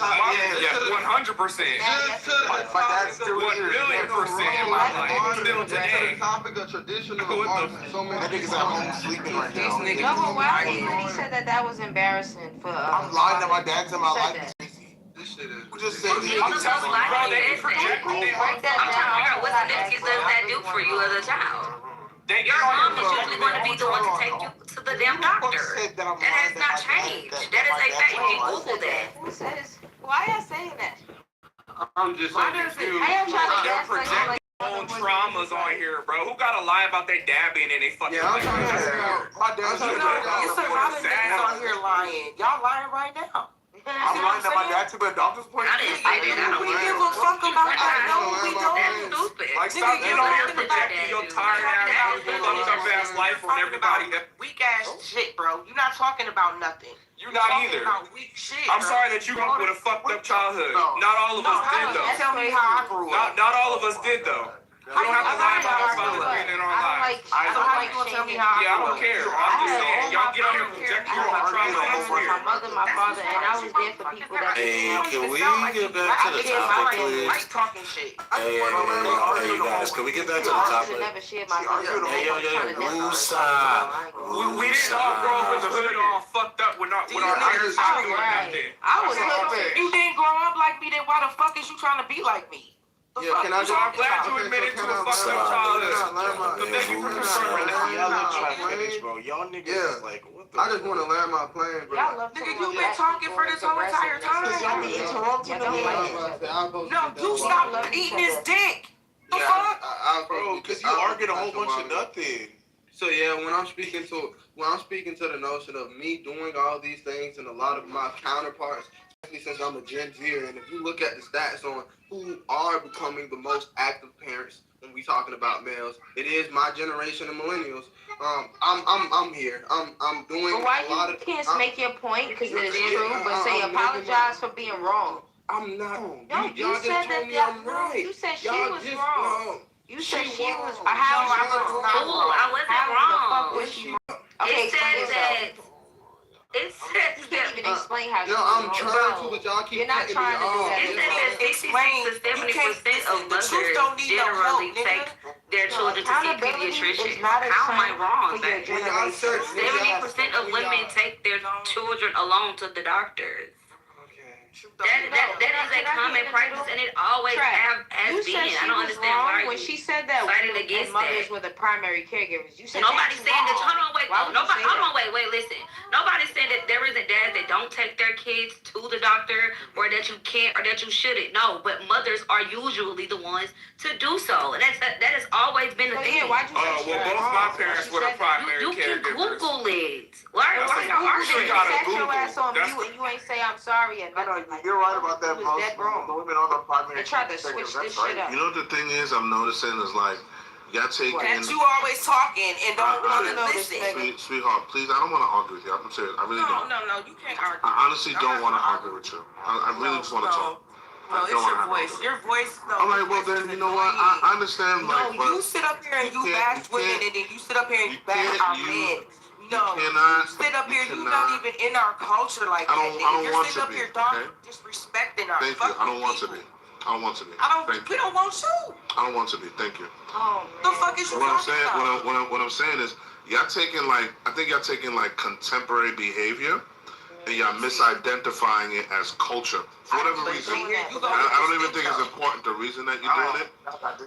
Yeah, 100%. My dad's still here. 1,000,000% in my life. Still today. Topic of traditional remarks. So many niggas at home sleeping right now. No, but why you when he said that was embarrassing for I'm lying to my dad to my life. This shit is. Just saying. I'm telling you, bro, they can project what they want. Break that down. Figure out what significance does that do for you as a child? They Your mom is usually going to be the one to take you to the damn doctor. That has not changed. That is a fact. You can Google that. Who says? Why y'all saying that? I'm just so confused. I am trying to They're projecting own traumas on here, bro. Who gotta lie about their dad being in a fucking life? My dad's It's a lot of niggas on here lying. Y'all lying right now. I'm lying to my dad to the doctor's appointment. I didn't say that. I don't We give a fuck about that. No, we That's don't. stupid. Like, stop getting on here projecting your tired ass, fucked up ass life on everybody. Weak ass shit, bro. You're not talking about nothing. You're not either. About weak shit. I'm sorry that you grew up with a fucked up childhood. Not all of us did, though. Tell me how I grew up. Not all of us did, though. You don't have to lie about our father being in our lives. So how you gonna tell me how Yeah, I don't care. I'm just saying, y'all get on here projecting your own trauma. That's my weird. mother, my father, and I was there for people that. Hey, can we get back to the topic, please? Talking shit. Hey, you guys, can we get back to the I should topic? never share my Hey, yo, Musa. We didn't all grow up in the hood all fucked up with our parents talking about that. I was hood. You didn't grow up like me, then why the fuck is you trying to be like me? Yeah, can I So I'm glad you admitted to a fucked up childhood. So thank you for confirming that. Y'all let try to finish, bro. Y'all niggas is like, what the? I just want to land my plane, bro. Y'all love Nigga, you been talking for this whole entire time. Y'all be interrupting me. No, you stop eating this dick. The fuck? Bro, because you argued a whole bunch of nothing. So yeah, when I'm speaking to the notion of me doing all these things and a lot of my counterparts, especially since I'm a Gen Zer, and if you look at the stats on who are becoming the most active parents when we talking about males, it is my generation of millennials. I'm here. I'm doing But why a lot you of. can't make your point because it is true, but say apologize for being wrong. I'm not. No, you y'all said just told me that. I'm right. You said she Y'all was just wrong. You said she was. wrong. How No, I was not Ooh, I wasn't How the wrong. fuck was she? Okay, It said that. It You said can't even that. explain how she No, was I'm wrong. trying to, but y'all keep You're not cutting trying me to do off. that. It said that 66 to 70% of The truth mothers don't need no help, generally nigga. take their children to see Accountability pediatricians. is not a How am I sign wrong? for your That generation. 70% of women take their children alone to the doctors. That is a common practice, and it always has You been. said she I don't was understand why wrong when she said that fighting women against and mothers that. were the primary caregivers. You said Nobody's that's saying that. wrong. Hold on, wait. Why would you Nobody. say Hold that? on, wait. Listen. Nobody's saying that there isn't dads that don't take their kids to the doctor, or that you can't, or that you shouldn't. No, but mothers are usually the ones to do so, and that has always been the So, thing. yeah, why'd you say she Well, was both wrong? my parents She were the said that. primary You can caregivers. Google it. Why That's y'all a- You arguing? gotta set your Google. ass on That's- mute and you ain't say I'm sorry and No, nothing like you're right about that. You was dead The wrong. women are the primary. They tried to caregivers. switch That's this right. shit up. You know what the thing is I'm noticing is like, y'all taking... That you always talking and don't want to know this listen. nigga. Sweetheart, please, I don't want to argue with you. I'm serious. I really don't. No, you can't argue. I honestly don't want to argue with you. I really just want to talk. No, it's your voice. Your voice. No, All right, well then, you know what? I understand, like, No, you but sit up here and you you bash can't- women, and then you sit up here and you you bash can't- our you- men. you No, cannot- you sit up here. you You're not cannot- even in our culture like I that. don't Nigga. You're want sitting to up be, here talking, okay? disrespecting our Thank you. fucking I don't want to people. be. I don't want to be. Thank We you. don't want you. I don't want to be. Thank you. Oh, The man. fuck is you What I'm talking saying, about? what I'm saying is, y'all taking like, I think y'all taking like contemporary behavior, and y'all misidentifying it as culture for whatever reason. Here you go I with don't this even think it's intro. important the reason that you're doing it,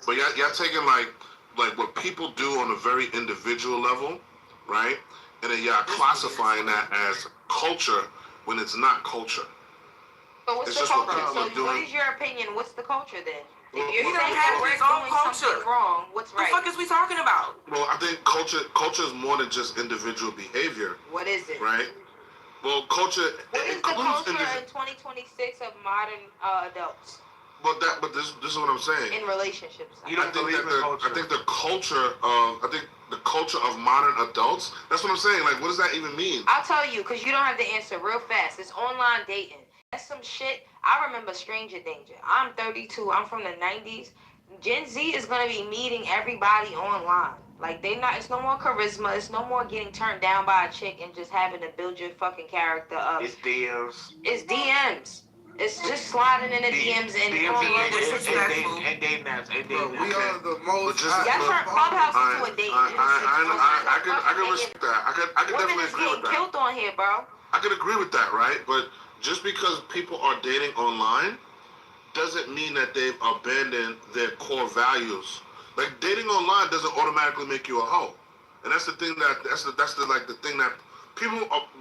but y'all taking like what people do on a very individual level, right? And then y'all classifying that as culture when it's not culture. So what's It's the just what culture? people So are what doing. is your opinion? What's the culture then? Well, If you're well, saying have that we're his own doing culture. something wrong, what's The right? fuck is we talking about? Well, I think culture is more than just individual behavior, What is it? right? Well, culture What is the includes culture individual. in 2026 of modern adults But this is what I'm saying. in relationships? You don't believe in culture. I think the culture of modern adults. That's what I'm saying. Like, what does that even mean? I'll tell you, because you don't have the answer real fast. It's online dating. That's some shit. I remember Stranger Danger. I'm 32. I'm from the 90s. Gen Z is going to be meeting everybody online. Like, it's no more charisma. It's no more getting turned down by a chick and just having to build your fucking character up. It's DMs. It's DMs. It's just sliding in the DMs and calling you disrespectful. And dating apps. We are the most. Y'all turn Clubhouse into a date. I can respect that. I can Women definitely is agree with getting that. killed on here, bro. I can agree with that, right? But just because people are dating online doesn't mean that they've abandoned their core values. Like dating online doesn't automatically make you a hoe, and that's the thing that's the thing that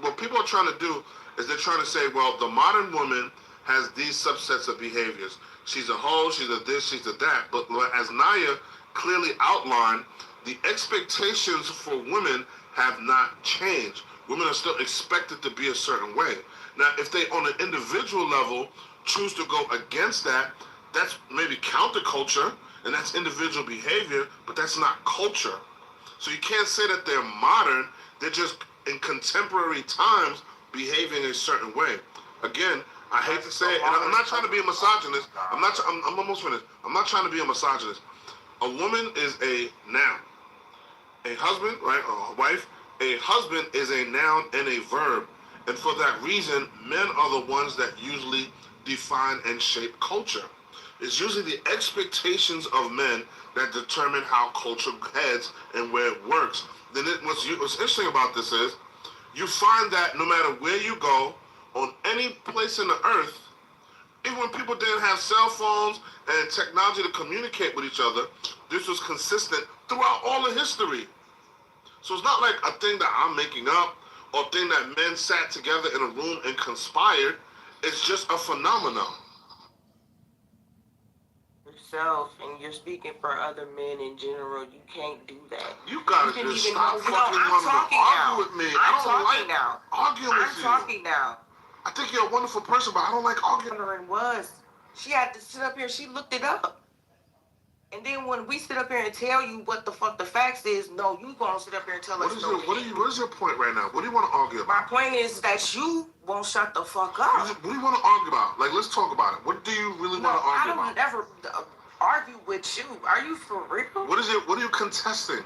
what people are trying to do is they're trying to say, well, the modern woman has these subsets of behaviors. She's a hoe, she's a this, she's a that. But as Naya clearly outlined, the expectations for women have not changed. Women are still expected to be a certain way. Now, if they, on an individual level, choose to go against that, that's maybe counterculture, and that's individual behavior, but that's not culture. So you can't say that they're modern, they're just in contemporary times behaving a certain way. Again, I hate to say it, and I'm not trying to be a misogynist. I'm almost finished. I'm not trying to be a misogynist. A woman is a noun. A husband, right, or a wife, a husband is a noun and a verb. And for that reason, men are the ones that usually define and shape culture. It's usually the expectations of men that determine how culture heads and where it works. Then what's interesting about this is you find that no matter where you go, on any place in the earth, even when people didn't have cell phones and technology to communicate with each other, this was consistent throughout all of history. So it's not like a thing that I'm making up or a thing that men sat together in a room and conspired. It's just a phenomenon. Yourself, and you're speaking for other men in general. You can't do that. You gotta You just even stop know- fucking I'm wanting to talking argue now. with me. I'm I don't talking like now. arguing with I'm you. talking now. I think you're a wonderful person, but I don't like arguing. Wondering was she had to sit up here. She looked it up, and then when we sit up here and tell you what the fuck the facts is, no, you gonna sit up here and tell What us is no. what is your point right now? What do you want to argue My about? point is that you won't shut the fuck up. What do you want to argue about? Like, let's talk about it. What do you really No, want to I argue don't about? ever argue with you. Are you for real? What are you contesting?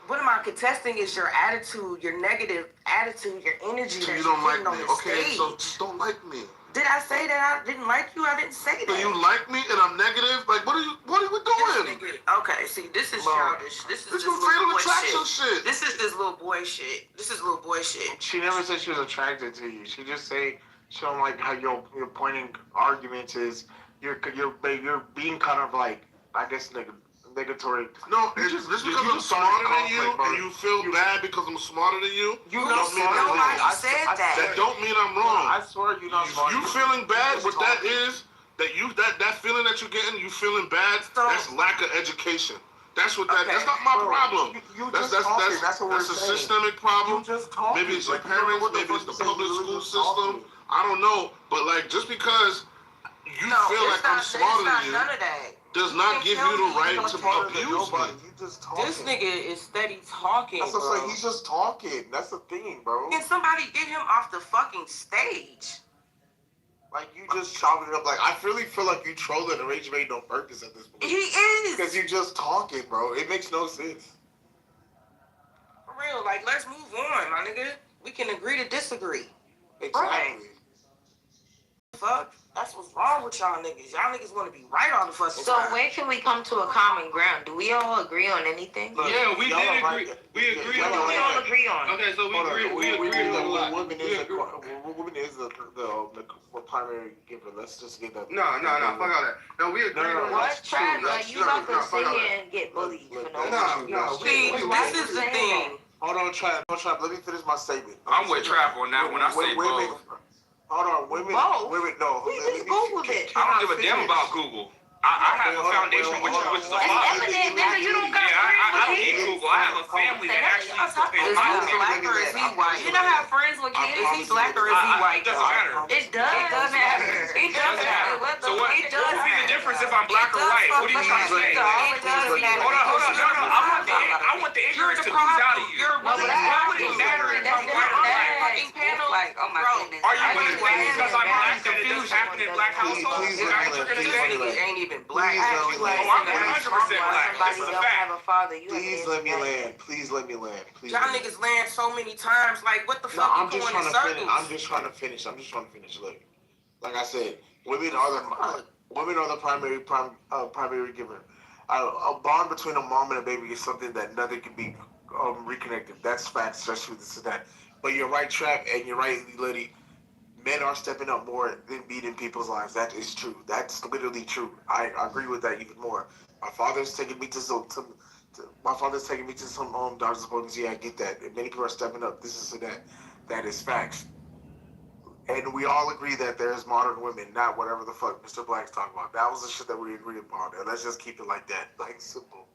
What am I contesting is your attitude, your negative attitude, your energy So that you you're don't like putting me. on the Okay, stage. so just don't like me. Did I say that I didn't like you? I didn't say So that. you like me and I'm negative? Like, what are we doing? This nigga, okay, see, this is childish. This is This this is little fatal boy attraction shit. shit. This is this little boy shit. This is little boy shit. She never said she was attracted to you. She just say she don't like how your pointing arguments is you're being kind of like, I guess, negatory. No, it's just because I'm smarter than you and you feel bad because I'm smarter than you. You don't know mean I'm wrong. Nobody said that. That don't mean I'm wrong. I swear you're not smart. You feeling bad? What that is? That feeling that you're getting, you feeling bad? That's lack of education. That's what that. Okay. That's not my problem. That's what we're That's a saying. systemic problem. You just talking. Maybe it's your Like, you don't know parents. what the Maybe it's fuck the you public say, you school just talking. system. I don't know. But like, just because you feel like I'm smarter than you None of that. does not give you the right to abuse me. You just talking. This nigga is steady talking, That's what I'm bro. saying. He's just talking. That's the thing, bro. Can somebody get him off the fucking stage? Like, you just chopping it up. Like, I really feel like you trolling and Rage made no purpose at this point. He is. Because you just talking, bro. It makes no sense. For real, like, let's move on, my nigga. We can agree to disagree. Exactly. Fuck, that's what's wrong with y'all niggas. Y'all niggas want to be right all the fucking So time. where can we come to a common ground? Do we all agree on anything? Look, Yeah, we y'all did are agree. right. We agreed What on do we that. all agree on? Okay, so we Hold on, agreed on a lot. women is the primary giver. Let's just get that. No, fuck all that. No, we agree on What, that. Trav? You about to fuck sit all here that. and get bullied for no No, reason? no. See, this is the thing. Hold on, Trap. Let me finish my statement. I'm with Trap on that one. I say women. both. Hold on, women. Both? Women, no. We just Googled it. I don't give a damn about Google. I have a foundation which is a That's father. evident, nigga. You don't got Yeah, I friends don't with need kids. Google. I have a family that actually Is is he black or is he white? You don't have friends with Is kids? he black or is he white? It doesn't matter. It does matter. It does matter. So what? It What does would be the matter. difference if I'm black or white? What are you trying to say? It does matter. Hold on. No. I want the ignorance to lose out of you. No, but that's Why would it matter if I'm white or black? Fucking panel. Like, oh my goodness. Are you going to say That's because I'm black that it confusion. doesn't happen in black households? Is that what you're going to This say? nigga ain't even black. I asked you Oh, like, I'm 100% black. somebody This is a don't fact. have a father. You Please let me land. Please let me land. Please. Y'all niggas land so many times. Like, what the No, fuck I'm you just going trying in to circles? finish. I'm just trying to finish. Look, like I said, Women are the primary giver. A bond between a mom and a baby is something that nothing can be reconnected. That's facts. That's true. This is that. But you're right, Trap, and you're right, Liddy. Men are stepping up more than beating people's lives. That is true. That's literally true. I agree with that even more. My father's taking me to some doctor's appointments. Yeah, I get that. And many people are stepping up. This is that. That is facts. And we all agree that there's modern women, not whatever the fuck Mr. Black's talking about. That was the shit that we agreed upon. And let's just keep it like that. Like, simple.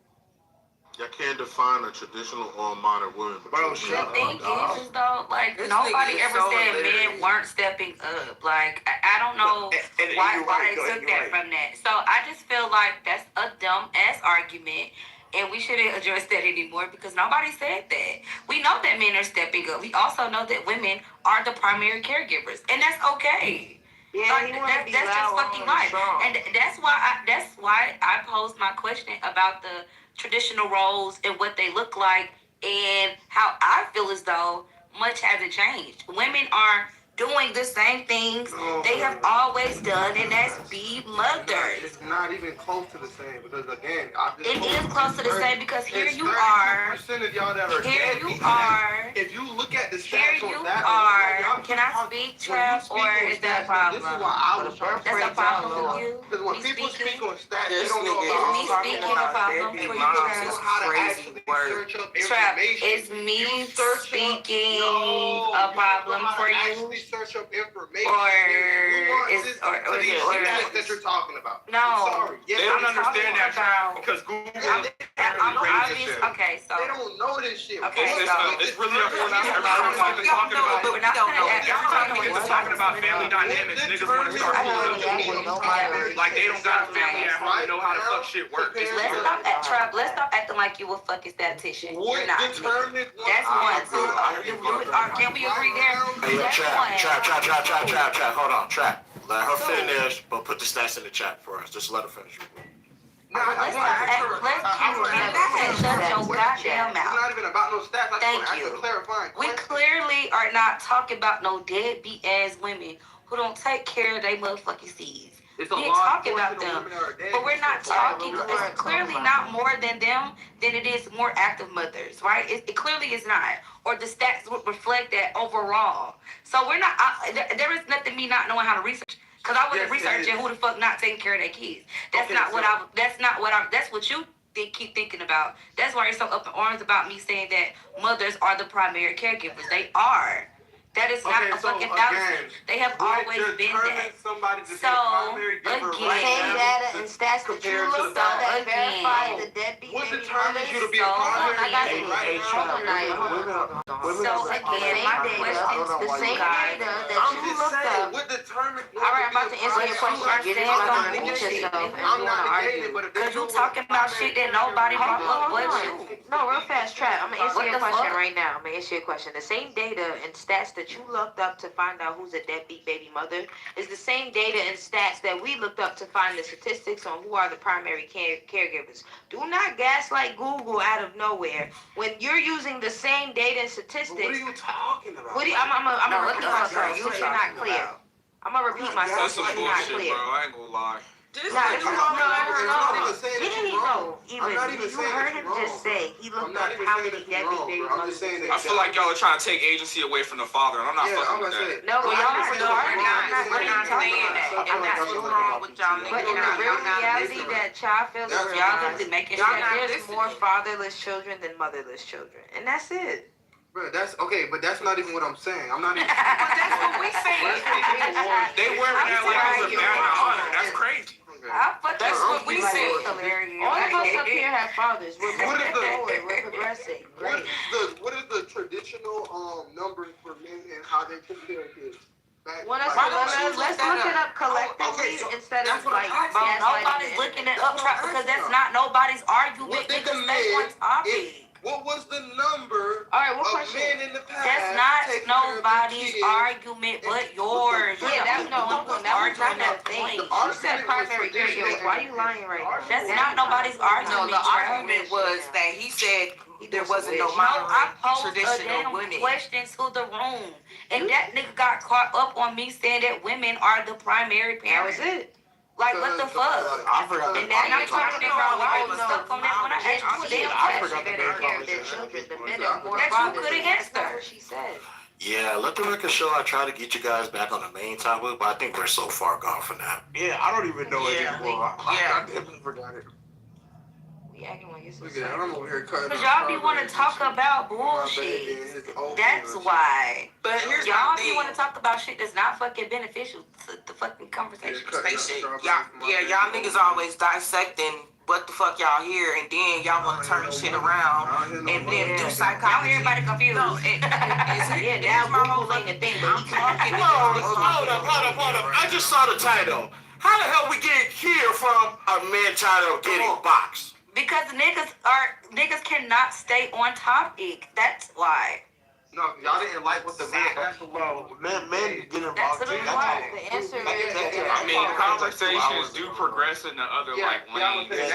You can't define a traditional or modern woman. Bro, The shut thing up. is though, like This nobody nigga is ever so said hilarious. men weren't stepping up. Like I don't know And why you're right, they though, took you're that right. from that. So I just feel like that's a dumb ass argument. And we shouldn't address that anymore because nobody said that. We know that men are stepping up. We also know that women are the primary caregivers, and that's okay. Yeah, Like, he wanna be that's just loud fucking and life. strong. And that's why I posed my question about the traditional roles and what they look like and how I feel as though much hasn't changed. Women are doing the same things they have always done, and that's be mothers. It's not even close to the same because again, It is close to the same because here it's you are. 32% of y'all that are Here you deadbeats. are. If you look at the Here stats you on that, are. Can I speak, when you Trev, speak or on is that a stats, problem? This is why I was trying to That's a Break problem down, with you? because when Me people speaking? speak on stats, This they don't know nigga Is about me talking speaking a about problem deadbeat for you, moms Trev? is how to crazy actually work. search up Trap, information. is me You search up- speaking No, a you problem know how for to you? actually search up information. Or Nuances is- or- to or is these it- or- stats that you're talking about. No. I'm sorry. Yes, They don't I'm understand that, talking about- because Google I'm raises obvious. them. Okay, so They don't know this shit. Okay, It's really a whole lot. Everyone's talking about. we're not don't know. Every time we get to talking about family dynamics, niggas want to start pulling up like they don't got a family at home and know how the fuck shit works. Let's stop acting like you a fucking statistician. You're not. That's one. Can we agree there? Hey, That's Trap. one. Hold on, Trap. Let her finish, but put the stats in the chat for us. Just let her finish. Let's shut your goddamn It's mouth. not even about no stats. I just Thank want to ask you. a clarifying We question. clearly are not talking about no deadbeat ass women who don't take care of their motherfucking seeds. It's a We ain't large talking portion about of them. women that are dead. But we're not talking, it's clearly not more than them than it is more active mothers, right? It clearly is not. Or the stats would reflect that overall. So we're not, there is nothing me not knowing how to research. Because I wasn't Yes, it researching is. who the fuck not taking care of their kids. That's Okay, not so- what that's what you keep thinking about. That's why you're so up in arms about me saying that mothers are the primary caregivers. They are. That is not a fucking fallacy. They have always been that. Somebody to be So, a primary giver again- right Same now data and stats that you compared to looked the up that again, verify the deadbeat What baby determines you to be a So, primary I got giver you. right now? Hold on, Naya. Hold on. So, again, my question The to same you guys. data that I'm you just looked saying, up. what determines All right, I'm about to answer your question. Get it on mute yourself if you I'm want to not argue. negating, but if Because they you do talking about shit that nobody brought up but you. No, real fast, Trap. I'm gonna answer What your the question fuck? right now. I'm gonna answer your question. The same data and stats that you looked up to find out who's a deadbeat baby mother is the same data and stats that we looked up to find the statistics on who are the primary caregivers. Do not gaslight Google out of nowhere when you're using the same data and statistics. What are you talking about? I'm No, gonna what repeat the fuck myself. are you You're not talking clear. about? I'm gonna repeat myself. That's some You're not bullshit, clear. bro. I ain't gonna lie. This Nah, nigga- no. I'm not even saying that Didn't you're he wrong. know? I'm not Even even you saying heard that him you're just wrong, say he I'm looked not up even how saying many that you're deadbeat wrong, baby bro. I'm mothers just saying exist. that I feel like y'all are trying to take agency away from the father, and I'm not Yeah, fucking I'm with gonna that. say No, Well, y'all I'm are saying starting. that We're not saying that. And that's what's wrong with y'all niggas. But in the real reality that child fails to That's Y'all realize just making Y'all shit not up. there's listening. more fatherless children than motherless children. And that's it. Bro, that's okay, but that's not even what I'm saying. I'm not even. But that's what we saying. They wearing that like it was a badge of honor. That's crazy. I fucking That's what we like said. it's hilarious. All of us up here have fathers. We're What is moving the- forward. We're progressing. Great. What is the traditional numbers for men and how they take care of kids? Let's look it up collectively instead of like Bro, nobody's looking it up because that's not nobody's argument. What did Niggas, the that's men- one topic. What was the number All right, what of question? men in the past? That's not taking care of their nobody's kids? argument but yours. Yeah, that's no, that was not the thing. The She said argument primary was traditional. caregivers. Why are you lying right now? That's not nobody's No, argument. the Trav. argument was that he said there wasn't no No, I modern posed a traditional damn women. question to the room, and that nigga got caught up on me saying that women are the primary That was parents. it. Like, what the fuck? I forgot. And now And I'm you're trying to talking figure out about why why you was stuck on that when I asked you a damn I question. forgot the better main care of their conversation. children. The men are more That you fathers. could've That's answered. not what she said. Yeah, let the record show I try to get you guys back on the main topic, but I think we're so far gone from that. Yeah, I don't even know it Yeah. anymore. Yeah. I definitely forgot it. We acting like it's Look at that, I'm over here cutting Cause up y'all be want to strawberries talk and shit. about My baby and bullshit. his oatmeal That's and shit. why. But here's Y'all my be thing. want to talk about shit that's not fucking beneficial to the fucking conversation. Yeah, cut. Say shit. Y'all niggas always dissecting what the fuck y'all hear, and then y'all want to turn shit around and then do Y'all psychology. everybody confused. No, Yeah, now my whole Google ain't a thing, but I'm talking. Hold up. I just saw the title. How the hell we get here from a man title getting boxed? Because niggas cannot stay on topic. That's why. No, y'all didn't like what the man asked for. Well, men get involved That's too. the why. The answer is. I mean, conversations do progress in the other like lanes. They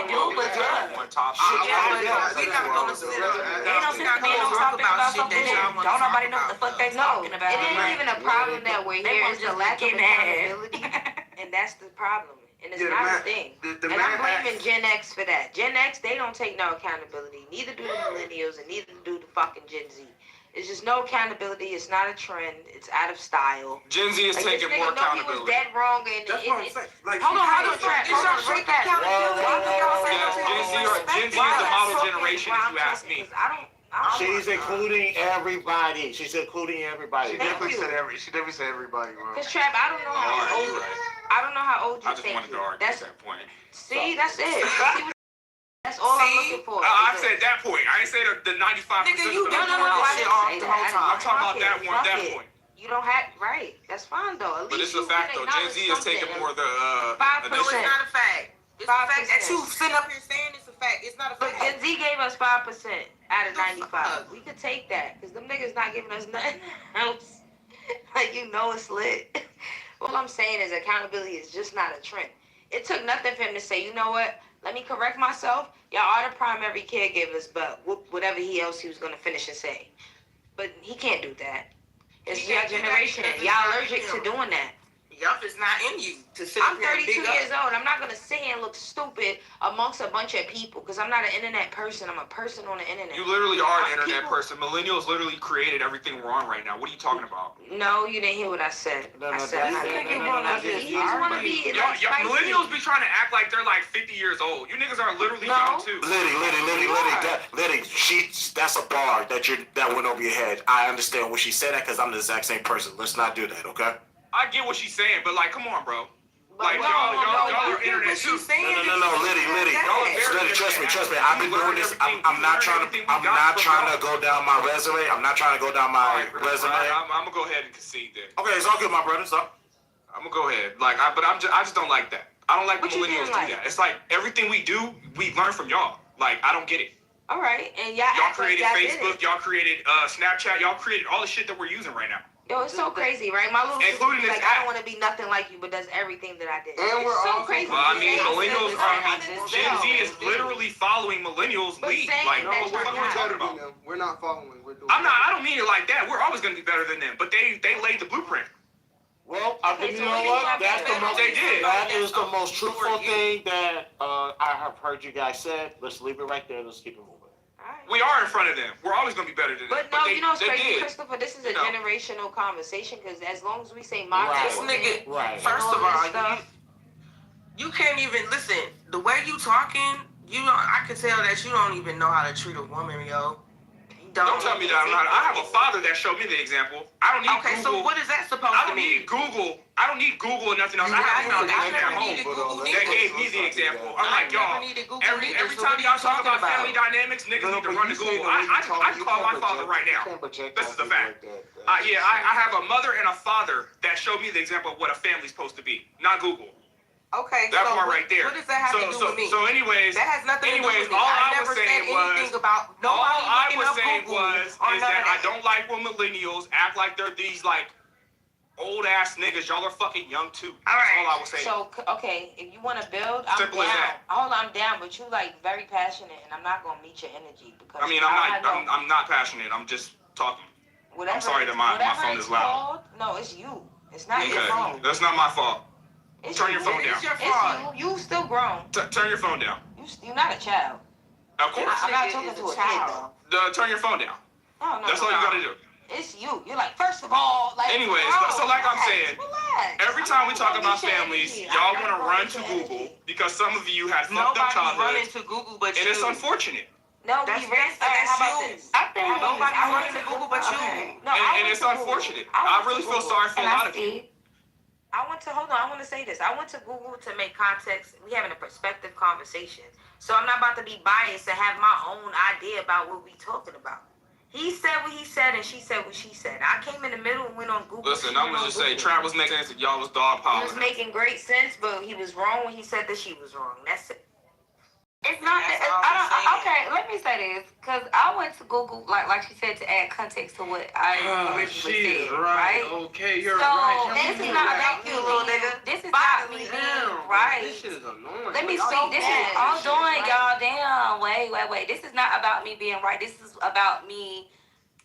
do, but yeah. One topic. We not gonna sit up. Ain't no sense being on topic about something that don't nobody know what the fuck they No, talking it about. ain't even a problem that we're They here. wanna It's the just lack of get mad. accountability, and that's the problem. And it's Yeah, not man, a thing. the And man I'm blaming asked- Gen X for that. Gen X, they don't take no accountability. Neither do the millennials, and neither do the fucking Gen Z. It's just no accountability. It's not a trend. It's out of style. Gen Z is Like, this taking nigga more know he was accountability. dead wrong, and That's what I'm saying. Like, hold on, she hold kinda on, Trap. It's Hold your on, straight real fast. accountability. Gen Z is the model generation, if you ask me. I don't. She's including everybody. She's including everybody. She Thank definitely you. said everybody, bro. Cause Trap, I don't know how Alright, old. you're right. I don't know how old you I just think wanted to you. argue That's at that point. see, that's it. That's all I'm looking for. I said that point. I didn't say the 95%. Nigga, you of done the- all I this shit didn't off say the that. whole time. I'm talking about that one, Fuck that it. point. You don't have right. That's fine though. At But least it's a you fact can though. Gen acknowledge Z is taking something. more of the 5%. No, it's not a fact. It's a fact that 5%. you sitting up here saying it's a fact. It's not a But fact. Gen Z gave us 5% out of The 95. fuck? We could take that because them niggas not giving us nothing else. Like you know it's lit. All I'm saying is accountability is just not a trend. It took nothing for him to say, you know what? Let me correct myself. Y'all are the primary caregivers, but whatever else he was gonna finish and say. But he can't do that. It's He your can't do that generation. because it's Y'all not allergic in to him. doing that. Yup, it's not in you to sit I'm up here and 32 big years up. old. I'm not gonna sit here and look stupid amongst a bunch of people because I'm not an internet person. I'm a person on the internet. You literally are an internet People- person. Millennials literally created everything we're on right now. What are you talking about? No, you didn't hear what I said. No, I no, said that's- I no, no, no, These wanna be Y'all, like spicy. millennials be trying to act like they're like 50 years old. You niggas are literally young too. Liddy, that's a bar that went over your head. I understand what she said that because I'm the exact same person. Let's not do that, okay? I get what she's saying, but like, come on, bro. Like, No, y'all are You hear internet what too. she's saying? No, Liddy. Y'all are very Liddy, trust me. internet. I've been doing this. I'm not trying to go down my resume. I'm not trying to go down my resume. I'm gonna go ahead and concede then. Okay, it's all good, my brother. So, I'm gonna go ahead. Like, I just don't like that. I don't like What when you millennials didn't like? do that. It's like everything we do, we learn from y'all. Like, I don't get it. All right, and y'all Y'all act like created y'all did Facebook, it. y'all created Snapchat, y'all created all the shit that we're using right now. Yo, it's so crazy, right? My little sister Including be this like, I app. don't want to be nothing like you, but does everything that I did. And we're It's so also- crazy. Well, I mean, Saying millennials that are. this Gen girl Z is literally following millennials' But lead. saying Like, that what the fuck are you're you not. talking Better than about? them. We're not following. We're doing. I don't mean it like that. We're always gonna be better than them, but they laid the blueprint. well, Okay, you so know what do you what? want That's me the to most. They did. That is the most truthful thing that I have heard you guys said. Let's leave it right there. Let's keep it moving. Alright. We are in front of them. We're always gonna be better than them. But no, they, you know what's they crazy, did. Christopher? This is a You know. generational conversation because as long as we say modern, Right. This nigga, Right. first all of this all, stuff. you can't even listen. The way you talking, I can tell that you don't even know how to treat a woman, yo. You Don't tell me that I'm not. I have a father that showed me the example. I don't need Okay, Google. so what is that supposed I to don't mean? need Google. I don't need Google or nothing else. I I have know, Google I at never home. needed Google That neither. gave me the example. I'm like, I y'all. never needed Google Every neither, so time what are y'all you talk talking about family dynamics, niggas need to run to Google. I call my father right now. This is the fact. I have a mother and a father that showed me the example of what a family's supposed to be, not Google. Okay, That so part what, right there. what does that have to do with me? So anyways, that has nothing to do with me. all I I never was said saying anything was, about nobody all I looking was up saying Google was or is none that of I don't like when millennials act like they're these like old ass niggas. Y'all are fucking young too. That's all I was saying. So okay, if you want to build, I'm Simple as down. that. Hold on, I'm down, but you like very passionate, and I'm not gonna meet your energy because I mean, I'm not passionate. I'm just talking. I'm sorry that my phone is loud. No, it's you. It's not Okay, your phone. that's not my fault. It's Turn you. your phone down. It's your It's fault. you. You still grown. Turn your phone down. You're not a child. Of course. I'm not talking to a kid though. Turn your phone down. No. That's all you gotta do. It's you. You're like, first of all, like. Anyways, bro, so like I'm relax, saying, relax. every I'm time not we talk gonna about meet your families, energy. y'all I'm want to not run gonna to meet your Google energy. because some of you had fucked up Nobody running childhoods, to Google but and you. it's unfortunate. No, That's we rest. that's How about you. this? I think Nobody I running to went Google but you. Okay. No, And it's unfortunate. I really feel sorry for a and lot I of you. see. Hold on, I want to say this. I went to Google to make context. We having a perspective conversation. So I'm not about to be biased and have my own idea about what we talking about. He said what he said and she said what she said. I came in the middle and went on Google. Listen, I'm gonna just say, Trap was making sense and y'all was dog He piling. was making great sense, but he was wrong when he said that she was wrong. That's it. It's not that. That's all I I'm don't. saying. Okay, let me say this because I went to Google, like she said, to add context to what I originally said. Right? Okay, you're So right. this is not about Thank me you, little being. nigga. This is not me Bottom being down. right. This shit is annoying. Let me Y'all speak. so This bad. is. I'm This shit is doing right. y'all down. Wait. This is not about me being right. This is about me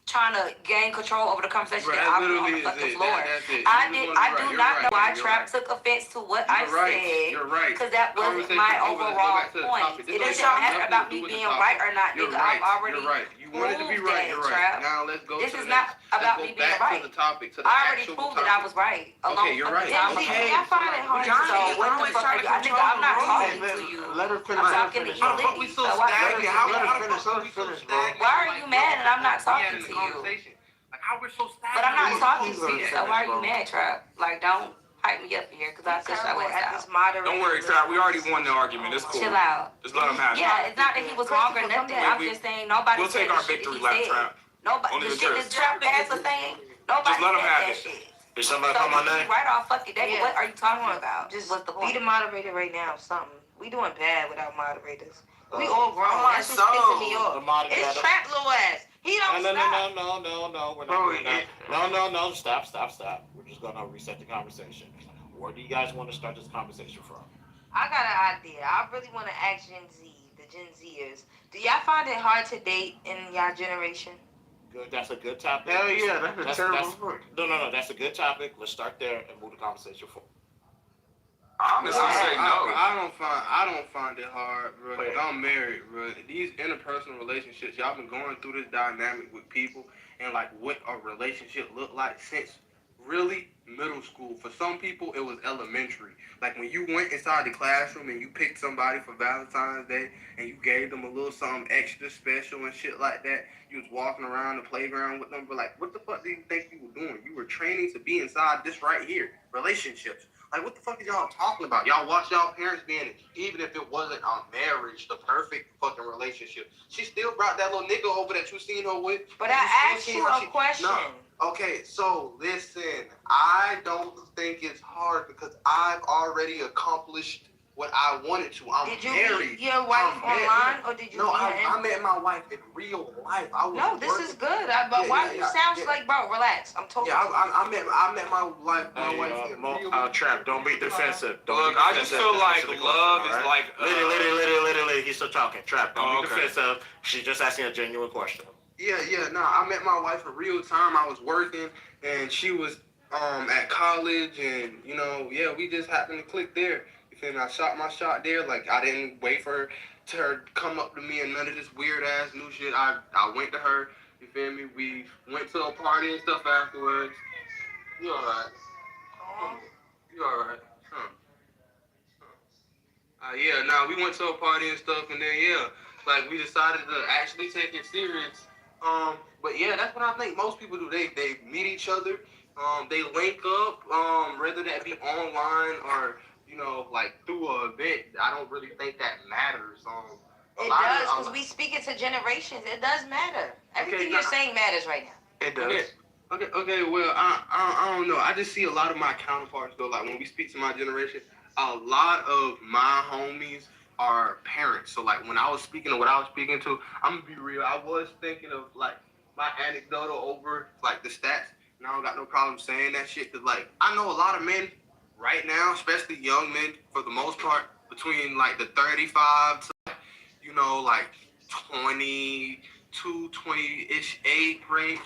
trying to gain control over the conversation Bro, that that I'm on literally the fucking is it. floor. That's it. I You do was right. not You're know right. why You're Trap right. took offense to what I You're right. said. You're right. Because that wasn't Conversation my over. Let's go overall back to the point. topic. It This doesn't has matter nothing about to me do with the being topic. right or not, You're nigga. right. I've already You're right. You wanted to be proved right. that, You're right. Trap. Now let's go This to is the not next. about Let's me go being back right. to the topic. To the I already actual proved topic. that I was right. Okay, you're right. Okay. I find it hard So to what the fuck are you? Nigga, I'm not talking to you. Let her finish. I'm talking to you, How the fuck we lady. so So why stagnant? are How you Let her mad? finish. Let her finish, bro. Why are you mad and I'm not talking to you? Like how we're so stagnant. But I'm not talking Please to let you, her so why are you finish, mad, Trap? Like, don't hype me up here, because I'll touch your Terrible ass at this out. moderating. Don't worry, Trap. We already won the argument. It's cool. Chill out. Just let him have it. Yeah, it's not that he was wrong or nothing. I'm just saying nobody We'll said take our the shit that victory he lap, said. Trap. Nobody, Only the the shit truth. that Trap ass was saying, nobody Just let him said have that it. shit. Did somebody So call my you name? right off fucking day. Yeah. What are you talking about? Just What's the be point? the moderator right now. Something. We doing bad without moderators. We all grown. Oh my That's what's pissing me soul. off. The moderator. It's Trap little ass. He don't No. stop. We're not Bro, doing that. No. Stop. We're just gonna reset the conversation. Where do you guys want to start this conversation from? I got an idea. I really want to ask Gen Z, the Gen Zers. Do y'all find it hard to date in y'all generation? Good. That's a good topic. Hell yeah, that's a terrible point. No. That's a good topic. Let's start there and move the conversation forward. Honestly, say no. I don't find it hard, bro. Wait. I'm married, bro. These interpersonal relationships, y'all been going through this dynamic with people and like what a relationship look like since really middle school. For some people, it was elementary. Like when you went inside the classroom and you picked somebody for Valentine's Day and you gave them a little something extra special and shit like that. You was walking around the playground with them, but like, what the fuck do you think you were doing? You were training to be inside this right here, relationships. Like, what the fuck is y'all talking about? Y'all watch y'all parents being it. Even if it wasn't a marriage, the perfect fucking relationship. She still brought that little nigga over that you seen her with. But You I still asked seen you her- a question. No. Okay, so listen, I don't think it's hard because I've already accomplished what I wanted to. I'm Did you married. meet your wife I'm married. online or did you No, meet her I in? met my wife in real life. I was No, this working. is good. But why do you sound like, bro, relax. I'm talking. Yeah, I met my wife. My wife in real. Trap, don't be defensive. Look, I just feel like love is like. Literally, he's still talking. Trap, don't be Okay. defensive. She's just asking a genuine question. Yeah, I met my wife in real time. I was working, and she was at college, and we just happened to click there. You feel me? I shot my shot there. Like I didn't wait for her to come up to me and none of this weird ass new shit. I went to her. You feel me? We went to a party and stuff afterwards. You alright? You alright? We went to a party and stuff, and then like we decided to actually take it serious. But yeah, that's what I think most people do. They meet each other. They link up. Whether that be online or like through an event. I don't really think that matters. It does, because we speak it to generations. It does matter. Everything you're saying matters right now. It does. Okay. Well, I don't know. I just see a lot of my counterparts though. Like when we speak to my generation, a lot of my homies are parents. So like when I was speaking of what I was speaking to, I'm gonna be real. I was thinking of like my anecdotal over like the stats, and I don't got no problem saying that shit because like I know a lot of men right now, especially young men for the most part, between like the 35 to like 22, 20-ish age range,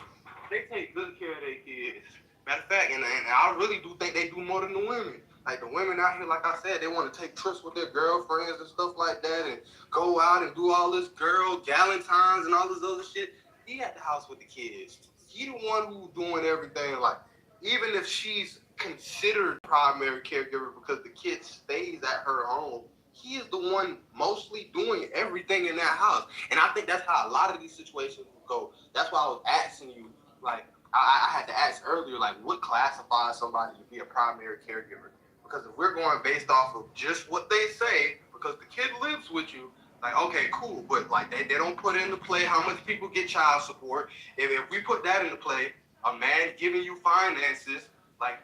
they take good care of their kids. Matter of fact, and I really do think they do more than the women. Like the women out here, like I said, they want to take trips with their girlfriends and stuff like that and go out and do all this girl galentines and all this other shit. He at the house with the kids. He the one who's doing everything. Like, even if she's considered primary caregiver because the kid stays at her home, he is the one mostly doing everything in that house. And I think that's how a lot of these situations will go. That's why I was asking you, like, I had to ask earlier, like, what classifies somebody to be a primary caregiver? Because if we're going based off of just what they say, because the kid lives with you, like, okay, cool, but like they don't put into play how much people get child support. If we put that into play, a man giving you finances, like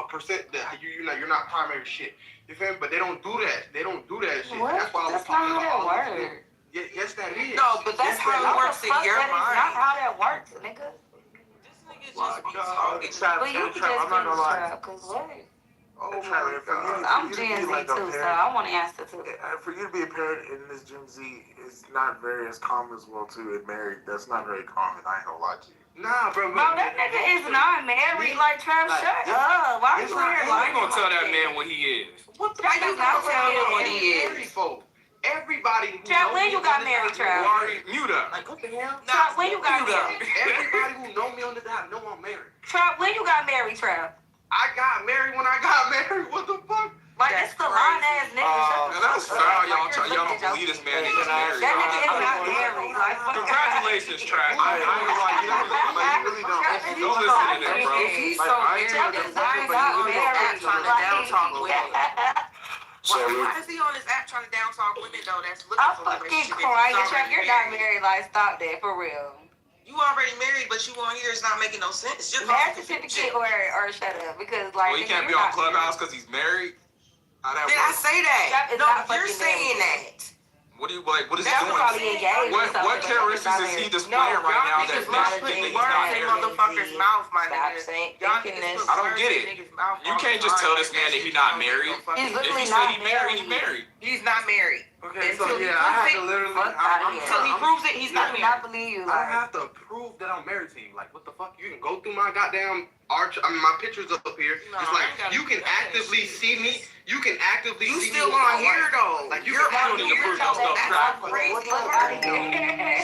percent that you're not primary shit. You feel me? But they don't do that. They don't do that shit. What? That's why I was That's talking not about how that all this. works. Yes, that is. No, but that's how it works in your That is not mind. how that works, nigga. This nigga just be talking. But you can just I'm not gonna lie. finish, cause what? Oh my God. I'm Gen Z too, so I want to answer too. For you to be a parent in this Gen Z is not very as common as well too. And married, that's not very common. I ain't gonna lie to you. Nah, bro. Bro, that nigga is not married. Like, Trav, shut up. Why you here? I ain't gonna tell that man what he is. What the Trav fuck is not tell married. him what he is? Everybody who Trav, knows when me you got on this married, app- Trav? Wari, mute up. Like, what the hell? Trav, when you got married? Everybody who know me on this app know I'm married. Trav, when you got married, Trav? I got married when I got married. What the fuck? Like, it's the line ass nigga. And that's foul. Y'all don't believe this man is married. That nigga is not married. Like, fuck. Congratulations, Trav. I ain't gonna lie, you really don't. Don't listen to them, bro. He's so I ain't married. gonna Trav is not married. Trying to down talk women. So Why is he on this app trying to down talk women though? That's looking I'm for fucking relationship. crying. He's Trav, already you're not married. Like, stop that, for real. You already married, but you on here is not making no sense. Just Marriage certificate or shut up. Because, like, Well, he can't be you're on not Clubhouse because he's married. How that Did I work? say that? That is No, not you're fucking saying married. that. What do you like? What is he That's doing? probably engaged or What something. characteristics is he displaying right now that niggas makes love you putting think he's words not in married? motherfuckers' mouth, my Stop nigga. saying Y'all thinking niggas this. put I don't words get in it. niggas' mouth You all can't the just tell time. this man that he's not married. He's If literally he said not he married, he married. married. He's not married. Okay, so Until he yeah, I have proves to it, literally. fuck outta here. Until he proves it, he's I not do married. not believe you. I don't Like, have to prove that I'm married to you. Like, what the fuck? You can go through my goddamn my pictures up here. No, It's I like ain't gotta you do can that actively shit. see me. You can actively You see still me with my on here wife. though. Like, you You're can on actually here. prove your stuff, That's Trav. the crazy fuck part. outta here.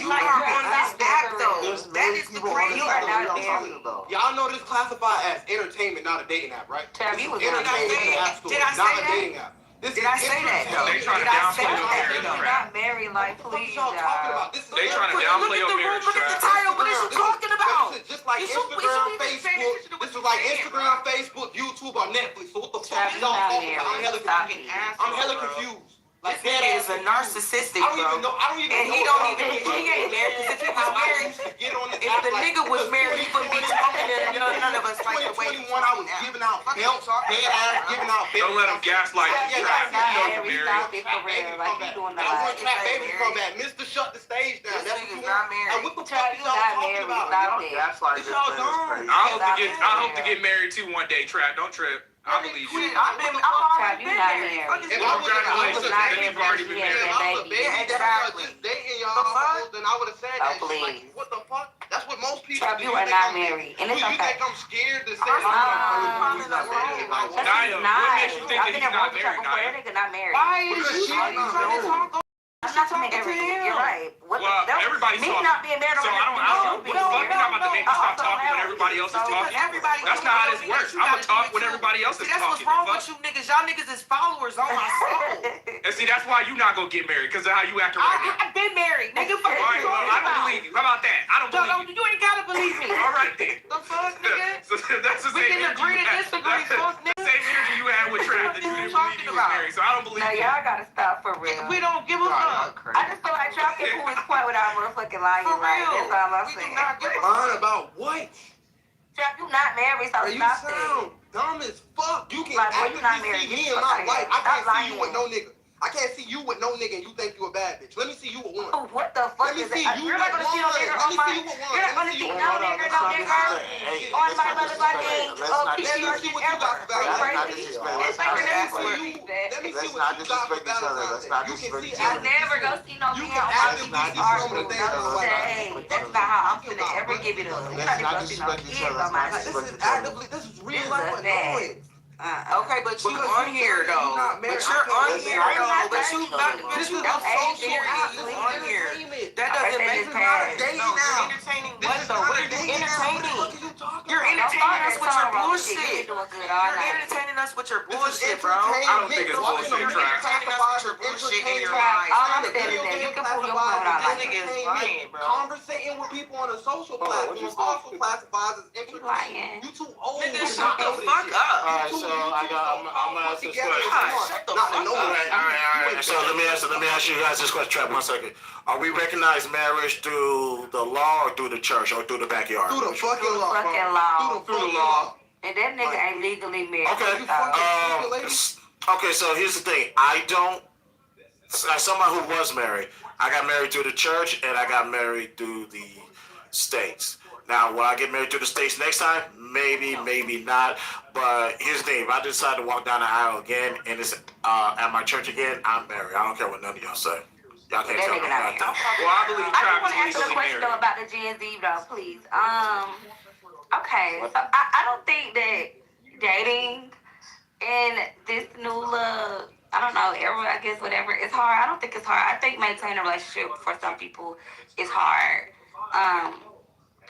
You Like, are you're on this not app married. though. There's That many is the people on crazy this You are app not that I'm married. talking about. Y'all know this classified as entertainment, not a dating app, right? Trav, This you is was not entertainment in the married. app store, Did I not say a that? dating app. This Did is I say that though? They trying to Did I say downplay your that? marriage, You're Trav. not married. Like, What the fuck please, is y'all talking y'all. about? This is They trying to Look downplay at your the room, marriage, look at the Trav. title. What is you talking about? This is just like You should be Instagram, paying attention Facebook. to what This is you're like saying, Instagram, Facebook, YouTube, or Netflix. So what the fuck Trav, is you're y'all not talking about? married. Stop it. I'm hella confused. Like, This nigga is a narcissistic, I don't bro. even know. I don't even And know. he don't even he ain't married because if he was married, Get on this if app, the like, nigga was married, he wouldn't be talking to none of us like the way 2021, he's I was talking now. giving out help, dead ass, giving out bills. Don't let him gaslight you, Trav. You You're know not you're married. married. Stop it for real. Like, you doing the I want lot. Trap Baby to come back. Mr. Shut the stage down. This That's what nigga's you not want. married. And what the Trav, fuck is you y'all not talking married. about? Stop it. That's like It's y'all dumb. I hope to get married too one day, Trav. Don't trip. I believe you. I've Trav, already been you not married. married. Fuck is If you I was talking about? Congratulations, not then you've already been married. married. If I was a baby Yeah, daddy exactly. just dating y'all The fuck? hoes, then I would have said that Oh, shit. Like, please. what the fuck? That's what most people Trav, do. you are think not I'm- married. And You it's okay. think I'm scared to say I'm that? probably not That's married. Naya, not. what makes you think I've that been he's in not one married, before. Naya? That nigga not married. Why is Because you she trying to talk? I'm not talking everything. You're right. What Well, everybody's me talking. not being married So don't I have don't. to do with What the fuck? You're not about to make me stop no. talking when everybody else is So, talking. Everybody That's doing not how it, this you works. gotta I'm gonna do talk it when too. everybody else See, is that's talking. what's wrong Fuck. with you niggas. Y'all niggas is followers on my soul. And see, that's why you not gonna get married, because of how you acting right now. I've been married. Nigga, fuck All you right, well, talking I don't about? believe you. How about that? I don't believe you. You ain't gotta believe me. All right then. The fuck, nigga? So that's the We same can energy agree you to had. disagree, fuck, That's the same energy you had with Trav that you didn't believe he was married. So I don't believe No, you. y'all gotta stop for real. We don't give a fuck. I just feel like Trav can prove his point without motherfucking lying. For Like, real. that's all I'm We do saying. not give a Lying fuck. about what? Trav, you not married, so Are you stop sound? it. dumb as fuck. You can Like, well, you not actively married. see me Get in the fuck my out life. of I here. can't Stop see you with lying. no nigga. I can't see you with no nigga and you think you a bad bitch. Let me see you with one. Oh, what the fuck Let me is see that? you You're not with gonna see no one. nigga Let on me my. see you with one. You're not Let gonna me see see you with no one. nigga, no nigga on my motherfucking Let me PTR see shit what you ever. got for Are you Valentine's crazy? Day. It's like you're never Let gonna me see that. see Let's what not you got for disrespect each other. Valentine's Let's Day. not You can disrespect see each You other. never go see no You man can on my actively not see PTR. some of the Boo. things No my wife does. shade. That's not how I'm finna ever give it up. You're Let's not not even gonna see no disrespect each kids other. on my Let's not This shit. is actively, this is real This is life a fact. annoyance. Okay, but you Because on you here tell me though. you not married, But you're I on can't here I'm though. not But you, thirsty. but This you is a Don't age social period. app. you This is on here. entertainment. That Okay, doesn't say make this This is not a past. dating no. You're app. entertaining This what is though? not What a are you dating app. What the entertaining? fuck are you talking You're about? Don't start entertaining us that with your song wrong. You bullshit. doing good all You're night. entertaining us with your This is bullshit, bro. entertainment. I don't think it's Watching bullshit, a Trav. movie classifies as Bullshit in your entertainment. life. All I'm Playing a saying is video that you game can prove your classifies point as without This lying. nigga is entertainment. lying, bro. Conversating with people on a social platform also classifies as You entertainment. lying. You too old Nigga, to shut not the know this fuck shit. up. All right, so I'm gonna ask this question. God, shut the Not to fuck know up. this. All right. So let me ask you guys this question. Trap, 1 second. Are we recognize marriage through the law or through the church or through the backyard? Through the fucking Through the law. fucking law. Through the law. And that nigga ain't legally married. Okay. You fucking stupid lady. Okay. So here's the thing. I don't. As someone who was married, I got married through the church and I got married through the states. Now, will I get married through the states next time? Maybe, maybe not. But here's the thing: if I decide to walk down the aisle again and it's at my church again, I'm married. I don't care what none of y'all say. Y'all can't That tell me nigga not nothing. Well, I believe I just Travis want to is answer the legally question though married. about the Gen Z though, please. Okay, so I don't think that dating in this new little, I don't know, era, I guess, whatever, it's hard. I don't think it's hard. I think maintaining a relationship for some people is hard.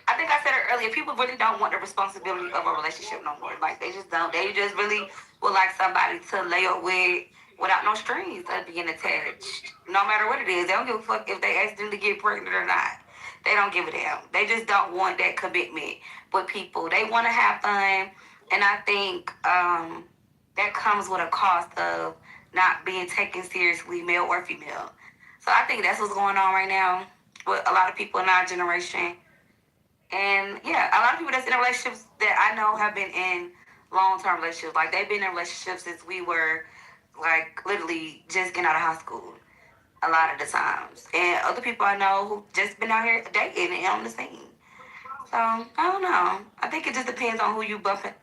I think I said it earlier, people really don't want the responsibility of a relationship no more. Like, they just don't. They just really would like somebody to lay up with without no strings of being attached. No matter what it is. They don't give a fuck if they accidentally get pregnant or not. They don't give a damn. They just don't want that commitment with people. They want to have fun. And I think that comes with a cost of not being taken seriously, male or female. So I think that's what's going on right now with a lot of people in our generation. And yeah, a lot of people that's in relationships that I know have been in long-term relationships. Like, they've been in relationships since we were, like, literally just getting out of high school a lot of the times. And other people I know who just been out here dating and on the scene. So, I don't know. I think it just depends on who you bumping.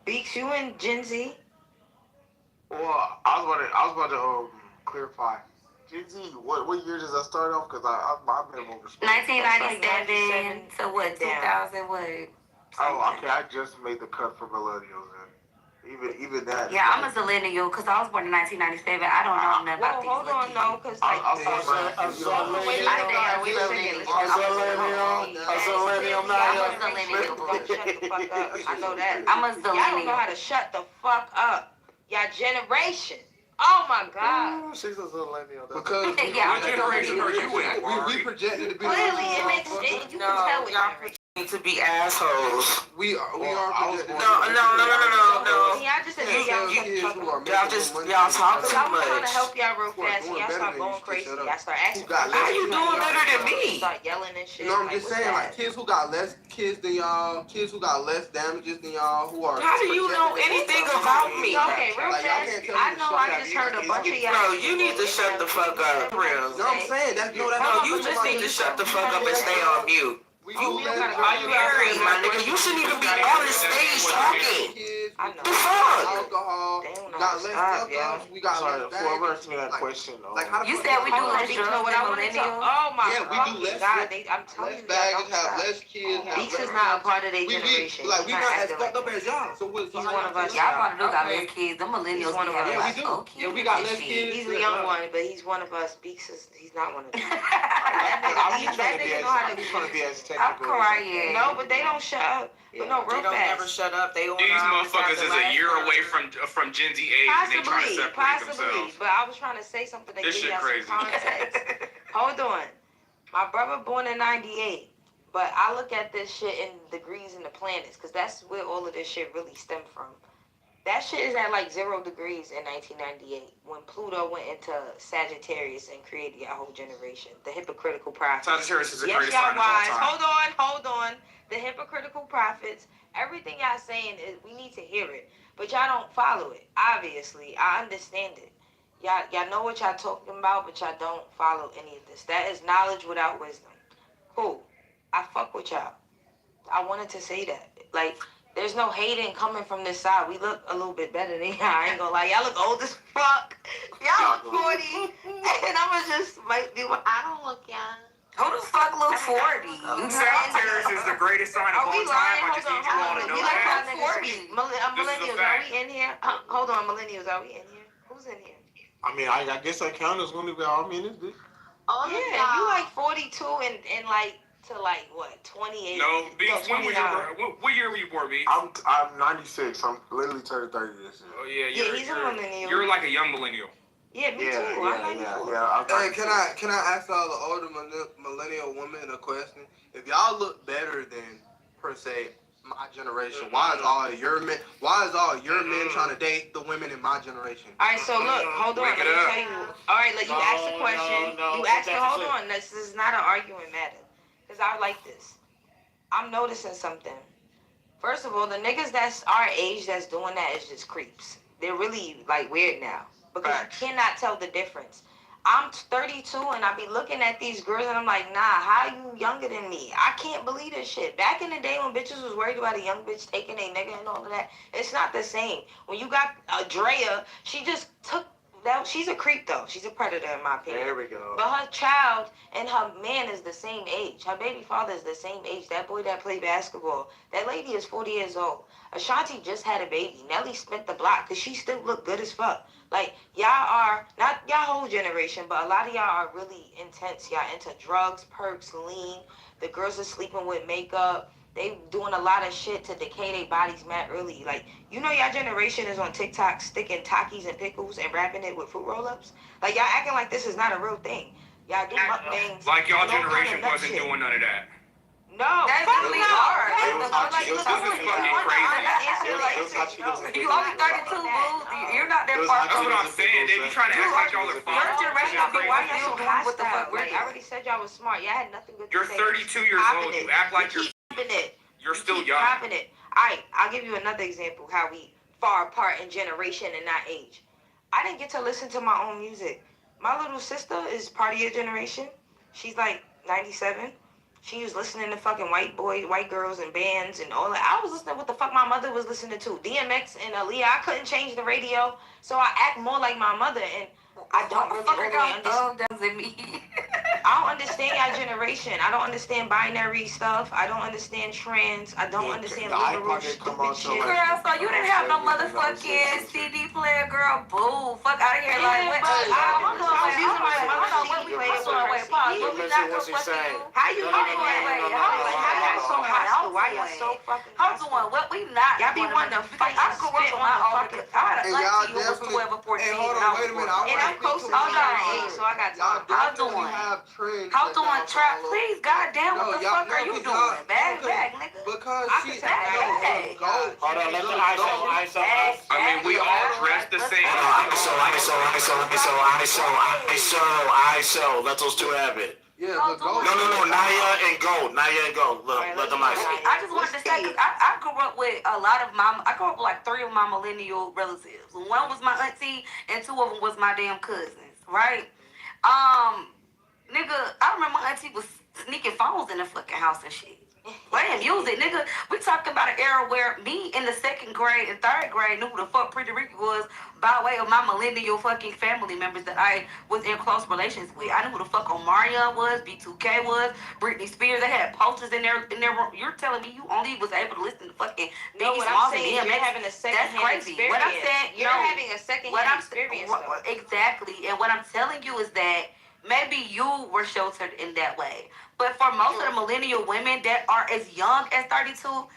Beaks, you and Gen Z? Well, I was about to clarify. Gen Z, what year does that start off? Because I've been over. 1997 to what, 2000, what? Oh, okay. I just made the cut for millennials, and even that. Yeah, I'm a millennial because I was born in 1997. I don't know nothing about Well, hold these on, no, because like, I'll say wait, I wait a second. Millennium I'm a millennial. Don't shut the fuck up. I know that. I'm a Y'all don't know millennial. how to shut the fuck up. Y'all generation. Oh my God. She's a millennial. Because Yeah, What generation are you in, we Mari? projected to be. Clearly, it makes sense. You can tell what y'all generation. to be assholes. We are projected. No. Y'all just said y'all shut the fuck up. Y'all talk too Y'all was trying to much. help y'all real fast, and y'all start going crazy. Y'all start asking questions. How you doing better than me? Start yelling and shit. You know, I'm like, just what's saying, that? like, kids who got less kids than y'all, kids who got less damages than y'all, who are. How do you know anything about me? Okay, real Like, y'all fast. can't tell me I to know shut I up. just heard a bunch of y'all. No, you need to shut the fuck up, real. You know what I'm saying? That's No, you just need to shut the fuck up and stay on mute. We Oh, do you let gotta- You married, my nigga. You shouldn't even be on the stage talking. kids, I know. The fuck? alcohol, They don't know got how to less stop, drugs, we got Sorry, less whoever baggage. asked me that question. Like, how the You fuck said we do y'all- less Beaks, drugs know what than I want to talk. millennials. Oh my Yeah, we do fucking less God. drugs, I'm telling less you, baggage, y'all have don't less kids, have Beaks less. is not a part of their We generation. like we He's not as acting fucked like up as y'all. So what? He's one of us. Y'all probably do got Okay. less kids. Them millennials He's one be of having us. like Yeah, we do. 4 kids. Yeah, we got and less shit. kids. He's the young one, but he's one of us. Beaks is he's not one of them. I'm just trying to be That nigga as know how to as technical. I'm crying. No, but they don't shut up. But no, real They don't never fast. shut up. They These motherfuckers is a year away from Gen Z age, and they trying to separate Possibly. themselves. But I was trying to say something to This give shit y'all crazy. some context. Hold on. My brother born in 98. But I look at this shit in degrees in the planets, because that's where all of this shit really stemmed from. That shit is at like 0 degrees in 1998 when Pluto went into Sagittarius and created our whole generation. The hypocritical prophets. Sagittarius is the Yes, greatest y'all sign of all wise. time. Hold on. The hypocritical prophets, Everything y'all saying is we need to hear it, but y'all don't follow it. Obviously, I understand it. Y'all know what y'all talking about, but y'all don't follow any of this. That is knowledge without wisdom. Cool. I fuck with y'all. I wanted to say that. Like, there's no hating coming from this side. We look a little bit better than y'all. I ain't gonna lie. Y'all look old as fuck. Y'all look 40. And I'ma just might do. I don't look young. Who the fuck look 40? South Terrace is the greatest sign of Are we all time. lying? I just Hold need you all on. to know We like that. how niggas speak. Millennials, are we in here? Hold on, millennials, are we in here? Who's in here? I mean, I guess I count as one of y'all. I mean, it's good. Yeah, you like 42 and like to like what 28? No, Beats, when was 29. your what year were you born, Beats? I'm 96. I'm literally turned 30 this year. Oh yeah, Yeah, he's a millennial. You're like a young millennial. Yeah, me too. I'm 94. Hey, can I ask all the older millennial women a question? If y'all look better than per se my generation, why is all your men trying to date the women in my generation? All right, so look, hold on. Let me tell you. All right, you asked a question. You asked. Hold on. This is not an argument matter. Cause I like this. I'm noticing something. First of all, the niggas that's our age that's doing that is just creeps. They're really like weird now. Because you cannot tell the difference. I'm 32 and I be looking at these girls and I'm like, nah, how you younger than me? I can't believe this shit. Back in the day when bitches was worried about a young bitch taking a nigga and all of that, it's not the same. When you got Drea, she just took that. She's a creep though. She's a predator in my opinion. There we go. But her child and her man is the same age. Her baby father is the same age. That boy that played basketball, that lady is 40 years old. Ashanti just had a baby. Nelly spent the block because she still look good as fuck. Like, y'all are, not y'all whole generation, but a lot of y'all are really intense. Y'all into drugs, perks, lean. The girls are sleeping with makeup. They doing a lot of shit to decay their bodies mad early. Like, you know y'all generation is on TikTok sticking Takis and pickles and wrapping it with fruit roll-ups? Like, y'all acting like this is not a real thing. Y'all do mukbangs. Like y'all and all generation kind of nut wasn't shit. doing none of that. No, That's fuck really no. hard. Hell It no. was Like, This is look, fucking I'm crazy. You only 32, boo. You're not that far That's from what I'm saying. They be trying to act like y'all are fun. Your generation is Why still y'all so doing what the fuck hostile? we're Like, I doing. already said y'all was smart. Y'all had nothing good to You're say. 32 years old. You act like keep popping it. you're still Keep young. popping it. Alright, I'll give you another example how we far apart in generation and not age. I didn't get to listen to my own music. My little sister is part of your generation. She's like 97. She was listening to fucking white girls and bands and all that. I was listening to what the fuck my mother was listening to. DMX and Aaliyah. I couldn't change the radio, so I act more like my mother, and I don't really understand. I don't understand y'all generation. I don't understand binary stuff. I don't understand trans. I don't understand liberal stupid shit. Girl, so you didn't have no motherfucking CD player, girl. Boo. Fuck out of here. Like, what? I was using my mother's What CD we player. wait, pause. What we not gonna fucking do? How you getting Wait, mad? wait, How y'all so hostile? Why y'all so fucking hostile? Hold on, what we not Y'all be wanting to fight I and grew up spit with on my the older fucking I had And a y'all auntie who was definitely. 12 or 14. Hey, hold on, wait a minute. And I'm close to Hold on. age, so I got Y'all time. definitely have trends. Hold that on, y'all trap, follow. please, goddamn, what the fuck are you doing? Bag, nigga. Because I she can tell that. go. Hold on, let me ISO. I mean, we all dress the same. ISO. Let those two have it. Yeah, Hold but go. on. No, Naya and Go. Let them ISO. I just wanted to say, because I grew up with a lot of I grew up with like 3 of my millennial relatives. One was my auntie, and 2 of them was my damn cousins, right? Nigga, I remember my auntie was sneaking phones in the fucking house and shit. Playing music, nigga. We talking about an era where me in the 2nd grade and 3rd grade knew who the fuck Pretty Ricky was by way of my millennial fucking family members that I was in close relations with. I knew who the fuck Omarion was, B2K was, Britney Spears. They had posters in their room. You're telling me you only was able to listen to fucking No, Biggie what I'm Smalls saying and is you're DMX? having a That's second-hand crazy. experience. What I'm saying, You're having a second-hand experience, though. Exactly. And what I'm telling you is that maybe you were sheltered in that way. But for most of the millennial women that are as young as 32,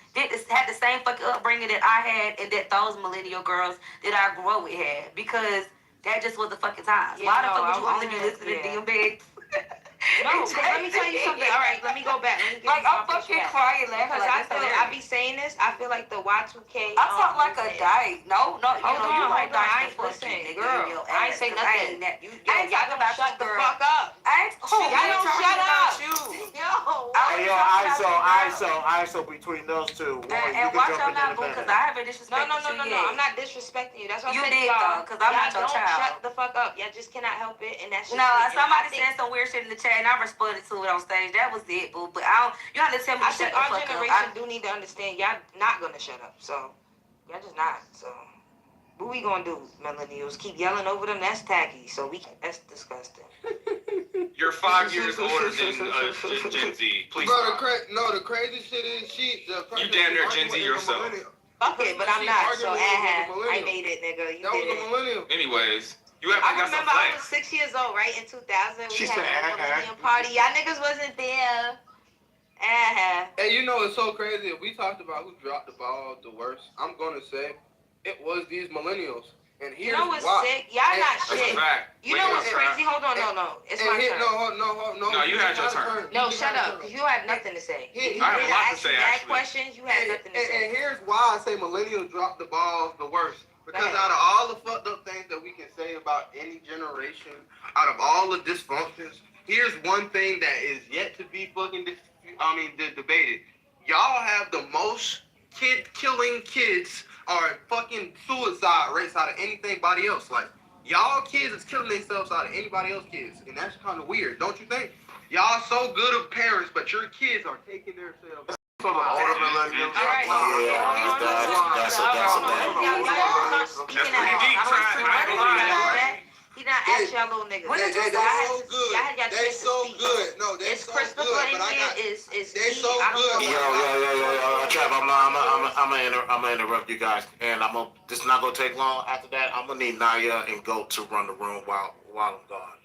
had the same fucking upbringing that I had and that those millennial girls that I grew up with had. Because that just was the fucking times. Yeah, Why the no, fuck would you I only be wasn't- listening yeah. to DMX? No, because let me tell you something. All right, let me go back. Let me get Like, I'm fucking crying laughing. Because Like, I be saying this. I feel like the Y2K. I talk like a dyke. No, Hold on. like I dyke ain't the fuck listen, nigga, girl. in your I ain't ass, say 'cause nothing. I ain't Y'all talking don't about shut you, the girl. fuck up. I I asked, Y'all don't shut up. You. Yo. Hey, yo, ISO, between those two. Warren, you and can watch jump your in in a mouth, boo, because minute. I haven't disrespected No. you yet. I'm not disrespecting you. That's what You I said did, to y'all. though, 'cause I'm not your don't child. Shut the fuck up. Y'all just cannot help it, and that's just No, it. And somebody I think- said some weird shit in the chat, and I responded to it on stage. That was it, boo. But I don't. You have to tell me I to think shut the our fuck generation up. do need to understand y'all not gonna shut up. So y'all just not. So what we gonna do, millennials? Keep yelling over them? That's tacky. So that's disgusting. You're 5 years older than Gen Z. Please Bro, stop. the crazy shit is You damn near Gen Z yourself. Fuck it, but I'm not. So I millennial. made it, nigga. You That was did a it. millennial. Anyways, you have I to got some remember I was flex. 6 years old, right? In 2000, we She had said, a millennium party. Y'all niggas wasn't there. And you know it's so crazy. If we talked about who dropped the ball the worst, I'm gonna say it was these millennials. And here's You know what's why. sick? Y'all not That's a shit. fact. You know what's crazy? Hold on, no. It's my turn. No, you had your turn. No, shut up, because you have nothing to say. He- You I have a didn't lot to ask say, me bad actually. questions. You had nothing to say. And here's why I say millennials drop the balls the worst. Because Right. out of all the fucked up things that we can say about any generation, out of all the dysfunctions, here's one thing that is yet to be fucking debated. Y'all have the most kid-killing kids or fucking suicide rates out of anybody else. Like, y'all kids is killing themselves out of anybody else's kids. And that's kind of weird, don't you think? Y'all so good of parents, but your kids are taking themselves. For the older millennials. All right. That's pretty deep, Trap. He not ask y'all little niggas. They so good. They so good. No, they It's so Christopher good. in But I here. got. Is They so I don't good. know. Yo, Trav, I'm gonna interrupt you guys, and this is not gonna take long. After that, I'm gonna need Naya and Goat to run the room while I'm gone.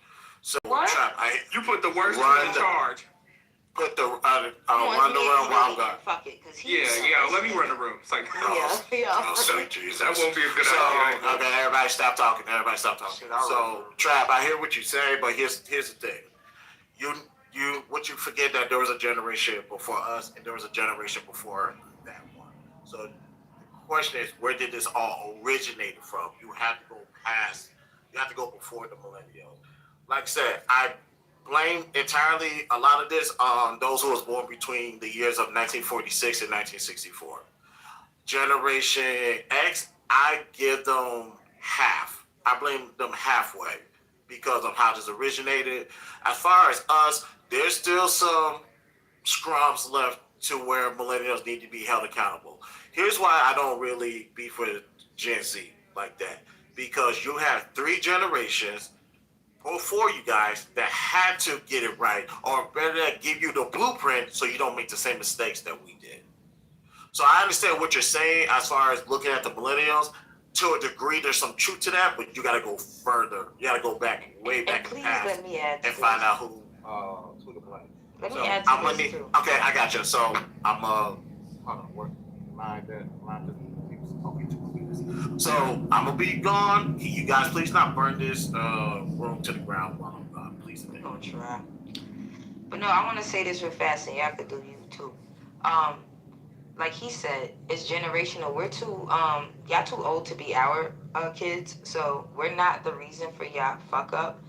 So, What? Trav, You put the worst two in charge. put the run the room while I'm gone. Fuck it, cause Yeah. Let me run the room. It's like, Yeah. Sweet Jesus. that won't be a good So, idea. okay, everybody stop talking. So, Trav, I hear what you say, but here's the thing. What you forget that there was a generation before us, and there was a generation before that one. So, the question is, where did this all originate from? You have to go before the millennials. Like I said, I blame entirely a lot of this on those who was born between the years of 1946 and 1964. Generation X, I give them half. I blame them halfway because of how this originated. As far as us, there's still some scrubs left to where millennials need to be held accountable. Here's why I don't really be for Gen Z like that. Because you have 3 generations before you guys that had to get it right, or better yet, give you the blueprint so you don't make the same mistakes that we did. So I understand what you're saying as far as looking at the millennials. To a degree, there's some truth to that, but you got to go further. You got to go way back in the past let me add and to find this. out who to blame. Let me So add I'm to gonna this need. too. Okay, I got you. So I'm hold on, work. So I'm gonna be gone. Can you guys please not burn this room to the ground while I'm gone, please? I'm gonna try. But no, I want to say this real fast, and y'all could do you too. Like he said, it's generational. We're too y'all too old to be our kids, so we're not the reason for y'all fuck up.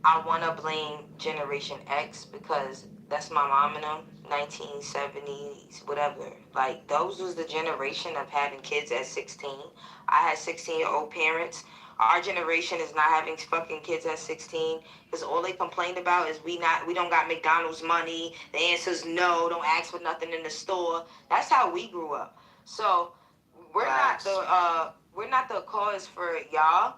I want to blame Generation X because that's my mom and them, 1970s, whatever. Like, those was the generation of having kids at 16. I had 16-year-old parents. Our generation is not having fucking kids at 16 because all they complained about is we don't got McDonald's money. The answer is no, don't ask for nothing in the store. That's how we grew up. So we're not the cause for y'all.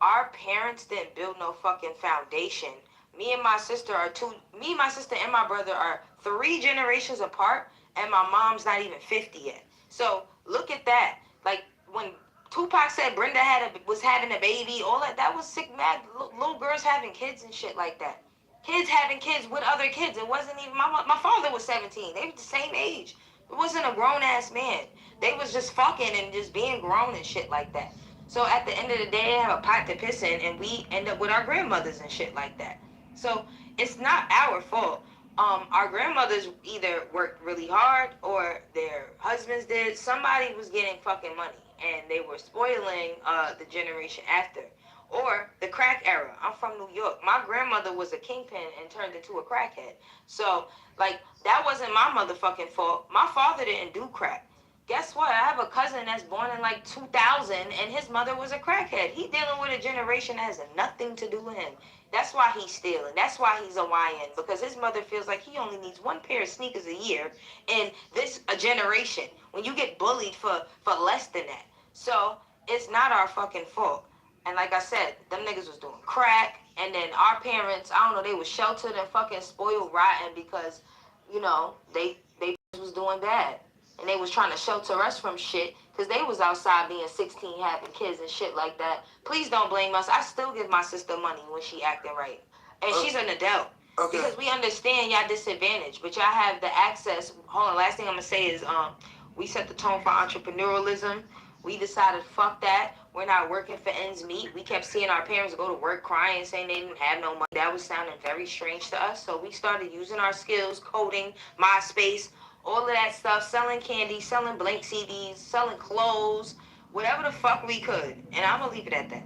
Our parents didn't build no fucking foundation. Me and my sister and my brother are 3 generations apart, and my mom's not even 50 yet. So look at that. Like when Tupac said Brenda was having a baby, all that was sick, mad. Little girls having kids and shit like that. Kids having kids with other kids. It wasn't even my father was 17. They were the same age. It wasn't a grown ass man. They was just fucking and just being grown and shit like that. So at the end of the day, they have a pot to piss in, and we end up with our grandmothers and shit like that. So it's not our fault. Our grandmothers either worked really hard or their husbands did. Somebody was getting fucking money, and they were spoiling the generation after. Or the crack crack era. I'm from New York. My grandmother was a kingpin and turned into a crackhead. So, like, that wasn't my motherfucking fault. My father didn't do crack. Guess what? I have a cousin that's born in like 2000 and his mother was a crackhead. He dealing with a generation that has nothing to do with him. That's why he's stealing. That's why he's a YN, because his mother feels like he only needs one pair of sneakers a year in this a generation when you get bullied for less than that. So it's not our fucking fault. And like I said, them niggas was doing crack, and then our parents, I don't know, they was sheltered and fucking spoiled rotten because, you know, they was doing bad. And they was trying to shelter us from shit because they was outside being 16 having kids and shit like that. Please don't blame us. I still give my sister money when she acting right. And she's an adult. Okay. Because we understand y'all disadvantaged, but y'all have the access. Hold on, last thing I'm going to say is we set the tone for entrepreneurialism. We decided, fuck that. We're not working for ends meet. We kept seeing our parents go to work crying, saying they didn't have no money. That was sounding very strange to us. So we started using our skills, coding, MySpace, all of that stuff, selling candy, selling blank CDs, selling clothes, whatever the fuck we could. And I'm gonna leave it at that.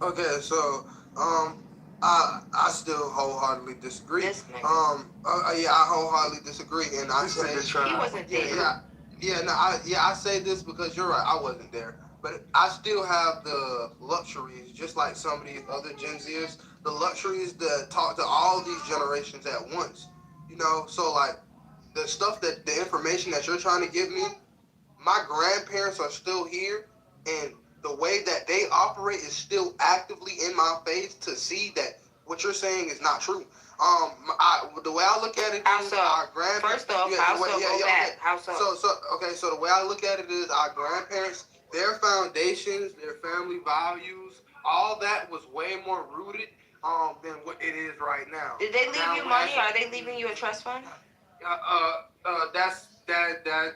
Okay, so I still wholeheartedly disagree. This nigga. Yeah, I wholeheartedly disagree, and I say He wasn't there. I say this because you're right. I wasn't there, but I still have the luxuries, just like some of these other Gen Zers, the luxuries to talk to all these generations at once. You know, so like the stuff that the information that you're trying to give me, my grandparents are still here, and the way that they operate is still actively in my face to see that what you're saying is not true. The way I look at it is our grandparents. First off, how so? So the way I look at it is our grandparents, their foundations, their family values, all that was way more rooted than what it is right now. Did they leave you money? Are they leaving you a trust fund? That's irrelevant.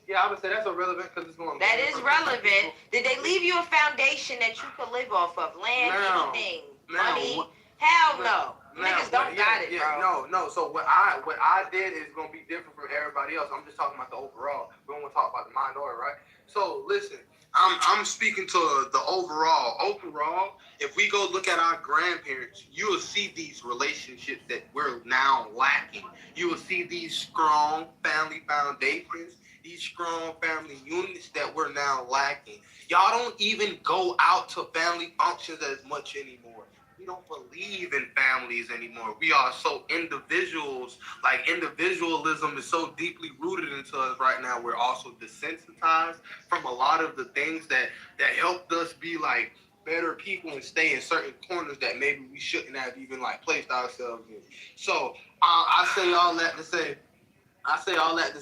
Yeah, I would say that's irrelevant because it's going. That is relevant. Did they leave you a foundation that you could live off of? Land, anything, money? Hell no. Niggas don't got it, bro. No. So what I did is gonna be different from everybody else. I'm just talking about the overall. We don't want to talk about the minority, right? So listen, I'm speaking to the overall. Overall, if we go look at our grandparents, you will see these relationships that we're now lacking. You will see these strong family foundations, these strong family units that we're now lacking. Y'all don't even go out to family functions as much anymore. We don't believe in families anymore. We are so individuals. Like, individualism is so deeply rooted into us right now. We're also desensitized from a lot of the things that helped us be like better people and stay in certain corners that maybe we shouldn't have even like placed ourselves in. So I say all that to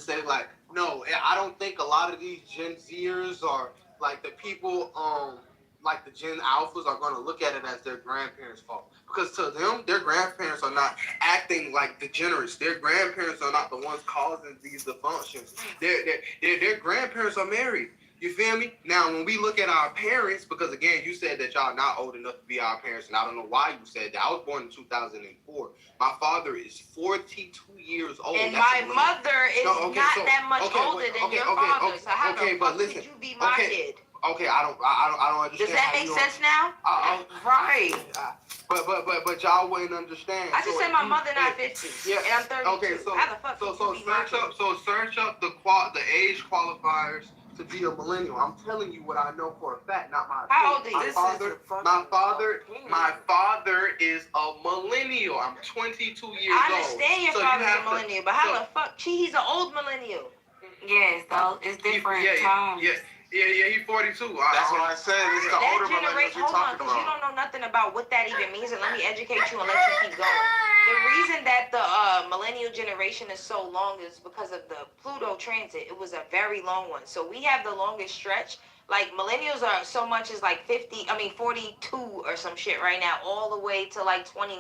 say like, no, I don't think a lot of these Gen Zers are like the people like the Gen Alphas are going to look at it as their grandparents' fault. Because to them, their grandparents are not acting like degenerates. Their grandparents are not the ones causing these dysfunctions. Their grandparents are married. You feel me? Now, when we look at our parents, because again, you said that y'all not old enough to be our parents, and I don't know why you said that. I was born in 2004. My father is 42 years old. And my mother is not that much older than your father. So how the fuck could you be my kid? Okay, I don't understand. Does that make sense now? Right. But y'all wouldn't understand. I just said my mother not 50. Yeah. And I'm 32. Okay, so how the fuck could you be my kid? Search up the age qualifiers to be a millennial. I'm telling you what I know for a fact, not my. How old are you? My father is a millennial. I'm 22 years old. I understand your father's a millennial, but how the fuck? He's an old millennial. Yes, though it's different times. Yeah, he's 42. That's what I said. It's the older millennials you're talking because you don't know nothing about what that even means, and let me educate you and let you keep going. The reason that the millennial generation is so long is because of the Pluto transit. It was a very long one. So we have the longest stretch. Like, millennials are so much as like 42 or some shit right now, all the way to like 29.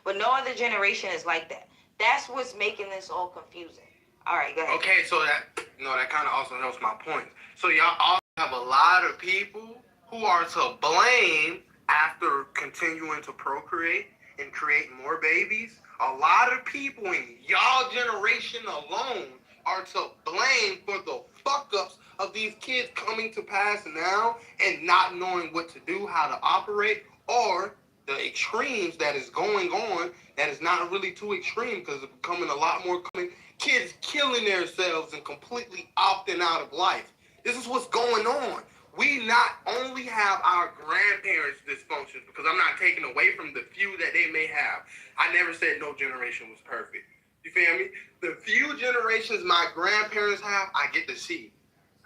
But no other generation is like that. That's what's making this all confusing. All right, go ahead. Okay, so that kind of also helps my point. So y'all also have a lot of people who are to blame after continuing to procreate and create more babies. A lot of people in y'all generation alone are to blame for the fuck-ups of these kids coming to pass now and not knowing what to do, how to operate, or the extremes that is going on that is not really too extreme because it's becoming a lot more common. Kids killing themselves and completely opting out of life. This is what's going on. We not only have our grandparents' dysfunctions, because I'm not taking away from the few that they may have. I never said no generation was perfect. You feel me? The few generations my grandparents have, I get to see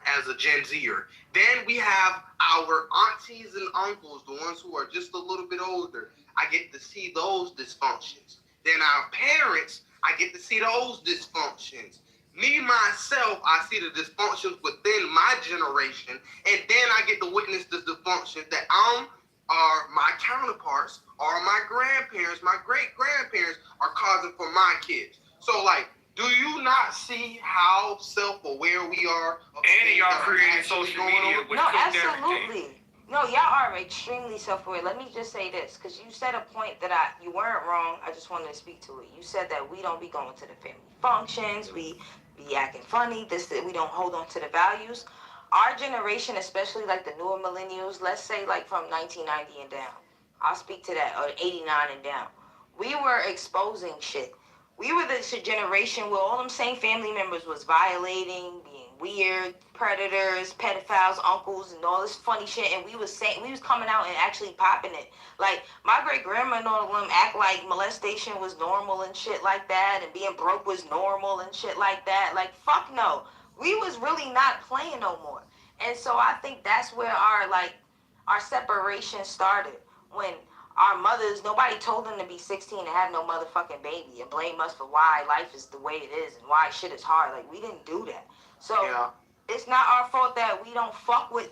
as a Gen Zer. Then we have our aunties and uncles, the ones who are just a little bit older. I get to see those dysfunctions. Then our parents, I get to see those dysfunctions. Me, myself, I see the dysfunctions within my generation, and then I get to witness the dysfunctions that or my counterparts, or my grandparents, my great-grandparents are causing for my kids. So, like, do you not see how self-aware we are? And y'all created social media with No, everything. absolutely. No, y'all are extremely self-aware. Let me just say this, because you said a point that you weren't wrong. I just wanted to speak to it. You said that we don't be going to the family functions. We be acting funny. We don't hold on to the values. Our generation, especially like the newer millennials, let's say like from 1990 and down. I'll speak to that, or 89 and down. We were exposing shit. We were the generation where all them same family members was violating, being weird, predators, pedophiles, uncles, and all this funny shit. And we was coming out and actually popping it. Like, my great grandma and all of them act like molestation was normal and shit like that, and being broke was normal and shit like that. Like, fuck no. We was really not playing no more. And so I think that's where our separation started. When our mothers, nobody told them to be 16 and have no motherfucking baby and blame us for why life is the way it is and why shit is hard. Like, we didn't do that. So it's not our fault that we don't fuck with,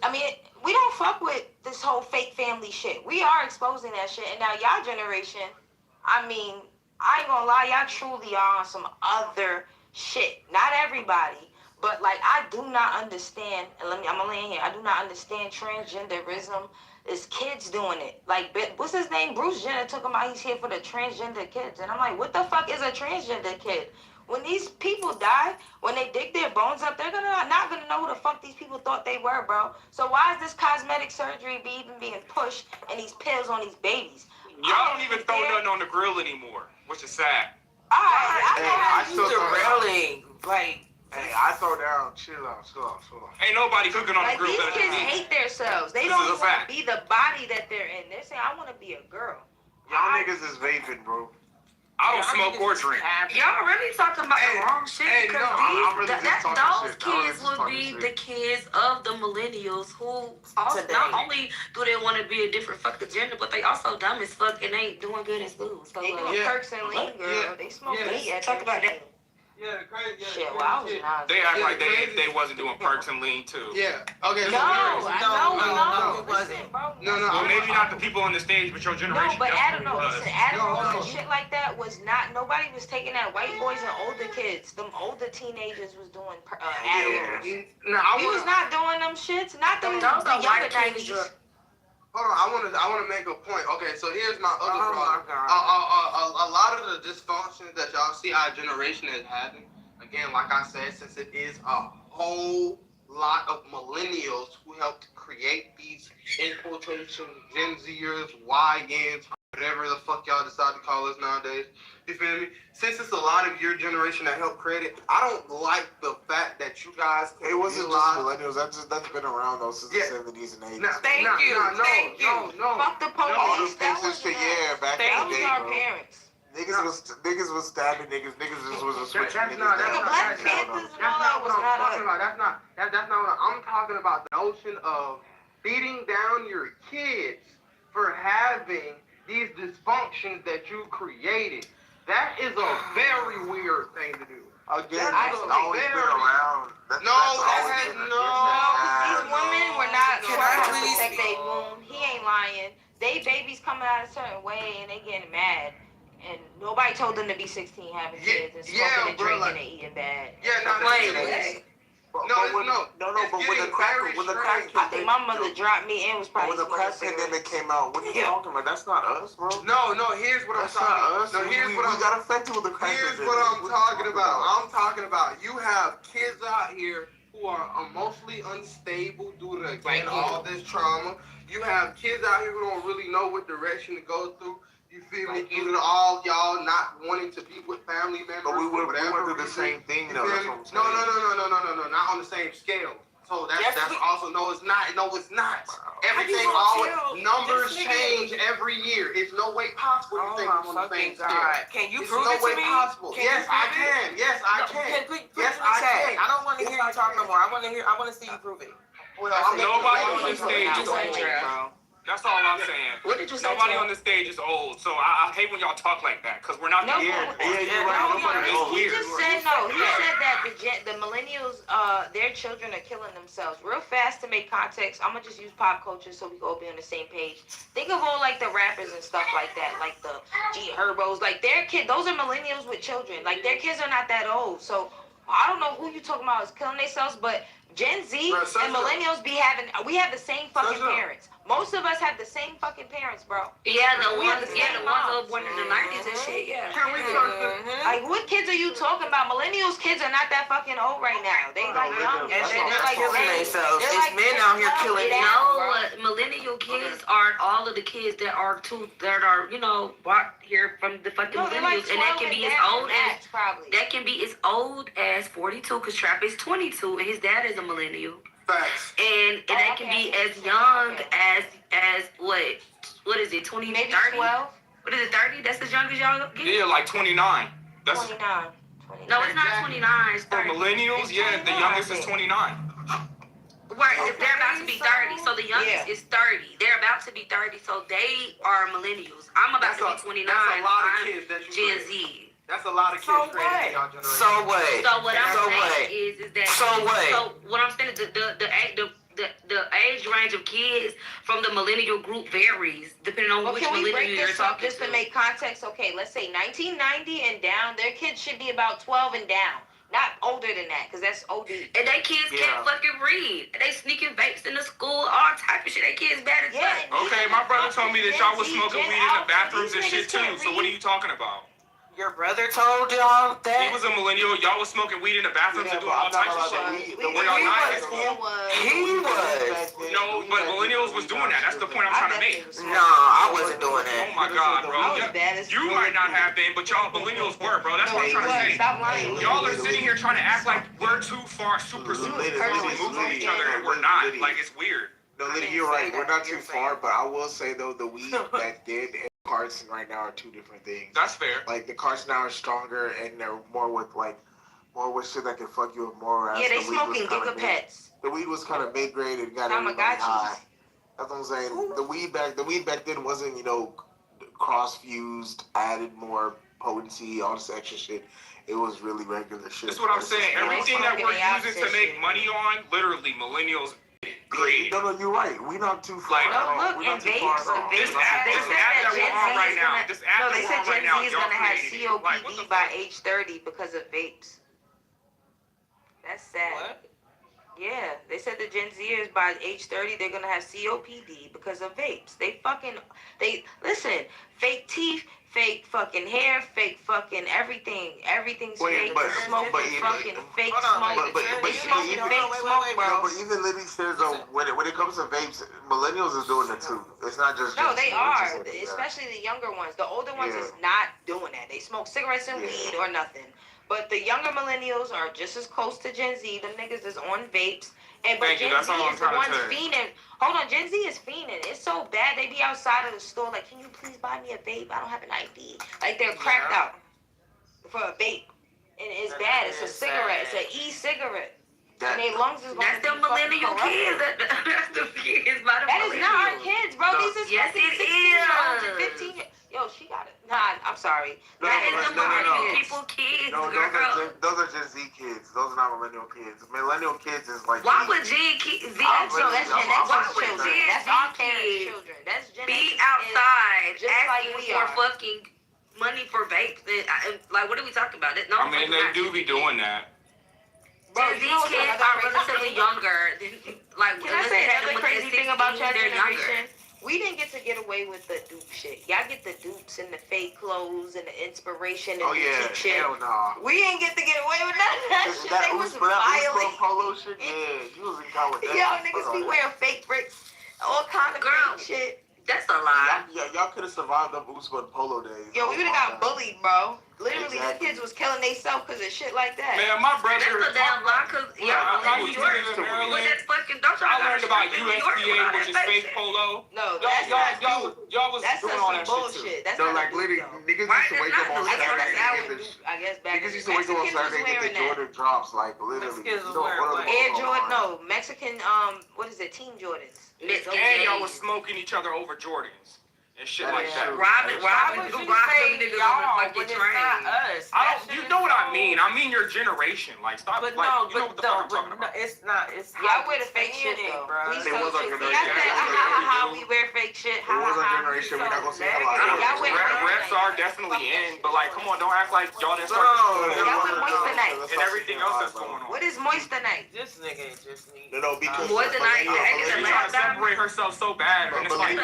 we don't fuck with this whole fake family shit. We are exposing that shit. And now y'all generation, I ain't gonna lie, y'all truly are on some other shit. Not everybody, but like, I do not understand, and I'm gonna land here, I do not understand transgenderism. It's kids doing it. Like, what's his name? Bruce Jenner took him out. He's here for the transgender kids. And I'm like, what the fuck is a transgender kid? When these people die, when they dig their bones up, they're not gonna know who the fuck these people thought they were, bro. So why is this cosmetic surgery even being pushed and these pills on these babies? Y'all don't even throw nothing on the grill anymore, which is sad. I still railing, like. Hey, I throw down. Chill out. Ain't nobody cooking on the grill. These kids hate themselves. They don't want to be the body that they're in. They're saying, I want to be a girl. Y'all niggas is vaping, bro. I don't smoke or drink. Y'all really talking about the wrong shit, because those kids would be the kids of the millennials who also not only do they want to be a different fucking gender, but they also dumb as fuck and ain't doing good in school. So they doing perks and lean, girl. They smoke weed. Talk about that. Yeah, crazy. Shit, well, I was not. They act like they wasn't doing perks and lean too. Yeah. Okay. No, it wasn't. No. Well, maybe not the people on the stage, but your generation. No, but Adam, listen, Adam and No. shit like that was not. Nobody was taking that. White boys and older kids, them older teenagers was doing Adderall. He was not doing them shits. Not them. Those The are white younger kids. 90s. Hold on, I want to make a point. Okay, so here's my other problem. God. A lot of the dysfunctions that y'all see our generation is having, again, like I said, since it is a whole lot of millennials who helped create these infiltration Gen Zers, YNs, whatever the fuck y'all decide to call us nowadays. You feel me? Since it's a lot of your generation that helped create it, I don't like the fact that you guys. It wasn't just millennials. That's been around though since the 70s and 80s. Thank you. No. Fuck the police. All the That fixes to back that in the was day, our bro. parents. Niggas was stabbing niggas. Niggas just was switching That's niggas not- down. Nigga, Black Panthers and all that was not talking us. about. That's not what I'm talking about. The notion of beating down your kids for having these dysfunctions that you created. That is a very weird thing to do. Again, That's it's always been around. That's always been These women were not Can trying I to please protect speak? their womb. He ain't lying. They babies coming out a certain way and they getting mad. And nobody told them to be 16 having kids and smoking and drinking and eating bad. Yeah, no, Wait. But No, when the crack I think my mother dropped me and was probably when the crack smoking pandemic cigarettes. came out, what are you talking about? That's not us, bro. No, here's what That's I'm not talking. us. No, here's what we I'm. got affected with the crack Here's pandemic. what I'm What are you talking about. I'm talking about you have kids out here who are emotionally unstable due to again all this trauma. You have kids out here who don't really know what direction to go through. You feel me? Due to all y'all not wanting to be with family members. But we went whatever through the reason. same thing, You though. feel That's me? what I'm saying. No, not on the same scale. So that's Jeffrey- also no, it's not. No, it's not. Everything gonna always tell numbers this nigga- change every year. It's no way possible you Oh think my it's on the same fucking scale. God. Can you It's prove no it way to me? possible. Can Yes, you I prove it? can. Yes, I No, can. put Yes, it in the I chat. can. I don't want to hear you talk no more. I want to see you prove it. Well, Nobody on Nobody this stage is on old, this bro. That's all I'm saying. What did you say? Nobody Tim? on the stage is old, so I hate when y'all talk like that, because we're not No, the Yeah, you're right. No, Nobody he old. just said no. He said that the millennials, their children are killing themselves. Real fast to make context, I'm gonna just use pop culture so we can all be on the same page. Think of all like the rappers and stuff like that, like the G Herbos, like their kid. Those are millennials with children. Like their kids are not that old, so I don't know who you talking about is killing themselves, but Gen Z and millennials we have the same fucking parents. Most of us have the same fucking parents, bro. Yeah, the We have ones the that same were moms. born in the 90s and shit, yeah. Can we search this? Like, what kids are you talking about? Millennials kids are not that fucking old right now. They like young. And They're they're like killing men. themselves. They're It's like men out here killing it them. out, No, millennial kids are all of the kids that are brought here from the fucking No, they're like millennials, and that 12 can be and as down, old as max, probably. that can be as old as 42, because Trap is 22 and his dad is a millennial, Facts. and that can be as young as what is it, 20, Maybe 30? 12, What is it, 30? That's as young as y'all get? Yeah, like 29. That's 29. No, it's not 29. It's for 30. millennials. It's Yeah, the 29, youngest I is think. 29. Right, they're about to be 30. So the youngest Yeah. is 30. They're about to be 30. So they are millennials. I'm about to be 29. That's a lot of I'm kids that you Gen raised. Z. That's a lot of kids So created what? in y'all generation. So what? So what I'm So saying what? is that So what? So what I'm saying is the age range of kids from the millennial group varies depending on Well, which can we millennial break you're this up talking just to make context? Okay, let's say 1990 and down. Their kids should be about 12 and down. Not older than that, because that's OD. And they kids can't fucking read. They sneaking vapes in the school, all type of shit. They kids bad as Yeah. fuck. Okay, my brother told me that y'all was Gen Z, smoking Gen weed in the Alpha, bathrooms and these shit niggas too. can't So what are read. you talking about? Your brother told y'all He that? was a millennial. Y'all was smoking weed in the bathrooms and doing all types of shit. Were y'all not in school? He was. No, but millennials was doing that. That's the point I'm trying to make. No, I wasn't doing Oh that. my God, bro. I was bad as You might not have been, but y'all millennials were, bro. That's what I'm trying to say. Stop lying. Y'all are sitting here trying to act like we're too far, super removed from each other, and we're not. Like, it's weird. No, Liddy, you're right. We're not too far, but I will say though, the weed back then and carts right now are two different things. That's fair. Like the carts now are stronger and they're more with shit that can fuck you up more. Yeah, they the weed was smoking kinda Gigapets. The weed was kind of mid grade and got everybody high. Tamagotchis. That's what I'm saying. The weed back then wasn't cross fused, added more potency, all this extra shit. It was really regular shit. That's what I'm saying. Everything that we're using to make money on, literally millennials created. No, you're right. We're not too far. Like, at all. Look, We're and not too far at all. vapes. This app They that said that we're Gen on Z right is now, gonna. this app No, that they we're said on right Gen now, Z is y'all gonna have created it. Like, what the COPD by fuck? age 30 because of vapes. That's sad. What? Yeah, they said the Gen Zers by age 30 they're gonna have COPD because of vapes. They listen, fake teeth, fake fucking hair, fake fucking everything's fake. Smoking fucking fake smoke. They smoking fake smoke, bro. But even Liddy says when it comes to vapes, millennials is doing it too. It's not just No, Gen they Z, are, it's just like, especially the younger ones. The older ones Yeah. is not doing that. They smoke cigarettes and weed or nothing. But the younger millennials are just as close to Gen Z. Them niggas is on vapes. But Thank you, Gen that's Z all I'm is the trying ones to tell you. fiending. Hold on, Gen Z is fiending. It's so bad. They be outside of the store like, can you please buy me a vape? I don't have an ID. Like they're cracked out for a vape. And it's bad. It's a cigarette. It's an e-cigarette. And their lungs is going That's the millennial kids. That's the kids by the That is not our millennials. kids, bro. These is Yes, fucking it 16-year-olds is. and 15 year. Yo, she got it. Nah, I'm sorry. That is the millennial no. people kids, No, girl. those are Gen Z kids. Those are not millennial kids. Millennial kids is like. Why would Gen Z No, that's Gen Why X's would children. Gen That's Z our parents' kids children. That's Gen be X's outside just like asking we for are. fucking money for vapes? Like, what are we talking about? No, I mean, they do be doing that. Bro, Gen Z you know what's kids another are crazy relatively thing? younger than, like, Can I say another crazy thing about your they're younger. generation? We didn't get to get away with the dupe shit. Y'all get the dupes and the fake clothes and the inspiration and Oh the yeah, cheap shit. hell nah. We didn't get to get away with none of that shit. That They was Uspa violent. polo shit, yeah, you was in count with that. Yo, niggas be wearing fake bricks, all kind of Girl. fake shit. That's a lie. Y'all could have survived them Uspa polo days. Yo, we would have got bullied, bro. Literally, Exactly. these kids was killing themselves because of shit like that. Man, my brother. That's a damn lie, cause When I in was New York, in Maryland, with that fucking, don't y'all I got learned about in New York with all USDA, which is that fake shit. polo. No, that's not dupe. Y'all was That's doing some all that shit bullshit. too. That's No, not like a dupe, literally, though. niggas Right, used to wake it's up on not I guess Saturday that and was get dupe. the I guess back niggas then. used to wake up on Mexicans was Saturday and get wearing the that. Jordan drops, like literally. Mexicans was You know, wearing one of what? them Air was Jordan, on. no, Mexican, what is it, Team Jordans. It's And y'all was smoking each other over Jordans and shit That like is that. true. Robbing Why would you say them niggas on the y'all fucking when it's train. not us? I That don't. shit You is know what I so- mean? I mean your generation. Like stop. But like, no, you know what the fuck I'm talking about. it's not. It's Y'all how wear you the fake saying shit, though. bro. We It so was our shit. See, generation. I said, ha ha ha, we wear fake shit. Ha It was ha our ha. generation. We're not gonna say a Y'all lot. wear Reps are definitely in, but like, come on, don't act like y'all didn't No, start the shit. Y'all with Moisture And everything else that's going on. What is Moisture Night? This nigga just need. No, because More than I- She trying to separate herself so bad, and it's like,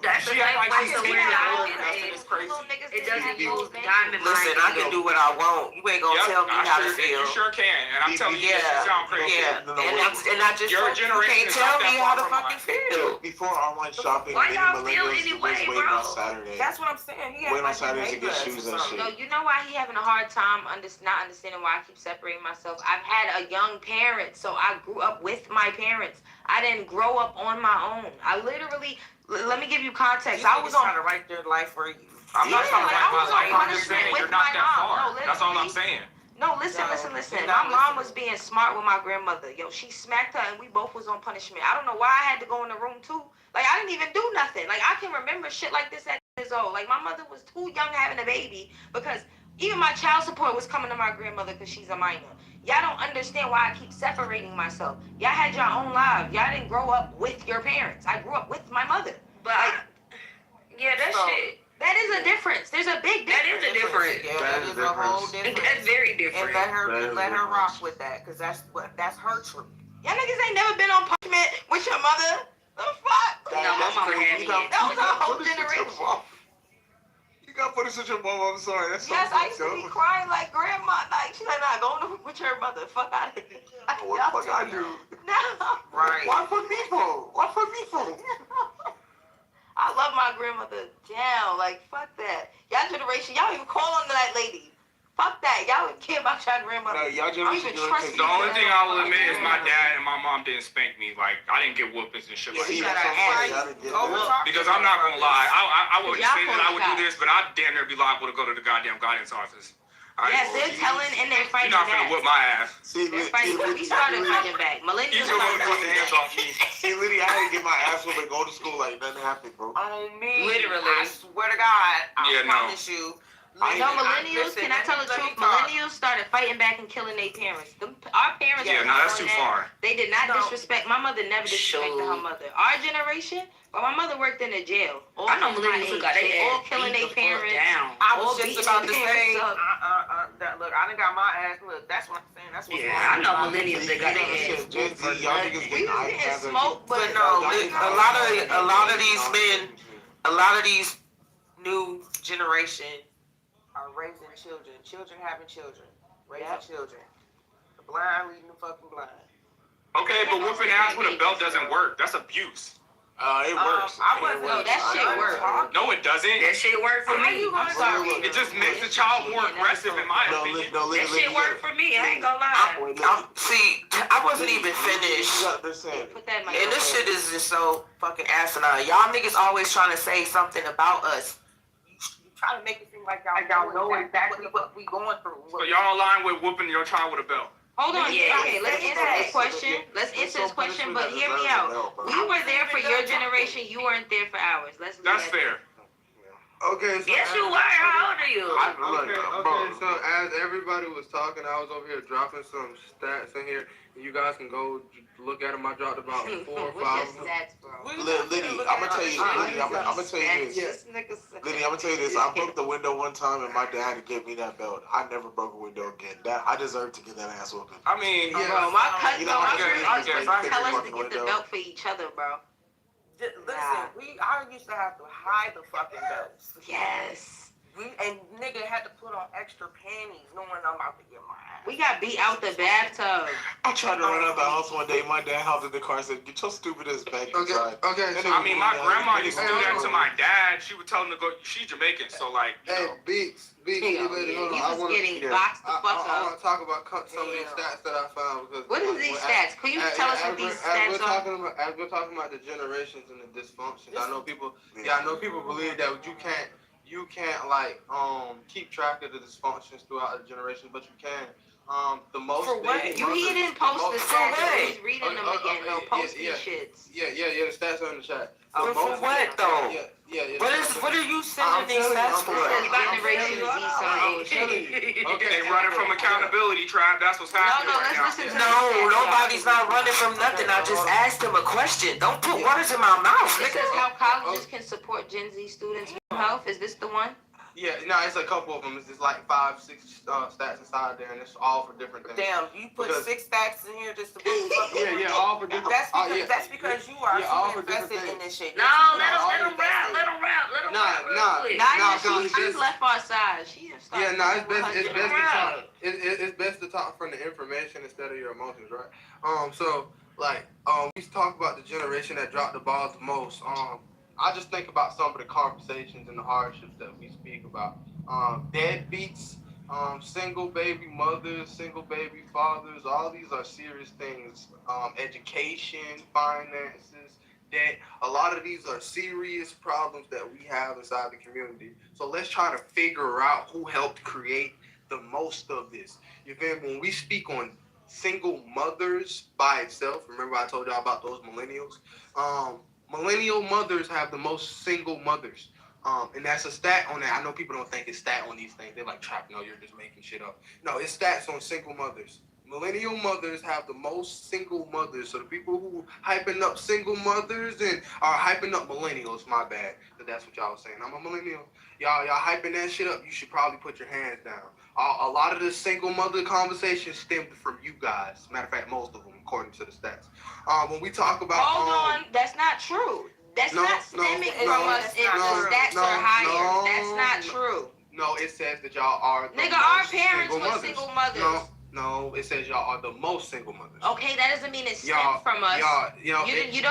That's the she same act like way she's to skinny wear now. it. It's crazy. It doesn't use diamond Listen, I can do what I want. You ain't gonna Yep, tell me how to feel. You sure can, and I'm telling you, Yeah, you sound crazy. yeah, and I just Your you generation can't is tell not that me how to far from fucking mine. feel. Before online shopping, Why many y'all feel millennials any was way, waiting bro? on Saturday. That's what I'm saying. He Waiting on act like Saturdays he to get hates us shoes or and something. No, shit. you know why he having a hard time not understanding why I keep separating myself. I've had a young parent, so I grew up with my parents. I didn't grow up on my own. I literally, let me give you context. I was trying on. to write their life for you. I'm not Yeah, trying to like, write I my was on life. I'm just punishment saying with you're not my that mom. far. No, That's all I'm literally. saying. No, listen. you're My not mom listening. was being smart with my grandmother. Yo, she smacked her and we both was on punishment. I don't know why I had to go in the room too. Like, I didn't even do nothing. Like, I can remember shit like this at years old. Like, my mother was too young having a baby because even my child support was coming to my grandmother because she's a minor. Y'all don't understand why I keep separating myself. Y'all had your own lives. Y'all didn't grow up with your parents. I grew up with my mother. But yeah, that So- shit. That is a difference. There's a big That difference. is a difference. Yeah, That that is is a whole difference. difference. That's very And different. let her That is let her difference. rock with that, cause that's her truth. Y'all niggas ain't never been on punishment with your mother. The fuck? No, my mama had me. That was a whole generation. You got footage of your mom. I'm sorry. That's so Yes, I used to fucked be up. crying like grandma. Like, she's like, nah, go on with your mother. Fuck out of here. What the fuck I do? No. Right. Why put me for? Why put me for? I love my grandmother down. Like, fuck that. Y'all generation, y'all even call on that lady. Fuck that. Y'all don't care about y'all grandmother. No, y'all I don't generation even doing trust things. The only thing I will admit is my Yeah. dad and my mom didn't spank me. Like, I didn't get whoopings and shit like See, that. that's so funny. Y'all didn't get that. Because I'm not gonna lie, I wouldn't Y'all say that I would do this, but I'd damn near be liable to go to the goddamn guidance office. Yes, they're telling and they're You're fighting not finna back. whoop my ass. See, They're fighting back. We started fighting back. You Millennials still gonna started put the fighting hands back. off me. See, Liddy, I had to get my ass whooped and go to school like nothing happened, bro. On me. Literally. I swear to God. Yeah, I no. promise you. No, Listen, millennials, listen, can I tell the let me truth? talk. Millennials started fighting back and killing their parents. Our parents Yeah, were no, not that's on too that. far. They did not No. disrespect. My mother never disrespected her Shoot. mother. Our generation, but my mother worked in a jail. All I know kids my millennials who age. got They their all ass killing beat their the fuck parents. down. I All was just beating about to their say, parents up. that look, I done got my ass. Look, that's what I'm saying. That's what's Yeah, going I know on. millennials that got their ass Gen whooped Z, for y'all niggas nothing. We was getting getting smoked, but But no, a lot of these men, a lot of these new generation are raising children. Children having children. Raising children. The blind leading the fucking blind. Okay, but whooping ass with a belt doesn't work. That's abuse. It works. I It wasn't- works. No, that shit I- works. No, it doesn't. That shit worked for How me. you gonna I'm sorry. do It just makes the child more aggressive, in my No, opinion. no, That shit worked for me. I ain't gonna lie. See, I wasn't even finished. You understand? Put that in my And this shit is just so fucking asinine. Y'all niggas always trying to say something about us. You try to make it seem like y'all know exactly what we going through. So y'all align with whooping your child with a belt. Hold on. Yeah. Okay, let's answer this question. Let's answer this question, but hear me out. We were there for your generation. You weren't there for ours. Let's leave That's that fair. Okay, so Yes, you were. How old are you? Okay, so as everybody was talking, I was over here dropping some stats in here. You guys can go look at them. I dropped about 4 or 5 What's of your them. stats, bro? Liddy, I'm gonna tell you. Liddy, I'm gonna tell you this. This nigga said. Liddy, I'm gonna tell you this. I broke the window one time, and my dad had to give me that belt. I never broke a window again. That I deserve to get that ass whooping. I mean, Bro, my cousin, You know, my I guess- friends I used to tell us to fucking get the window. belt for each other, bro. Listen, I used to have to hide the fucking belts. Yes. And nigga had to put on extra panties knowing I'm about to get my ass. We got beat out the bathtub. I tried to run out the house one day. My dad hopped in the car and said, "Get your stupid ass back inside." Okay. So, I mean, my grandma used to do that to my dad. She would tell him to go. She's Jamaican, so like, you hey, know. Beats, He you lady, hold on. I was want getting boxed the fuck I up. want to talk about some of these stats that I found because. What is these stats? Can you tell us what these stats are? As we're talking about the generations and the dysfunctions, I know people. Yeah, I know people believe that you can't like keep track of the dysfunctions throughout the generations, but you can. The most. For what? He didn't post the stats. He's reading them again. No, post these shits. Yeah. The stats are in the chat. For what though? Yeah. What are you sending these stats for? Generation Z something. Okay, they running from accountability, tribe. That's what's happening right now. Let's listen to No, nobody's not running from nothing. I just asked him a question. Don't put words in my mouth, This nigga. is how colleges can support Gen Z students' mental health. Is this the one? Yeah, no, it's a couple of them. It's just like 5, 6 stats inside there, and it's all for different things. Damn, you put 6 stats in here just to put Yeah, all for different. That's because you are all so for different invested in things. this shit. No, let him rap real quick. She left our side. She didn't start. It's best to talk from the information instead of your emotions, right? We talk about the generation that dropped the ball the most. I just think about some of the conversations and the hardships that we speak about. Deadbeats, single baby mothers, single baby fathers, all these are serious things. Education, finances, debt. A lot of these are serious problems that we have inside the community. So let's try to figure out who helped create the most of this. You feel me? When we speak on single mothers by itself, remember I told y'all about those millennials? Millennial mothers have the most single mothers. And that's a stat on that. I know people don't think it's stat on these things. They're like, Trap, no, you're just making shit up. No, it's stats on single mothers. Millennial mothers have the most single mothers. So the people who hyping up single mothers and are hyping up millennials, my bad. But that's what y'all was saying. I'm a millennial. Y'all hyping that shit up. You should probably put your hands down. A lot of the single mother conversation stemmed from you guys. Matter of fact, most of them, according to the stats. When we talk about hold on, that's not true. That's not stemming from us if the stats are higher. That's not true. No, it says that y'all are the Nigga, our most parents single were mothers. single mothers. No, it says y'all are the most single mothers. Okay, that doesn't mean it stemmed from us. You don't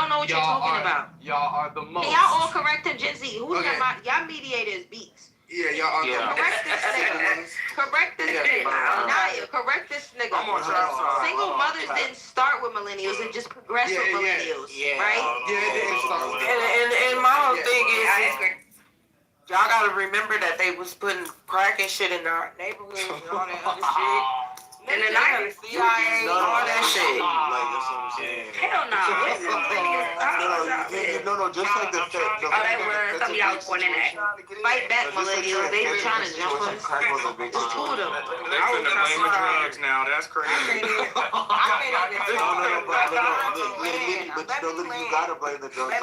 know what you're talking about. Y'all are the most. Can y'all all correct him, Gen Z? Who's Okay. y'all mediators, Beats? Yeah, y'all are the most. Correct this nigga. Correct this nigga. Naya, correct this nigga. I'm on trial side. Single mothers didn't start with millennials and just progress with millennials, right? Yeah, it didn't start with And my whole thing is, y'all gotta remember that they was putting crack and shit in our neighborhoods and all that other shit. And then I can see all that shit. Like, that's what I'm saying. Hell no. No, just like the fact. Oh, they were. Some of y'all was born in that. Fight back, millennials. They were trying to jump us. It's two of them. They finna blame the drugs now. That's crazy. You gotta blame the drugs.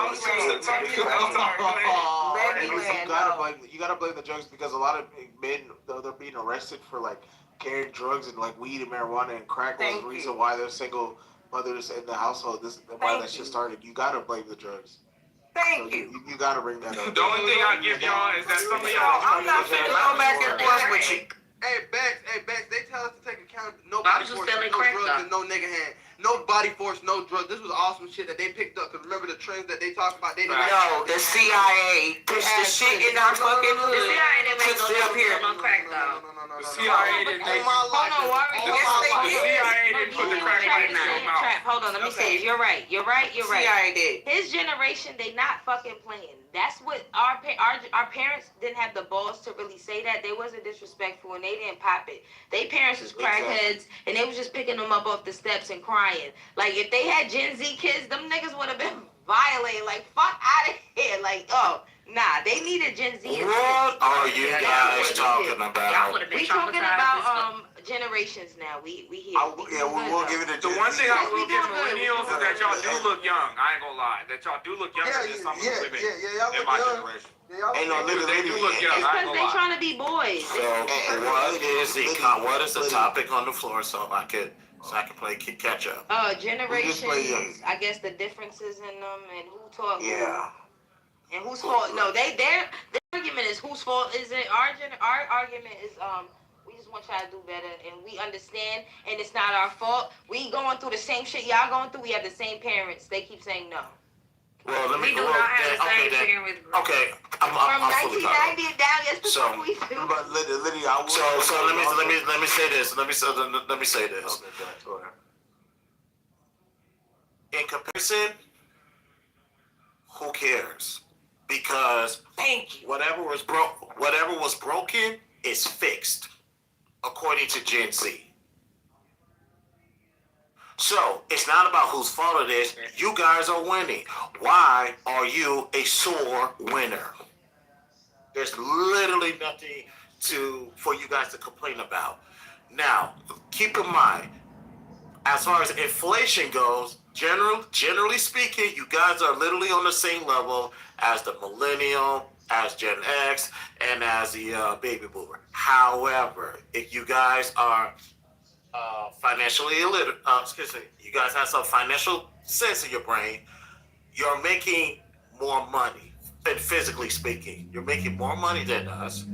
You gotta blame the drugs because a lot of men, they're being arrested for like carrying drugs and like weed and marijuana and crack was the reason why there's single mothers in the household. This why that shit started. You gotta blame the drugs. Thank you. You gotta bring that up. The only thing I give y'all is that some of y'all. I'm not finna go back and forth with you. Hey, Bex, they tell us to take accountability. No I body was just force, selling no crack, drugs, though. and no nigga hand. No body force, no drugs. This was awesome shit that they picked up. Cause remember the trends that they talked about? They didn't No, the CIA pushed the shit in our fucking hood. The CIA didn't make Puts it up here. no crack though. The CIA didn't make. Hold on, Warren. The CIA didn't put the crack pipe in your mouth. Hold on, let me say it. You're right. CIA did. His generation, they not fucking playing. That's what our parents didn't have the balls to really say that. They wasn't disrespectful and they didn't pop it. They parents was crackheads and they was just picking them up off the steps and crying. Like if they had Gen Z kids, them niggas would have been violated. Like fuck out of here. Like Nah, they need a Gen Z. What are you guys talking Y'all about? would have been We talking traumatized. about generations now. We here. Yeah, we won't give it a The one thing I will We give doing good. millennials is that y'all do look young. I ain't gonna lie. That y'all do look younger than some of the women y'all in look my young. generation. Yeah, y'all Ain't no look They do look young. It's I ain't because gonna they lie. trying to be boys. So what is the topic on the floor so I can play catch up? Generations. I guess the differences in them and who taught who. Yeah. And whose fault? No, their argument is whose fault is it? Our argument is we just want y'all to do better and we understand and it's not our fault. We going through the same shit y'all going through. We have the same parents. They keep saying no. Well, let me We do not have the same parents. Okay, From I'm fully caught 1990 and down, yes, the So- fuck we do. But Liddy, I will. So let me say this. Let me say this. In comparison, who cares? Because Thank you. whatever was broken is fixed, according to Gen Z. So it's not about whose fault it is. You guys are winning. Why are you a sore winner? There's literally nothing for you guys to complain about. Now, keep in mind, as far as inflation goes, generally speaking, you guys are literally on the same level as the millennial, as Gen X, and as the baby boomer. However, if you guys are financially illiterate, you guys have some financial sense in your brain, you're making more money. And physically speaking, you're making more money than us.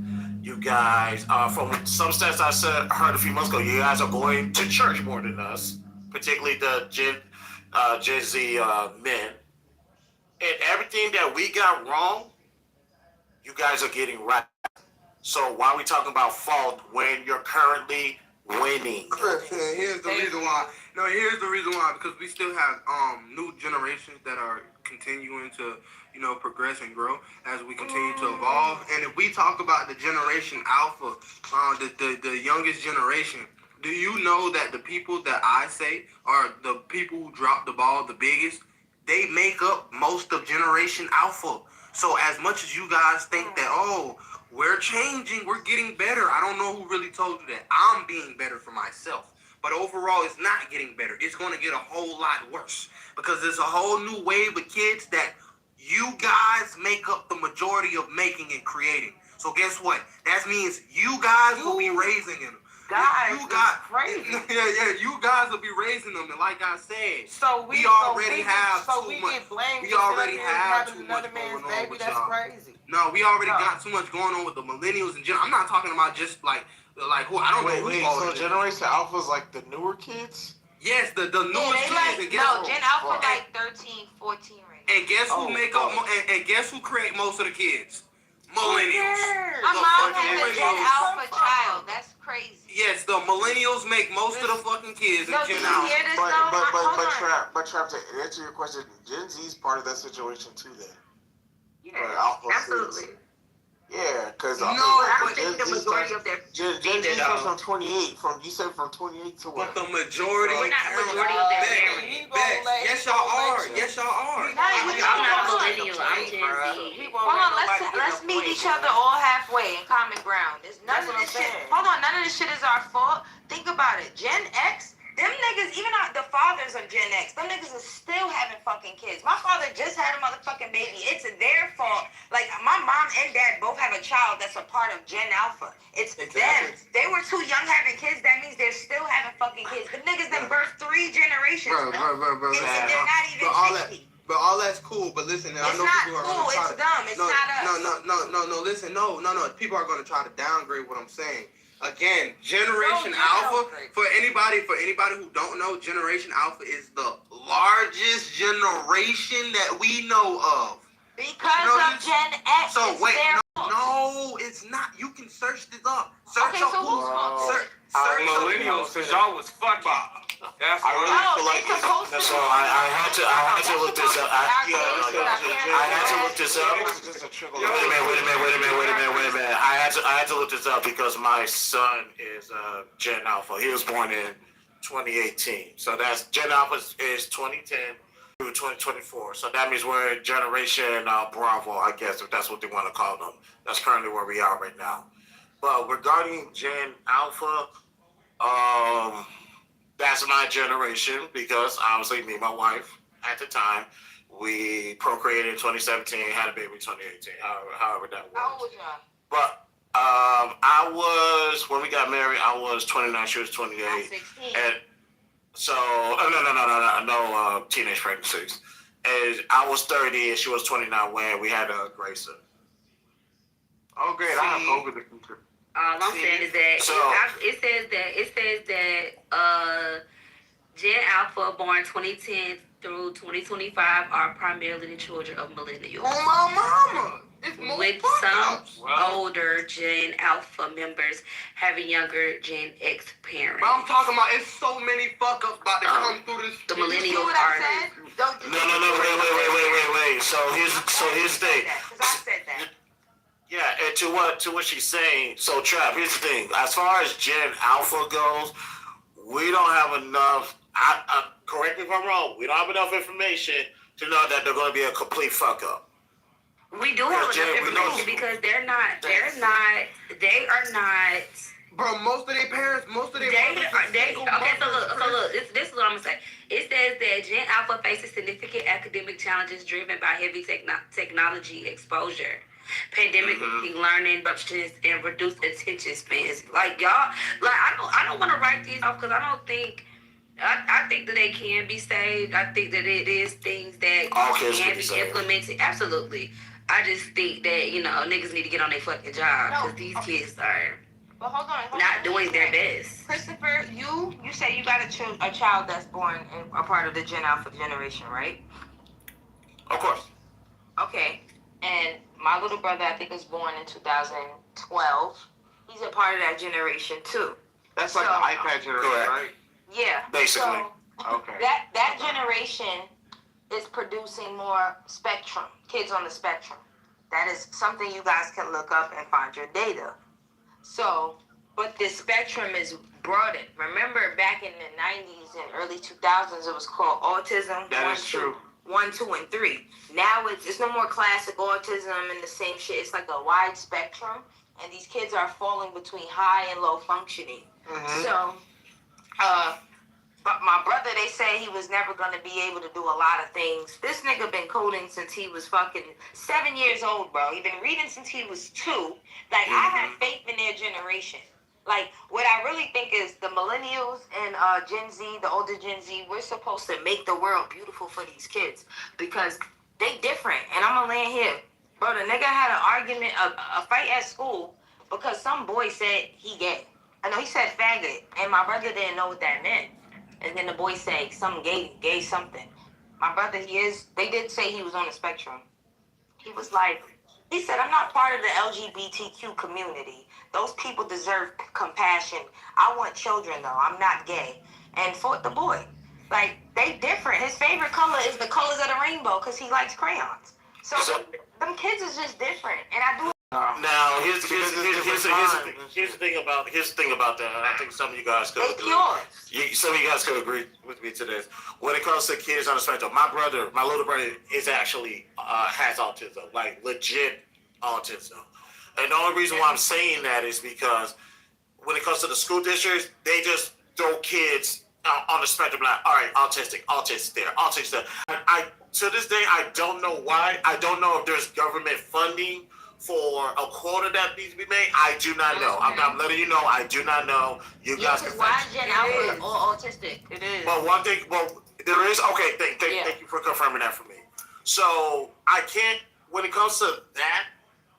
You guys, from some stats I heard a few months ago, you guys are going to church more than us, particularly the Gen Z men. And everything that we got wrong, you guys are getting right. So why are we talking about fault when you're currently winning? Here's the reason why. No, here's the reason why. Because we still have new generations that are continuing to, progress and grow as we continue to evolve. And if we talk about the generation Alpha, the youngest generation, do you know that the people that I say are the people who drop the ball the biggest? They make up most of generation Alpha. So as much as you guys think that, we're changing, we're getting better, I don't know who really told you that. I'm being better for myself. But overall, it's not getting better. It's going to get a whole lot worse. Because there's a whole new wave of kids that you guys make up the majority of making and creating. So guess what? That means you guys will be raising them. Guys, You guys, crazy. you guys will be raising them. And like I said, So we already have so too we much. get blamed. We for already sitting have having too another much man's going on baby. with That's y'all. crazy. No, we already got too much going on with the millennials and I'm not talking about just like who I don't know who Wait, so Generation Alpha is like the newer kids? Yes, the newest kids. And guess Gen Alpha like 13, 14 right now. And guess who and guess who create most of the kids? Millennials. My mom has a Gen Alpha child. That's crazy. Yes, the millennials make most of the fucking kids in No, do Gen you Alpha. hear this though? Hold on. But Trap, to answer your question, Gen Z is part of that situation too. Then, Yeah, Alpha absolutely. yeah, because I don't think the majority of their Gen Z starts from 28. You said from 28 to what? But the majority. We're not the majority of their parents. Yes, y'all are. Yes, y'all are. I'm not a millennial. I'm Gen Z. Hold on, let's meet each other all halfway in common ground. There's none of this shit. Hold on, none of this shit is our fault. Think about it. Gen X, them niggas, even the fathers of Gen X, them niggas are still having fucking kids. My father just had a motherfucking baby. It's their fault. Like, my mom and dad both have a child that's a part of Gen Alpha. It's them. They were too young having kids. That means they're still having fucking kids. The niggas that birthed 3 generations. Bro. And they're not even 60. But all that's cool. But listen, I It's know not people are cool. gonna try It's dumb. It's not us. No. Listen, no. People are gonna try to downgrade what I'm saying. Again, Generation Alpha. For anybody who don't know, Generation Alpha is the largest generation that we know of. Because of Gen X. So it's wait, their fault. no, it's not. You can search this up. Search Okay, up so who's fault? search Millennials, because y'all was fucking. That's I really No, feel like they supposed to. So I had to look this up. I had to look this up. It's just a trickle. Wait a minute. I had to look this up because my son is Gen Alpha. He was born in 2018. So that's Gen Alpha is 2010 through 2024. So that means we're in Generation Bravo, I guess, if that's what they want to call them. That's currently where we are right now. But regarding Gen Alpha, that's my generation because obviously me and my wife at the time, we procreated in 2017, had a baby in 2018, however that was. How old was y'all? But I was, when we got married, I was 29, she was 28. I'm 16. And so, no teenage pregnancies. And I was 30 and she was 29 when we had Grayson. Oh, great. I have hope in the future. All I'm saying is that it says that Gen Alpha born 2010 through 2025 are primarily the children of millennials. Oh, my mama. It's more With fuck some ups. older Gen Alpha members having younger Gen X parents. But I'm talking about it's so many fuck ups about to come through this. The You see millennials what are. I said? Wait. So here's the thing. Because I said that. Yeah, and to what she's saying. So Trav, here's the thing. As far as Gen Alpha goes, we don't have enough. Correct me if I'm wrong. We don't have enough information to know that they're going to be a complete fuck up. We do have enough information because they are not. Bro, most of their parents, Okay, so look, this is what I'm gonna say. It says that Gen Alpha faces significant academic challenges driven by heavy technology exposure, pandemic learning disruptions, and reduced attention spans. Like y'all, like I don't want to write these off because I think that they can be saved. I think that it is things that can be implemented. Absolutely. I just think that, niggas need to get on their fucking job because these kids are not doing their best. Christopher, you say you got a child that's born in a part of the Gen Alpha generation, right? Of course. Okay. And my little brother, I think, was born in 2012. He's a part of that generation too. That's like the iPad generation, right? Yeah. Basically. So, Okay. That generation is producing more spectrum, kids on the spectrum. That is something you guys can look up and find your data. So, but the spectrum is broadened. Remember back in the 90s and early 2000s, it was called autism. That is true. 1, 2, and 3. Now it's no more classic autism and the same shit. It's like a wide spectrum, and these kids are falling between high and low functioning. So, but my brother, they say he was never gonna be able to do a lot of things. This nigga been coding since he was fucking 7 years old, bro. He been reading since he was 2. Like, I have faith in their generation. Like, what I really think is the millennials and Gen Z, the older Gen Z, we're supposed to make the world beautiful for these kids because they different. And I'm gonna land here. Bro, the nigga had an argument, a fight at school because some boy said he gay. I know he said faggot, and my brother didn't know what that meant. And then the boy said some gay something. My brother, they did say he was on the spectrum. He said, I'm not part of the LGBTQ community. Those people deserve compassion. I want children, though. I'm not gay. And fought the boy. Like, they different. His favorite color is the colors of the rainbow because he likes crayons. So them kids is just different. And I do. Now, here's the thing about that. And I think some of you guys could some of you guys could agree with me to this. When it comes to kids on the spectrum, my little brother is actually has autism, like legit autism. And the only reason why I'm saying that is because when it comes to the school districts, they just throw kids on the spectrum like, all right, autistic there. I to this day, I don't know why. I don't know if there's government funding for a quota that needs to be made. I do not know. I'm letting you know. I do not know. You guys can why Gen Alpha or autistic? It is. But one thing, there is. Okay, thank you for confirming that for me. So I can't. When it comes to that,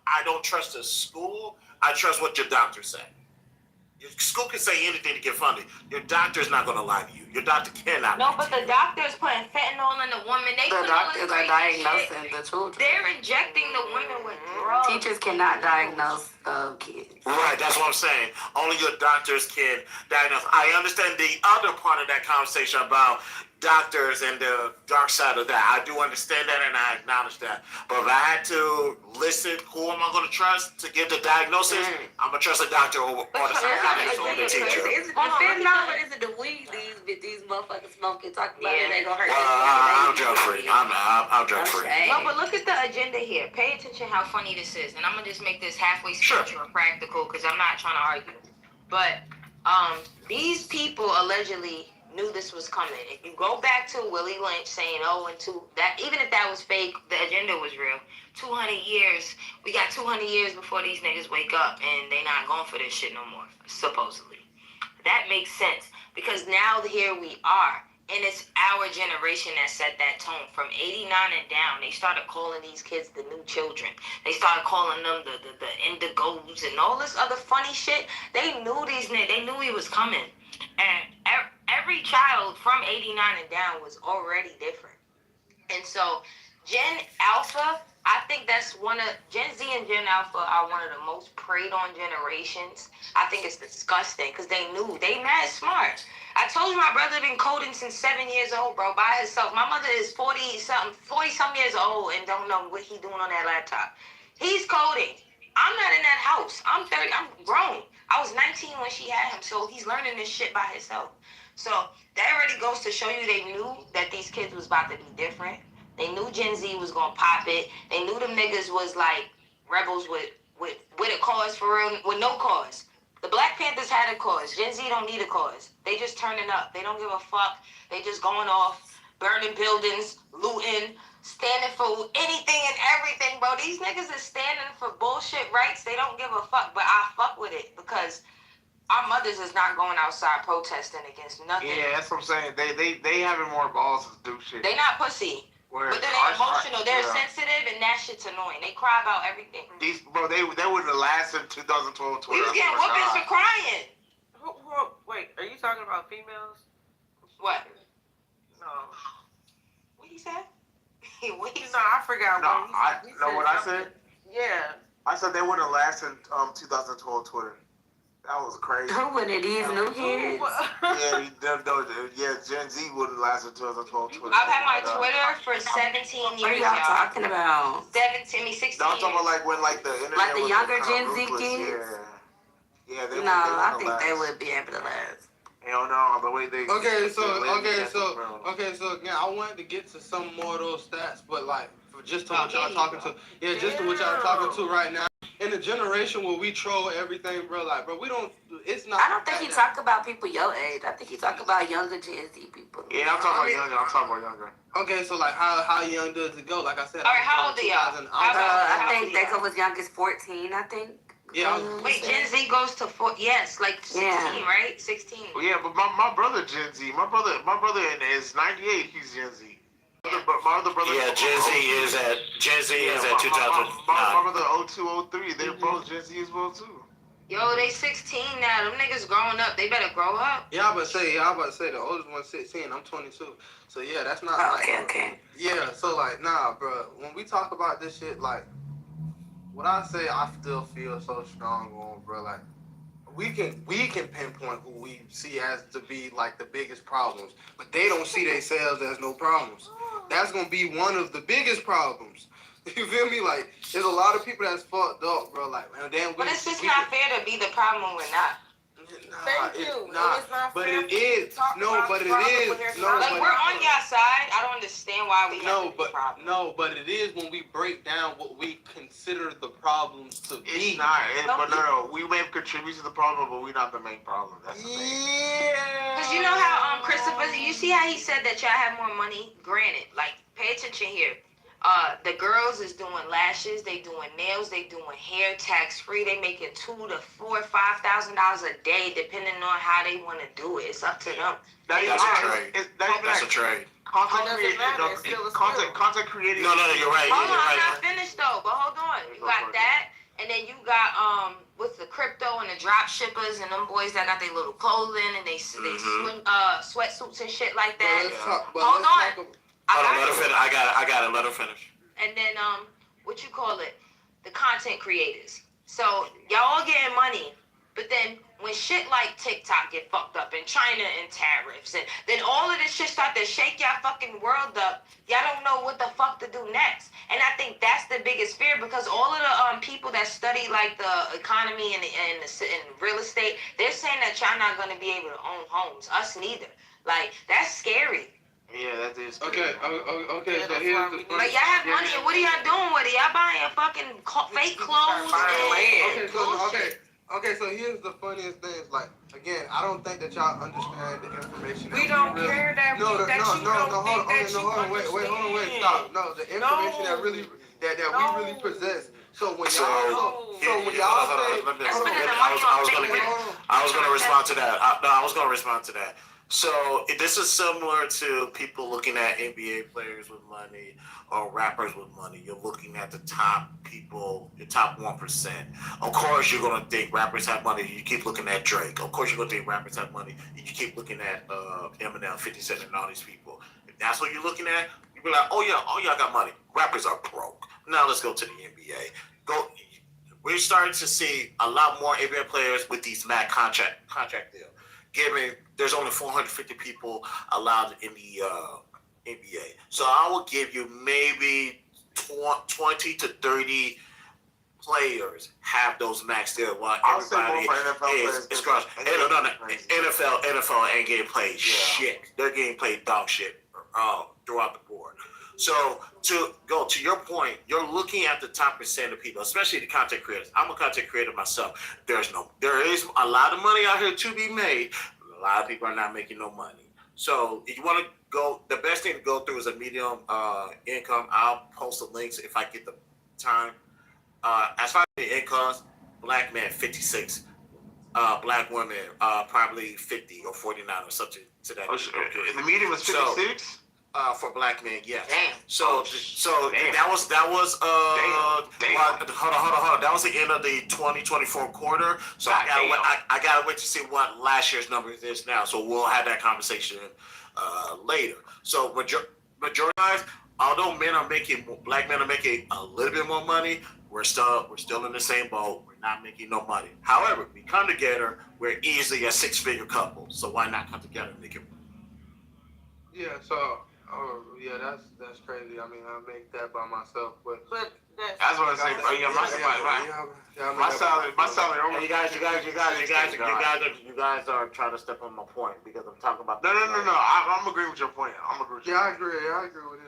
I don't trust the school. I trust what your doctor said. Your school can say anything to get funding. Your doctor's not going to lie to you. Your doctor cannot. No, but the doctor's putting fentanyl in the woman. The doctors are diagnosing the children. They're injecting the women with drugs. Teachers cannot diagnose kids. Right, that's what I'm saying. Only your doctors can diagnose. I understand the other part of that conversation about doctors and the dark side of that. I do understand that and I acknowledge that. But if I had to listen, who am I going to trust to give the diagnosis? I'm going to trust a doctor or the psychologist or the teacher. Is it the fentanyl or is it the weed these motherfuckers smoking? Talking about it, they gonna hurt I'm drug free. I'm drug free. No, but look at the agenda here. Pay attention how funny this is. And I'm going to just make this halfway spiritual and practical because I'm not trying to argue. But these people allegedly knew this was coming. If you go back to Willie Lynch saying, that even if that was fake, the agenda was real. 200 years. We got 200 years before these niggas wake up and they not going for this shit no more, supposedly. That makes sense because now here we are. And it's our generation that set that tone. From 89 and down, they started calling these kids the new children. They started calling them the indigos and all this other funny shit. They knew these niggas. They knew he was coming. And every child from 89 and down was already different. And so Gen Alpha, I think that's Gen Z and Gen Alpha are one of the most preyed on generations. I think it's disgusting because they knew. They mad smart. I told you my brother been coding since 7 years old, bro, by himself. My mother is 40-some years old and don't know what he doing on that laptop. He's coding. I'm not in that house. I'm 30. I'm grown. I was 19 when she had him, so he's learning this shit by himself. So that already goes to show you they knew that these kids was about to be different. They knew Gen Z was gonna pop it. They knew them niggas was like rebels with a cause for real, with no cause. The Black Panthers had a cause. Gen Z don't need a cause. They just turning up. They don't give a fuck. They just going off, burning buildings, looting, standing for anything and everything, bro. These niggas is standing for bullshit rights. They don't give a fuck, but I fuck with it because our mothers is not going outside protesting against nothing. Yeah, that's what I'm saying. They having more balls to do shit. They not pussy. But then they're emotional. They're sensitive, and that shit's annoying. They cry about everything. They wouldn't have lasted 2012. We was getting whoopings for crying. Wait, are you talking about females? What? No. What he said? No, I forgot. No, he know what I said? Yeah. I said they wouldn't have lasted 2012 Twitter. That was crazy. Who would it these new kids? Gen Z wouldn't last until 2012 Twitter. I've had my Twitter for 17 years. What are y'all talking about? 16 years. No, I'm talking about like when the internet Like the was younger kind of Gen Z ruthless. kids? Yeah, they I wouldn't think they last. would be able to last. Hell no, the way they. Okay, so again, I wanted to get to some more of those stats, but like just to what y'all talking to, just to what y'all talking to right now. In the generation where we troll everything, bro, like, bro, we don't. It's not. I don't think he talk about people your age. I think he talk about younger Gen Z people. Yeah, I'm talking about younger. Okay, so like, how young does it go? Like I said. All right, how old are y'all? I think they go as young as 14. I think. Yeah. Wait, Gen Z goes to 4. Yes, like 16, right? 16. Yeah, but my brother Gen Z. My brother is 98. He's Gen Z. But my other brother. Yeah, Gen Z is at 2009. My brother 02, 03. They're both Gen Z as well too. Yo, they 16 now. Them niggas growing up. They better grow up. Yeah, I'm about to say the oldest one's 16. I'm 22. So yeah, that's not. Okay. Yeah, so like, nah, bro. When we talk about this shit, like, what I say, I still feel so strong on, bro. Like, we can pinpoint who we see as to be like the biggest problems, but they don't see themselves as no problems. That's gonna be one of the biggest problems. You feel me? Like, there's a lot of people that's fucked up, bro. Like, man, damn. But it's just not fair to be the problem when we're not. Thank you. Nah, It's not but fair it is. No, but it is. No, Like, we're on your side. I don't understand why we have to be problem. No, but it is when we break down what we consider the problems to be. It's not. But no. We may have contributed to the problem, but we're not the main problem. That's the thing. Yeah. Because you know how Christopher, you see how he said that y'all have more money? Granted, like, pay attention here. The girls is doing lashes, they doing nails, they doing hair tax free. They making $2,000 to $4,000, $5,000 a day, depending on how they want to do it. It's up to them. That's a trade. That's a trade. Content creating. No, you're right. Hold on, I'm not finished though. But hold on, you got that, and then you got with the crypto and the drop shippers and them boys that got their little clothing and they swim sweatsuits and shit like that. Hold on. I got it. Let her finish. And then what you call it? The content creators. So y'all all getting money, but then when shit shit like TikTok get fucked up and China and tariffs, and then all of this shit start to shake y'all fucking world up. Y'all don't know what the fuck to do next. And I think that's the biggest fear, because all of the people that study like the economy and real estate, they're saying that y'all not gonna be able to own homes. Us neither. Like, that's scary. Yeah, that is. Okay. Yeah, So that's here's why the we funny. Like, y'all have money, and what are y'all doing with it? Y'all buying fucking fake clothes and bullshit. Okay, so here's the funniest thing. Is like, again, I don't think that y'all understand the information. We don't care that No, we, that no, you no, don't no, think hold on, that no, you hold on, wait, hold on, wait, stop. No, the information that really that we really possess. So when y'all, so when y'all say, I was gonna respond to that. I was gonna respond to that. So this is similar to people looking at NBA players with money or rappers with money. You're looking at the top people, the top 1%. Of course, you're gonna think rappers have money. You keep looking at Drake. Of course, you're gonna think rappers have money. You keep looking at Eminem, 50 Cent, and all these people. If that's what you're looking at, you be like, oh yeah, y'all got money. Rappers are broke. Now let's go to the NBA. We're starting to see a lot more NBA players with these mad contract deals. Given there's only 450 people allowed in the NBA, so I will give you maybe 20 to 30 players have those max deals. While everybody is crushed. NFL ain't getting played shit. They're getting played dog shit throughout the board. So to go to your point, you're looking at the top percent of people, especially the content creators. I'm a content creator myself. There is a lot of money out here to be made. A lot of people are not making no money. So if you want to go, the best thing to go through is a medium income. I'll post the links if I get the time. As far as the incomes, black men 56, black women probably 50 or 49 or something to that. The medium was 56. For black men, yes. Damn. So Damn. that was Damn. Hold on. That was the end of the 2024 quarter. So I gotta wait to see what last year's number is now. So we'll have that conversation later. So majority, although black men are making a little bit more money, we're still in the same boat. We're not making no money. However, we come together, we're easily a 6-figure couple. So why not come together and make it? yeah. So. Oh yeah, that's crazy. I mean, I make that by myself, but That's what I say. My salary. You guys are trying to step on my point because I'm talking about. No. I'm agreeing with your point. I agree with it.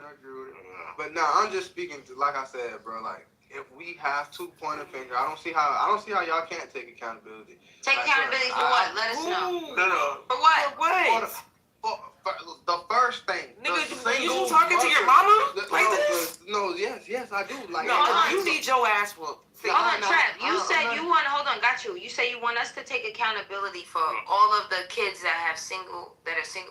But now I'm just speaking to, like I said, bro. Like, if we have to point a finger, I don't see how y'all can't take accountability. Take accountability for what? Let us know. No. For what? For the first thing. Nigga, you talking to your mama like this? No, yes, I do. Like, No, you need your ass whooped. Hold on, Trev. You said you want. Hold on, got you. You say you want us to take accountability for all of the kids that are single.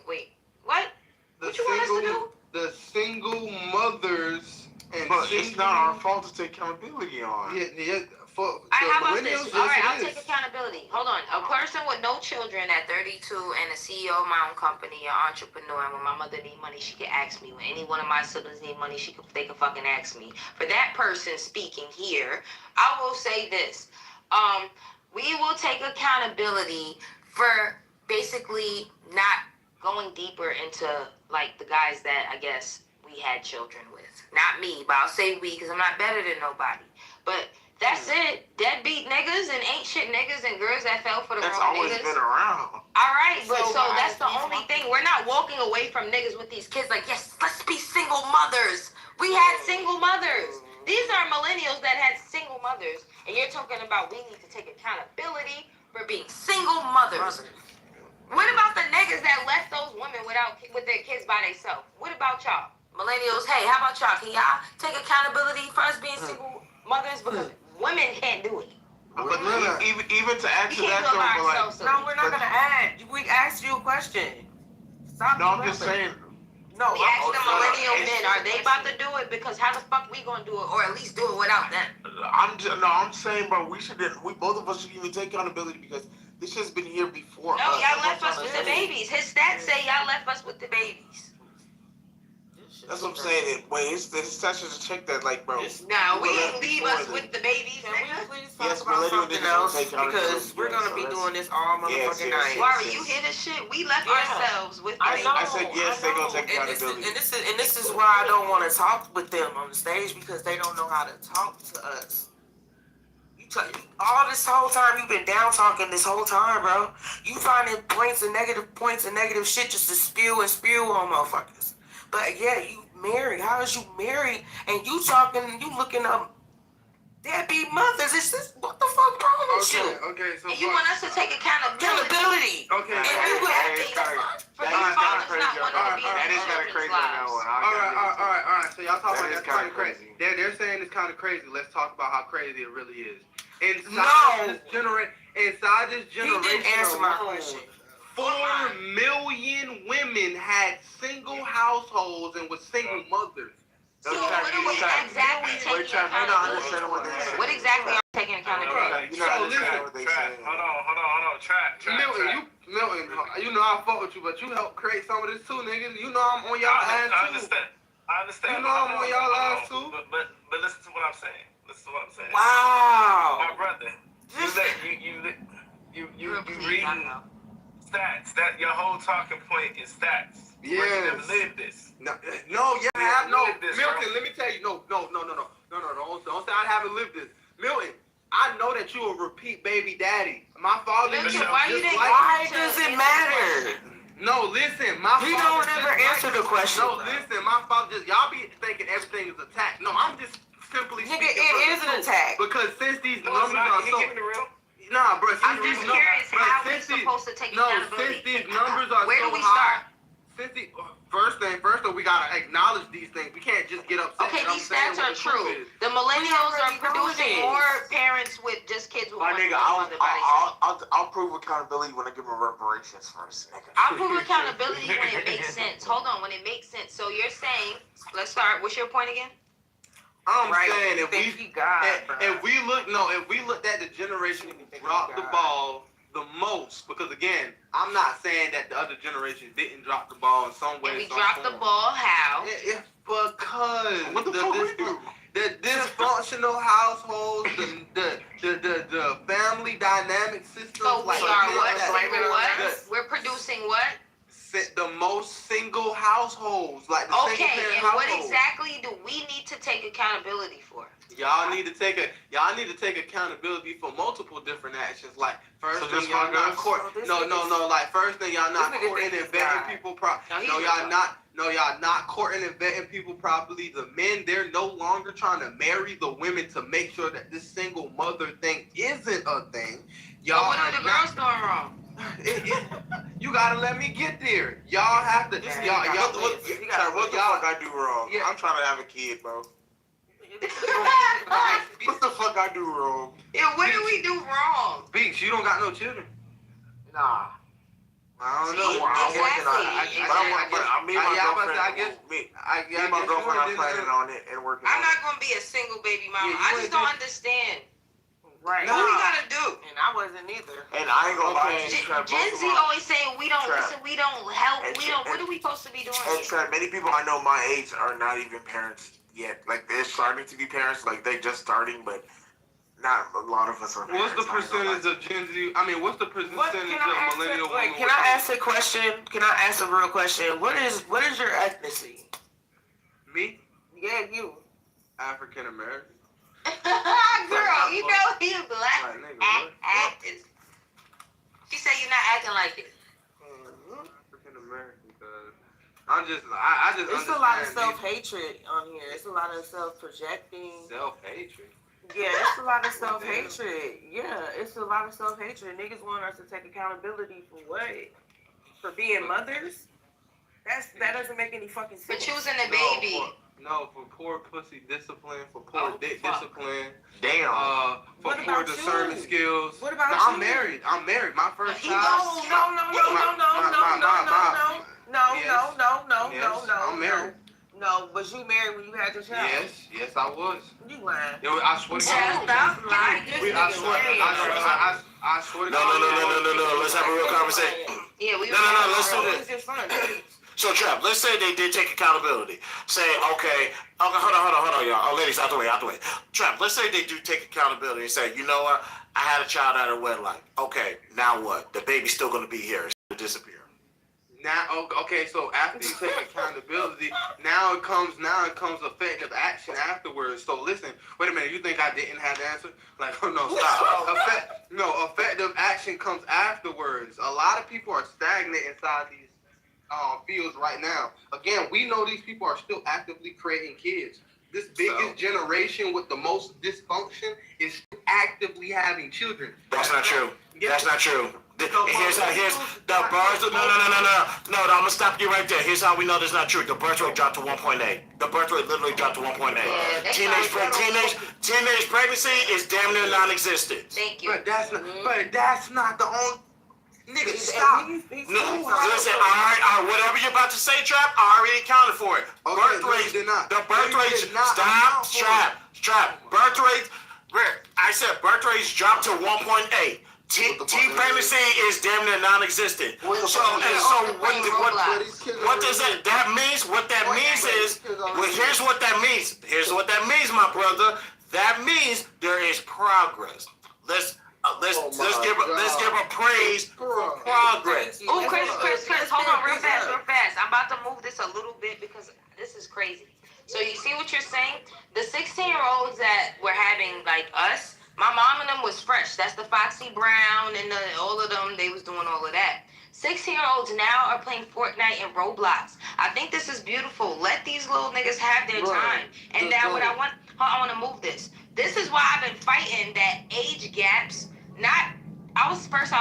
Wait, what? What you want us to do? The single mothers and. But it's not our fault to take accountability on. Yeah. How about this? All right, I'll take accountability. Hold on. A person with no children at 32 and a CEO of my own company, an entrepreneur, and when my mother need money, she can ask me. When any one of my siblings need money, they can fucking ask me. For that person speaking here, I will say this. We will take accountability for basically not going deeper into like the guys that I guess we had children with. Not me, but I'll say we because I'm not better than nobody. But that's it. Deadbeat niggas and ain't shit niggas and girls that fell for the That's wrong always niggas. been around. All right, but so that's the only thing. We're not walking away from niggas with these kids like, yes, let's be single mothers. We had single mothers. These are millennials that had single mothers. And you're talking about we need to take accountability for being single mothers. What about the niggas that left those women with their kids by themselves? What about y'all? Millennials, hey, how about y'all? Can y'all take accountability for us being single mothers? Because women can't do it. But even to add to that, though, no, we're not gonna add. We asked you a question. Stop. No, I'm just saying. No, we asked the millennial men, are they about to do it? Because how the fuck we gonna do it, or at least do it without them? I'm saying, bro, we both of us should even take accountability because this shit's been here before. No, y'all left us with the babies. His stats say y'all left us with the babies. That's what I'm saying. Wait, it's such a chick that like, bro. Nah, we you ain't left leave before us the- with the babies. Can we nigga. please talk Yes, about millennial something niggas else? don't take Because accountability, we're yeah, gonna so be that's- doing this all motherfucking yes, night. Wari, yes. you hear this shit? We left Yeah. ourselves with the I babies. know. I said yes, they gonna take And accountability. this is why I don't want to talk with them on the stage because they don't know how to talk to us. All this whole time you've been down talking this whole time, bro. You finding points and negative shit just to spew on motherfuckers. But yeah, you married. How is you married? And you talking, you looking up deadbeat mothers. It's just, what the fuck wrong with you? Okay, so And you want us to take accountability. Okay. And you would For these fathers not wanting to be in That their is kind of children's crazy on that lives. one. All right. So y'all talking That about is that's kind kinda of crazy. crazy. They're saying it's kind of crazy. Let's talk about how crazy it really is. Inside No. this generation, He didn't answer my question. 4 million women had single households and was single mothers. So what are we exactly taking accountability? What exactly are we taking accountability? You're not So understanding what they Trap, saying. hold on. Trap. Milton, you know I fuck with you, but you helped create some of this too, nigga. You know I'm on y'all ass I too. understand. You know I'm on y'all ass too. But listen to what I'm saying. Wow. My brother, you reading stats. That your whole talking point is stats. You never lived this. No, yeah, I have no. lived this, Milton, bro. let me tell you, no. Don't say I haven't lived this. Milton, I know that you a repeat baby daddy. My father Milton, just why you didn't- Why does it matter? No, listen, my He father don't ever just answer the question. No, listen, my father just y'all be thinking everything is attack. No, I'm just simply Nigga, speaking it from is the an truth. attack. Because since these No, it's numbers not. are He so keeping it real. nah, bro. I'm just curious how we're supposed to take accountability. Since these numbers are Where so do we high, start? since the first thing, we gotta acknowledge these things. We can't just get upset. Okay, that I'm these saying stats what are the truth true. is. The millennials We are already know producing this. more parents with just kids with My one nigga, mother body shape. I'll prove accountability when I give them reparations first, nigga. I'll prove accountability when it makes sense. Hold on, when it makes sense. So you're saying, let's start. What's your point again? I'm Right, saying you if think we he God, if we looked at the generation who dropped the ball the most, because again, I'm not saying that the other generation didn't drop the ball in some way. And we some dropped the form. ball. How? Yeah, because What the fuck we do? the dysfunctional households, the family dynamic systems. So we like are this, what? that, Single what? that, We're producing what? the most single households, like the single Okay, parent and households. what exactly do we need to take accountability for? Y'all need to take accountability for multiple different actions. Like first So thing just y'all fuck not us? courting. No. Like first thing y'all not This nigga courting think and he's vetting God. people No, he's y'all not. y'all not courting and vetting people properly. The men, they're no longer trying to marry the women to make sure that this single mother thing isn't a thing. So Y'all what are are the not- girls doing wrong? you gotta let me get there. Y'all have to. Yeah, Y'all. What the y'all- fuck I do wrong? Yeah. I'm trying to have a kid, bro. What the fuck I do wrong? Yeah, what do we do wrong? Beaks, you don't got no children. Nah. I don't know. See, I'm working on it. exactly. Me and my girlfriend, me and my girlfriend are planning on it and working I'm on not it. gonna be a single baby mama. Yeah, you I ain't just don't been- understand. Right. What we gotta do? And I wasn't either. And I ain't gonna lie to Okay. you, Trap, Gen most Z of my- always saying we don't Trap. listen, we don't help, And we don't. Trap. What are we supposed to be doing? And here? Trap, many people I know my age are not even parents yet. Like they're starting to be parents, like they just starting, but not a lot of us are parents. What's the percentage of Gen Z? I mean, what's the percentage What, of can I ask millennial a, wait, women? can I ask a question? Can I ask a real question? What is your ethnicity? Me? Yeah, you. African American. Girl, you know he black. Like, nigga, what? Actors. She said you're not acting like it. African American, cause I just It's a lot of self-hatred on here. It's a lot of self-projecting. Self-hatred. Yeah, it's a lot of self-hatred. Yeah, it's a lot of self-hatred. Niggas want us to take accountability for what? For being mothers? That doesn't make any fucking For sense. choosing a baby. No, for poor pussy discipline, for poor Oh, dick fuck. discipline, Damn. for What poor about discernment you? skills. What about No, you? I'm married. My first He child. I'm married. No, was you married when you had your child? Yes, I was. You lying. Yo, I swear to Yeah, God. stop lying. This I nigga swear. lying. I swear to No. God. Let's have a real conversation. Yeah, we No. Let's do What this. is your son? So, Trap, let's say they did take accountability. Say, okay, hold on, y'all. Oh, ladies, out the way. Trap, let's say they do take accountability and say, you know what? I had a child out of wedlock. Okay, now what? The baby's still going to be here. It's going to disappear. Now, okay, so after you take accountability, now it comes effective action afterwards. So listen, wait a minute, you think I didn't have the answer? Like, oh no, stop. Effective action comes afterwards. A lot of people are stagnant inside these fields right now. Again, we know these people are still actively creating kids. This biggest generation with the most dysfunction is still actively having children. That's not true. Yeah. That's not true. Here's the birth. No. I'm gonna stop you right there. Here's how we know that's not true. The birth rate dropped to 1.8. The birth rate literally dropped to 1.8. Yeah, Teenage pregnancy is damn near non-existent. Thank you. But that's not the only. Nigga, stop. No, listen, all right, whatever you're about to say, Trap, I already accounted for it. Okay, Birth rates, did not. the birth You rates, did not stop, account for Trap. Birth rates, I said birth rates dropped to 1.8. Teen pregnancy is damn near non-existent. What does that means? What that means is, well, here's what that means. Here's what that means, my brother. That means there is progress. Let's give a praise for progress. Oh, Chris, hold on real fast. I'm about to move this a little bit because this is crazy. So you see what you're saying? The 16-year-olds that were having, like us, my mom and them was fresh. That's the Foxy Brown and all of them. They was doing all of that. 16-year-olds now are playing Fortnite and Roblox. I think this is beautiful. Let these little niggas have their time. And now what I want to move this. This is why I've been fighting that age gaps. I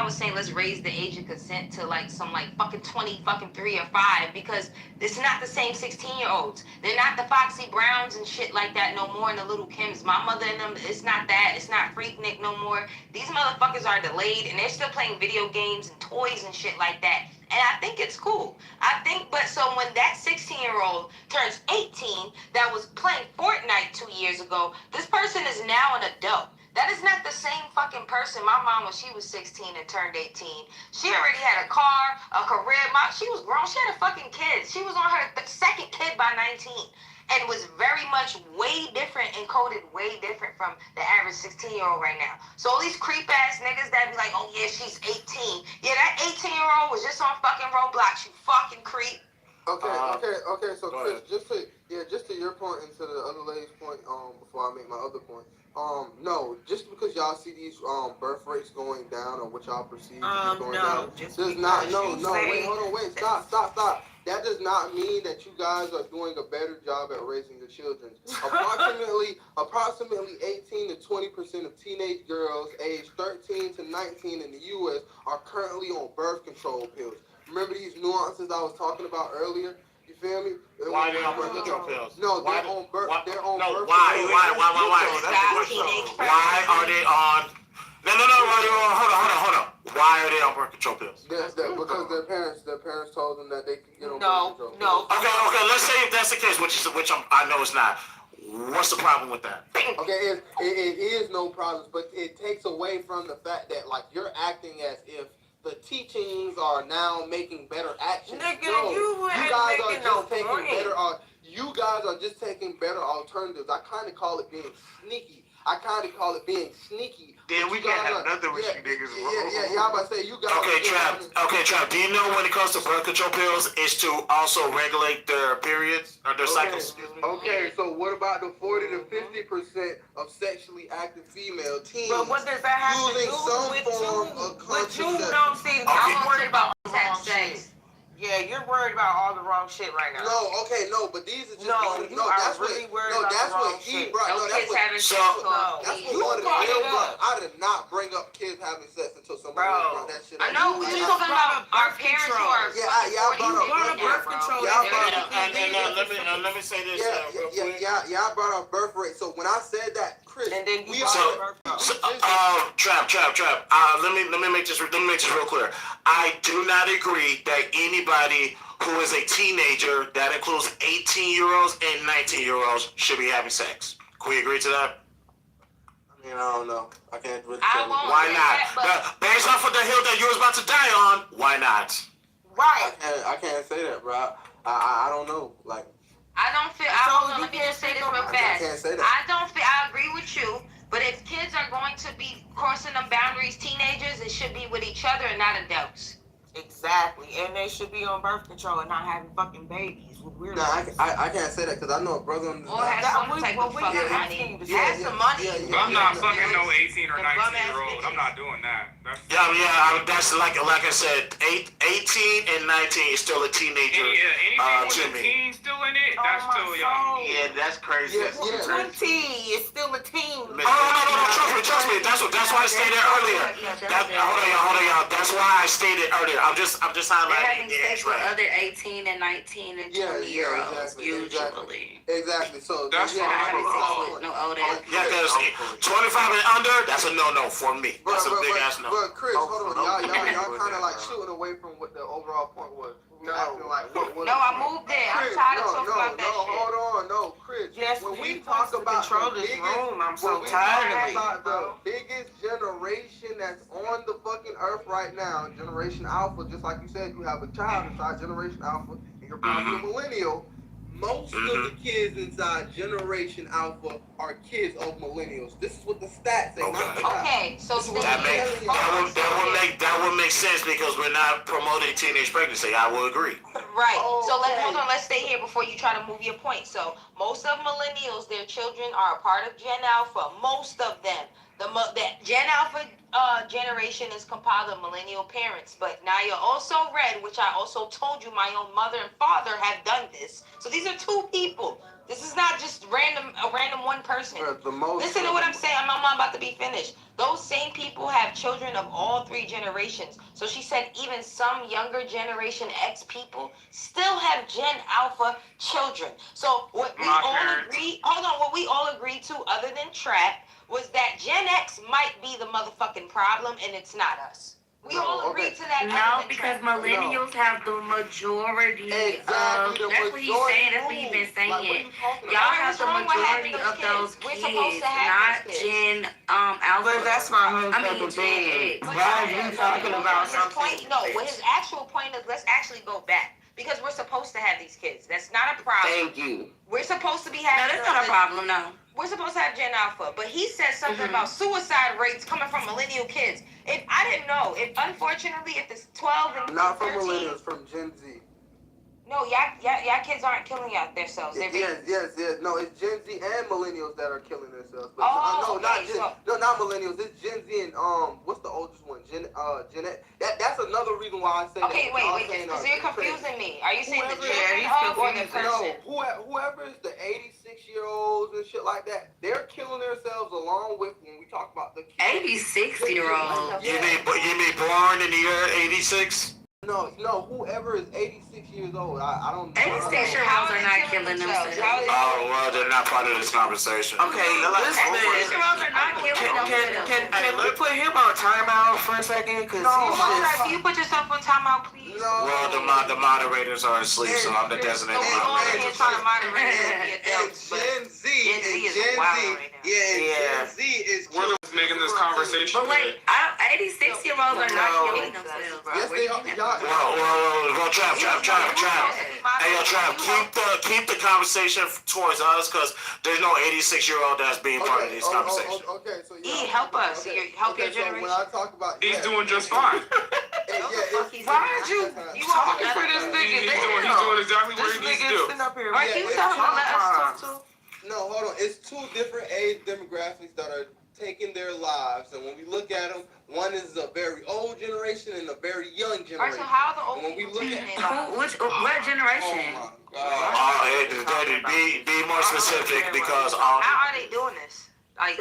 was saying let's raise the age of consent to like some like fucking 20 fucking 3 or 5 because it's not the same 16-year-olds. They're not the Foxy Browns and shit like that no more and the little Kims. My mother and them, it's not that. It's not Freaknik no more. These motherfuckers are delayed and they're still playing video games and toys and shit like that. And I think it's cool. But so when that 16-year-old turns 18 that was playing Fortnite 2 years ago, this person is now an adult. That is not the same fucking person. My mom, when she was 16 and turned 18, she already had a car, a career. She was grown. She had a fucking kid. She was on her second kid by 19 and was very much way different and coded way different from the average 16-year-old right now. So all these creep-ass niggas that be like, oh, yeah, she's 18. Yeah, that 18-year-old was just on fucking Roblox, you fucking creep. Okay. So Chris, just to your point and to the other lady's point, before I make my other point, no, just because y'all see these birth rates going down or what y'all perceive to be going down, does not. Wait, stop. That does not mean that you guys are doing a better job at raising your children. Approximately 18 to 20% of teenage girls aged 13 to 19 in the U.S. are currently on birth control pills. Remember these nuances I was talking about earlier? You feel me? Why are they on birth control pills? No, they're on birth. Why? Why are they on? No. Hold on. Why are they on birth control pills? Because their parents told them that they could get on birth control pills. No. Okay. Let's say if that's the case, which I know it's not. What's the problem with that? Okay, it is no problems, but it takes away from the fact that like you're acting as if the teachings are now making better actions. Nigga, no, you guys are just taking better alternatives. I kind of call it being sneaky. Then we can't have nothing with you niggas. Yeah, I'm about to say you guys. Okay, Trap. Do you know when it comes to birth control pills, is to also regulate their periods or their cycles? Okay, so what about the 40 to 50% of sexually active female teens? But what does that have to using do some with form you? of But you contraception? don't see. I'm worried about all the wrong Sex. shit. Yeah, you're worried about all the wrong shit right now. But these are just that's really worried about that's the wrong what he shit. brought. No kids having sex. That's what one of the deal brought. I did not bring up kids having sex until somebody brought that shit up. I know, but you're talking about our parents who are y'all brought up birth control. Let me say this real quick. Y'all brought up birth rate. So when I said that, Chris, And then you Trap. Let me make this real clear. I do not agree that anybody who is a teenager, that includes 18-year-olds and 19-year-olds, should be having sex. Can we agree to that? I mean, I don't know. I can't really I tell you. won't. Why not? But Based off of the hill that you was about to die on, why not? Right. I can't say that, bro. I don't know. Like, I don't feel. Let me just say this real fast. can't say that. I don't feel. I agree with you. But if kids are going to be crossing them boundaries, teenagers, it should be with each other and not adults. Exactly, and they should be on birth control and not having fucking babies with weird. No, I can't say that because I know a brother on the Or have some type of fucking money. Have some money. I'm not fucking no 18 or 19-year-old. I'm not doing that. That's like I said, 18 and 19 is still a teenager. Anything with a teen still in it, that's still young. Yeah, that's crazy. 20 is still a teen. Oh, no, trust me. That's why I stated earlier. Hold on, y'all. That's why I stated earlier. I'm just They're highlighting having the sex with right. other 18 and 19 and 20-year-olds, usually. Exactly. So That's They're fine. not having sex with no older. Yeah, because 25 and under, that's a no-no for me. That's a big ass no. But Chris, hold on, y'all kind of like shooting away from what the overall point was. Acting like what No, I moved there. I'm tired of talking about that shit. Hold on, Chris. Yes, when we we talk about control the this biggest, room, I'm so when we tired talk of it. about the biggest generation that's on the fucking earth right now, Generation Alpha, just like you said, you have a child inside Generation Alpha, and you're probably a millennial. Most of the kids inside Generation Alpha are kids of millennials. This is what the stats say. Okay, so That would make sense because we're not promoting teenage pregnancy. I will agree. Right. So hold on. Let's stay here before you try to move your point. So most of millennials, their children are a part of Gen Alpha. Most of them. That Gen Alpha generation is compiled of millennial parents. But now you're also read, which I also told you my own mother and father have done this. So these are two people. This is not just a random one person. Listen to what I'm saying. I'm about to be finished. Those same people have children of all three generations. So she said even some younger Generation X people still have Gen Alpha children. So what we all agreed to, other than Trap, was that Gen X might be the motherfucking problem, and it's not us. We all agreed to that. No, because millennials have the majority of. That's what he's saying. That's what he's been saying. Y'all have the majority of those kids, not Gen Alpha. But that's my whole I mean, fucking Gen X. Why are you talking about something? What his actual point is, let's actually go back. Because we're supposed to have these kids. That's not a problem. Thank you. We're supposed to be No, having. that's not a problem, no. We're supposed to have Gen Alpha, but he said something about suicide rates coming from millennial kids. If I didn't know, unfortunately if it's 12 and not from 13, millennials, from Gen Z. no, y'all kids aren't killing themselves. Yes. No, it's Gen Z and millennials that are killing themselves. But not millennials. It's Gen Z and what's the oldest one? Gen X. That's another reason why I say. Okay, wait, because you're confusing me. Are you saying the children or the person? No, whoever is the 86-year-olds and shit like that, they're killing themselves along with when we talk about the kids. 86-year-olds. You mean born in the year 86? No, whoever is 86 years old, I don't know. 86-year-olds are not killing themselves. Oh, well, they're not part of this conversation. Okay, listen. 86-year-olds are not killing themselves. Can we put him on timeout for a second? Because Can you put yourself on timeout, please? No. Well, the moderators are asleep, so I'm the designated moderator. Gen Z is wild right now. Gen Z is We're just making this conversation. But wait, 86-year-olds are not killing themselves, bro. Yes, they are. Well, Trap. Hey, yo, Trap, keep the conversation towards us, because there's no 86-year-old that's being part of these conversations. Okay, so help us. Help your generation. When I talk about He's doing just fine. why are you talking for this nigga? He's doing exactly what he needs to do. Are you telling him to let us talk to? No, hold on. It's two different age demographics that are taking their lives, and when we look at them, one is a very old generation and a very young generation. Alright, so how are the old when we people look taking at their lives? What generation? Be more specific, because How are they doing this? Like,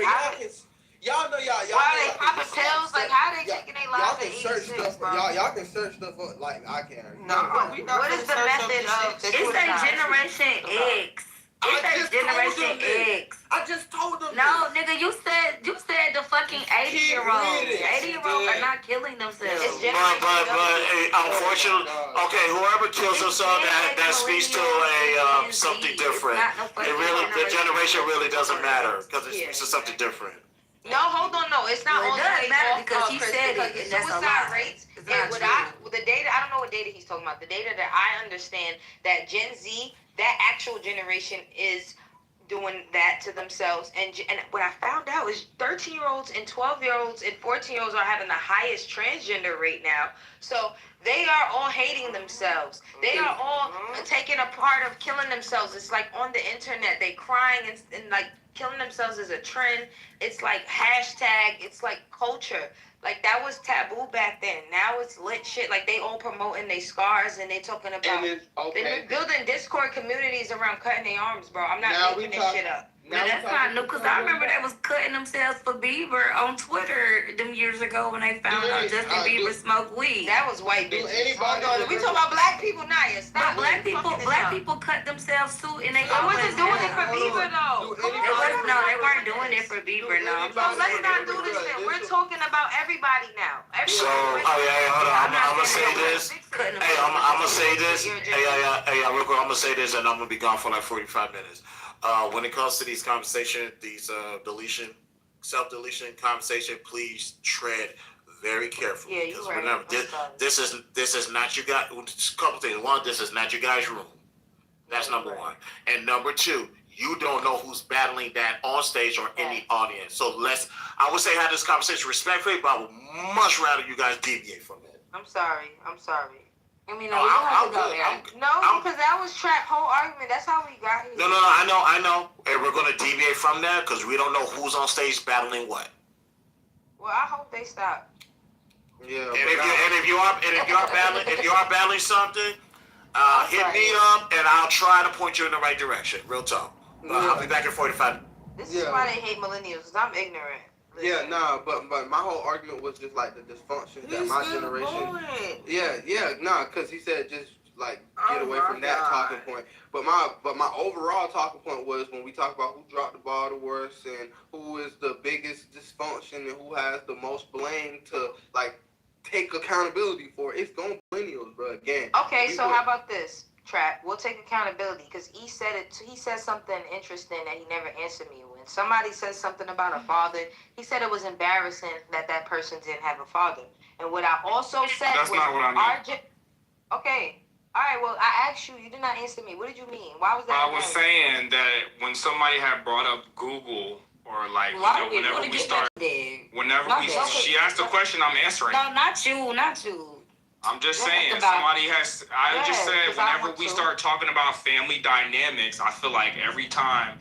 y'all know y'all. Why are they popping pills? Like, how are they taking their lives at 86, bro? Y'all can search stuff up like I can. No, what is the method of the It's a Generation X. It's a Generation X. I just told them. No, nigga, you said the fucking 80-year-olds. 80-year-olds are not killing themselves. But unfortunately, okay, whoever kills himself, that speaks to a something different. The generation really doesn't matter, because it speaks to something different. No, hold on, no, it's not Well, all it does the way matter off, because he Chris, said it, because and the that's a suicide lie. rates, It's not true. the data, I don't know what data he's talking about. The data that I understand that Gen Z, that actual generation is doing that to themselves. And what I found out is 13-year-olds and 12-year-olds and 14-year-olds are having the highest transgender rate now. So they are all hating themselves. They are all taking a part of killing themselves. It's like on the internet, they crying and like killing themselves is a trend. It's like hashtag, it's like culture. Like that was taboo back then. Now it's lit shit. Like they all promoting their scars and they talking about. And it's okay. They've been building Discord communities around cutting their arms, bro. I'm not making this shit up. Now that's not new, because I remember they was cutting themselves for Bieber on Twitter them years ago when they found out Justin Bieber smoked weed. That was white bitches. Anybody We talking about black people now. Stop. But black people cut themselves too, and they I wasn't doing it for Bieber though. They weren't doing it for Bieber. No, So let's not do this thing. We're talking about everybody now. So, hold on. I'm gonna say this. Hey, I'm gonna say this. Hey, real quick, I'm gonna say this, and I'm gonna be gone for like 45 minutes. When it comes to these conversations, these self-deletion conversation, please tread very carefully. Yeah, you're right. Remember, this is not you guys. A couple things. One, this is not you guys' room. That's number one. And number two, you don't know who's battling that on stage or in the audience. So I would say have this conversation respectfully, but I would much rather you guys deviate from it. I'm sorry. I mean, no, we don't have to go there. Because that was Trap whole argument. That's how we got here. No, I know. And we're going to deviate from that because we don't know who's on stage battling what. Well, I hope they stop. Yeah. And if you are battling something, hit me up and I'll try to point you in the right direction. Real talk. I'll be back in 45. This is why they hate millennials, because I'm ignorant. Yeah, but my whole argument was just like the dysfunction that my generation. Because he said just like get away from that talking point. But my overall talking point was when we talk about who dropped the ball the worst and who is the biggest dysfunction and who has the most blame to like take accountability for. It's going millennials, bro. Again. Okay, so how about this? Trap, we'll take accountability because he said something interesting that he never answered me. When somebody says something about a father, he said it was embarrassing that person didn't have a father. And what I also said That's was not what I mean. Okay. All right, well, I asked you. You did not answer me. What did you mean? Why was that? I was saying that when somebody had brought up Google or like, whenever we start, she asked a question, I'm answering. No, not you. I'm just saying, I just said whenever we start talking about family dynamics, I feel like every time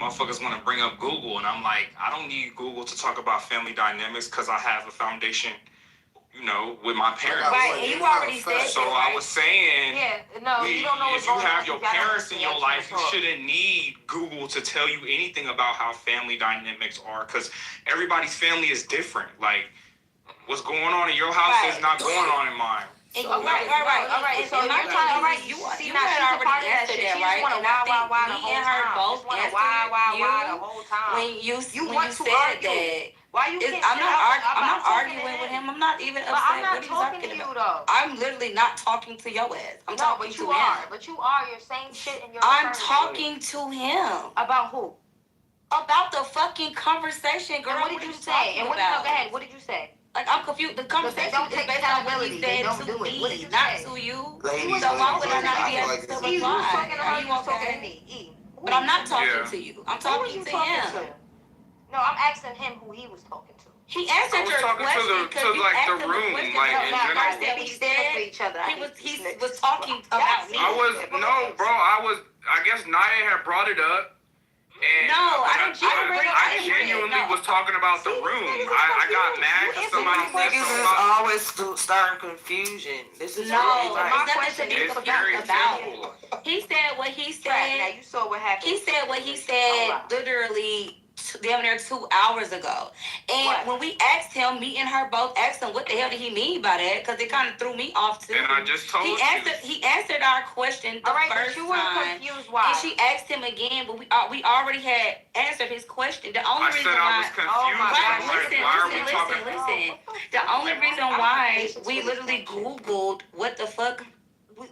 motherfuckers want to bring up Google, and I'm like, I don't need Google to talk about family dynamics because I have a foundation, with my parents. Right, and you already said so I was saying, you don't know if you have your parents in your life, you shouldn't need Google to tell you anything about how family dynamics are, because everybody's family is different. Like, what's going on in your house is not going on in mine. All right. So you're trying to you had already answered that, right? And I think me and her both answered you when you said that. Why you can't? I'm not arguing with him. I'm not even upset. I'm not what he's talking talking to you about. though. I'm literally not talking to your ass. I'm talking to him. But you are. You're saying shit in your. I'm talking to him. About who? About the fucking conversation, girl. And what did you say? And go ahead. What did you say? Like, I'm confused. The conversation is based on what he said to me, not to you. So why would I not be able to reply? You talking to me. But I'm not talking to you. I'm talking to him. No, I'm asking him who he was talking to. He answered your question because you asked him the question. He was talking about me. I guess Naya had brought it up. And I genuinely was talking about the room. I got mad because somebody said something about. Always starting confusion. This is my question is very about. simple. He said what he said. Now you saw what happened. He said what he said literally damn near 2 hours ago. And when we asked him, me and her both asked him what the hell did he mean by that, because it kind of threw me off too. And I just told you. He answered our question the first but you were time. confused why? And she asked him again, but we already had answered his question. The only reason I was confused. Listen. The only reason why we literally Googled what the fuck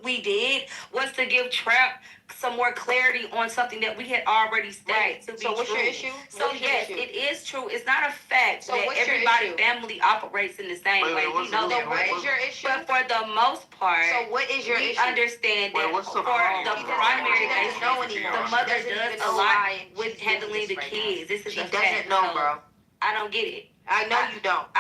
we did was to give Trap some more clarity on something that we had already stated to be so what's true. your issue? So yes, it is true. It's not a fact that everybody family operates in the same way. We know that, what right? is your issue? But for the most part, so what is your we issue? understand that for the primary basis, the mother does a lot with handling the kids. This is a fact. She doesn't know, bro. I don't get it. I know you don't.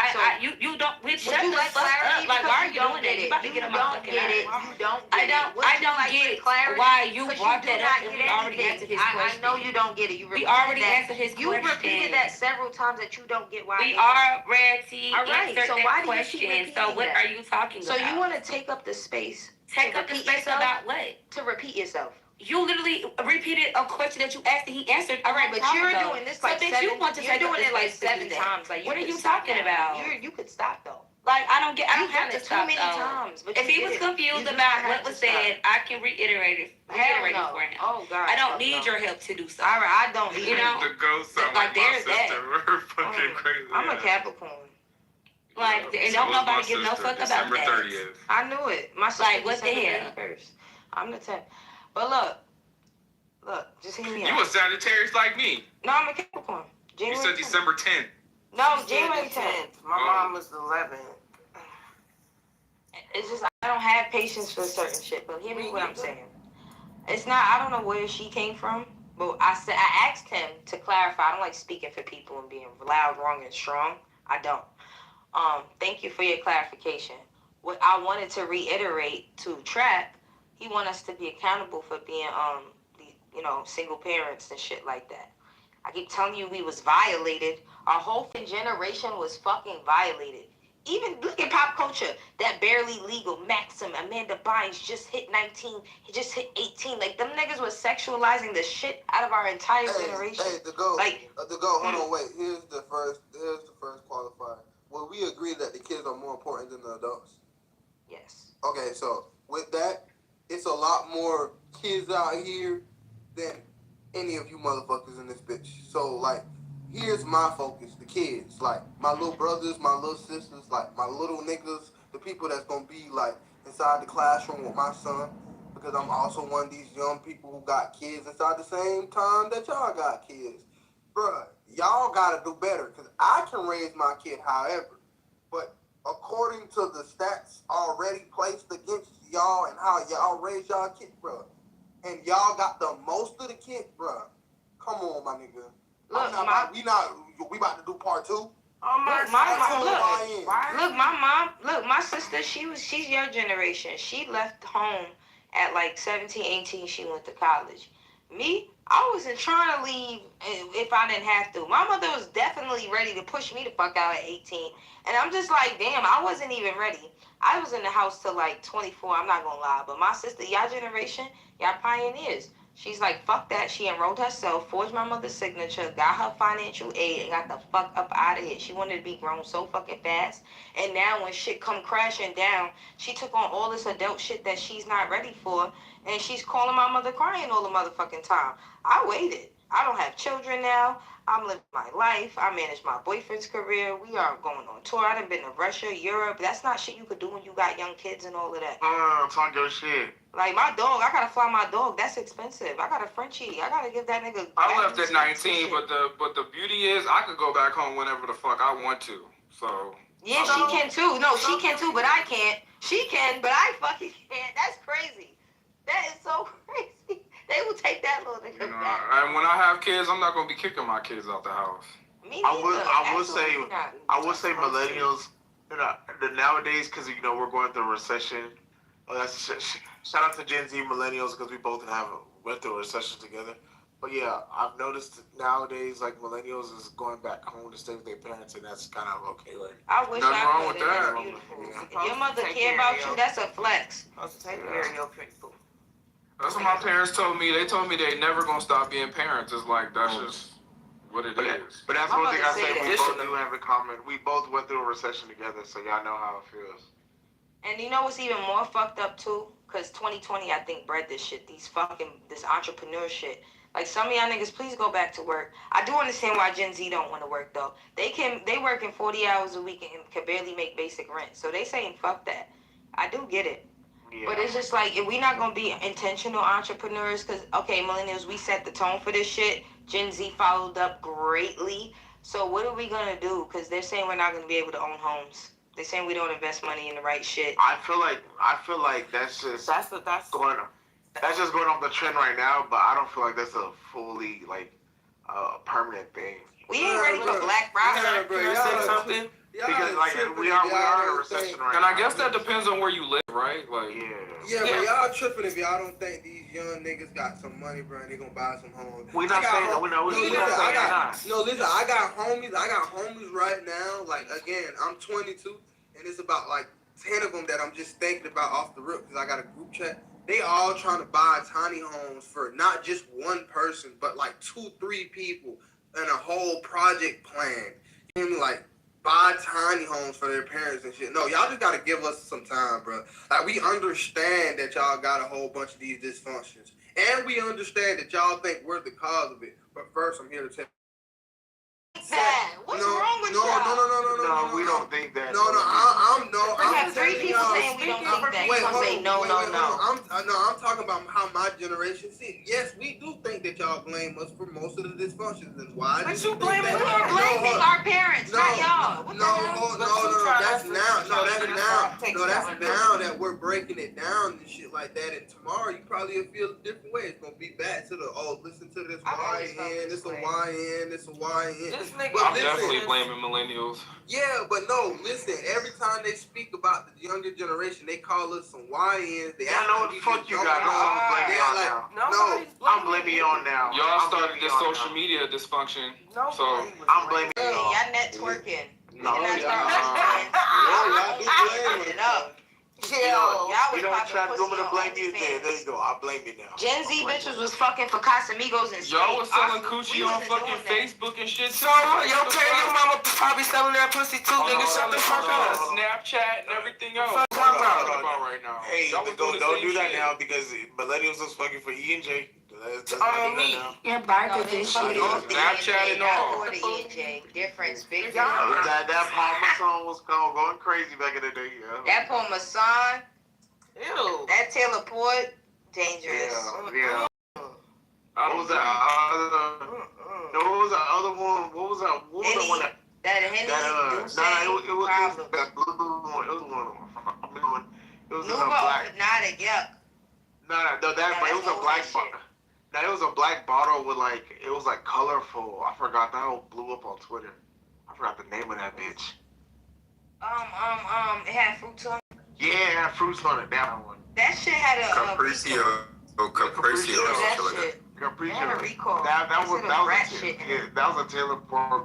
You don't. Shut the fuck up. Like, why are you doing that? You about to get on my fucking nerves. You don't I get don't get why you brought that up and we already answered his question. I know you don't get it. We already answered his question. You repeated that several times that you don't get why. We are ready to answer so that question. So what are you talking about? So you want to take up the space. Take up the space about what? To repeat yourself. You literally repeated a question that you asked and he answered. All right, but you're doing this like seven. You're doing it like 7 times. Like, what are you talking about? You could stop though. Like, I don't have to stop too many times. But if he was confused about what was said, I can reiterate it for him. Oh God. I don't need your help to do so. All right, I don't. You know, the ghost sound like my sister. We're fucking crazy. I'm a Capricorn. Like, and don't nobody give no fuck about December that. 30th. I knew it. My sister. Like, what the hell? I'm the 10th. But look, just hear me out. You a Sagittarius like me. No, I'm a Capricorn. You said December 10th. No, January 10th. My mom was 11. It's just I don't have patience for certain shit. But hear me what I'm saying. It's not. I don't know where she came from. But I asked him to clarify. I don't like speaking for people and being loud, wrong, and strong. I don't. Thank you for your clarification. What I wanted to reiterate to Trap, he want us to be accountable for being single parents and shit like that. I keep telling you we was violated. Our whole generation was fucking violated. Even look at pop culture, that barely legal Maxim, Amanda Bynes just hit 19, he just hit 18. Like them niggas was sexualizing the shit out of our entire generation. Hey, the goat. Hold on, wait. Here's the first qualifier. Well, we agree that the kids are more important than the adults. Yes. Okay, so with that, it's a lot more kids out here than any of you motherfuckers in this bitch. So, like, here's my focus, the kids. Like, my little brothers, my little sisters, like, my little niggas, the people that's gonna be, like, inside the classroom with my son. Because I'm also one of these young people who got kids inside the same time that y'all got kids. Bruh, y'all gotta do better. Because I can raise my kid however. But according to the stats already placed against y'all and how y'all raise y'all kid, bruh, and y'all got the most of the kid, bruh. Come on, my nigga. We about to do part 2. My sister, she's your generation. She left home at like 17, 18. She went to college. Me, I wasn't trying to leave if I didn't have to. My mother was definitely ready to push me the fuck out at 18. And I'm just like, damn, I wasn't even ready. I was in the house till like 24, I'm not gonna lie. But my sister, y'all generation, y'all pioneers. She's like, fuck that. She enrolled herself, forged my mother's signature, got her financial aid, and got the fuck up out of here. She wanted to be grown so fucking fast. And now when shit come crashing down, she took on all this adult shit that she's not ready for. And she's calling my mother crying all the motherfucking time. I waited. I don't have children now. I'm living my life. I manage my boyfriend's career. We are going on tour. I done been to Russia, Europe. That's not shit you could do when you got young kids and all of that. Talk your shit. Like my dog, I gotta fly my dog. That's expensive. I got a Frenchie. I gotta give that nigga. I left at 19, but the beauty is I could go back home whenever the fuck I want to. So. Yeah, she can too. No, she can too, but I can't. She can, but I fucking can't. That's crazy. That is so crazy. They will take that little nigga back. And when I have kids, I'm not gonna be kicking my kids out the house. I would say millennials, nowadays, because we're going through a recession. Shout out to Gen Z millennials because we both went through a recession together. But yeah, I've noticed nowadays like millennials is going back home to stay with their parents, and that's kind of okay, right? I wish Nothing I wrong could. with that. That's beautiful. If your mother care about you, that's a flex. Take care of your people. That's what my parents told me. They told me they never gonna stop being parents. It's like that's just what it is. But that's My one thing I mother say said we that. both do have in common. We both went through a recession together, so y'all know how it feels. And you know what's even more fucked up too? Because 2020, I think, bred this shit. This entrepreneur shit. Like, some of y'all niggas, please go back to work. I do understand why Gen Z don't want to work, though. They working 40 hours a week and can barely make basic rent. So they saying, fuck that. I do get it. Yeah. But it's just like, if we're not gonna be intentional entrepreneurs, because okay, millennials, we set the tone for this shit. Gen Z followed up greatly. So what are we gonna do? Because they're saying we're not gonna be able to own homes. They're saying we don't invest money in the right shit. I feel like that's just going off the trend right now. But I don't feel like that's a fully permanent thing. We ain't ready for Black Friday. Can I say something? Because we are in a recession right now. And I guess that depends on where you live, right? Like, yeah, but y'all tripping if y'all don't think these young niggas got some money, bro, and they gonna buy some homes. We not saying that. Listen, I got homies right now. Like, again, I'm 22, and it's about like 10 of them that I'm just thinking about off the rip because I got a group chat. They all trying to buy tiny homes for not just one person, but like 2-3 people and a whole project plan. You know what I mean? Like, buy tiny homes for their parents and shit. No, y'all just gotta give us some time, bro. Like, we understand that y'all got a whole bunch of these dysfunctions. And we understand that y'all think we're the cause of it. But first, I'm here to tell What's wrong with y'all? No, we don't think that. We have 3 people saying we don't think that. Wait, say no. I'm talking about how my generation see. Yes, we do think that y'all blame us for most of the dysfunctions and why. But you blame us. We're blaming our parents, not y'all. That's now that we're breaking it down and shit like that. And tomorrow you probably will feel a different way. It's gonna be back to the listen to this YN, it's a YN, it's a YN. I'm definitely blaming millennials. Yeah, but no, listen, every time they speak about the younger generation, they call us some YNs. I know what the fuck you got. I'm blaming you on now. Y'all started this social media dysfunction. So I'm blaming you. Y'all networking. No, y'all you don't try to go to blame you there. There you go. I blame you now. Gen Z bitches was fucking for Casamigos and y'all was selling coochie on fucking Facebook and shit. So your mama probably selling that pussy too, nigga. Shut the fuck up. Snapchat and everything else. What I'm talking about right now. Hey, don't do that now because millennials was fucking for E and J. Me and Barker and shit. Snapchat and all. Difference, big. That Palmer song was going crazy back in the day. That Palmer song. Ew. That Taylor Port, dangerous. Yeah. What was that other one? What was that? What was the one that? That Henny. It was that blue one. It was one. It was a black. Hypnotic, yuck. It was a black bottle. Now it was a black bottle with it was colorful. I forgot that whole blew up on Twitter. I forgot the name of that bitch. It had fruits on it. Yeah, it had fruits on it. That one. That shit had a Capriccio. Capriccio. Capriccio. Had a recall. That was a Taylor Port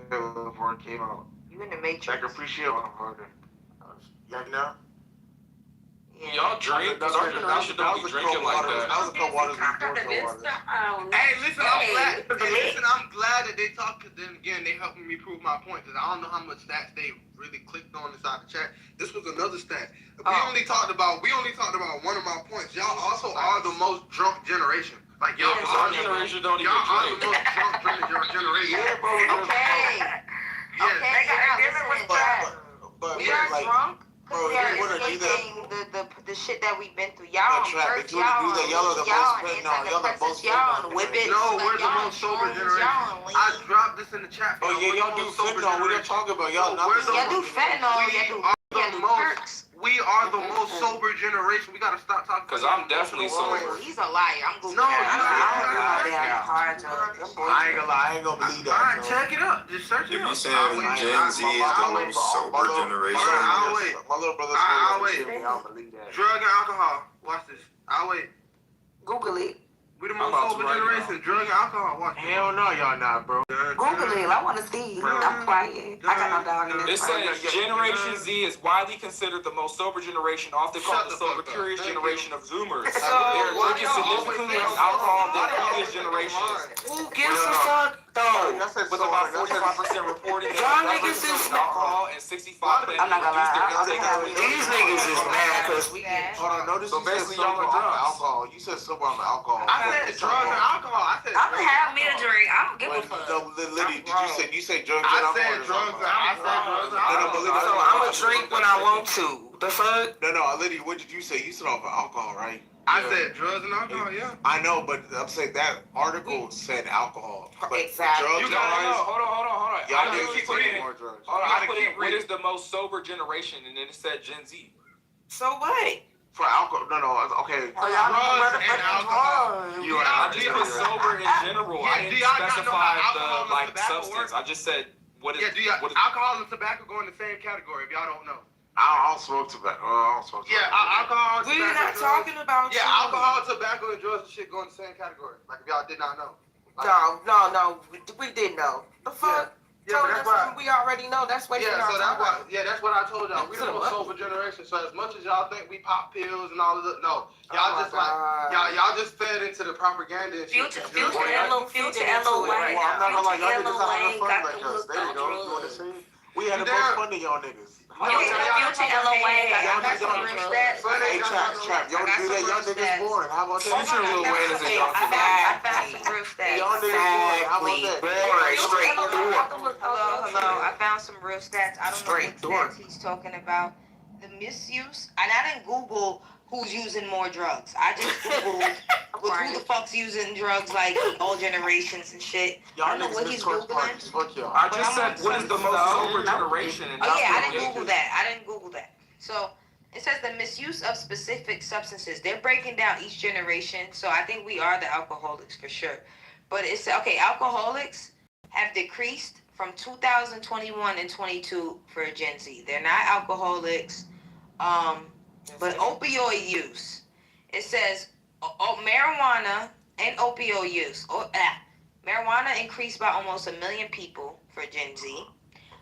before it came out. You in the Matrix. That Capriccio. You know? Y'all drink? Because our generation don't be drinking like that. That was a couple waters before Hey, listen, I'm glad that they talked to them again. They helping me prove my point because I don't know how much stats they really clicked on inside the chat. This was another stat. We only talked about one of my points. Y'all also are the most drunk generation. Like y'all, our generation don't even y'all are drink. the most drunk generation. Yeah, bro. Okay. But we are drunk. Bro, we are escaping the shit that we've been through. Y'all on perks, y'all on antidepressants, y'all on whippets. No, we're the most sober generation. I dropped this in the chat. Oh yeah, y'all do fentanyl. What are you talking about? Y'all do fentanyl. Y'all do perks. We are the most sober generation. We gotta stop talking. Because I'm definitely sober. He's a liar. I'm going No, I ain't gonna believe that. Alright, check it up. Just search it If up. you saying Gen Z is the most sober generation, My little brother's I'll wait. I don't believe that. Drug and alcohol. Watch this. I'll wait. Google it. We the most sober generation. Drug and alcohol. Watch this. Hell no, y'all not, bro. Google it. I want to see. I'm quiet. I got no dog in It this. says Generation Z is widely considered the most sober generation, often called the sober curious generation of Zoomers. They're drinking significantly less alcohol than previous generations. Who gives a fuck though? With about 45% reporting Y'all niggas is alcohol and 65% I'm not gonna lie. These niggas is mad because Hold on, notice So you said basically sober y'all are on drunks. alcohol. You said sober on alcohol. I said drugs and alcohol. I said I'm gonna have me a drink. I don't give a fuck. Liddy, you said drugs and I alcohol. said drugs and alcohol. so I'm a drink when I want to. The fuck? No, Liddy, what did you say? You said off of alcohol, right? I said drugs and alcohol, yeah. I know, but I'm saying that article said alcohol. But Exactly. drugs You gotta know. Hold on. Y'all I niggas keep put putting in more drugs. Hold on, You I gotta put in keep what reading. is the most sober generation, and then it said Gen Z. So what? For alcohol, no, okay. Oh, y'all Drugs and alcohol. You are I just put sober in general. Yeah, I do didn't y'all not know specify how the alcohol and like tobacco substance. work? I just said what is. Yeah, what is alcohol and tobacco go in the same category if y'all don't know. I don't smoke tobacco. I don't smoke tobacco. Yeah, alcohol and We're tobacco. not talking about Yeah, you. alcohol, tobacco, and drugs and shit go in the same category. Like if y'all did not know. No. We did know. The fuck? Yeah, Telling but us that's why. something we already know. That's wasting Yeah, our so time. that's what I told y'all. We To the the most money. sober generation. So as much as y'all think we pop pills and all of that, no, y'all Oh my just like God. y'all just fed into the propaganda and shit. Future Well, LO right Wayne. Well, I'm not gonna lie, y'all Future niggas LO not having Wayne fun got like them us. hooked There you on go. You want to drugs. see? We had the You most down? fun than y'all niggas. Future LO Wayne I got got some them real hooked stats. on Hey, Trap, y'all do that? Y'all niggas boring. How about that? Future Lil Wayne is a I drunk. found some real stats. Y'all niggas boring. How about that? Boring. Straight Hello. I found some real stats. I don't Straight know what stats he's talking about. The misuse, and I didn't Google who's using more drugs. I just Googled who the fuck's using drugs, like all generations and shit. I Y'all don't know niggas what miss he's torch Googling. parties. Fuck y'all. I just said what is the most sober generation, and Oh that's yeah, what I didn't it Google is. that. I didn't Google that. So it says the misuse of specific substances. They're breaking down each generation. So I think we are the alcoholics for sure. But it's okay. Alcoholics have decreased from 2021 and 22 for Gen Z. They're not alcoholics. But opioid use. It says marijuana and opioid use. Marijuana increased by almost 1 million people for Gen Z.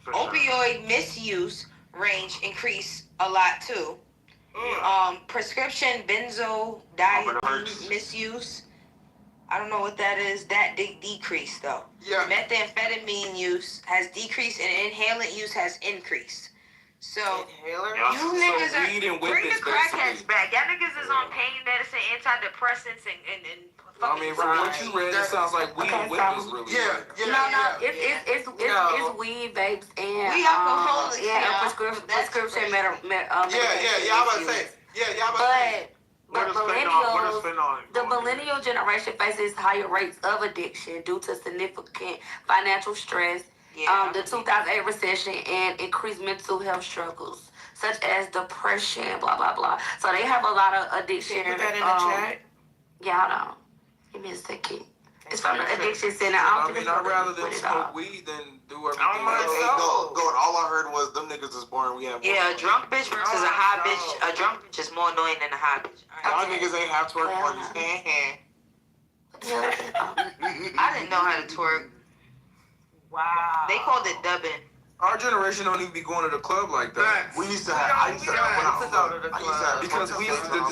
Opioid misuse range increased a lot too. Prescription benzodiazepine misuse. I don't know what that is. That decreased though. Yeah. Methamphetamine use has decreased and inhalant use has increased. So Inhaler? you niggas are weed and whip bring the is crackheads basically- back. Y'all niggas is on pain medicine, antidepressants, and I mean, from what you read, it sounds like weed and whip is really Yeah, good. No, it's weed, vapes, and We alcoholics, prescription Yeah, y'all about to say. Yeah, y'all about to say. But What is millennials, fentanyl? the millennial generation faces higher rates of addiction due to significant financial stress, the 2008 recession, and increased mental health struggles such as depression, blah blah blah. So they have a lot of addiction. Put that in the chat. Yeah, hold on. Give me a second. It's from the addiction center. I mean, I'd rather than smoke weed than do everything else. Go. All I heard was them niggas is boring. We have. Yeah, a drunk bitch versus a high bitch. A drunk bitch is more annoying than a high bitch. Y'all niggas ain't have twerk parties. I didn't know how to twerk. Wow. They called it dubbing. Our generation don't even be going to the club like that. We used to have. I used to have. Because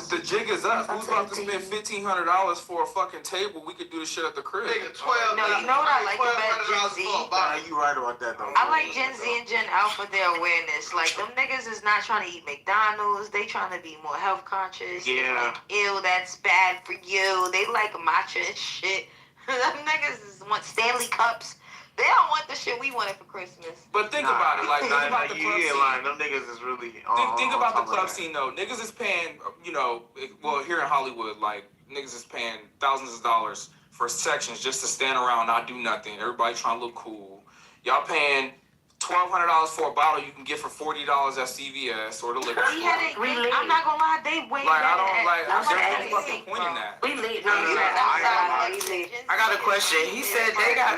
the jig is up. Who's about to spend $1,500 for a fucking table? We could do this shit at the crib. No, you know what I like about Gen Z? Nah, you right about that though. I like Gen Z and Gen Alpha, their awareness. Like, them niggas is not trying to eat McDonald's. They trying to be more health conscious. Yeah. Ew, that's bad for you. They like matcha and shit. Them niggas want Stanley Cups. They don't want the shit we wanted for Christmas. But think about it. Like, think about the club scene. Them niggas is really. Think about the club scene though. Niggas is paying, well, here in Hollywood, like, niggas is paying thousands of dollars for sections just to stand around, not do nothing. Everybody trying to look cool. Y'all paying $1,200 for a bottle you can get for $40 at CVS or the liquor store. I'm not gonna lie, they way Like, I better don't, at- like, I'm there's at no fucking point in that. We lit. I got a question. He said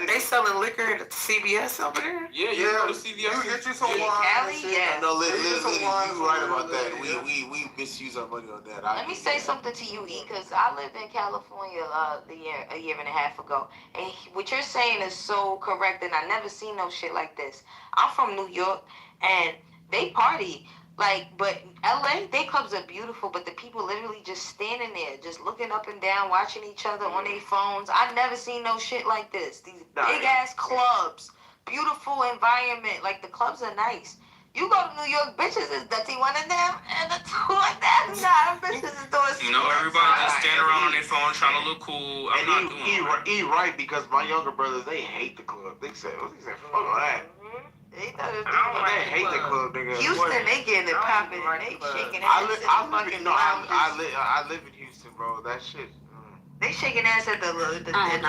they selling liquor at CBS over there. Yeah, you go to CVS. You get you some Yeah, wine. Cali, yeah. No, Liddy, you wine right from about that. yeah. We misuse our money on that. Let me say something to you, E, because I lived in California a year and a half ago, and what you're saying is so correct, and I never seen no shit like this. I'm from New York, and they party. Like, but LA, they clubs are beautiful, but the people literally just standing there, just looking up and down, watching each other on their phones. I never seen no shit like this. These big ass clubs, beautiful environment. Like, the clubs are nice. You go to New York, bitches is dirty one of them, and the two of them, nah, them bitches is doing You know, everybody just stand around on their phone trying to look cool. I'm not doing it. He right because my younger brothers, they hate the club. They say fuck all that. They thought it was I hate the club, nigga. Houston, they getting it popping. They shaking ass at the fucking lounges. I live in Houston, bro. That shit. They shaking ass at the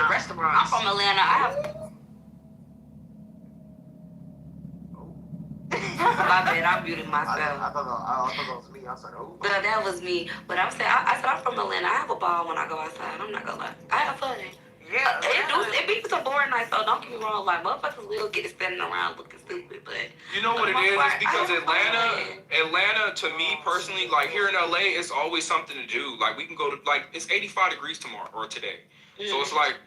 restaurants. I'm from Atlanta. My bad, I muted myself. I thought that was me. I said, oh. But that was me. But I'm saying, I said I'm from Atlanta. I have a ball when I go outside. I'm not gonna lie. I have fun. Yeah. It be some boring nights, though. Don't get me wrong. Like, motherfuckers will get standing around looking stupid, but... You know what it is? It's because Atlanta, to me personally, like, here in LA, it's always something to do. Like, we can go to, like, it's 85 degrees tomorrow, or today. So it's like,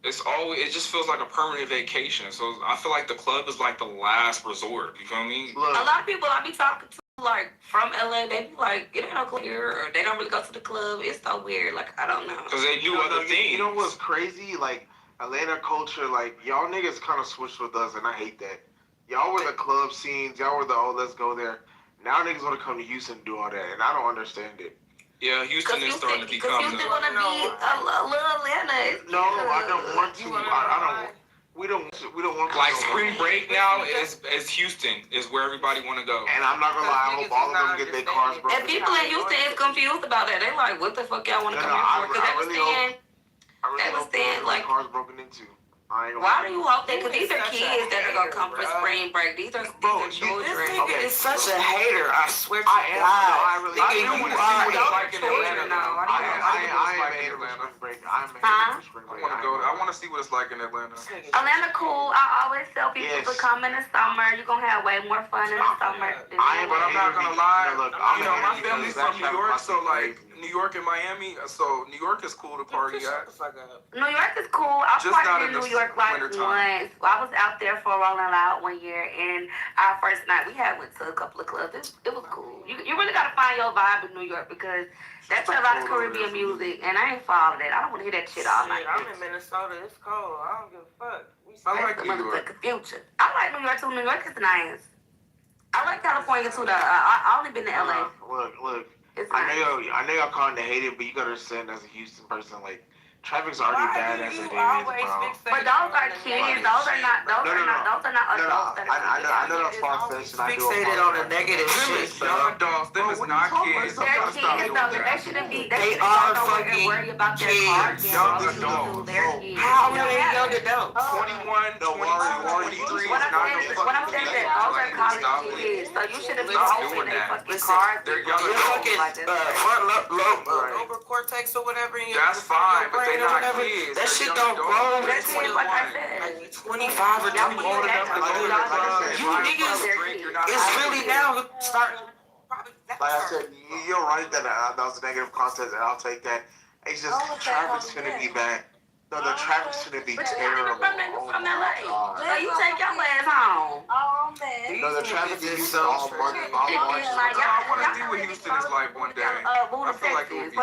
it just feels like a permanent vacation. So I feel like the club is like the last resort. You feel me? A lot of people I be talking to, like, from LA, they be like, it ain't no club here, or they don't really go to the club. It's so weird. Like, I don't know. Because they do other things. You know what's crazy? Like, Atlanta culture, like, y'all niggas kind of switched with us, and I hate that. Y'all were the club scenes. Y'all were the, let's go there. Now niggas want to come to Houston and do all that, and I don't understand it. Yeah, Houston is starting to become... Because Houston want to be a little Atlanta. No, I don't want to. We don't want to. Like, spring break now is Houston, is where everybody want to go. And I'm not going to lie, I hope all of them get their cars broken. And people in Houston is confused about that. They like, what the fuck y'all want to come here for? Because they was saying, like, cars broken into. Why do you hope that? Because these are kids that are going to come for spring break. These are children. This nigga is such a hater. I swear to God. I really want to see what it's like in Atlanta. I am a hater for spring break. I'm a hater for spring break. I want to see what it's like in Atlanta. Atlanta cool. I always tell people to come in the summer. You're going to have way more fun in the summer. But I'm not going to lie. You know, my family's from New York, so like New York and Miami. So New York is cool to party at. New York is cool. I partied in New York like once. I was out there for Rolling Loud one year, and our first night we went to a couple of clubs. It was cool. You really got to find your vibe in New York because that's a lot of Caribbean music, and I ain't for all of that. I don't want to hear that shit all night. I'm in Minnesota. It's cold. I don't give a fuck. I like New York. Future. I like New York too. New York is nice. I like California too. Though I only been to LA. Look. It's I know y'all calling to hate it, but you gotta understand as a Houston person, like, traffic's already bad as it is, bro. But those are kids. Those are not adults. I know that's far-fetched, and I do fixated on the negative shit, bro. Young adults, them is not kids. They're kids, though. They shouldn't be. They are fucking worry about their kids. Young adults. How are they young adults? 21, 22, 23 is not no what I'm saying is those are college kids, so you shouldn't be opening their fucking cars. They're young adults. Over cortex or whatever. That's fine, but they're not kids. That shit don't grow. That's like I said. 25 or 20 old enough to do that. You niggas, it's really now starting. Like I said, you're right that was a negative concept, and I'll take that. It's just traffic's gonna be bad. No, the traffic's gonna be terrible. From LA. So you take your ass home. Oh, man. No, the traffic is all money. I want to see what Houston is like one day. I feel like it would be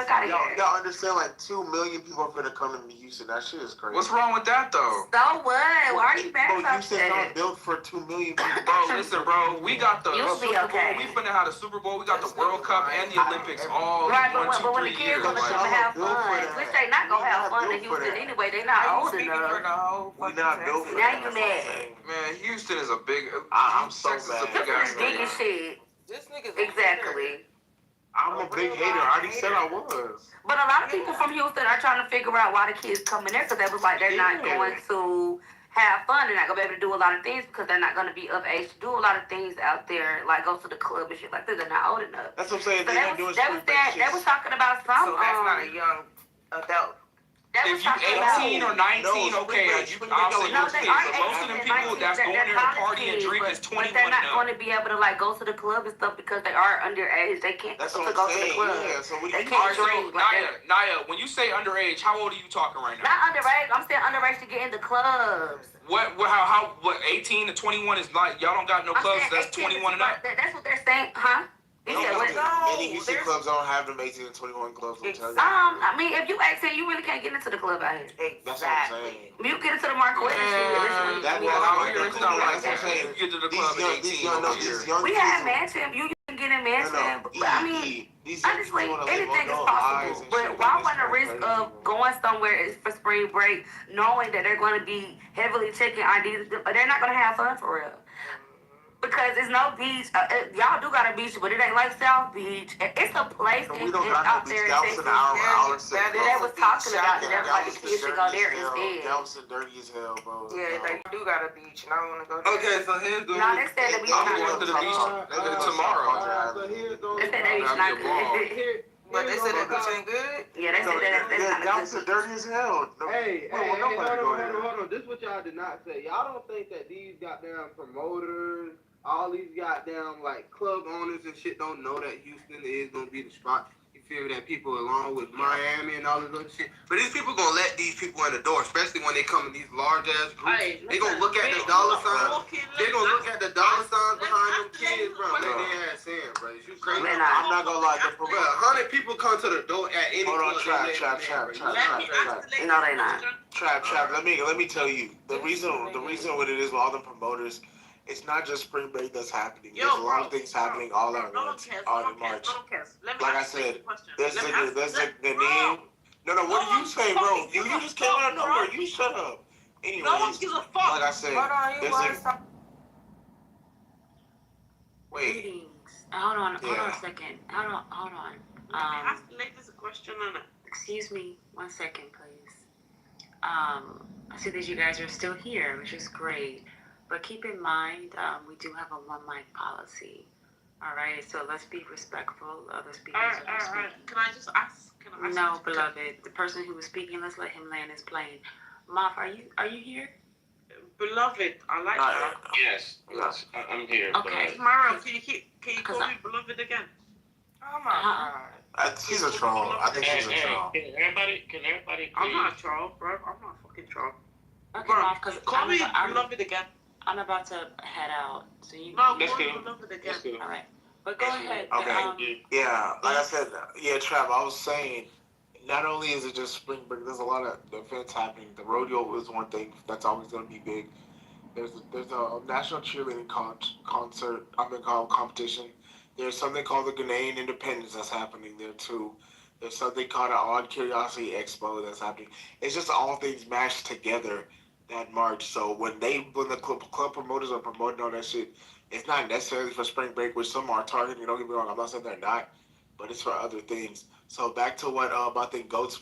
y'all understand, like, 2 million people are gonna come into Houston. That shit is crazy. What's wrong with that, though? So what? Why are you mad Bro, about Houston's that? not built for 2 million people. Bro, listen, bro. We got the You'll be Super Bowl. okay. We finna have the Super Bowl. We got the World Cup and the Olympics all Right, in 1, 2, but when 3 the kids years. want to come and have fun, which they not gonna have fun in Houston anyway. They not old enough. We not built for Now that. you mad. Man, Houston is a big. I'm so Texas is a mad. big ass Big state. as shit. This nigga's Exactly. I'm a big hater. I already said I was. But a lot of people from Houston are trying to figure out why the kids coming there because they was like they're not going to have fun. They're not gonna be able to do a lot of things because they're not gonna be of age to do a lot of things out there, like go to the club and shit like that. They're not old enough. That's what I'm saying. So They was talking about some. So that's not a young adult. If you 18 or 19, okay, I'll say you're a kid. But most of the people that's going there to party and drink is 21 but they're not and going up. to be able to like go to the club and stuff because they are underage. They can't That's go what to I'm the saying. club. Yeah, so what do They you can't Alright, so drink. Like Naya, when you say underage, how old are you talking right now? not underage. I'm saying underage to get in the clubs. What 18 to 21 is like? Y'all don't got no clubs that's 21 and up. That's what they're saying, huh? You said what? Any Houston clubs don't have them 18 and 21 clubs. I'm telling you. I mean, if you 18, you really can't get into the club out here. That's what I'm saying. You get into the Marquette and shit. Out here, it's not like that. You get to the club at 18 these young We kids have mansion. You can get in mansion. I mean, honestly, anything is possible. But why run the risk of going somewhere for spring break, knowing that they're going to be heavily checking IDs, but they're not going to have fun for real? Because it's no beach. Y'all do got a beach, but it ain't like South Beach. It's a place We don't got out no beach. there in Galveston, Texas. hour That they was talking about that like the kids should go there instead. Galveston dirty as hell, bro. Yeah, they do got a beach, and I want to go there. Okay, so here's the. No, they said the beach I'm not going to good. the beach tomorrow. So here's the. They said the beach not good. But they said that beach ain't good. Yeah, they said that's not Galveston good. dirty as hell. Hey, hold on. This is what y'all did not say. Y'all don't think that these goddamn promoters, all these goddamn like club owners and shit don't know that Houston is gonna be the spot. You feel me? That people along with Miami and all this other shit. But these people gonna let these people in the door, especially when they come in these large ass groups. They gonna look at the dollar signs. They gonna look at the dollar signs behind them kids, bro. Let their ass in, bro. You crazy? I'm not gonna lie. Bro, 100 people come to the door at any Hold on, club. Trap. No, they not. Trap. Let me tell you the reason what it is with all the promoters. It's not just spring break that's happening. There's a lot of things happening all at once. All in March. Like I said, there's the name. No. What are you saying, bro? You just came out of nowhere. You shut up. Anyways, No one gives a fuck. like I said, Hold on, you there's want some? wait. Greetings. Hold on a second. Hold on. Ask the ladies a question on it. Excuse me, 1 second, please. I see that you guys are still here, which is great. But keep in mind, we do have a one mic policy. All right, so let's be respectful of the speakers who are speaking. Can I just ask? No, beloved, the person who was speaking, let's let him land his plane. Moff, are you here? Beloved, I like that. Yes, I'm here. Okay. Tomorrow, can you call me beloved again? Oh my God. She's a troll. I think she's a troll. Can everybody please? I'm not a troll, bro. I'm not a fucking troll. Okay, Moff, because Call me beloved again. I'm about to head out, so you. No, Let's call me go. beloved again. Let's go. All right, but go ahead. Okay. Yeah, like I said, Trav, I was saying, not only is it just spring break, there's a lot of events happening. The rodeo is one thing that's always going to be big. There's a national cheerleading competition. There's something called the Ghanaian Independence that's happening there too. There's something called an Odd Curiosity Expo that's happening. It's just all things mashed together that March. So when the club promoters are promoting all that shit, it's not necessarily for spring break, which some are targeting. Don't get me wrong, I'm not saying they're not, but it's for other things. So back to what I think Goat's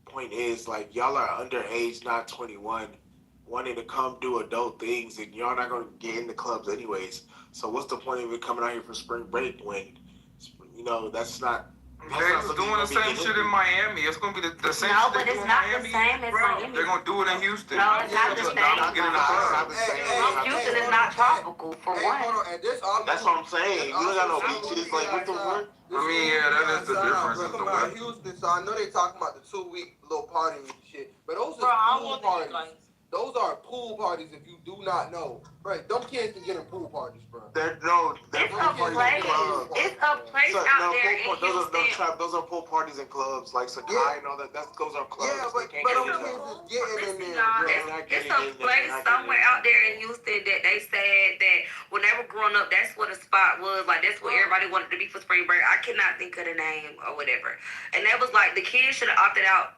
point is, like, y'all are underage, not 21, wanting to come do adult things, and y'all not going to get in the clubs anyways. So what's the point of it coming out here for spring break when, that's not... They was doing the same shit in Miami. It's gonna be the same No, shit but they it's do in not Miami. the same as Miami. They're gonna do it in Houston. No, it's not the same. Get in the club. Houston is not tropical, for one. Hold on. And this all That's what I'm saying. You don't got no beaches. Like, what the fuck? I mean, yeah, that is the difference. We're Is the talking about weather. Houston, so I know they talking about the 2-week little party and shit, but those Bro, I are pool want parties. Those are pool parties. If you do not know, right? Them kids can get in pool parties, bro. They're It's a place. It's a place out there in Houston. Those are pool parties and clubs like Sakai and all that. Those are clubs. Yeah, but them kids is getting in Listen, there, y'all, bro. it's a place somewhere out there in Houston that they said that when they were growing up, that's what a spot was. Like, that's what everybody wanted to be for spring break. I cannot think of the name or whatever. And that was like, the kids should have opted out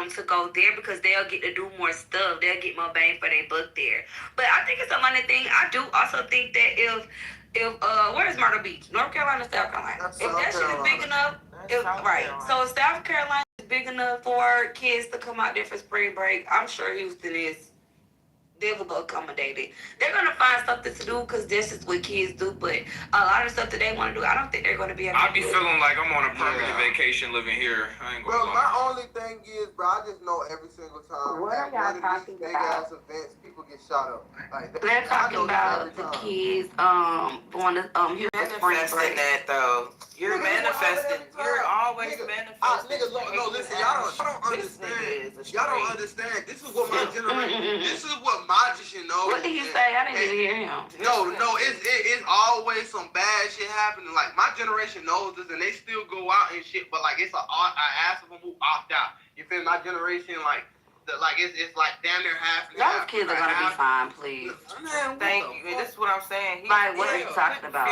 to go there because they'll get to do more stuff. They'll get more bang for their buck there. But I think it's a money thing. I do also think that if where is Myrtle Beach? North Carolina, South Carolina. If that shit is big enough, So if South Carolina is big enough for kids to come out there for spring break, I'm sure Houston is. They will go accommodate it. They're gonna find something to do because this is what kids do. But a lot of stuff that they want to do, I don't think they're gonna be able to I be feeling like I'm on a permanent vacation living here. I ain't Bro, gonna my lie. only thing is, bro, I just know every single time What are at y'all one of talking these big about? ass events, people get shot up. Like, They're talking about the kids going to You're Houston spring manifesting break. that though. You're Nigga, manifesting. You're always manifesting. Nigga, no, listen, y'all don't understand. Y'all don't understand. This is what my generation. This is what my generation knows. What did you say? I didn't even hear him. No, it's always some bad shit happening. Like, my generation knows this, and they still go out and shit. But like, it's a ass of them who opt out. You feel me? My generation, like, like it's like damn near half and Those half. kids are gonna be fine, please. Man, Thank you. And this is what I'm saying. Like, what are you talking about?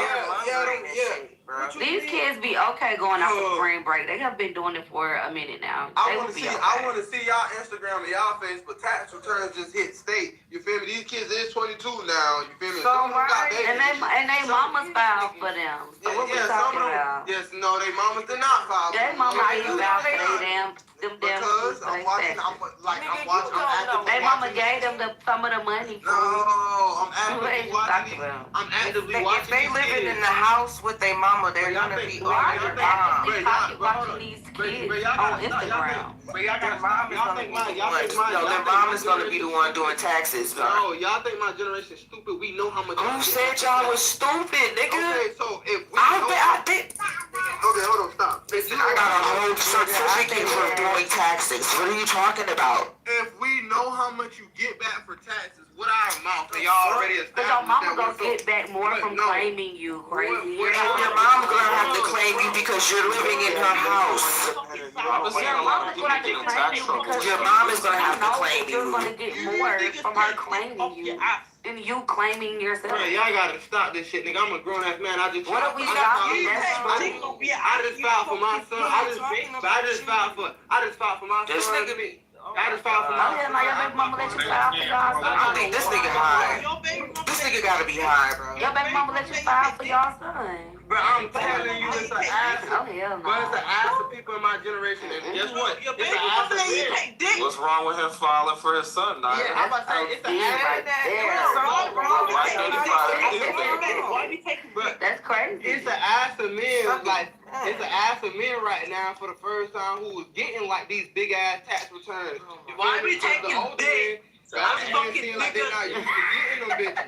These kids be okay going out for spring break. They have been doing it for a minute now. I They want will to be see. okay. I want to see y'all Instagram and y'all Facebook tax returns just hit state. You feel me? These kids is 22 now. You feel me? So Some of them got babies. And they mamas filed for them. So what we talking about? Yes, no, they mamas did not file. They mama ain't filed for them damn Because kids. I'm watching. They mama gave them some of the money. No, I'm actively watching. I'm actively watching. If they living in the house with their mama, they're gonna be Why are you actively mom. watching these kids on Instagram? Their mom is gonna be the one doing taxes. No, y'all think my generation stupid? We know how much. Who said y'all was stupid, nigga? Okay, so if we I think. Okay, hold on, stop. Listen, I got a whole certificate for doing taxes. What are you talking about? If we know how much you get back for taxes, what our amount? And y'all already established. Because your mama that gonna get back more from claiming you, crazy. Your mom gonna have to claim you because you're living in her house. Your mama's gonna have to claim you because Your mom is gonna have to claim you. You're gonna get more from her claiming you than you claiming yourself. Man, y'all gotta stop this shit, nigga. I'm a grown ass man. I just What are we stopping? I just filed for my son. I just filed for my son. This nigga be. I just filed for my son. Like your baby mama let you file for y'all son. I think this nigga high. This nigga gotta be high, bro. Your baby mama let you file for y'all son. But I'm telling you, it's an ass. Oh hell no. But it's an ass of people in my generation. And guess what? It's an ass of men. What's wrong with him filing for his son? Nah, Yeah, I'm about to say it's an ass. Right there. But That's crazy. it's an ass of men. Like it's an ass of men right now for the first time who is getting like these big ass tax returns. Why we taking dick? I'm fucking like they're not used to getting them bitches.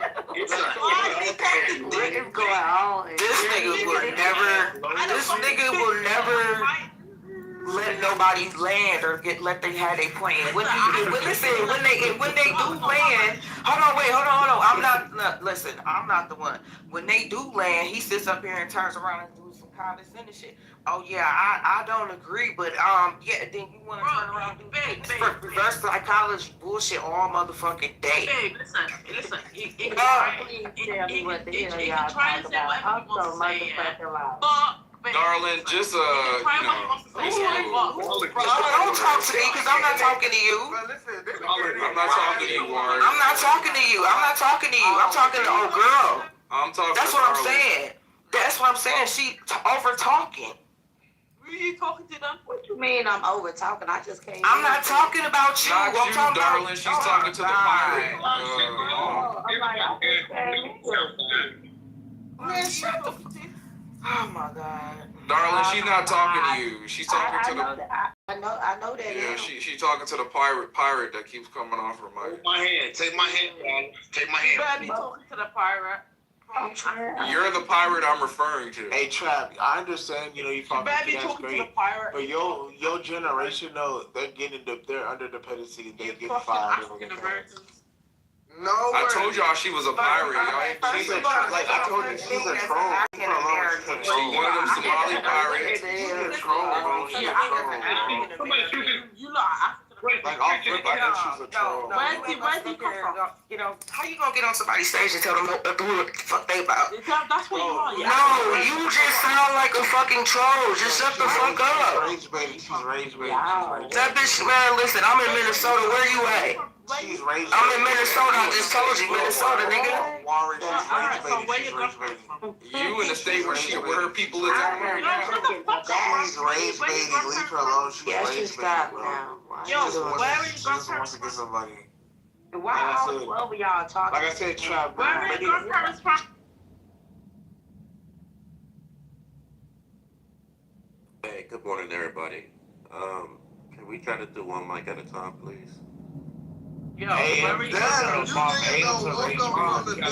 What is going on? This nigga will never let nobody land or let them have their plan. When they do land, hold on. Listen, I'm not the one. When they do land, he sits up here and turns around and do some condescending shit. Oh yeah, I don't agree, but yeah, then you want to turn around and do reverse psychology bullshit all motherfucking day. Babe, listen. You can Tell me what the hell y'all talking about. I'm so motherfucking loud. Darling, just Don't talk to me because I'm not talking to you. I'm not talking to you, Warren. I'm not talking to you. I'm talking to old girl. I'm talking. That's to what I'm Darling. saying. That's what I'm saying. She over talking. Were you talking to them? What you mean I'm over talking? I just can't. I'm not talking about you. Not I'm you, talking darling. about. She's talking to the pirate. I'm like, Man, shut the. Oh my God. Darling, she's not talking to you. She's talking to the. I know that. Yeah, she talking to the pirate that keeps coming off her mic. My hand. Take my hand, man. Take my hand. You better be talking to the pirate. I'm trying. You're the pirate I'm referring to. Hey, Trav, I understand, you probably think that's great. But your generation, though, they're under dependency. They get fired. No, I told y'all she was a pirate. Y'all ain't She's a troll. She's a troll. She one of them Somali pirates. She's a troll, bro. She's a troll. Like, off rip, I think she's a troll. Where did you come from? How you gonna get on somebody's stage and tell them what the fuck they about? That's what you are. No, you just sound like a fucking troll. Just shut the fuck up. She's rage baiting. That bitch, man, listen, I'm in Minnesota. Where you at? She's rage I'm in Minnesota. I just told you, Minnesota, nigga. Warren, she's rage baiting. You in the state where her people is at right now. She's rage baiting. Leave her alone. She's rage baiting, bro. She just wants to get somebody. Why all over y'all talking? Like I said, Trav, Where are your grandparents from? Hey, good morning, everybody. Can we try to do one mic at a time, please? Yo, Hey, where are damn, your you grandparents niggas know welcome on the damn.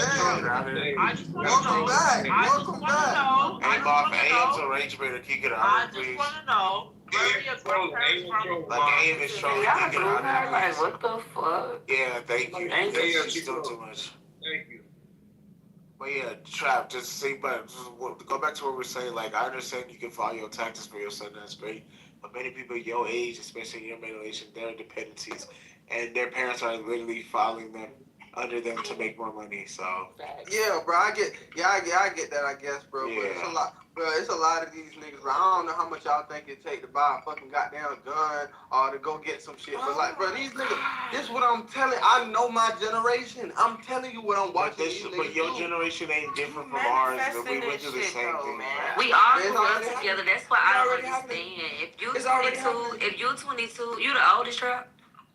I just want to Welcome know. back. I just Welcome want to back. know. I Hey, just Bob, want to AM's know. a rage baiter. Kick it I out, just please. want to know. Where are your grandparents from? Like, AIM is strong. Y'all Kick it doing out, that? Like, please. what the fuck? Yeah, thank you. Thank you. She's doing too much. Thank you. But yeah, Trap, just say, but go back to what we're saying. Like, I understand you can file your taxes for your son, that's great. But many people your age, especially your middle age, they're dependencies. and their parents are literally filing them under them to make more money. So yeah, bro, I get that, I guess, bro. Yeah. But it's a lot, bro. It's a lot of these niggas, bro. I don't know how much y'all think it take to buy a fucking goddamn gun or to go get some shit. But like, bro, these niggas, this is what I'm telling. I know my generation. I'm telling you what I'm watching. But your generation ain't different from ours. But we went through the same thing, man. We all It's grew up already together. happening. That's why It's I don't already understand. happening. It's already happening. If you're 22, you the oldest, Trap?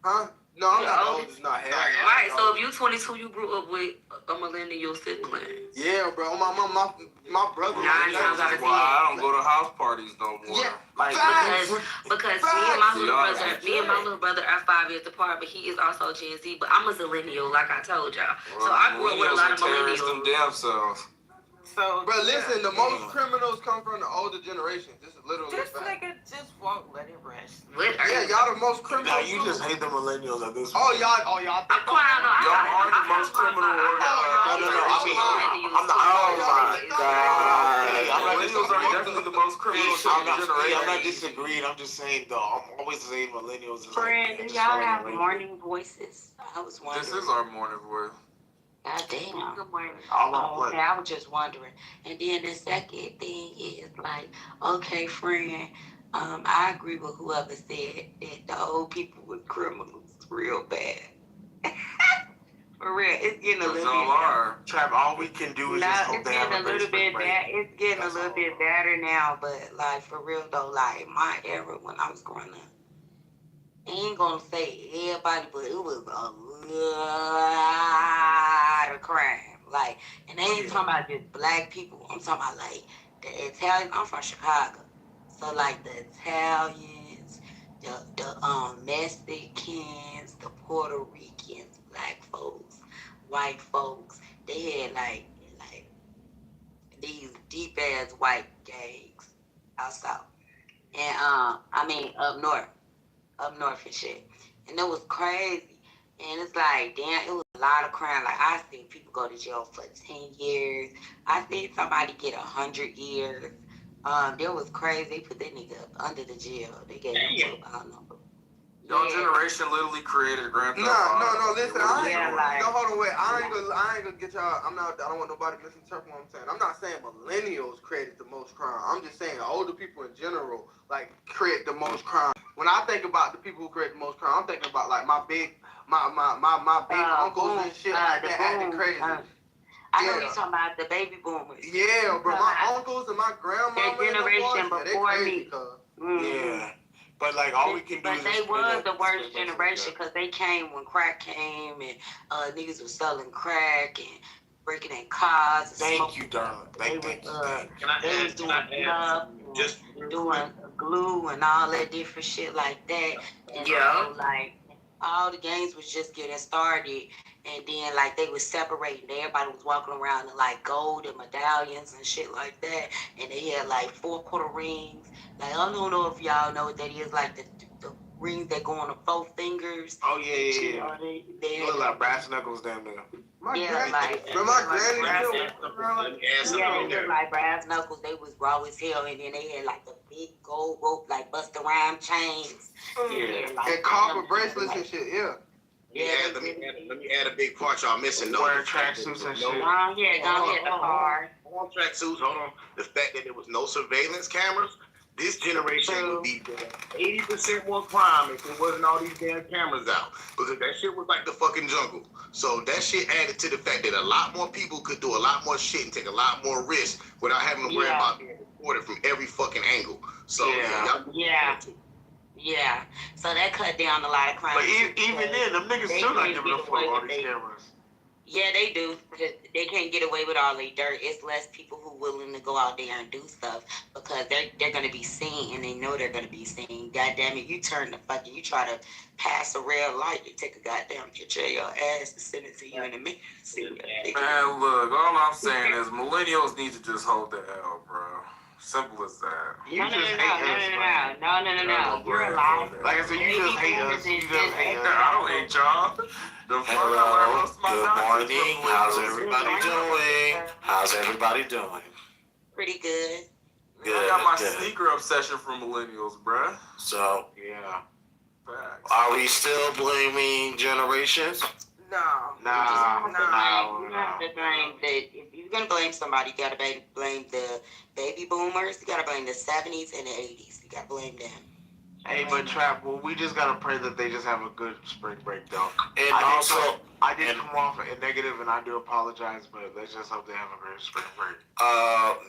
Huh? No, I'm The not the oldest? oldest. Not hell. Right, so if you 22, you grew up with a millennial sibling. Yeah, bro. My brother. 9 times out of 10. Why I don't go to house parties no more. Yeah. Because me and my little brother are 5 years apart, but he is also Gen Z. But I'm a millennial, like I told y'all. So I grew up with a lot of Them millennials. damn selves. So, Bro, listen, the most criminals come from the older generation. This is literally this fact. nigga just won't let it rest. Yeah, y'all the most criminals. Now you just hate the millennials at this point. Oh, y'all. I'm crying. Y'all are the most criminal organized. No. I'm the. Oh my god. Millennials are definitely the most criminal generation. I'm not disagreeing. I'm just saying though. I'm always saying millennials. Is Friend, do y'all have morning voices? I was wondering. This is our morning voice. God damn. Good morning. Okay, I was just wondering. And then the second thing is like, okay, friend, I agree with whoever said that the old people were criminals real bad. For real, it's getting a little bit. Trap, all we can do is just hope they have a great spring break. It's getting a little bit better now, but like for real though, like my era when I was growing up, I ain't gonna say everybody, but it was a lot of crime. Like, and I ain't talking about just black people. I'm talking about like the Italian. I'm from Chicago, so like the Italians, the Mexicans, the Puerto Ricans, black folks, white folks. They had like these deep ass white gangs out south, and up north and shit, and it was crazy. And it's like, damn, it was a lot of crime. Like, I seen people go to jail for 10 years. I seen somebody get 100 years. That was crazy. They put that nigga up under the jail. They gave him, I don't know. Your generation literally created Grand Theft No, listen, hold on, wait. I ain't gonna get y'all. I don't want nobody to misinterpret what I'm saying. I'm not saying millennials created the most crime. I'm just saying older people in general, like, create the most crime. When I think about the people who create the most crime, I'm thinking about, like, my big uncles and shit like that acting crazy. I know you're talking about the baby boomers. Yeah, bro, my uncles and my grandma. That generation before me. Yeah. But like all we can do is. But they was the worst generation because they came when crack came and niggas was selling crack and breaking in cars. And Thank you, darling. Thank you. They was doing stuff, just doing glue and all that different shit like that. And so, like, all the gangs was just getting started, and then like they was separating. Everybody was walking around in like gold and medallions and shit like that, and they had like 4-quarter rings. Like, I don't know if y'all know what that is, like the rings that go on the 4 fingers. Oh yeah. They look like brass knuckles down there. My granny look like brass knuckles. They was raw as hell, and then they had like the big gold rope, like Busta Rhymes chains. And copper bracelets and shit. Let me add a big part y'all missing. Wearing tracksuits and shit. Go ahead, the car. Hold on, tracksuits. Hold on. The fact that there was no surveillance cameras. This generation would be 80% more crime if there wasn't all these damn cameras out. Because that shit was like the fucking jungle. So that shit added to the fact that a lot more people could do a lot more shit and take a lot more risks without having to worry about being reported from every fucking angle. So Yeah. So that cut down a lot of crime. But even then, them niggas still not giving a fuck all these cameras. Yeah, they do. They can't get away with all their dirt. It's less people who willing to go out there and do stuff because they're gonna be seen and they know they're gonna be seen. God damn it, you try to pass a red light, they take a goddamn picture of your ass and send it to you in a minute. Man, look, all I'm saying is millennials need to just hold the L, bro. Simple as that. No. You're alive. Like I said, you just hate us. You just hate us. I don't hate y'all. Hello. Good morning. How's everybody doing? Pretty good. I got my sneaker obsession from millennials, bruh. So, yeah. Facts. Are we still blaming generations? No. Nah. You have to blame if you're gonna blame somebody, you gotta blame the baby boomers. You gotta blame the 70s and the 80s. You gotta blame them. Hey, but Trap, well, we just gotta pray that they just have a good spring break, though. And I did come off a negative, and I do apologize, but let's just hope they have a great spring break.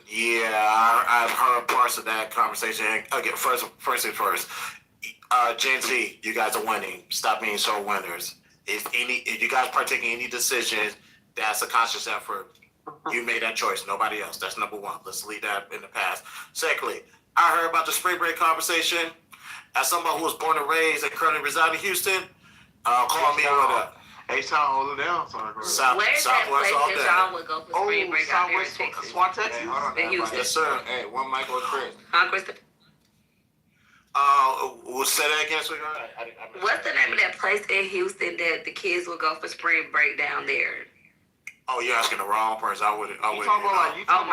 Yeah, I've heard parts of that conversation. Again, first things first. Gen Z, you guys are winning. Stop being so winners. If you guys partake in any decisions, that's a conscious effort. You made that choice, nobody else. That's number one. Let's leave that in the past. Secondly, I heard about the spring break conversation. As somebody who was born and raised and currently reside in Houston, call me on that. H-Town, hold it down. Where's that place that y'all would go for spring break out there in Texas? Swat Texas? Hey, hold on, In Houston. Yes, sir. Hey, one Michael Chris. We'll say that again, sweetheart. What's the name of that place in Houston that the kids would go for spring break down there? Oh, you're asking the wrong person. I would. Oh my God. You talking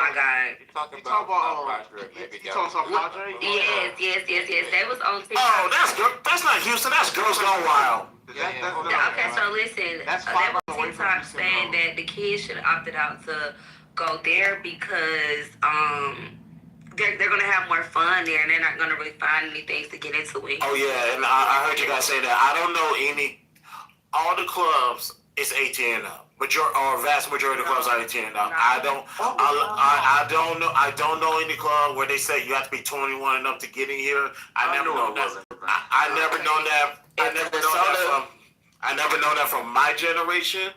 about Padre? Yes. They was on TikTok. Oh, that's not Houston. That's Girls Gone Wild. Okay, so listen. They was on TikTok saying that the kids should have opted out to go there because they're gonna have more fun there and they're not gonna really find any things to get into it. Oh yeah, and I heard you guys say that. I don't know all the clubs is 18 and up. Vast majority of the clubs are 18 and up. I don't know any club where they say you have to be 21 and up to get in here. I never know that. I never known that. I never know that from my generation.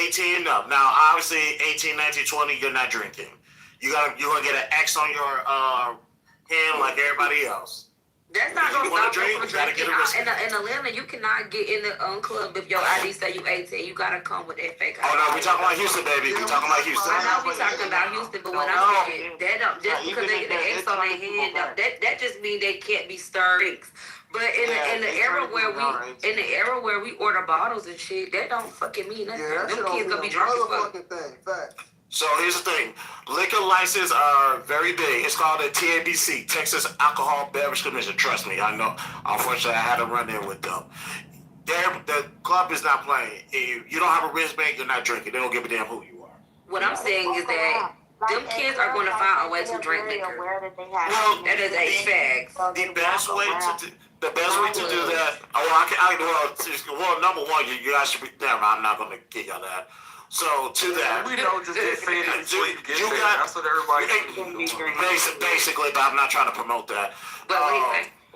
18 and up. Now, obviously, 18, 19, 20, you're not drinking. You're gonna get an X on your hand like everybody else. That's not gonna stop you from drinking. In Atlanta, you cannot get in the club if your ID say you 18. You gotta come with that fake ID. Oh no, we talking about Houston, baby. We talking about Houston. I know we talking about Houston, but what I'm saying, that don't just because they get the X on their hand, that just means they can't be stirred. But in the era where we order bottles and shit, that don't fucking mean nothing. Them kids gonna be drunk as fuck. So here's the thing. Liquor licenses are very big. It's called the TABC, Texas Alcohol Beverage Commission. Trust me, I know. Unfortunately, I had to run in with them. The club is not playing. If you don't have a wristband, you're not drinking. They don't give a damn who you are. What I'm saying is that them kids are going to find a way to drink liquor. Well, that is a fact. The best way to do that. Well, number one, you guys should be. Damn, I'm not going to give y'all that. So to that, we don't just get faded and sweet. That's what everybody basically, but I'm not trying to promote that. But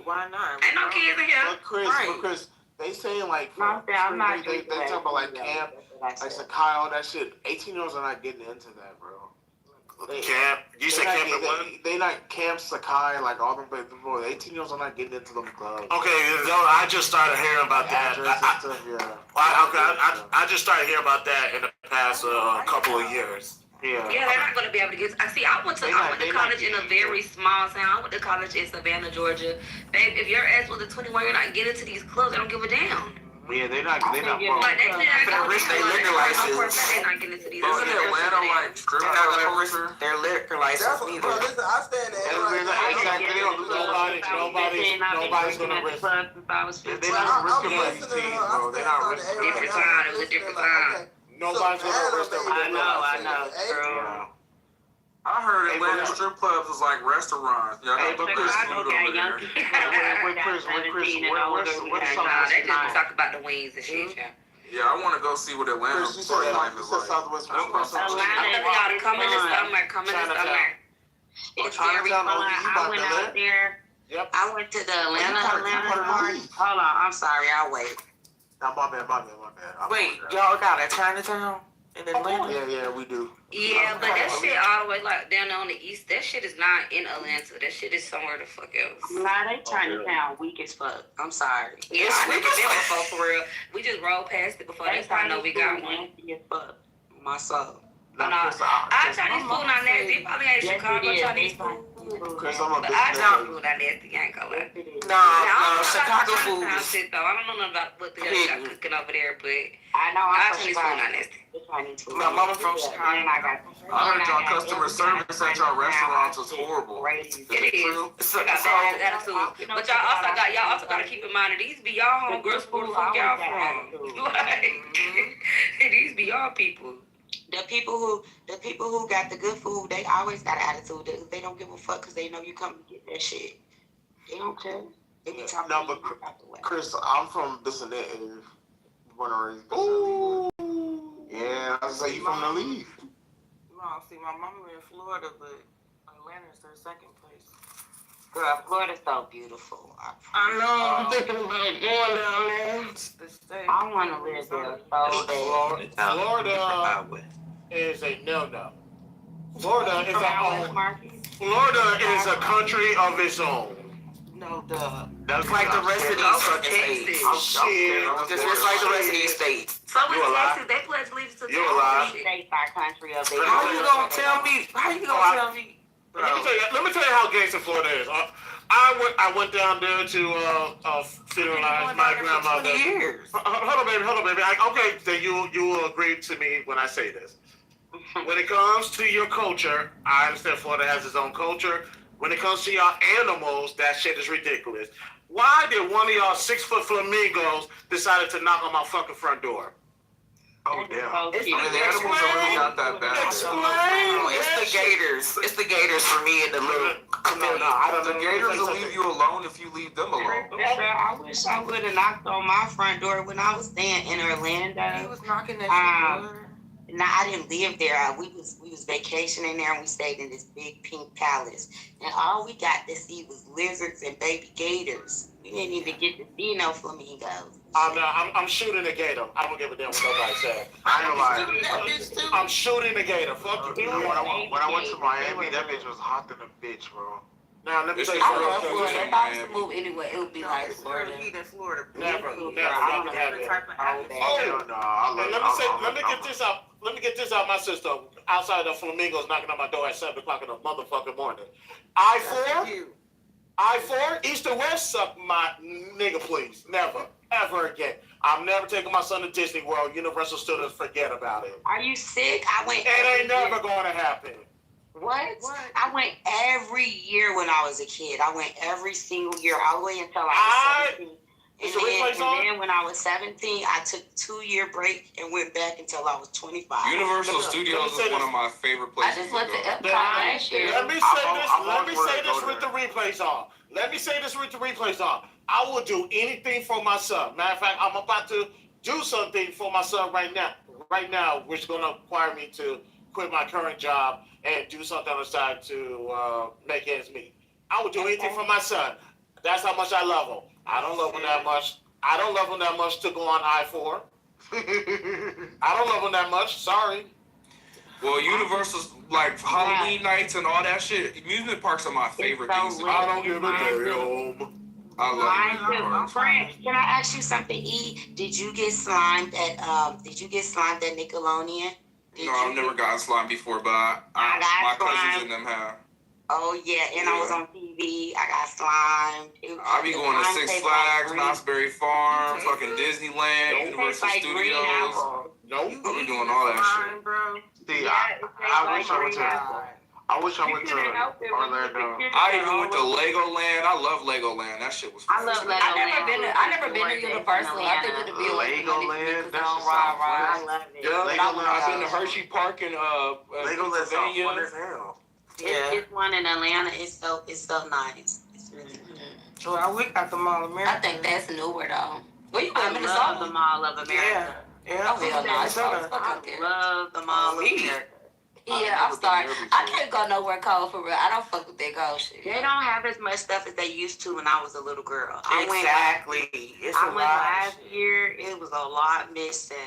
why not? Ain't no kids in here. But Chris, they saying like they talk about like camp, like Sakai, all that shit. 18-year-olds are not getting into that, bro. Camp? You said camp at what? They like Camp Sakai, like all them. 18-year-olds are not getting into them clubs. Okay, I just started hearing about that. I just started hearing about that in the past couple of years. Yeah, they're not going to be able to get. I went to college in a very small town. I went to college in Savannah, Georgia. Babe, if your ass was a 21, you're not getting into these clubs. They don't give a damn. Yeah, they're not. Like, they're not getting into these. Isn't Atlanta like strip culture? Their liquor license neither. Listen, I stand there. Nobody's gonna risk. They're not risking their team, bro. They're not risking. Different time. It was a different time. Nobody's gonna risk their. I know. True. I heard Atlanta strip clubs is like restaurants. Y'all got They just talk about the wings and shit, Yeah, I want to go see what Atlanta's party life is like. Atlanta, come in the summer. It's very fun. I went out there. Yep. I went to the Atlanta party. Hold on, I'm sorry, I'll wait. Nah, my bad. Wait, y'all got a Chinatown in Atlanta? Yeah, we do. Yeah, but that shit all the way like down on the east, that shit is not in Atlanta. That shit is somewhere the fuck else. Nah, they Chinatown weak as fuck. I'm sorry. Yeah, I never been before for real. We just rolled past it before. That's how I know we got one. My soul. Our Chinese food not nasty. It probably ain't Chicago Chinese food. Chris, I'm a But I business. don't food. I nasty. I ain't gonna lie. No, Chicago food Chicago is shit though. I don't know nothing about what the hell y'all hidden. cooking over there, but I know I'm from Chinese food Chicago. not nasty. My mama from Yeah, Chicago. and I got. I heard y'all customer service at y'all restaurants is horrible. It is. So, Y'all got bad attitude. But y'all also gotta keep in mind that these be y'all homegirls where the fuck y'all from. Like these be y'all people. The people who got the good food, they always got an attitude. They don't give a fuck because they know you come to get that shit. They don't care. They be talking. No, but Chris, I'm from this and that, and born and raised. Ooh. Yeah, I was like, you from the leaf. no, see, my mama in Florida, but Atlanta's her second place. Girl, Florida's so beautiful. I know. I'm thinking about going down there. The state. I want to live there so bad. Florida is a no-no. Florida is a country of its own. No, duh. That's like the rest of these fucking Texas. states. Just like the rest of these states. So in You a lie. Texas, they pledge allegiance to You a lie. States are country of their How you gonna tell me? How you gonna tell me? Let me tell you how gangster Florida is. I went down there to funeralize my grandmother. 20 years. Hold on, baby. Okay, then you will agree to me when I say this. When it comes to your culture, I understand Florida has its own culture. When it comes to y'all animals, that shit is ridiculous. Why did one of y'all 6-foot flamingos decided to knock on my fucking front door? Oh, damn. The animals are really not that bad. It's the gators. It's the gators for me in the little community. The gators will leave you alone if you leave them alone. I wish I would have knocked on my front door when I was staying in Orlando. He was knocking at your door. No, I didn't live there. We was vacationing there, and we stayed in this big pink palace. And all we got to see was lizards and baby gators. We didn't even get to see no flamingos. I'm shooting a gator. I don't give a damn what nobody said. I ain't gonna lie. I'm shooting a gator. Fuck you. When I went to Miami, that bitch was hot than a bitch, bro. Now let me tell you I love something. Florida. If I was to move anywhere, it would be like Florida. Florida. Never. Oh, no, I love Hey, let me get this out. Let me get this out my system. Outside of flamingos knocking on my door at 7 o'clock in the motherfucking morning. I-4, east or west, suck my nigga, please. Never, ever again. I'm never taking my son to Disney World. Universal Studios, forget about it. Are you sick? I went. It ain't never going to happen. What? I went every year when I was a kid. I went every single year, all the way until I was 17. And then when I was 17, I took a 2-year break and went back until I was 25. Universal Studios is one of my favorite places. I just went to Epcot go. last year. Let me say this with the replays on. Let me say this with the replays on. I will do anything for my son. Matter of fact, I'm about to do something for my son right now, which is going to require me to quit my current job and do something on the side to make ends meet. I would do anything for my son. That's how much I love him. I don't love him that much. I don't love him that much to go on I-4. I don't love him that much. Sorry. Well, Universal's like Halloween nights and all that shit. Amusement parks are my favorite things to do. I don't give a damn. I love amusement parks. Friend, can I ask you something, E? Did you get slimed at Nickelodeon? No, I've never gotten slime before, but my cousins and them have. Oh yeah, and I was on TV. I got slimed. I be going to Six Flags, Knott's Berry Farm, fucking Disneyland, Universal Studios. Nope. I be doing all that shit. See, I wish I went to Orlando. I even went to Legoland. I love Legoland. That shit was fun. I love Legoland. I never been to Universal. I think it'd be a Legoland. That's just I love it. Legoland. I've been to Hershey Park in Legoland sounds fun as Pennsylvania. hell. It's one in Atlanta. It's so nice. It's really good. Well, we got the Mall of America. I think that's newer though. Where you I going, love the Minnesota? Mall of America. Yeah. Oh hell no, it's always fuck I up there. love the Mall of America. Yeah, I'm sorry. I can't go nowhere cold for real. I don't fuck with that cold shit. They don't have as much stuff as they used to when I was a little girl. Exactly. I went last year. It was a lot missing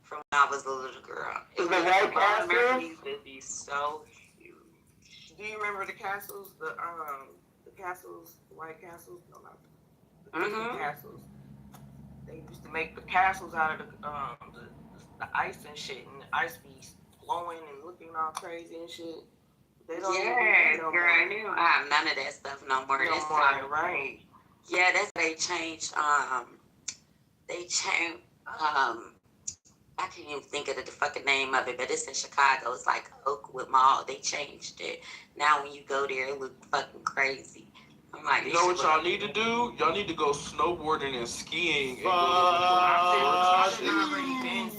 from when I was a little girl. The White Castle used to be so cute. Do you remember the castles? The castles, the White Castles? No, not the castles. They used to make the castles out of the ice and shit, and the ice be flowing and looking all crazy and shit. They don't Yeah, even no girl, more. they don't have none of that stuff no more. No That's more, like, right. yeah, that's they changed. They changed. I can't even think of the fucking name of it, but it's in Chicago. It's like Oakwood Mall. They changed it. Now when you go there, it look fucking crazy. I'm like, You know what y'all need to do? Y'all need to go snowboarding and skiing. And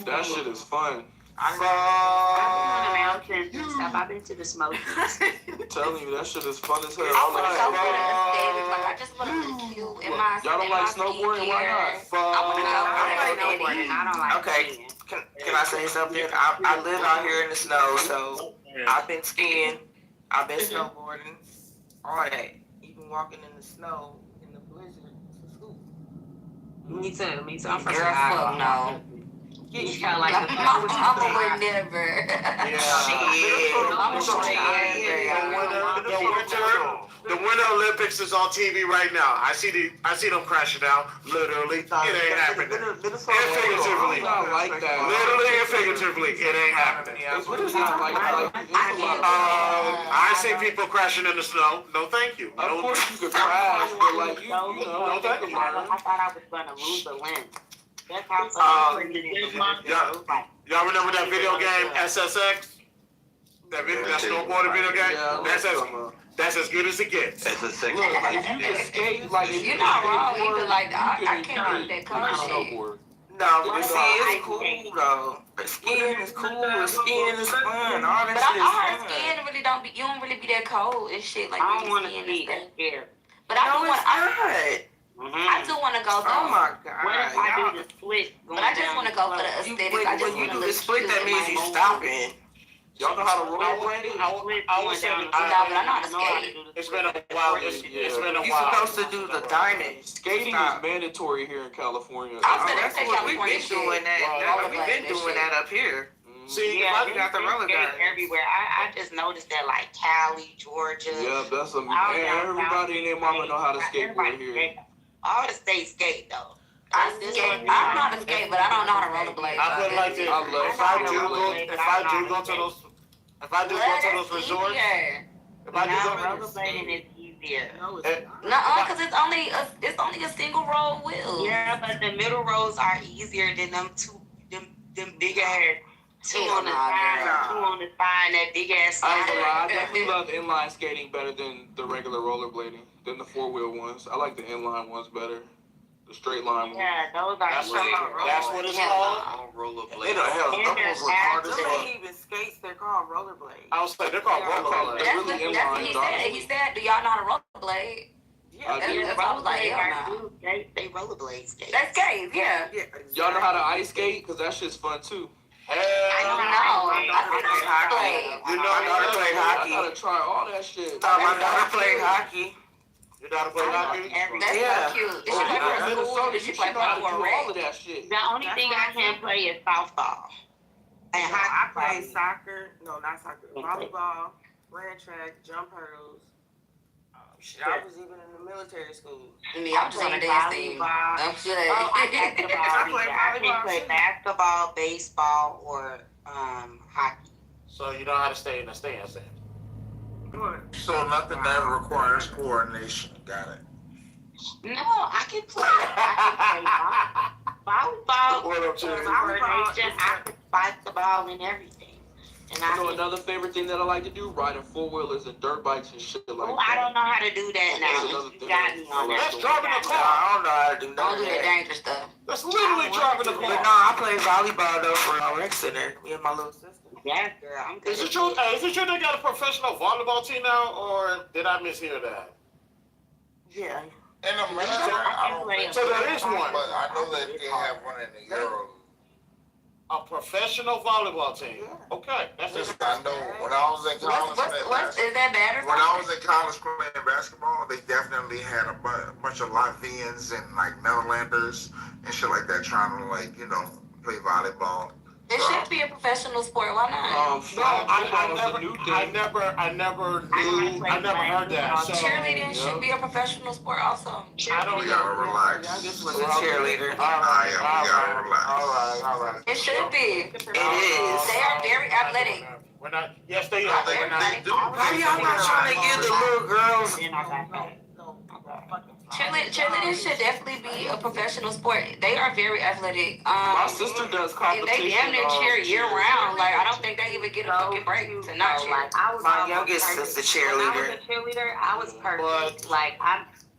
that shit is fun. I've been on the mountains and stuff. I've been to the Smokies. I'm telling you, that shit is fun as hell. I want to go for the aesthetic. Like, I just want to look cute in my. Y'all don't like snowboarding? Why not? I want to go for the Snowboarding. I don't like Okay, skiing. can I say something? I live out here in the snow, so I've been skiing, I've been snowboarding, all that. Even walking in the snow, in the blizzard to school. Me too. I'm from Girl, Chicago. fuck no. You kind of like the My mama would never. The Winter Olympics is on TV right now. I see them crashing down. Literally, it ain't happening. And figuratively, literally and figuratively, it ain't happening. I see people crashing in the snow. No, thank you. Of course you could crash, but like you know, I thought I was gonna lose a limb. That's how y'all remember that video game SSX? That snowboarding video game? That's as good as it gets. Look, if you can skate, like if You're not wrong. Even like I can't do that car shit. snowboard. No, but see, it's cool though. Skiing is cool, skiing is fun, all that But shit I is heard fun. skiing really don't be. You don't really be that cold and shit. Like I don't want to skiing ski. and That's stuff. scary. But I do want. I do want to go though. Oh my god. What if I do the split? But I just want to go for the aesthetic. I just When you want to do the look split, cute that in means my you own- stopping. Y'all know how to rollerblade? I would say No, but I know how to skate. it's been a while. It's been a You're while. supposed to do the diamond. Skating is mandatory here in California. I was That's gonna say what we've California been shit. doing that. We've been doing that up here. See, Yeah, we got the roller guys everywhere. I just noticed that like Cali, Georgia, Yeah, that's a All down everybody and their mama know how to skateboard here. all the states skate though. I skate. I know how to skate, but I don't know how to rollerblade. I feel like this. I love If I do go to those resorts, if I do go Rollerblading is easier. Nuh-uh, cause it's only a single roll wheel. Yeah, but the middle rows are easier than them big ass. Two on the side, that big ass I ain't slide. gonna lie, I definitely love inline skating better than the regular rollerblading, than the 4-wheel ones. I like the inline ones better. The straight line ones. Yeah, those are that's what it's called. They don't hell. Those was hard as Them fuck. ain't even skates, they're called rollerblades. I was saying they're called rollerblades. That's what he said. He said, "Do y'all know how to rollerblade?" Yeah, That's what I was like, hell no. They rollerblade skate. That's skates, yeah. Y'all know how to ice skate? Cause that shit's fun too. I don't know. Hockey. You know how to play I hockey. gotta try all that shit. My daughter played hockey. You know how to play hockey? That's so cute. Did she play for a school? Did she play for a all rec? of that shit. The only thing I can't play is softball. And I played soccer. No, not soccer. Volleyball, ran track, jump hurdles. Shit, I was even in the military school. Me, I'm just on a dance team. I'm good. I play basketball, baseball, or hockey. So you know how to stay in the stance. So nothing that requires coordination. Got it. No, I can play. Volleyball. I can spike the ball and everything. And You know another favorite thing that I like to do? Riding 4-wheelers and dirt bikes and shit like that. I don't know how to do that now. You got me on that. That's driving a car. I don't know how to do Don't do that that. dangerous stuff. That's literally driving a But car. no, I played volleyball though for our rec center. Me and my little sister. Yes, girl. I'm good. Is it true? Is it true they got a professional volleyball team now, or did I mishear that? Yeah. In the military, I don't think So there is one. but I know that they have one in the Euro. A professional volleyball team. Okay, that's just. I know when I was in college Is that bad or when I something? was in college playing basketball, they definitely had a bunch of Latvians and like Netherlanders and shit like that trying to play volleyball. It should be a professional sport. Why not? No, I never heard that. So, Cheerleading should be a professional sport also. We gotta relax. I just was a cheerleader. We gotta relax. All right. It should be. It is. They are very athletic. We're not. Yes, they No, are. they do. How y'all not trying to give the little girls? Cheerleading should definitely be a professional sport. They are very athletic. My sister does And competition. they damn near cheer year round. Like, I don't think they even get a fucking break to not cheer. Like, I was My almost youngest perfect. sister When I was cheerleader. a cheerleader, I was perfect. But Like,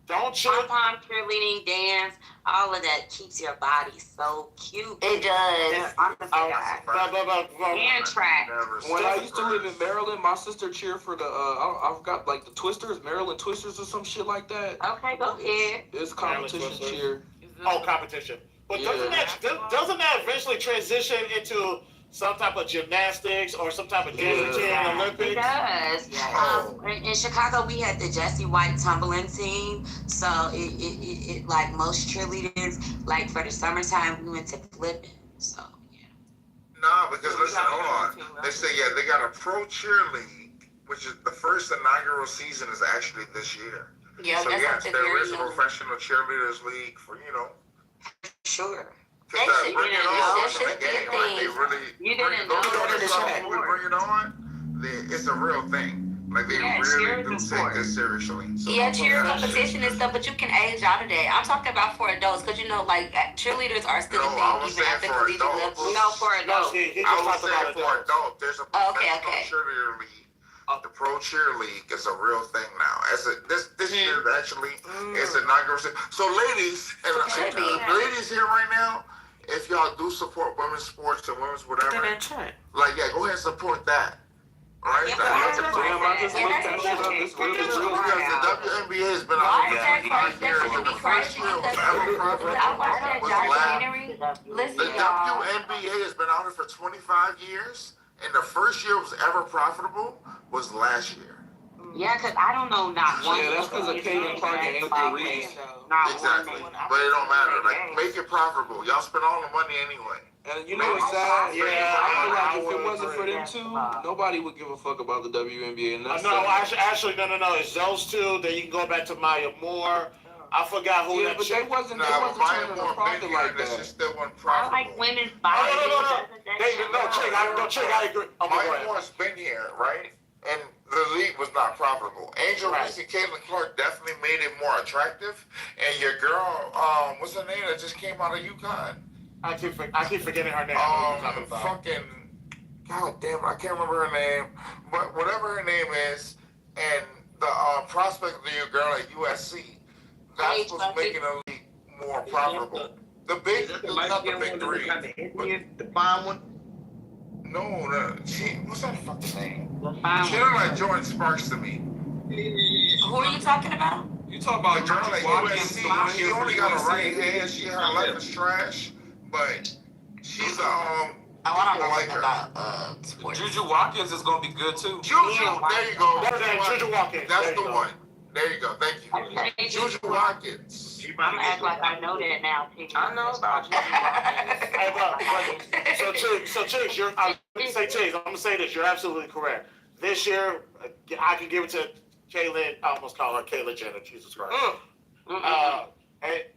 don't cheer. pom-pom cheerleading, dance, all of that keeps your body so cute. It does. And track. When I used to live in Maryland, my sister cheered for the I've got like the Twisters, Maryland Twisters or some shit like that. Okay, go ahead. It's competition cheer. Oh, competition. But doesn't that eventually transition into some type of gymnastics or some type of dance in the Olympics? It does. In Chicago, we had the Jessie White tumbling team. So it like most cheerleaders, like for the summertime, we went to flipping. So No, because listen, hold on. They say they got a pro cheer league, which is the first inaugural season is actually this year. Yeah, So that's yes, like there is a professional cheerleaders league for sure. Bring it on. They really. You didn't know bring it on. It's a real thing. Like they really do take this seriously. So Yeah, cheer competition and stuff, but you can age out of that. I'm talking about for adults, because like cheerleaders are still a thing even at the collegiate level. No, for adults. I was saying for adults, there's a professional cheerleader league. The Pro Cheer League is a real thing now. This year actually is inaugural. So ladies ladies here right now, if y'all do support women's sports and women's whatever, go ahead and support that. Right? Because the WNBA has been out for 5 years, and the first year was ever profitable. The WNBA has been out for 25 years, and the first year was ever profitable was last year. Yeah, because I don't know not one. Yeah, that's because of Caitlin Clark and Angel Reese. Exactly. But it don't matter. Like, make it profitable. Y'all spend all the money anyway. And you know what's sad? Yeah, I feel like if it wasn't for them two, nobody would give a fuck about the WNBA. And that's no. It's those two. Then you can go back to Maya Moore. I forgot who that but they wasn't turning a profit like that. This still wasn't profitable. I like women's body. No, Chick, I agree. Maya Moore's been here, right? And the league was not profitable. Angel Reese and Caitlin Clark definitely made it more attractive. And your girl, what's her name that just came out of UConn? I keep forgetting her name. Fucking, god damn it, I can't remember her name. But whatever her name is, and the prospect of your girl at USC, that's what's making the league more profitable. The big, not the big three. The fine one? No, what's that fucking name? She look like Jordan Sparks to me. Who are you talking about? You talking about the girl at USC? She only got a right hand. Her life is trash, but she's I don't know like about sports. Juju Watkins is gonna be good too. Juju, there you go. Juju Watkins. That's the one. There you go. Thank you. Okay. Juju Watkins. I'm gonna act like I know that now, too. I know about you. So Chicks, I'm gonna say this. You're absolutely correct. This year, I can give it to Caitlin. I almost call her Caitlyn Jenner. Jesus Christ.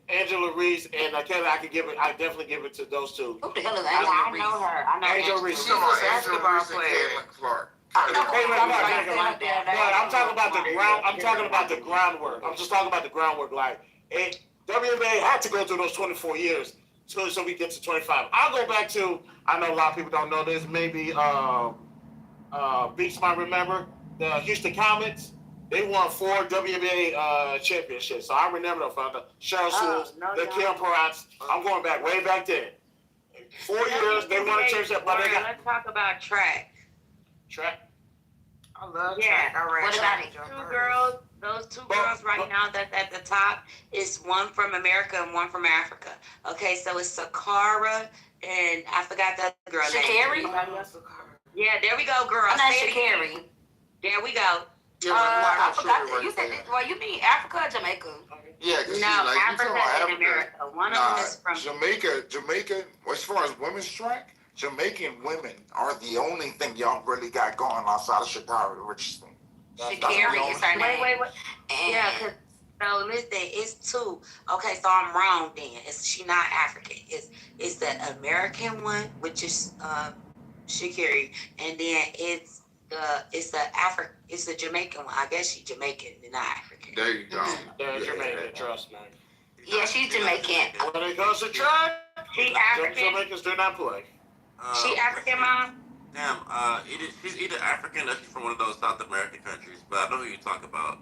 Angela Reese and Kayla, I definitely give it to those two. Who the hell is I know her. I know Angel Reese. She's a basketball player. Caitlin Clark. I'm talking about the ground. I'm talking about the groundwork. I'm just talking about the groundwork. Like, WNBA had to go through those 24 years so we get to 25. I'll go back to. I know a lot of people don't know this. Maybe Beats might remember the Houston Comets. They won 4 WNBA championships. So I remember them from the Cheryl Sewells, the Kim Perrotts. I'm going back way back then. 4 years they won a championship. But let's talk about track. Track. I love track. What about it? Those two girls right now that's at the top is one from America and one from Africa. Okay, so it's Sakara and I forgot the other girl name. Sha'Carri? Yeah, there we go, girl. I'm not Sha'Carri. There we go. I forgot that. You said that. Well, you mean Africa or Jamaica? Yeah, because Africa and America. One of them is from Jamaica, as far as women's track, Jamaican women are the only thing y'all really got going outside of Chicago, Richardson. Sha'Carri is her name. Wait. Yeah, because so listen, it's 2. Okay, so I'm wrong then. She not African. It's the American one, which is Sha'Carri, and then it's the Jamaican one. I guess she's Jamaican and not African. There you go. They're Jamaican, trust me. Yeah, she's Jamaican. When it comes to track, She African. Jamaicans do not play. She African, Mom? Damn, she's either African or she's from one of those South American countries, but I know who you talk about.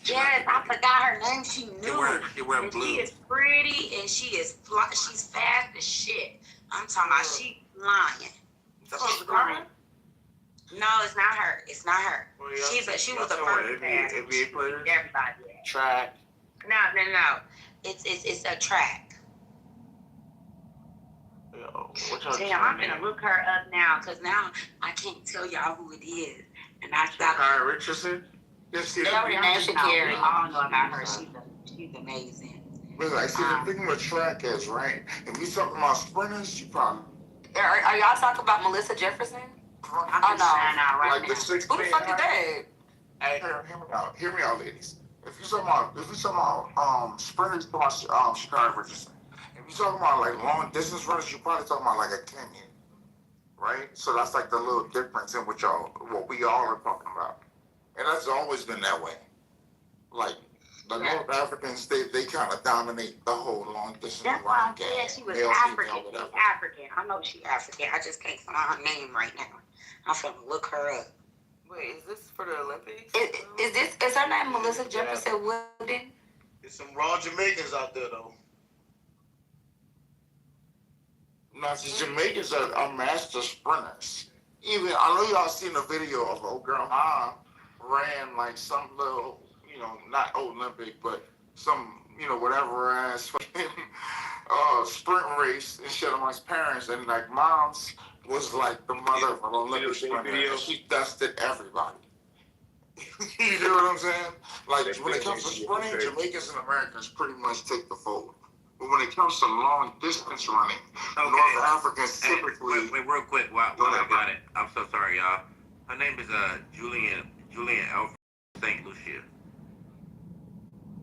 Yes, I forgot her name. She knew. She wear blue. She is pretty and she's fast as shit. I'm talking about she flying. She's flying. No, it's not her. It's not her. Well, yeah, She was the first NBA player. Everybody. Track. No. It's a track. Yo, Damn, I'm gonna look her up now because now I can't tell y'all who it is. And I stopped. Sha'Carri Richardson. Yes, We all know about her. She's amazing. But like, see, the thing with track is, right? If you talking about sprinters, you probably. Are y'all talking about Melissa Jefferson? I'm just saying out right like now. the 16. Who the fuck is that? Hey, hear me out, ladies. If you talking about sprinters, you talking about Sha'Carri Richardson. If you talking about like long distance runners, you probably talking about like a Kenyan, right? So that's like the little difference in what we all are talking about, and that's always been that way. Like the North Africans, they kind of dominate the whole long distance That's why running I game. said she was Male, African. female, She's whatever. African. I know she's African. I just can't find her name right now. I'm finna look her up. Wait, is this for the Olympics? Is her name Melissa Jefferson Wooden? There's some raw Jamaicans out there though. No, the Jamaicans are master sprinters. Even I know y'all seen a video of old girl mom ran like some little, not Olympic, but some, whatever ass sprint race and shit amongst parents, and like mom's was like the mother of an Olympic sprinter, and she dusted everybody. You know what I'm saying? Like when it comes to sprinting, Jamaicans and Americans pretty much take the fold. But when it comes to long distance running, North Africans typically. Wait, real quick, while I got it, I'm so sorry, y'all. Her name is Julian Elford St. Lucia.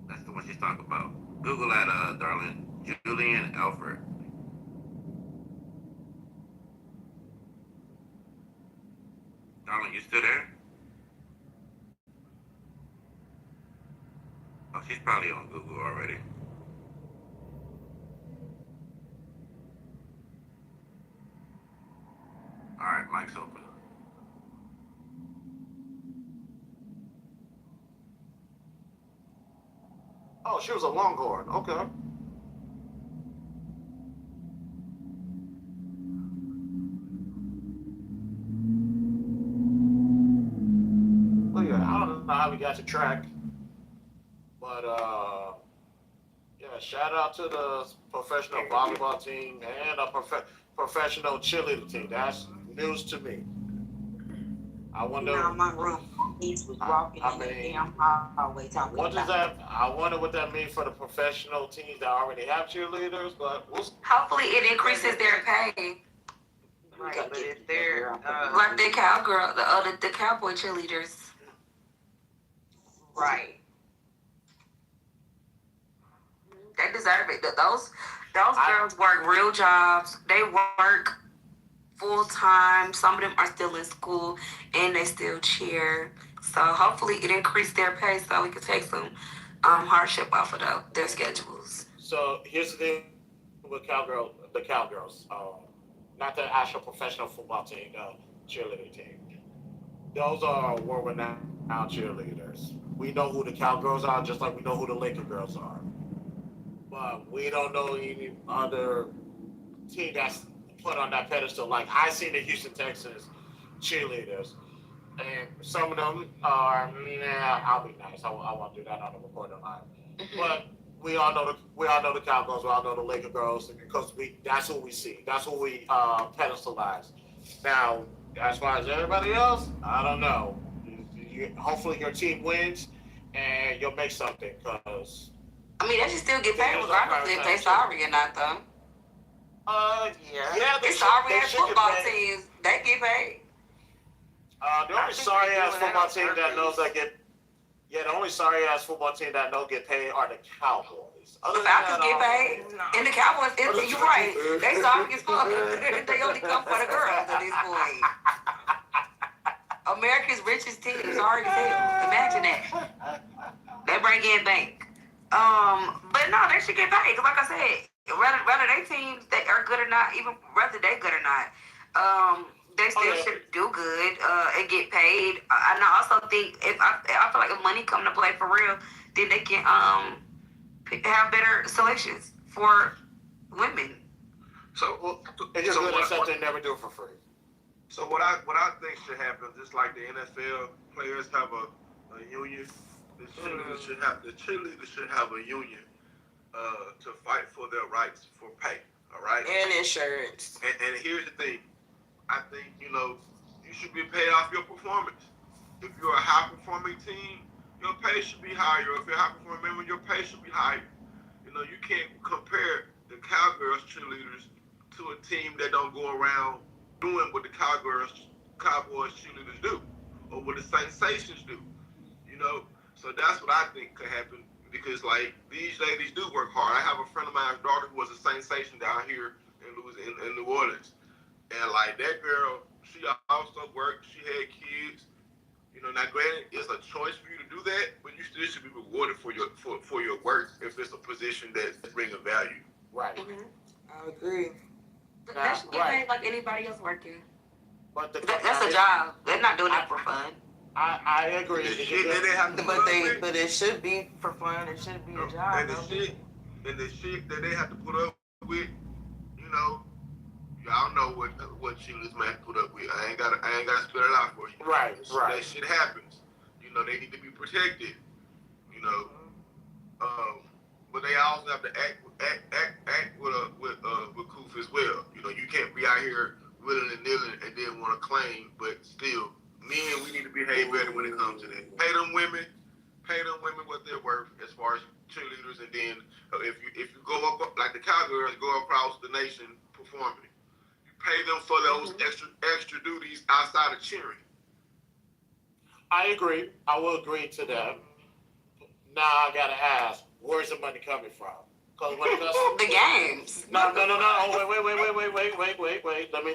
That's the one she's talking about. Google that, darling. Julian Elford. Darling, you still there? Oh, she's probably on Google already. All right, mic's open. Oh, she was a Longhorn. Okay. Well, yeah, I don't know how we got to track, but yeah, shout out to the professional volleyball team and a professional cheerleader team. That's news to me. I wonder. Now my room. He was walking in the damn hallway talking What does that? I wonder what that means for the professional teams that already have cheerleaders. But Hopefully, it increases their pay. Right, but if they're Like the cowgirl, the cowboy cheerleaders. right. They deserve it. Those girls work real jobs. They work full time. Some of them are still in school and they still cheer. So hopefully it increased their pay so we can take some hardship off of their schedules. So here's the thing with the Cowgirls, not the actual professional football team, the cheerleading team. Those are world-renowned cheerleaders. We know who the Cowgirls are, just like we know who the Laker girls are. But we don't know any other team that's put on that pedestal. Like I seen the Houston Texans cheerleaders, and some of them are, I'll be nice. I won't do that on the recording line. But we all know the Cowgirls. We all know the Laker girls because that's who we see. That's who we pedestalize. Now, as far as everybody else, I don't know. Hopefully your team wins and you'll make something. Cause I mean, they should still get paid regardless if they sorry or not, though. Yeah. It's sorry ass football teams. They get paid. The only sorry ass football team that knows I get Yeah, the only sorry ass football team that don't get paid are the Cowboys. The Falcons get paid, and the Cowboys. You're right. They sorry as fuck. They only come for the girls at this point. America's richest team. Sorry as hell. Imagine that. They bring in bank. But no, they should get paid. Cause like I said, whether they teams that are good or not, even whether they good or not, they still should do good and get paid. And I also think I feel like if money come to play for real, then they can have better selections for women. So it's just doing something they never do for free. So what I think should happen, just like the NFL players have a union, the cheerleaders should have a union to fight for their rights for pay. All right. And insurance. And here's the thing. I think, you should be paid off your performance. If you're a high-performing team, your pay should be higher. If you're a high-performing member, your pay should be higher. You can't compare the Cowgirls cheerleaders to a team that don't go around doing what the Cowboys cheerleaders do, or what the Sensations do. So that's what I think could happen, because like these ladies do work hard. I have a friend of mine's daughter who was a Sensation down here in New Orleans. And like that girl, she also worked. She had kids. Now granted, it's a choice for you to do that, but you still should be rewarded for your work if it's a position that's bringing value. Right. Mm-hmm. I agree. That should get paid like anybody else working. But that's a job. They're not doing it for fun. I agree. But it should be for fun. It should be a job. And the shit that they have to put up with, y'all know what cheerleaders may put up with. I ain't gotta spell it out for you. Right. That shit happens. They need to be protected. But they also have to act with Koof as well. You can't be out here willing and nilling and then want to claim, but still, men, we need to behave better when it comes to that. Pay them women what they're worth as far as cheerleaders, and then if you go up like the Cowgirls go across the nation performing, you pay them for those extra duties outside of cheering. I agree. I will agree to that. Now I gotta ask, where's the money coming from? Because when it comes the games. No. Oh, wait.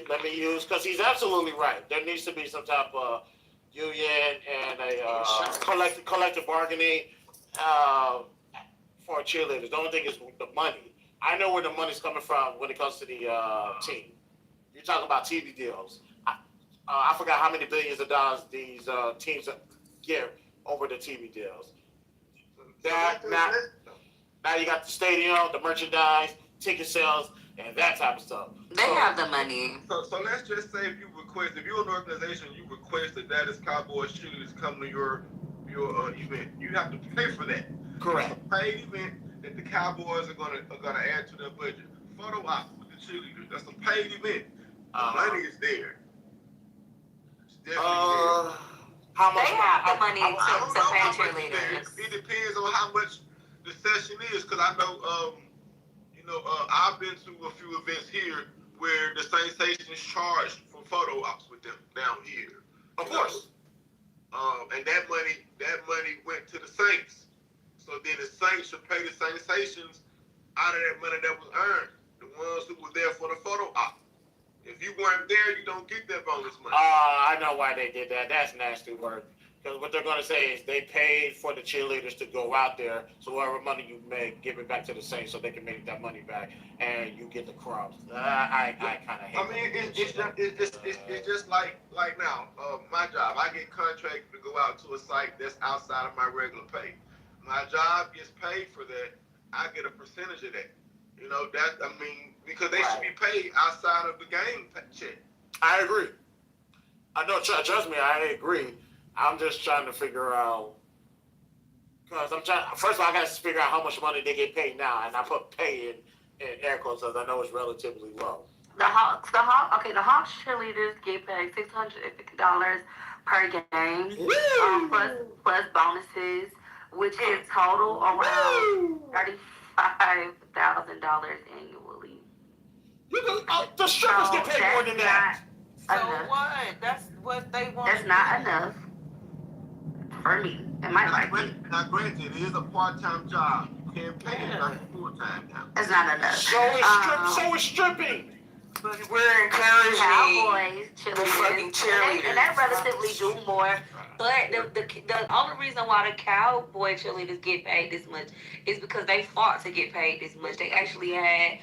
Let me use, because he's absolutely right. There needs to be some type of union and a collective bargaining for cheerleaders. The only thing is the money. I know where the money's coming from when it comes to the team. You're talking about TV deals. I forgot how many billions of dollars these teams get over the TV deals. Now you got the stadium, the merchandise, ticket sales, and that type of stuff. They have the money. So let's just say if you're an organization, you request that Dallas Cowboys cheerleaders come to your event, you have to pay for that. Correct. It's a paid event that the Cowboys are gonna add to their budget. Photo op with the cheerleaders. That's a paid event. The money is there. It's definitely there. How much? They have the money to pay cheerleaders. It depends on how much the session is, because I know, I've been to a few events here where the Sensations charged for photo ops with them down here. Of course. And that money went to the Saints. So then the Saints should pay the Sensations out of that money that was earned, the ones who were there for the photo op. If you weren't there, you don't get that bonus money. I know why they did that. That's nasty work. Because what they're going to say is they paid for the cheerleaders to go out there, so whatever money you make, give it back to the Saints so they can make that money back, and you get the crumbs. I kind of hate it's just like now, my job. I get contracted to go out to a site that's outside of my regular pay. My job gets paid for that. I get a percentage of that. Because they should be paid outside of the game check. I agree. I know, trust me, I agree. I'm just trying to figure out, because first of all, I got to figure out how much money they get paid now, and I put pay in air quotes because I know it's relatively low. The Hawks cheerleaders get paid $650 per game, plus bonuses, which is total around $35,000 annually. The strippers get paid more than that. So what? That's what they want. That's not enough for me. It might like it. Now, granted, it is a part-time job. You can't pay it like full-time now. That's not enough. So is stripping. But we're encouraging Cowboys, fucking cheerleaders. And they relatively do more. But the only reason why the cowboy cheerleaders get paid this much is because they fought to get paid this much. They actually had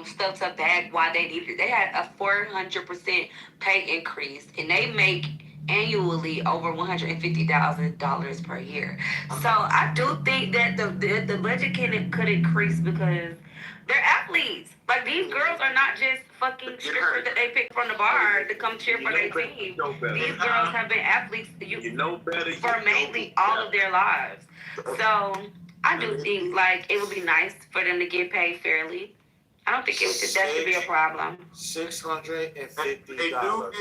stuff to back why they needed it. They had a 400% pay increase, and they make annually over $150,000 per year. So I do think that the budget could increase because they're athletes. Like, these girls are not just fucking strippers that they pick from the bar to come cheer for their team. These girls have been athletes for mainly all of their lives. So I do think, like, it would be nice for them to get paid fairly. I don't think that should be a problem. $650.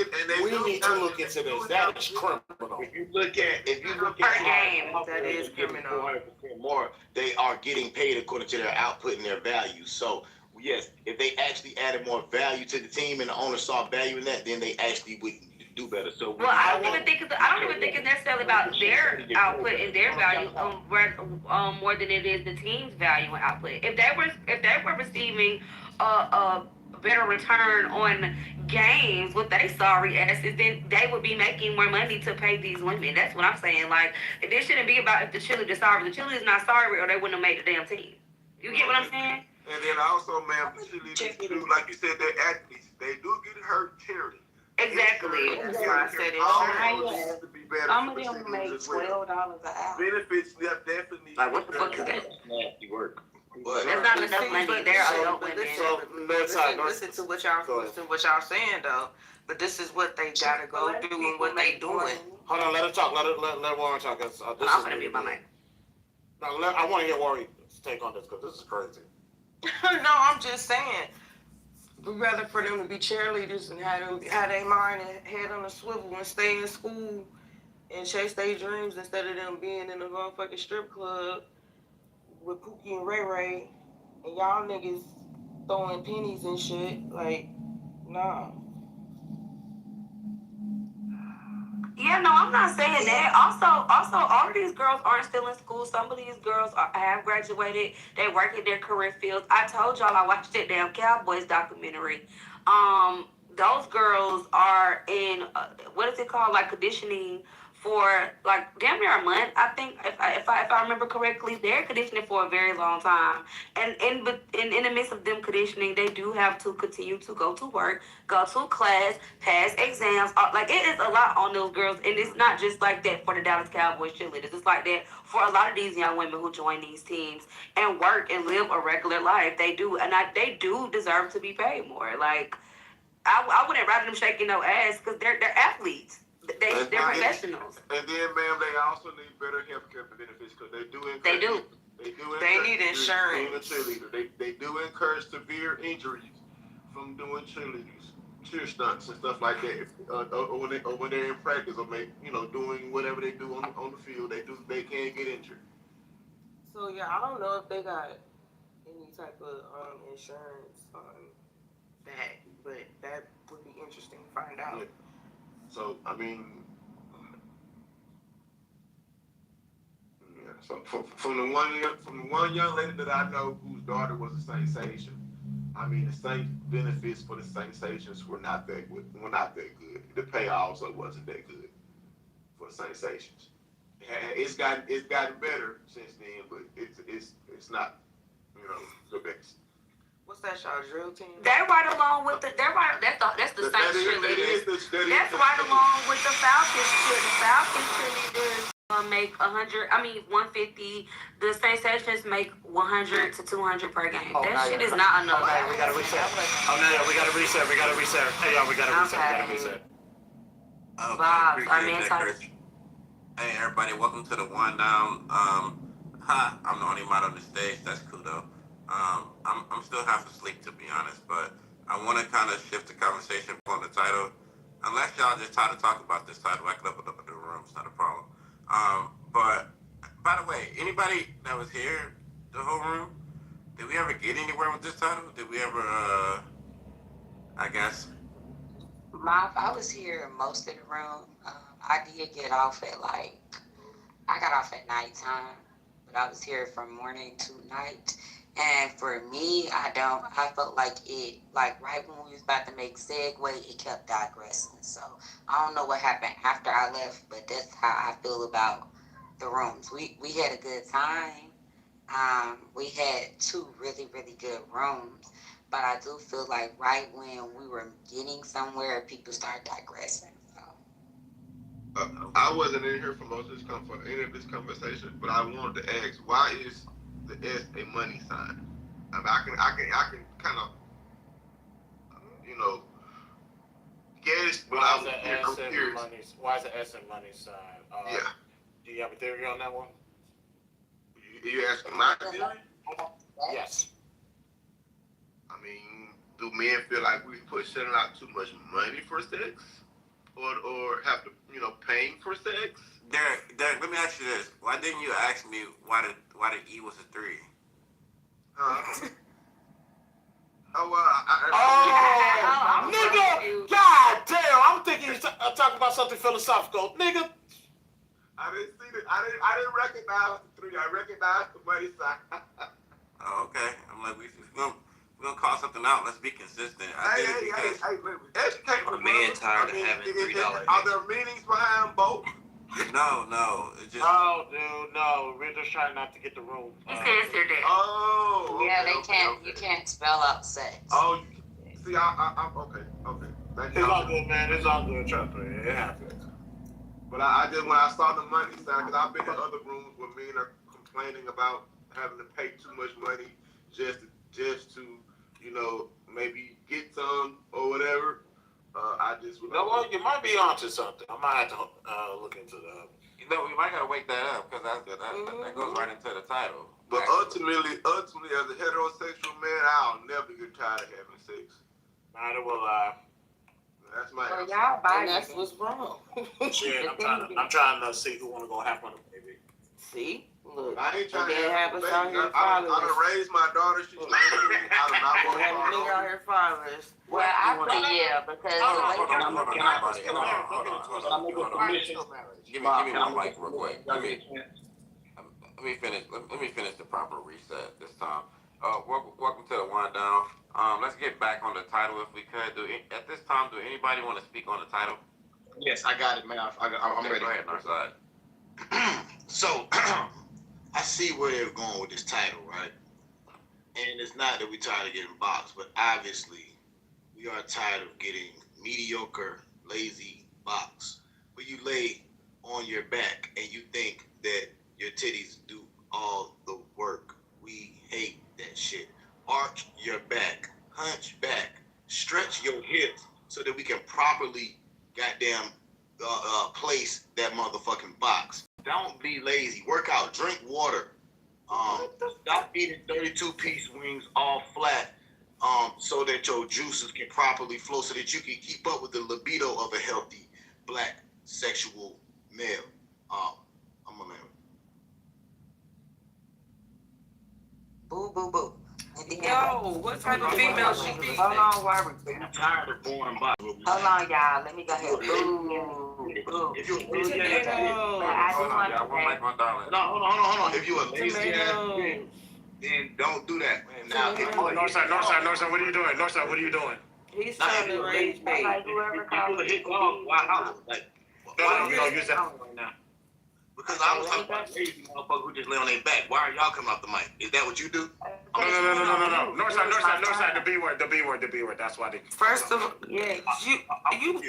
We need to look into this. That is criminal. If you look at per game, that is criminal. 400% more, they are getting paid according to their output and their value. So yes, if they actually added more value to the team and the owner saw value in that, then they actually would do better. So I don't even think it's necessarily about their output and their value more than it is the team's value and output. If they were receiving a better return on games with they sorry asses, then they would be making more money to pay these women. That's what I'm saying. Like, this shouldn't be about if the cheerleader's sorry. If the cheerleader's not sorry, or they wouldn't have made the damn team. You get what I'm saying? And then also, ma'am, the cheerleaders do, like you said, they're athletes. They do get hurt charity. Exactly. That's why I said it. Some of them make $12 an hour. Benefits, yeah, definitely. Like, what the fuck is that? Nasty work. But that's not enough money. They're adult women. Listen to what y'all saying though. But this is what they gotta go do and what they doing. Hold on, let her talk. Let Warren talk. I'm gonna be my mic. No, I want to hear Warren's take on this because this is crazy. No, I'm just saying. We'd rather for them to be cheerleaders and have their mind and head on a swivel and stay in school and chase their dreams instead of them being in a motherfucking strip club with Pookie and Ray Ray and y'all niggas throwing pennies and shit. Like, nah. Yeah, no, I'm not saying that. Also, all of these girls aren't still in school. Some of these girls have graduated. They work in their career fields. I told y'all I watched that damn Cowboys documentary. Those girls are in what is it called? Like conditioning for like damn near a month. I think if I remember correctly, they're conditioning for a very long time. And in the midst of them conditioning, they do have to continue to go to work, go to class, pass exams. Like, it is a lot on those girls, and it's not just like that for the Dallas Cowboys cheerleaders. It's like that for a lot of these young women who join these teams and work and live a regular life. They do, and they do deserve to be paid more. Like, I wouldn't rather them shaking no ass because they're athletes. They're professionals. And then, ma'am, they also need better health care benefits because they do. They need insurance. They do encourage severe injuries from doing cheer stunts and stuff like that. Or when they're in practice or doing whatever they do on the field, they can get injured. So yeah, I don't know if they got any type of insurance on that, but that would be interesting to find out. Yeah. So I mean, yeah. So from the one young lady that I know whose daughter was a sensation, I mean the Saints benefits for the sensations were not that good. The pay also wasn't that good for the sensations. It's gotten better since then, but it's not the best. What's that, y'all drill team? They're right along with that's the Saints cheerleaders. That's right along with the Falcons cheerleaders. The Falcons cheerleaders make 150. The Sensations make 100 to 200 per game. That shit is not enough. Okay, we gotta reset. We gotta reset. Hey, y'all, we gotta reset. Okay, hey, everybody, welcome to the One Down. I'm the only mod on the stage. That's cool, though. I'm still half asleep, to be honest, but I want to kind of shift the conversation on the title. Unless y'all just try to talk about this title, I can open up the room. It's not a problem. But, by the way, anybody that was here, the whole room, did we ever get anywhere with this title? Did we ever, I guess? I was here most of the room. I did get off at I got off at nighttime, but I was here from morning to night. And for me, I felt like it, like right when we was about to make segue, it kept digressing. So I don't know what happened after I left, but that's how I feel about the rooms. We had a good time. We had 2 really, really good rooms, but I do feel like right when we were getting somewhere, people started digressing. So. I wasn't in here for any of this conversation, but I wanted to ask, why is the S a money sign? I mean, I can kind of, you know, guess. Why is the S and money? Why is the S and money sign? Yeah. Do you have a theory on that one? You asking my theory? Yes. I mean, do men feel like we shelling out too much money for sex, or have to, paying for sex? Derek, let me ask you this: why didn't you ask me why the E was a 3? Huh? Nigga! God damn! I'm thinking you're talking about something philosophical, nigga. I didn't see it. I didn't recognize the 3. I recognized the money sign. Oh, okay. I'm like, we're gonna call something out. Let's be consistent. Hey, educate my man tired of having $3. Are there meanings behind both? No. It's just. No, dude, no. We're just trying not to get the room. He says they're dead. Oh. Okay, Yeah, they can't. Okay. You can't spell out sex. Oh, see, I'm okay. Thank you. It's all good, man. It's all good. Trust me, it happens. But I just, when I saw the money sign, because I've been in other rooms where men are complaining about having to pay too much money just to maybe get some or whatever. I just would. No, well, you might be onto something. I might have to look into that. We might gotta wake that up because that goes right into the title. But ultimately, as a heterosexual man, I'll never get tired of having sex. Neither will I. That's my Well, answer. y'all And body. that's what's wrong. Shit, I'm trying to see who want to go half on the baby. See? Look. I ain't trying to have have us a out baby. here I fatherless. done raised my daughter. She's 19. I do not want to Have a nigga out here fatherless. Well, I say yeah, because Hold on, the Give me my mic real quick. Let me finish. Let me finish the proper reset this time. Welcome to the wind down. Let's get back on the title if we could. At this time, do anybody want to speak on the title? Yes, I got it, man. I'm ready. Go ahead, Northside. So, I see where they're going with this title, right? And it's not that we're tired of getting boxed, but obviously we are tired of getting mediocre, lazy box. Where you lay on your back and you think that your titties do all the work. We hate that shit. Arch your back, hunch back, stretch your hips so that we can properly goddamn place that motherfucking box. Don't be lazy. Work out. Drink water. Stop eating 32-piece wings all flat so that your juices can properly flow so that you can keep up with the libido of a healthy black sexual male. I'm a man. Boo, boo, boo. Yo, what type of female she be? Hold on, Robert. I'm tired of boring box. Hold on, y'all. Let me go ahead. Boo. If you I do want to say. hold on. If you a lazy ass bitch, then don't do that. Now, Northside, what are you doing? Northside, what are you doing? He's trying to raise bait. Like whoever calls a hit dog, why? Like, No, use that right now. because I was talking about lazy motherfuckers who just lay on their back. Why are y'all coming off the mic? Is that what you do? No. Northside, the B word. That's why they. First of all, Yeah.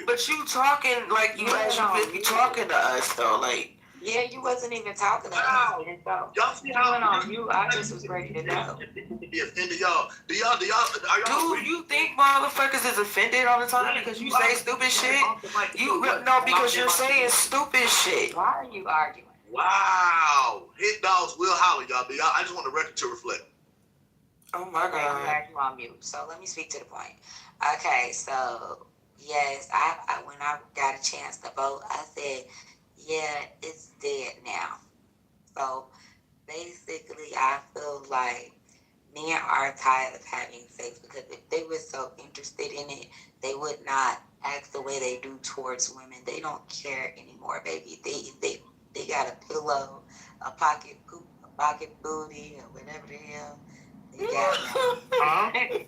but you talking like you actually be talking to us though, like. Yeah, you wasn't even talking to Wow. us. So, Y'all see you how went on mute. I just was ready to know. be offended, y'all. Are y'all? Dude, you think motherfuckers is offended all the time because you say stupid shit? Because you're saying stupid shit. Why are you arguing? Wow. Hit dogs will holler, y'all. But y'all, I just want the record to reflect. Oh my Okay, I'm god. glad you on mute. So let me speak to the point. Okay, so yes, I when I got a chance to vote, I said, yeah, it's dead now. So basically, I feel like men are tired of having sex because if they were so interested in it, they would not act the way they do towards women. They don't care anymore, baby. They got a pillow, a pocket booty, or whatever the hell. They got a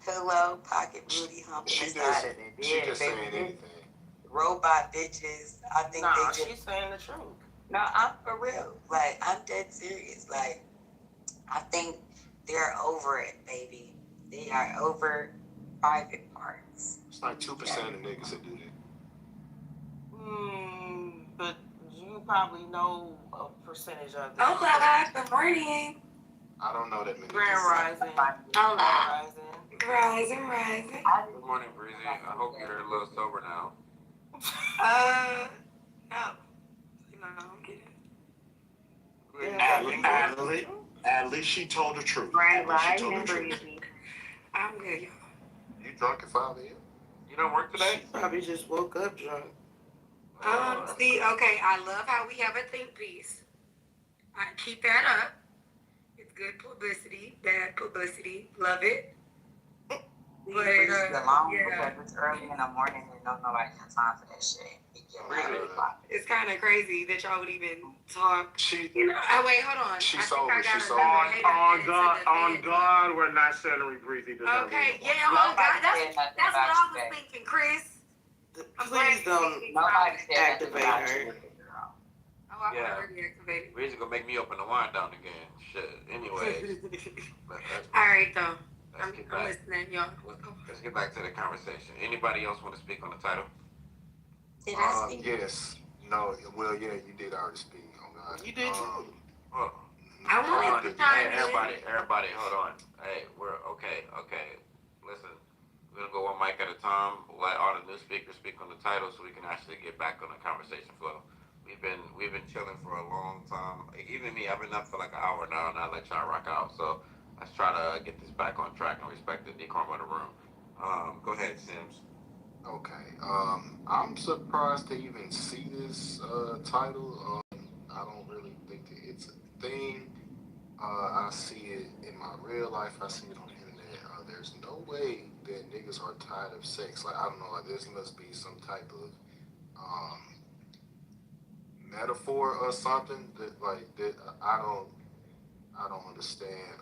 pillow, pocket booty, humping the side of their She bed. just saying anything. Robot bitches. I think Nah, they just. she's saying the truth. No, I'm for real. Like, I'm dead serious. Like, I think they're over it, baby. They are over private parts. It's like 2% of the niggas that do that. But you probably know a percentage of them. Hola, good morning. I don't know that many. Grand Rising. Hola. Rising. Rising. Good morning, Breezy. I hope you're a little sober now. No. No, I'm kidding. At least she told the truth. Grand Rising, Breezy. I'm good, y'all. You drunk at 5 a.m.? You don't work today? Probably just woke up drunk. See, okay, I love how we have a think piece. I keep that up. It's good publicity, bad publicity. Love it. But, alone yeah. because it's early in the morning and don't nobody have time for that shit. It's kind of crazy that y'all would even talk. She, You know, wait, hold on. She's I think sober. I got She's a sober. little hater On God, we're not celery Breezy. Okay, yeah, on God. That's what I was thinking, Chris. Please don't activate her. Oh, I already activated. Breezy gonna make me open the wine down again. Shit. Anyway. All right, though. I'm listening, y'all. Let's get back to the conversation. Anybody else want to speak on the title? Did I speak? Yes. No. Well, yeah, you did already speak. Oh God. You did too. I want to Hey, everybody, hold on. Hey, we're okay. Listen, we're gonna go one mic at a time. Let all the new speakers speak on the title, so we can actually get back on the conversation flow. We've been chilling for a long time. Even me, I've been up for like an hour now, and I let y'all rock out. So let's try to get this back on track and respect the decorum of the room. Go ahead, Sims. Okay. I'm surprised to even see this title. I don't really think that it's a thing. I see it in my real life. I see it on the internet. There's no way that niggas are tired of sex. Like, I don't know. Like, this must be some type of metaphor or something that I don't understand.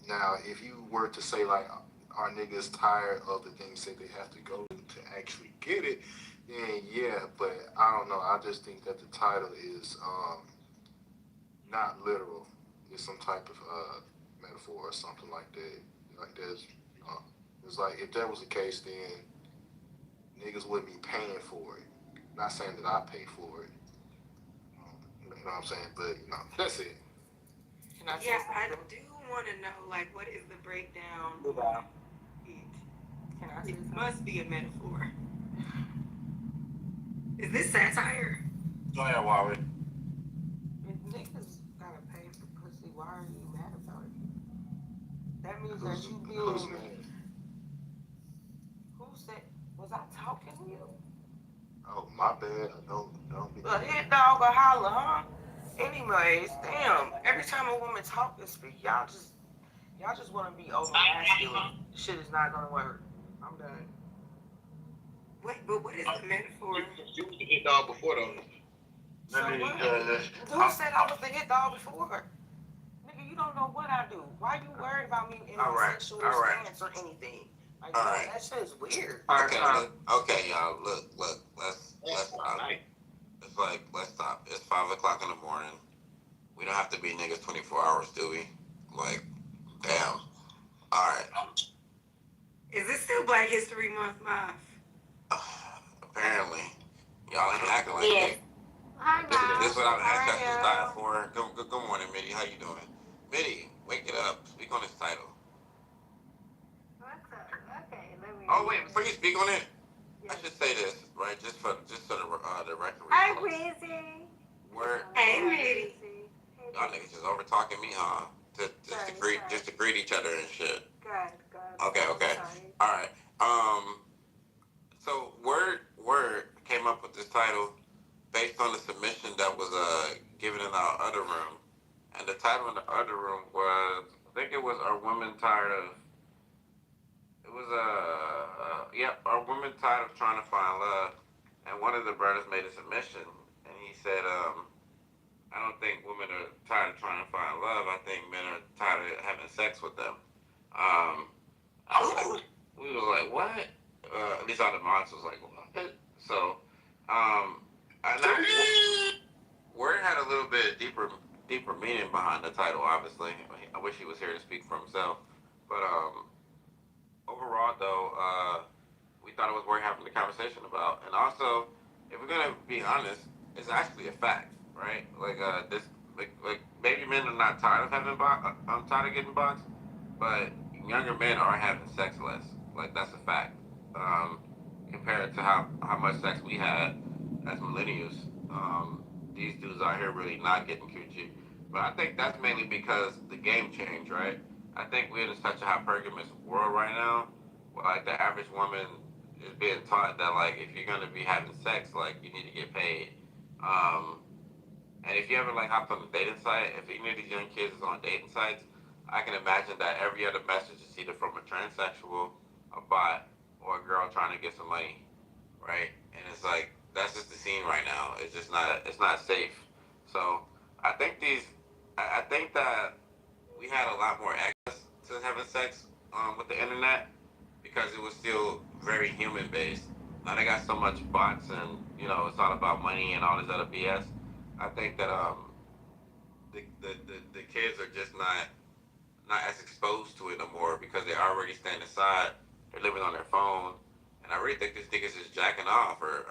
Now, if you were to say like, are niggas tired of the things that they have to go to actually get it, then yeah. But I don't know. I just think that the title is not literal. It's some type of metaphor or something like that. Like there's, it's like if that was the case, then niggas wouldn't be paying for it. Not saying that I pay for it. You know what I'm saying? But that's it. Yeah, I do want to know, like, what is the breakdown? It must be a metaphor. Is this satire? Go ahead, Warwick. If niggas gotta pay for pussy, why are you mad about it? That means that you Who's being. mad? Who said? Was I talking to you? Oh, my bad. Don't be. A hit dog or holler, huh? Anyways, damn. Every time a woman talk and speak, y'all just want to be over masculine. Shit is not gonna work. I'm done. Wait, but what is the metaphor? You was the hit dog before though. Who said I was the hit dog before? Nigga, you don't know what I do. Why you worried about me in my sexual stance or anything? Like, that shit is weird. Okay, y'all. Look. Let's stop. Let's stop. It's 5 o'clock in the morning. We don't have to be niggas 24 hours, do we? Like, damn. All right. Is this still Black History Month, Mav? Apparently, y'all ain't acting like it. Hi, Mav. This is what our ancestors died for. Good morning, Mitty. How you doing? Mitty, wake it up. Speak on this title. What's up? Okay, let me. Oh wait, before you speak on it, I should say this, right? Just for the record. Hi, Breezy. Hey, Mitty. Y'all niggas just over talking me, huh? Just to greet each other and shit. Good. Okay. All right. So Word came up with this title based on the submission that was given in our other room, and the title in the other room was, I think it was "Are Women Tired of?" It was "Are Women Tired of Trying to Find Love?" And one of the brothers made a submission, and he said, I don't think women are tired of trying to find love. I think men are tired of having sex with them. I was like, we was like, what? At least all the moms was like, what? So, and Word had a little bit deeper meaning behind the title. Obviously, I wish he was here to speak for himself. But overall, though, we thought it was worth having the conversation about. And also, if we're gonna be honest, it's actually a fact, right? Like baby men are not tired of I'm tired of getting boxed, but younger men are having sex less. Like that's a fact. Um, Compared to how much sex we had as millennials, these dudes out here really not getting coochie. But I think that's mainly because the game changed, right? I think we're in such a hypergamous world right now, where like the average woman is being taught that like if you're gonna be having sex, like you need to get paid. Um, and if you ever like hopped on a dating site, if any of these young kids is on dating sites, I can imagine that every other message is either from a transsexual, a bot, or a girl trying to get some money, right? And it's like that's just the scene right now. It's not safe. So I think I think that we had a lot more access to having sex with the internet because it was still very human based. Now they got so much bots and it's all about money and all this other BS. I think that the kids are just not as exposed to it no more because they already stand aside. They're living on their phone. And I really think these niggas is jacking off or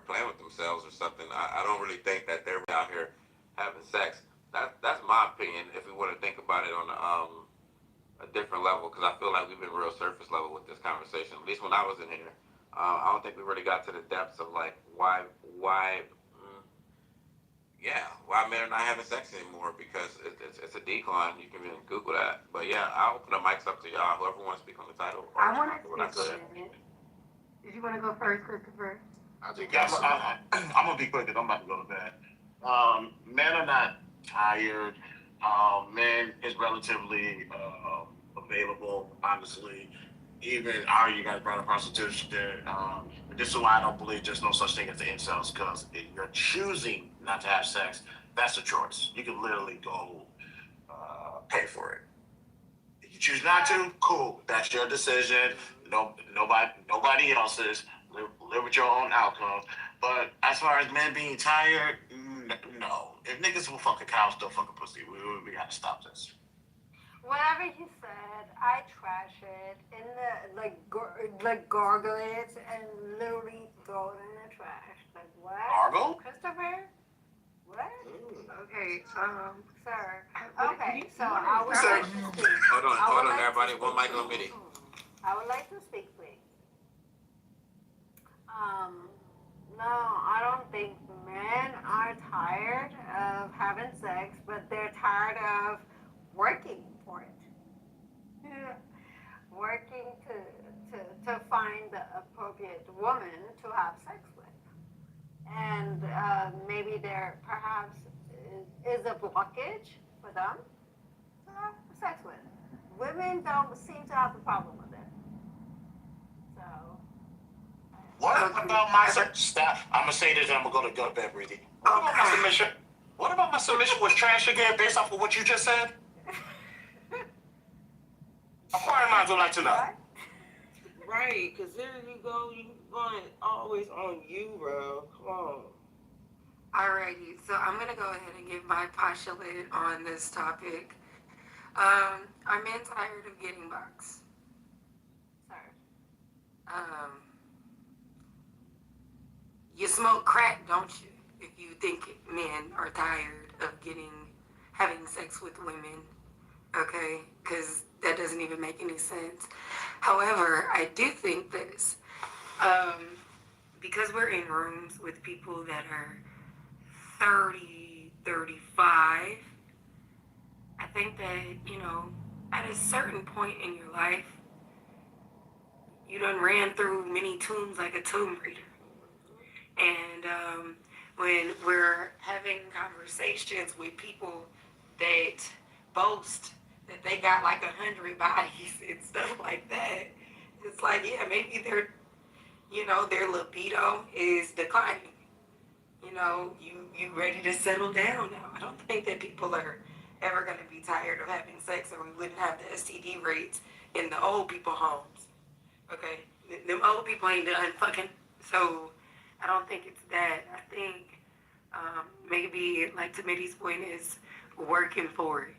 playing with themselves or something. I don't really think that they're out here having sex. That's my opinion if we want to think about it on a different level because I feel like we've been real surface level with this conversation. At least when I was in here. I don't think we really got to the depths of like why men are not having sex anymore because it's a decline. You can even Google that. But yeah, I'll open the mics up to y'all. Whoever wants to speak on the title. I want to speak on it. Did you want to go first, Christopher? I think I'm gonna be quick because I'm about to go to bed. Men are not tired. Men is relatively available, honestly. Even you guys brought up prostitution. This is why I don't believe there's no such thing as the incels because you're choosing not to have sex. That's a choice. You can literally go pay for it. If you choose not to, cool. That's your decision. No, nobody else's. Live with your own outcomes. But as far as men being tired, no. If niggas will fuck a cow, still fuck a pussy. We gotta stop this. Whatever you said, I trash it in the like gargle it and literally throw it in the trash. Like what? Gargle? Christopher? What? Okay, sir. Okay, so I would like to speak. Hold on, everybody. One mic on midi. I would like to speak, please. No, I don't think men are tired of having sex, but they're tired of working for it. Working to find the appropriate woman to have sex with. And maybe there perhaps is a blockage for them to have sex with. Women don't seem to have a problem with it. So. What about my staff? I'm gonna say this and I'm gonna go to bed, breathing. What about my submission? What about my submission was trash again based off of what you just said? Acquiring minds would like to know. Right, because there you go, you going always on you, bro. Come on. Alrighty, so I'm gonna go ahead and give my postulate on this topic. Are men tired of getting boxed? Sir. You smoke crack, don't you? If you think men are tired of having sex with women, okay? Because that doesn't even make any sense. However, I do think this. Because we're in rooms with people that are 30, 35, I think that, at a certain point in your life, you done ran through many tombs like a tomb reader. And when we're having conversations with people that boast that they got like 100 bodies and stuff like that, it's like, yeah, maybe their libido is declining. you know, you ready to settle down now. I don't think that people are ever going to be tired of having sex, or we wouldn't have the STD rates in the old people homes. Okay, them old people ain't done fucking. So I don't think it's that. I think maybe, like Tomitty's point is, working for it.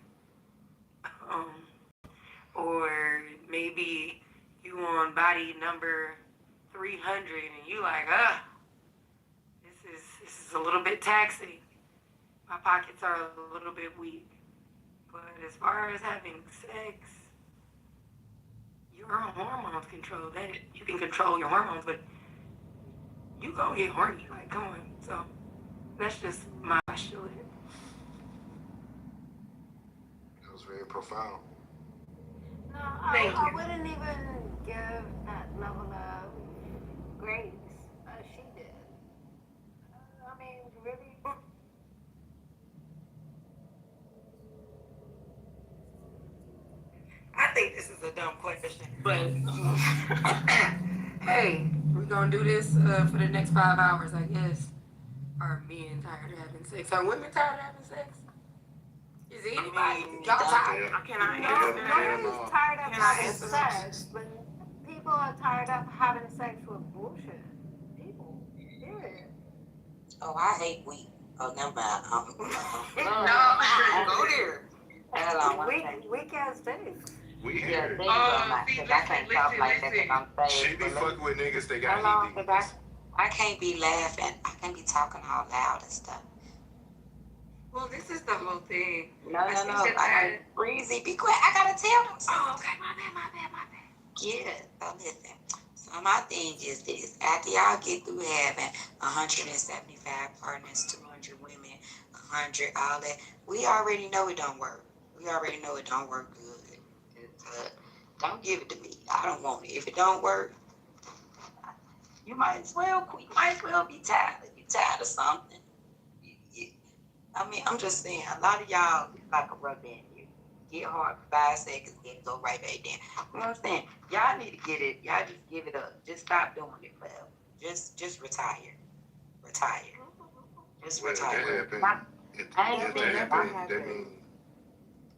Or maybe you on body number 300 and you like, this is a little bit taxing. My pockets are a little bit weak. But as far as having sex, your hormones control that. You can control your hormones, but you gonna get horny, like, come on. So that's just my postulate. That was very profound. No, I wouldn't even give that level of grace as she did. I mean, really. I think this is a dumb question, but hey, we're gonna do this for the next 5 hours, I guess. Are men tired of having sex? Are women tired of having sex? Is anybody? Y'all tired? Can I answer that? Nobody's tired of having sex, but people are tired of having sex with bullshit. People, period. Oh, I hate weak. Oh, never mind. No, go there. Weak ass days. We Yeah, here. there you go, Max, 'cause I can't talk like that because I'm She saved. be fucking with niggas that got Hold on, heat. 'cause I can't be laughing. I can't be talking all loud and stuff. Well, this is the whole thing. No. Breezy, be quiet. I gotta tell them something. Oh, okay, my bad. Yeah, so listen. So my thing is this. After y'all get through having 175 partners, 200 women, 100, all that, we already know it don't work. We already know it don't work good. Don't give it to me. I don't want it. If it don't work, you might as well quit. You might as well be tired. You tired of something. I mean, I'm just saying, a lot of y'all like a rubber band. You get hard for 5 seconds, then go right back down. You know what I'm saying? Y'all need to get it. Y'all just give it up. Just stop doing it forever. Just retire. Just retire.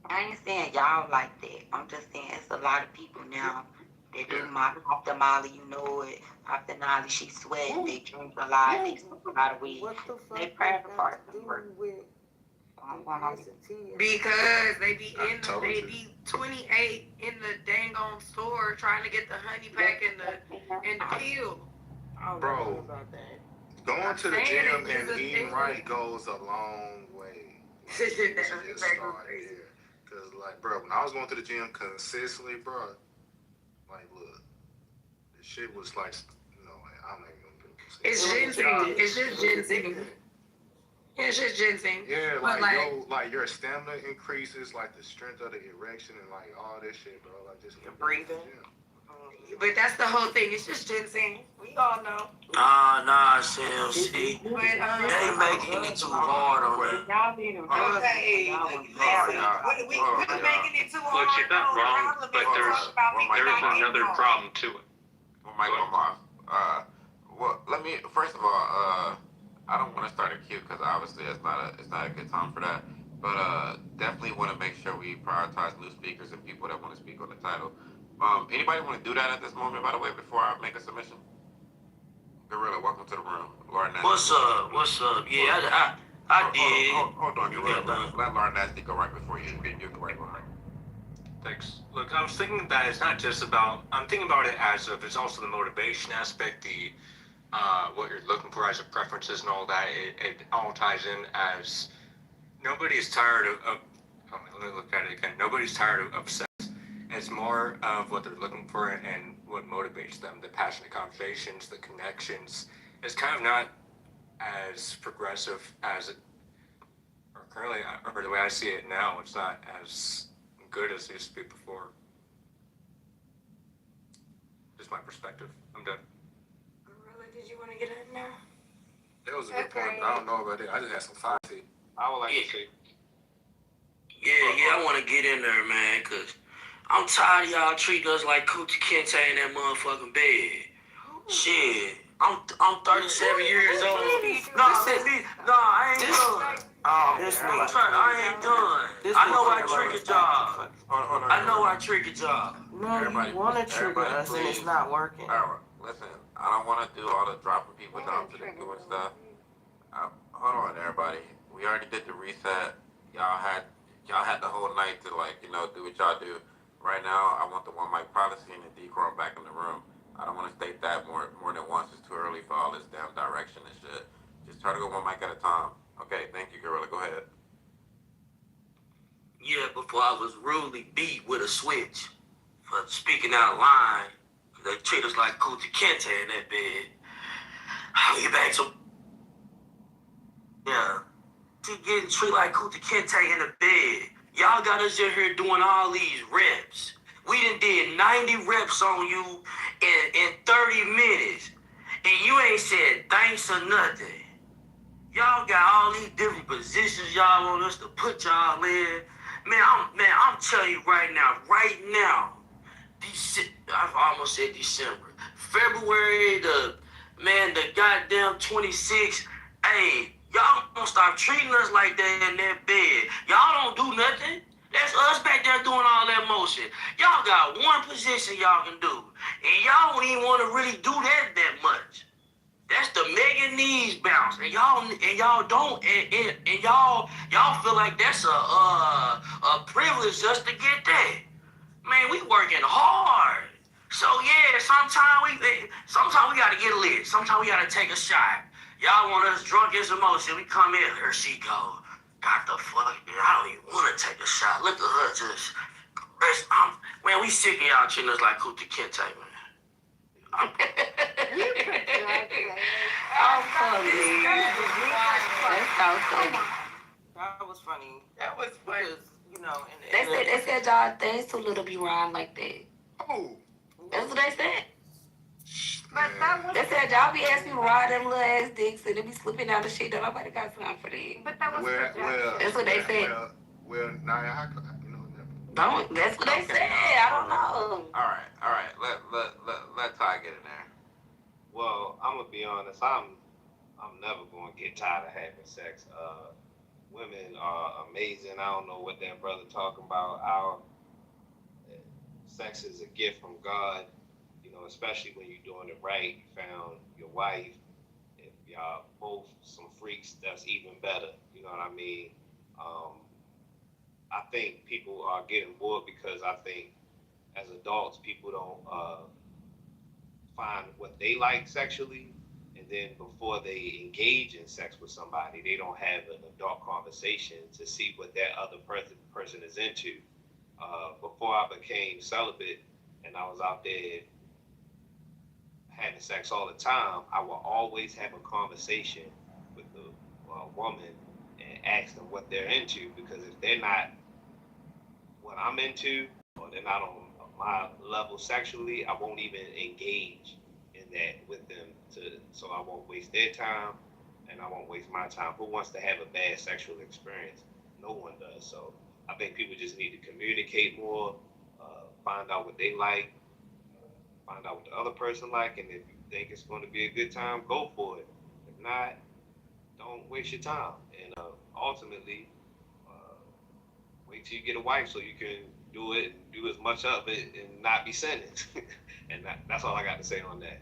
I ain't saying y'all like that. I'm just saying it's a lot of people now that do off the Molly, you know it. Off the Molly, she sweating. They drink a lot. They smoke a lot of weed. They private parts work. Because they be 28 in the dang on store trying to get the honey pack and the pill. Bro, going to the gym and eating right goes a long way. Just start here. Cause like, bro, when I was going to the gym consistently, bro, like, look, the shit was like, I'm not even gonna do this. It's ginseng. It's just ginseng. It's just ginseng. Yeah, like your stamina increases, like the strength of the erection and like all this shit, bro. Like just your breathing. But that's the whole thing. It's just ginseng. We all know. Nah, CLC. They making it too hard on it. Okay. We're making it too hard. Look, you're not wrong, but there's another problem to it. Well, let me first of all, I don't want to start a queue because obviously it's not a good time for that. But definitely want to make sure we prioritize new speakers and people that want to speak on the title. Anybody want to do that at this moment, by the way, before I make a submission? Gorilla, welcome to the room. Lauren Nasty. What's up? Yeah, I did. Hold on, Gorilla. Let Lauren Nasty go right before you go right behind. Thanks. Look, I was thinking that it's not just about, I'm thinking about it as there's also the motivation aspect, the what you're looking for as a preferences and all that. It all ties in as nobody's tired of let me look at it again. Nobody's tired of sex. It's more of what they're looking for and what motivates them, the passionate conversations, the connections. It's kind of not as progressive as it, or currently, or the way I see it now, it's not as good as it used to be before. Just my perspective. I'm done. Gorilla, did you want to get in there? That was a good point, but I don't know about it. I just had some fire tea. I would like to see. Yeah, I want to get in there, man, because I'm tired of y'all treating us like Coochie Kente in that motherfucking bed. Shit. I'm 37 years old. I ain't done. I ain't done. I know I trigger job. I know I trigger job. No, you want to trigger us and it's not working. Alright, listen, I don't want to do all the dropping people down to the goo and stuff. Hold on, everybody. We already did the reset. Y'all had the whole night to do what y'all do. Right now, I want the one mic policy and the decorum back in the room. I don't want to state that more than once. It's too early for all this damn direction and shit. Just try to go one mic at a time. Okay, thank you, Gorilla. Go ahead. Yeah, before I was rudely beat with a switch for speaking out of line. They treat us like Kunta Kinte in that bed. I'll get back to... Yeah. She getting treated like Kunta Kinte in the bed. Y'all got us in here doing all these reps. We done did 90 reps on you in 30 minutes. And you ain't said thanks or nothing. Y'all got all these different positions y'all want us to put y'all in. Man, I'm telling you right now, I've almost said December. February, the goddamn 26th. Hey, y'all gonna stop treating us like that in that bed. Y'all don't do nothing. That's us back there doing all that motion. Y'all got one position y'all can do. And y'all don't even want to really do that much. That's the mega knees bounce. And y'all don't and y'all feel like that's a privilege just to get that. Man, we working hard. So yeah, sometimes we gotta get lit. Sometimes we gotta take a shot. Y'all want us drunk as emotion. We come in, here she go. Got the fuck, I don't even wanna take a shot. Look at her just man, we sick of y'all treating us like Kunta Kinte, man. I'm funny. That was funny. That was funny. Because, They said y'all things too little be rhymed like that. Oh. That's what they said. But that was... They said y'all be asking me to ride them little ass dicks and they be slipping out of shit. Don't nobody got time for that. But that was that's what they said. Naya, That's what they said. I don't know. All right. Let Ty get in there. Well, I'm gonna be honest. I'm never gonna get tired of having sex. Women are amazing. I don't know what that brother talking about. Our sex is a gift from God. You know, especially when you're doing it right. You found your wife. If y'all both some freaks, that's even better. You know what I mean? I think people are getting bored because I think as adults, people don't find what they like sexually, and then before they engage in sex with somebody, they don't have an adult conversation to see what that other person is into. Before I became celibate and I was out there having sex all the time, I will always have a conversation with the woman and ask them what they're into, because if they're not what I'm into, or they're not on my level sexually, I won't even engage in that with them, so I won't waste their time and I won't waste my time. Who wants to have a bad sexual experience? No one does. So I think people just need to communicate more, find out what they like, find out what the other person like, and if you think it's going to be a good time, go for it. If not, don't waste your time. And ultimately, wait till you get a wife so you can do it and do as much of it and not be sinning. And that's all I got to say on that.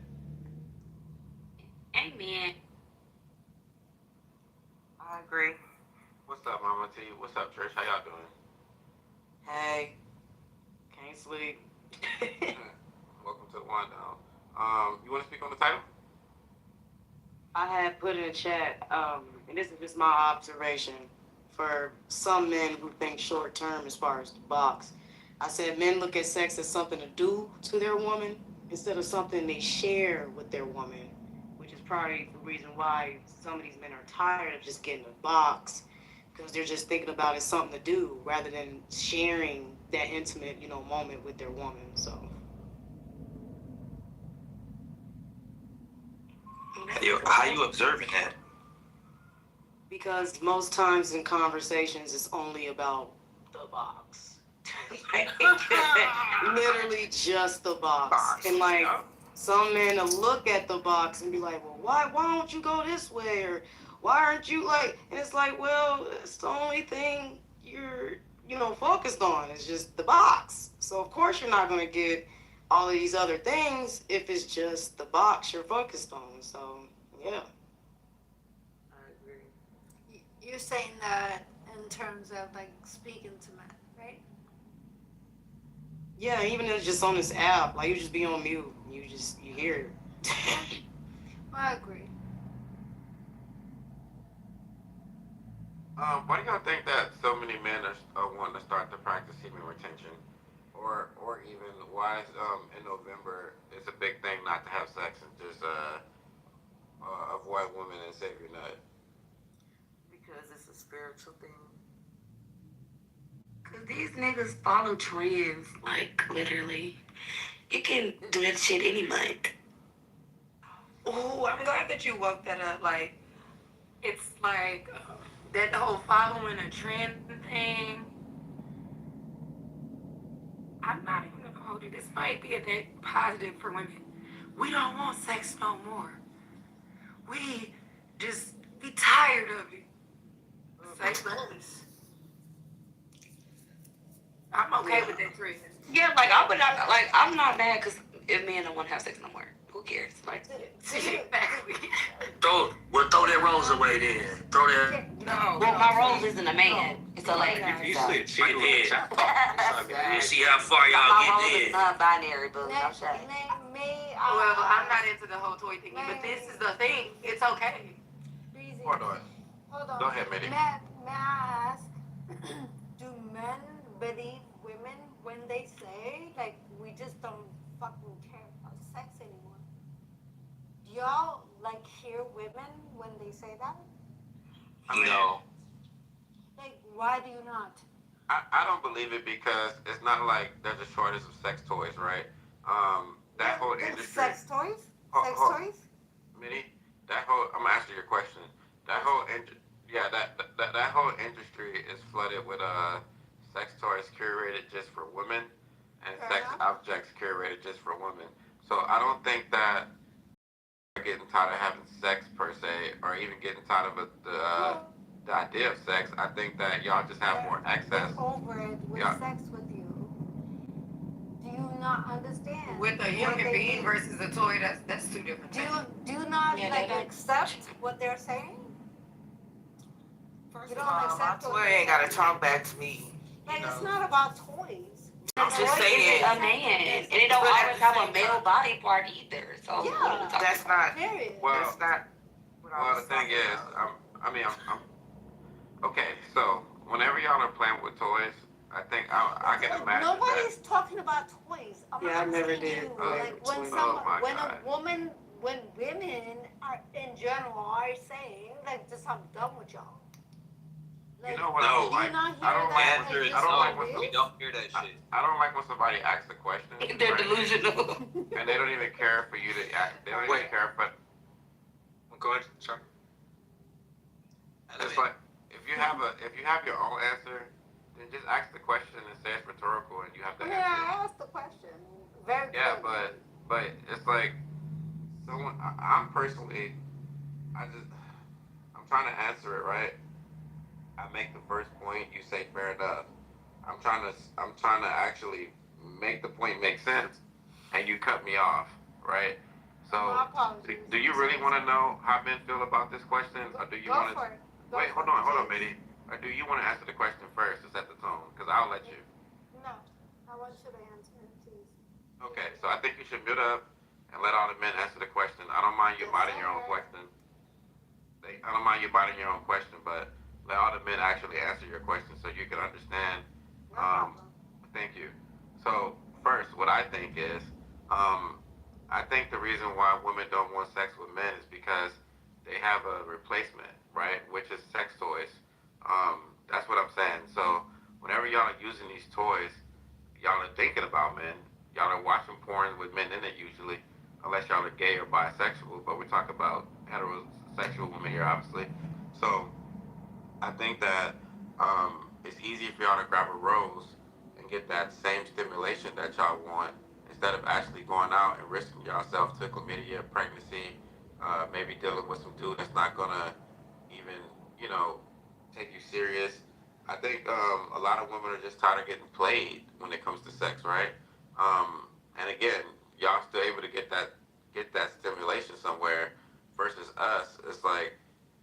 Amen. I agree. What's up, Mama T? What's up, Trish? How y'all doing? Hey, can't sleep. Welcome to the Wind Down. You want to speak on the title? I had put in a chat, and this is just my observation, for some men who think short term as far as the box. I said men look at sex as something to do to their woman instead of something they share with their woman, which is probably the reason why some of these men are tired of just getting a box, because they're just thinking about it as something to do rather than sharing that intimate, moment with their woman. So. How you observing that? Because most times in conversations, it's only about the box. Literally just the box. And some men will look at the box and be like, well, why don't you go this way? Or why aren't you like, and it's like, well, it's the only thing you're, focused on. It's just the box. So of course you're not going to get all of these other things if it's just the box you're focused on. So, yeah. I agree. You're saying that in terms of like speaking to men, right? Yeah, even if it's just on this app, like you just be on mute, you hear it. I agree. Why do y'all think that so many men are wanting to start to practice semen retention, or even why is, in November it's a big thing not to have sex and just avoid women and save your nut? Because it's a spiritual thing. Cause these niggas follow trends, like literally. You can do that shit any month. Oh, I'm glad that you woke that up. Like, it's like that whole following a trend thing. I'm not even gonna hold you. This might be a net positive for women. We don't want sex no more. We just be tired of it. Say less. I'm okay with that trend. Yeah, like I'm not mad because if men don't want to have sex no more, who cares? Like, exactly. Throw that rose away then. Throw that. No. Well, my role isn't a man. It's a lady. You So. said cheat Let me see how far y'all My get role in. is non-binary, boo. No shade. Well, I'm not into the whole toy thingy, but this is the thing. It's okay. Hold on. Go ahead, Mitty. May I ask, do men believe women when they say, like, we just don't fucking care about sex anymore? Do y'all, like, hear women when they say that? No. Like, why do you not? I don't believe it because it's not like there's a shortage of sex toys, right? That whole industry. Sex toys? Sex toys? Minnie, I'm gonna answer your question. That whole that whole industry is flooded with sex toys curated just for women and sex objects curated just for women. So I don't think that we're getting tired of having sex per se, or even getting tired of the idea of sex. I think that y'all just have more access. Over it with sex with you. Do you not understand? With a human being versus a toy, that's two different things. Do you not accept what they're saying? First of all, my toy ain't gotta talk back to me. Like, it's not about toys. I'm just saying. A man, and it don't always have a male body part either. So yeah, that's not. Well, that's not. Well, the thing is, I'm okay. So whenever y'all are playing with toys, I think I can imagine. Nobody's talking about toys. I never did. Like when women are in general are saying like, just I'm done with y'all. Like, you know what I don't like? I don't like when we don't hear that shit. I don't like when somebody asks a question. They're delusional. And they don't even care for you to ask. They don't even care for. Go ahead, sir. It's like if you have your own answer, then just ask the question and say it's rhetorical, and you have to answer. I asked the question. Very good. Yeah, but it's like someone. I'm personally, I'm trying to answer it right. I make the first point, you say fair enough. I'm trying to actually make the point make sense, and you cut me off, right? So, do you really want to know how men feel about this question, or do you want to? Wait, hold on, Mitty. Or do you want to answer the question first to set the tone? Because I'll let you. No, I want you to answer it, please. Okay, so I think you should mute up and let all the men answer the question. I don't mind you biting your own question. I don't mind you biting your own question, but let all the men actually answer your question so you can understand. Thank you. So first, what I think is, I think the reason why women don't want sex with men is because they have a replacement, right? Which is sex toys. That's what I'm saying. So whenever y'all are using these toys, y'all are thinking about men. Y'all are watching porn with men in it usually, unless y'all are gay or bisexual. But we're talking about heterosexual women here, obviously. So I think that it's easy for y'all to grab a rose and get that same stimulation that y'all want instead of actually going out and risking yourself to chlamydia, pregnancy, maybe dealing with some dude that's not gonna even, you know, take you serious. I think a lot of women are just tired of getting played when it comes to sex, right? And again, y'all still able to get that stimulation somewhere versus us. It's like,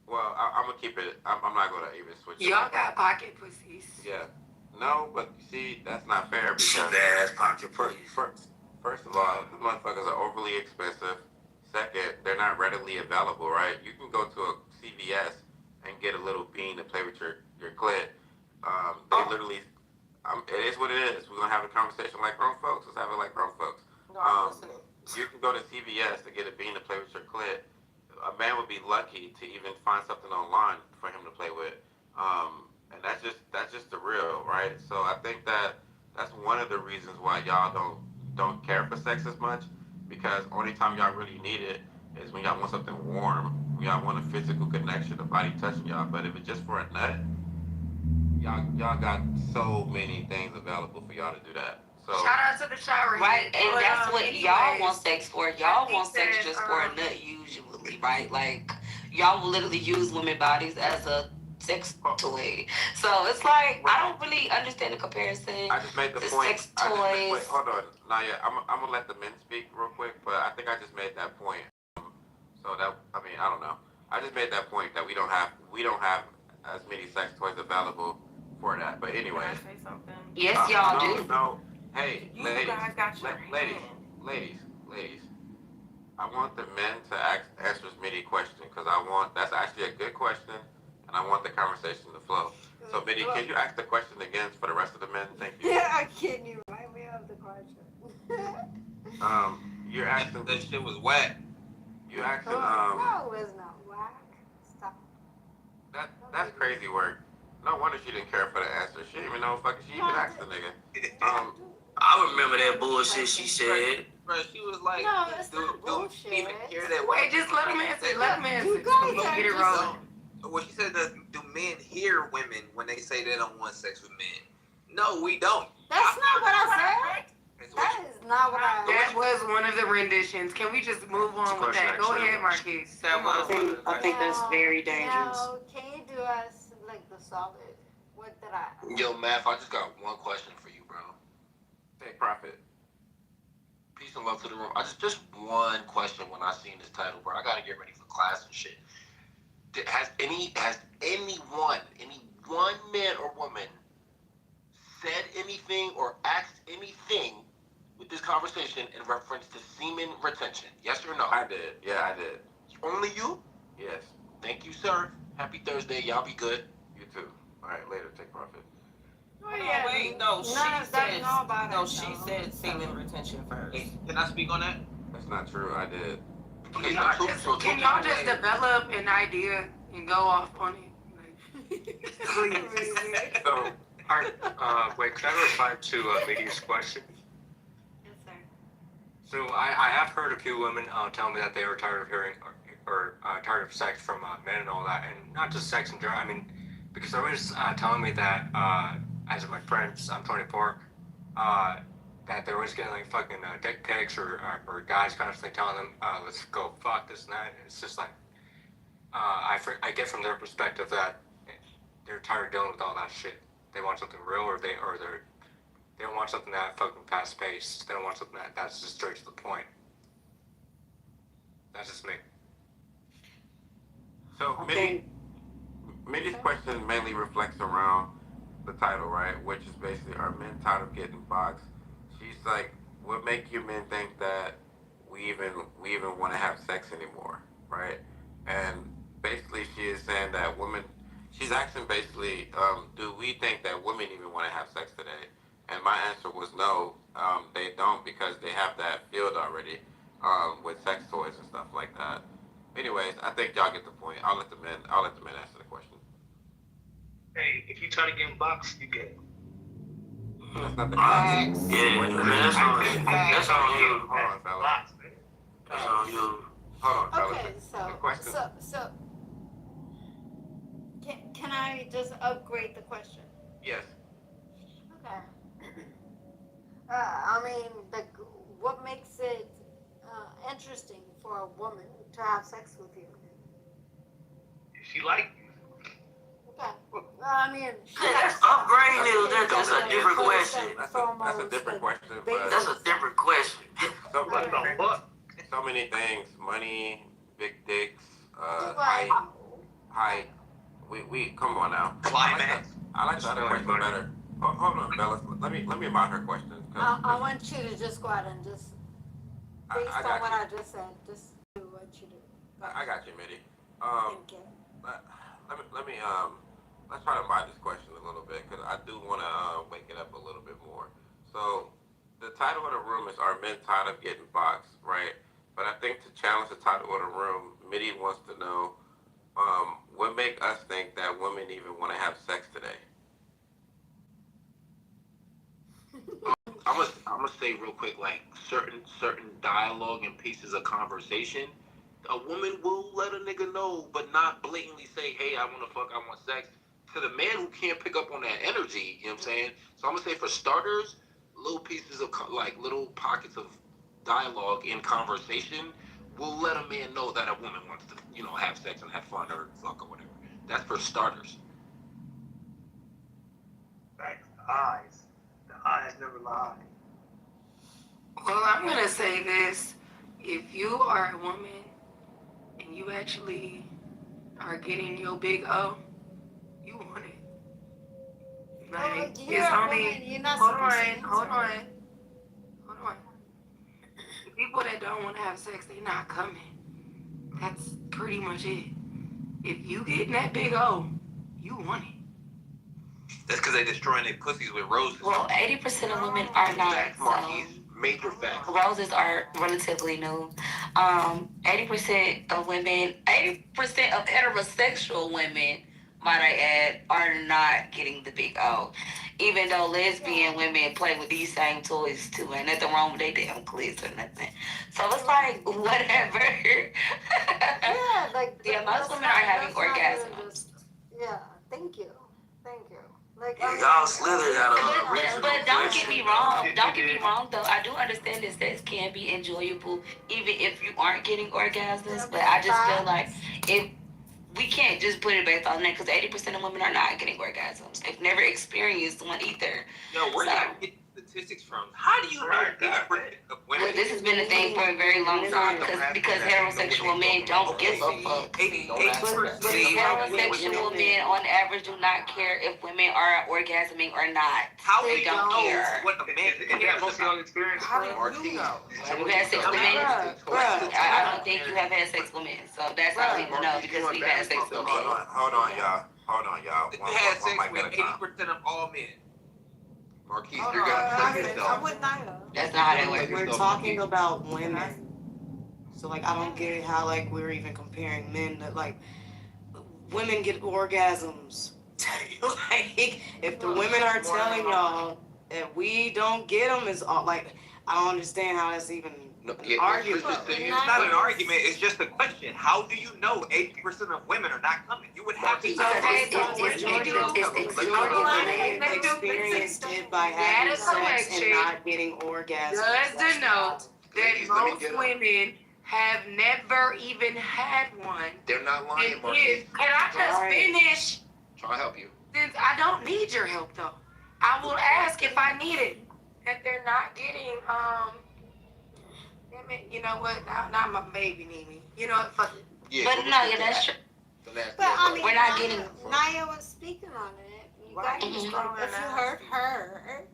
well, I'm gonna keep it. I'm not gonna even switch. Y'all got pocket pussies. Yeah. No, but you see, that's not fair because ass pocket first of all, the motherfuckers are overly expensive. Second, they're not readily available, right? You can go to a CVS and get a little bean to play with your clit. They literally, it is what it is. We're gonna have a conversation like grown folks. Let's have it like grown folks. No, I'm listening. You can go to CVS to get a bean to play with your clit. A man would be lucky to even find something online for him to play with. And that's just the real, right? So I think that's one of the reasons why y'all don't care for sex as much, because only time y'all really need it is when y'all want something warm, when y'all want a physical connection, a body touching y'all. But if it's just for a nut, y'all got so many things available for y'all to do that. So shout out to the shower. Right, and But, that's what anyways, y'all want sex for. Y'all want sex that, just for a nut usually, right? Like, y'all will literally use women's bodies as a sex toy. So it's like, I don't really understand the comparison. I just made the to point. sex toys. Wait, hold on. Naya, I'm gonna let the men speak real quick, but I think I just made that point. So that, I mean, I don't know. I just made that point that we don't have as many sex toys available for that. But anyway. Can I say something? Yes, y'all do. No. Hey, You ladies, guys got your ladies. I want the men to answer Smitty's question because that's actually a good question, and I want the conversation to flow. So, Mitty, can you ask the question again for the rest of the men? Thank you. Yeah, can you remind me of the question? You're asking. That shit was whack. You asking. No, it's not whack. Stop. That's crazy work. No wonder she didn't care for the answer. She didn't even know fucking she even asked the nigga. I remember that bullshit she said. Bro, she was like, No, it's not do bullshit. even hear that? Wait, just let him answer. Let him answer. You guys We'll are get it just- rolling. Well, she said, do men hear women when they say they don't want sex with men? No, we don't. That's not what I said. That is not what I That was one of the renditions. Can we just move on with that? Go ahead, Marquise. I think that's very dangerous. No, can you do us like the solid? What did I? Yo, Math, I just got one question for you, bro. Take profit. Peace and love to the room. I just one question when I seen this title, bro. I gotta get ready for class and shit. Has any one man or woman said anything or asked anything with this conversation in reference to semen retention? Yes or no? I did. Yeah, I did. Only you? Yes. Thank you, sir. Happy Thursday. Y'all be good. You too. All right, later. Take profit. Oh, yeah, wait, no, she said semen retention first. Hey, can I speak on that? That's not true. I did. Okay, Can y'all just develop an idea and go off on it? So, wait, can I reply to Mitty's question? Yes, sir. So I have heard a few women tell me that they are tired of hearing or tired of sex from men and all that, and not just sex in general. I mean, because they're always telling me that, as my friends, I'm 24, that they're always getting like fucking dick pics or guys constantly telling them, let's go fuck this and that. And it's just like, I get from their perspective that they're tired of dealing with all that shit. They want something real, or they don't want something that fucking fast paced. They don't want something that's just straight to the point. That's just me. So, Mitty's question mainly reflects around the title, right? Which is basically, are men tired of getting boxed? She's like, what make you men think that we even want to have sex anymore, right? And basically, she is saying that women. She's asking basically, do we think that women even want to have sex today? And my answer was no, they don't, because they have that field already with sex toys and stuff like that. Anyways, I think y'all get the point. I'll let the men answer the question. Hey, if you try to get in box, you get it. That's not the That's on you. Hold on, fella. That's on you. Hold on, fella. Okay, The question. so can I just upgrade the question? Yes. Okay. I mean, what makes it interesting for a woman to have sex with you? She like you. Okay. I mean, That's upgrading it. That's a different question. That's a different question. But That's a different question. So many things: money, big dicks, height. We come on now. Climax. I like the other question better. Hold on, Bellas. Let me mind her question. I want you to just go out and just, based on what I just said, just do what you do. I got you, Mitty. Thank you. Let's try to mind this question a little bit because I do want to wake it up a little bit more. So, the title of the room is "Are Men Tired of Getting Boxed?" Right? But I think to challenge the title of the room, Mitty wants to know what make us think that women even want to have sex today. I'm gonna say real quick, like certain dialogue and pieces of conversation, a woman will let a nigga know, but not blatantly say, "Hey, I want to fuck, I want sex." To the man who can't pick up on that energy, you know what I'm saying? So I'm gonna say for starters, little pieces of like little pockets of dialogue in conversation will let a man know that a woman wants to, have sex and have fun or fuck or whatever. That's for starters. Thanks. The eyes never lie. Well, I'm gonna say this: if you are a woman and you actually are getting your big O, you want it. Like it's only hold on. The people that don't want to have sex, they not coming. That's pretty much it. If you getting that big O, you want it. That's because they destroying their pussies with roses. Well, 80% of women are not. Major facts. Roses are relatively new. 80% of women, 80% of heterosexual women, might I add, are not getting the big O. Even though lesbian women play with these same toys too. Ain't nothing wrong with their damn clits or nothing. So it's like, whatever. Yeah, most women are having orgasms. Thank you. Like, y'all slithered out of But don't get me wrong. Don't get me wrong, though. I do understand that sex can be enjoyable, even if you aren't getting orgasms. But I just feel like we can't just put it based on that because 80% of women are not getting orgasms. They've never experienced one either. Yo, where y'all get statistics from? How do you know 80% of women? Well, this has been a thing for a very long time because heterosexual men don't give a fuck. 80%. Heterosexual men, on average, do not care if women are orgasming or not. How they don't care. What a man experience? How do you know? Have you had sex with men? I don't think you have had sex with men, so that's how we know because we've had sex with men. Hold on, y'all. You had sex with 80% of all men. Marquise, you're I wouldn't either. That's not how that works. We're talking about women. So, like, I don't get how, like, we're even comparing men to, like, women get orgasms. Like, if the women are telling y'all that we don't get them, it's all, like, I don't understand how that's even an argument. It's not an argument, it's just a question. How do you know 80% of women are not coming? You would have to experienced it by having sex and not getting orgasms. Just denote that most women have never even had one. They're not lying, Marquise. Can I just finish? Try to help you. Since I don't need your help though, I will ask if I need it. That they're not getting damn it, you know what? Now my baby need me. You know what? Fuck it. Yeah, but no, that's true. But I mean, we're not getting. Naya was speaking on it. You guys, if you heard her,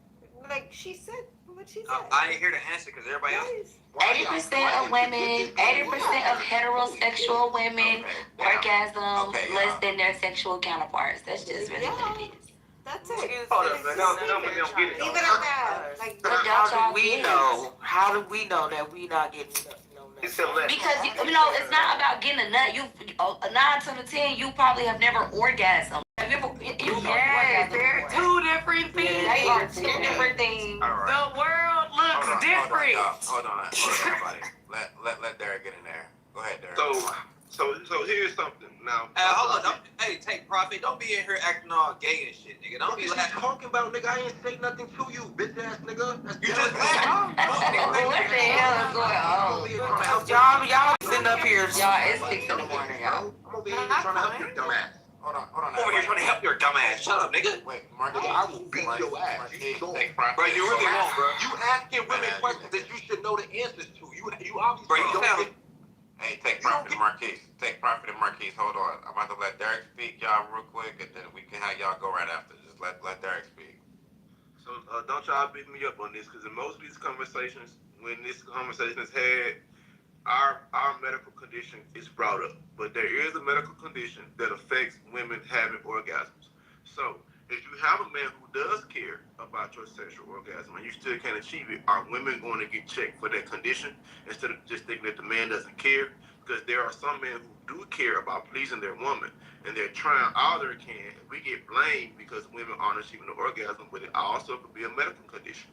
like she said, what she said. I didn't hear the answer because everybody else. 80% of women, 80% of heterosexual women orgasm less than their sexual counterparts. That's just really what it is. That's it. Hold up, man. Don't get it. Leave it at that. Like, How do we know? How do we know that we not getting no nut? Because it's not about getting a nut. 9 to 10, you probably have never orgasmed. Have you ever? Yes, they're two different things. They are two different things. Right. The world looks different. Hold on, everybody. Let Derek get in there. Go ahead, Derek. So here's something now. Hold on. Hey, take profit. Don't be in here acting all gay and shit, nigga. Don't be talking about, nigga. I ain't say nothing to you, bitch ass nigga. You just there's Y'all, it's 6 in the morning, y'all. I'm over here trying to help your dumb ass. Hold on. Over here trying to help your dumb ass. Shut up, nigga. Wait, Marcus, I will beat your ass. Bro, you really won't, bro. You asking women questions that you should know the answers to. You obviously bro, you sound. Hey, take profit and Marquise. Take profit and Marquise. Hold on. I'm about to let Derek speak, y'all, real quick, and then we can have y'all go right after. Just let Derek speak. So don't y'all beat me up on this, because in most of these conversations, when this conversation is had, our medical condition is brought up. But there is a medical condition that affects women having orgasms. So if you have a man who does care about your sexual orgasm and you still can't achieve it, are women going to get checked for that condition instead of just thinking that the man doesn't care? Because there are some men who do care about pleasing their woman, and they're trying all they can. We get blamed because women aren't achieving the orgasm, but it also could be a medical condition.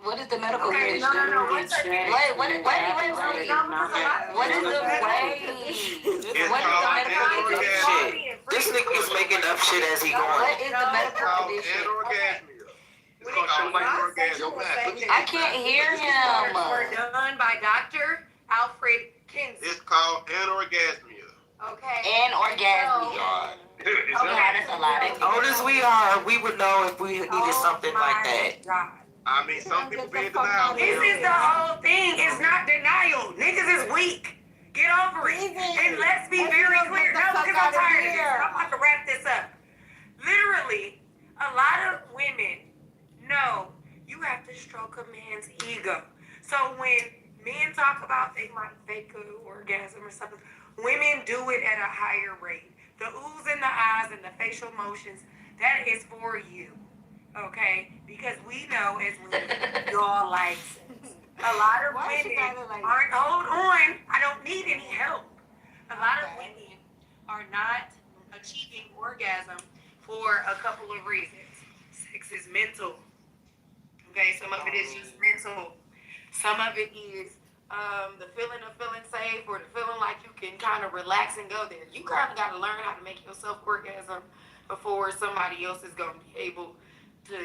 What is the medical Okay, condition? no. What's her name? Wait. What is the medical condition? This nigga is making up shit as he going. What is the medical condition? I can't hear him. Were done by Dr. Alfred Kinsey. It's called anorgasmia. Okay. Anorgasmia. Okay, that's a lot. Old as we are, we would know if we needed something like that. God. I mean, some people be in denial. This is the whole thing. It's not denial. Niggas is weak. Get over it. And let's be very clear. No, because I'm tired of this. I'm about to wrap this up. Literally, a lot of women know you have to stroke a man's ego. So when men talk about they might fake an orgasm or something, women do it at a higher rate. The oohs in the eyes and the facial motions, that is for you. Okay? Because we know as women, y'all like sex. A lot of women aren't, hold on, I don't need any help. A lot of women are not achieving orgasm for a couple of reasons. Sex is mental. Okay, some of it is just mental. Some of it is the feeling of feeling safe or the feeling like you can kind of relax and go there. You kind of got to learn how to make yourself orgasm before somebody else is going to be able to,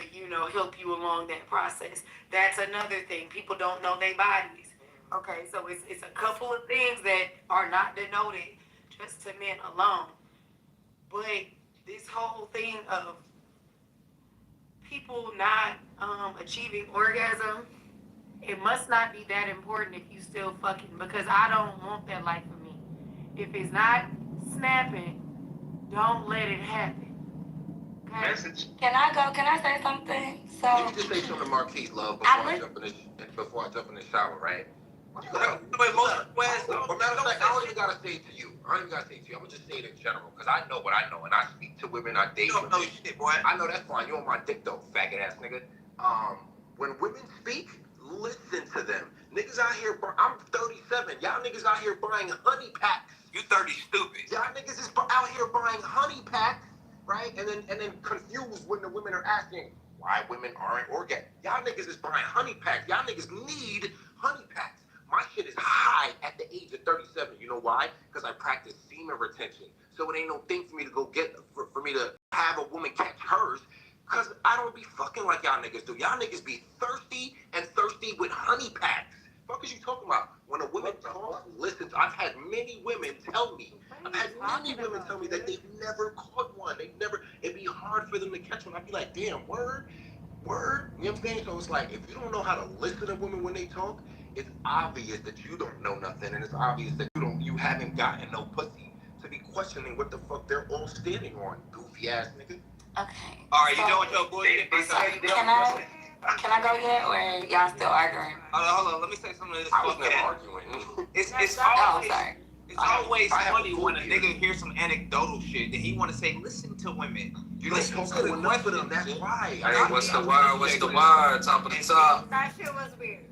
help you along that process. That's another thing. People don't know their bodies. Okay, so it's a couple of things that are not denoted just to men alone. But this whole thing of people not achieving orgasm, it must not be that important if you still fucking, because I don't want that life for me. If it's not snapping, don't let it happen. Okay? Message. Can I say something? So Let me just say something to Marquise, love, before I jump in the shower, right? But matter of fact, I don't even gotta say it to you. I'm gonna just say it in general, because I know what I know, and I speak to women, I date women. No shit, boy. I know that's fine. You on my dick though, faggot ass nigga. When women speak, listen to them. Niggas out here, I'm 37. Y'all niggas out here buying honey packs. You 30 stupid. Y'all niggas is out here buying honey packs, right? And then confused when the women are asking why women aren't orgasming. Y'all niggas is buying honey packs. Y'all niggas need honey packs. My shit is high at the age of 37. You know why? Because I practice semen retention. So it ain't no thing for me to go get, for me to have a woman catch hers. Because I don't be fucking like y'all niggas do. Y'all niggas be thirsty with honey packs. Fuck is you talking about? When a woman talks, listen, I've had many women tell me that they've never caught one. It'd be hard for them to catch one. I'd be like, damn, word. You know what I'm saying? So it's like, if you don't know how to listen to women when they talk, it's obvious that you don't know nothing, and it's obvious that you haven't gotten no pussy to be questioning what the fuck they're all standing on, goofy ass nigga. Okay. All right, you done with your bullshit? Can I go yet, or y'all still arguing? Hold on. Let me say something to this. I was never arguing. It's sorry. It's always funny when a nigga hears some anecdotal shit that he want to say, listen to women. You listen to the enough of them, that's why. Hey, what's the word? Top of the top. That shit was weird.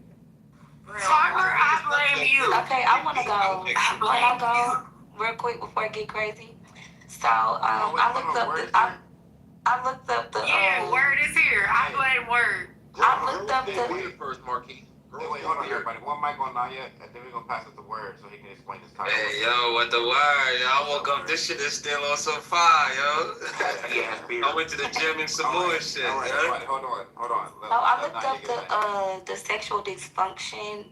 Farmer, I blame you. Okay, I want to go. Can I go real quick before I get crazy? So, I looked up the. Yeah, word is here. I blame word. I looked up the. First, Marquis. Wait, hold on, everybody. One mic on Naya, and then we're gonna pass it to Word so he can explain his title. Hey, yo, what the word? Yo, I woke up, this shit is still on some fire, yo. I went to the gym and some more shit. All right, everybody, hold on. I looked up the sexual dysfunction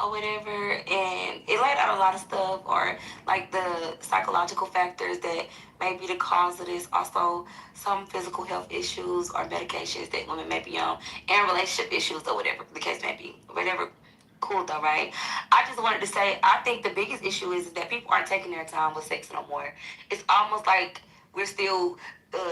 or whatever, and it laid out a lot of stuff, or like the psychological factors that may be the cause of this. Also, some physical health issues or medications that women may be on, and relationship issues or whatever the case may be. Whatever. Cool though, right? I just wanted to say, I think the biggest issue is that people aren't taking their time with sex no more. It's almost like we're still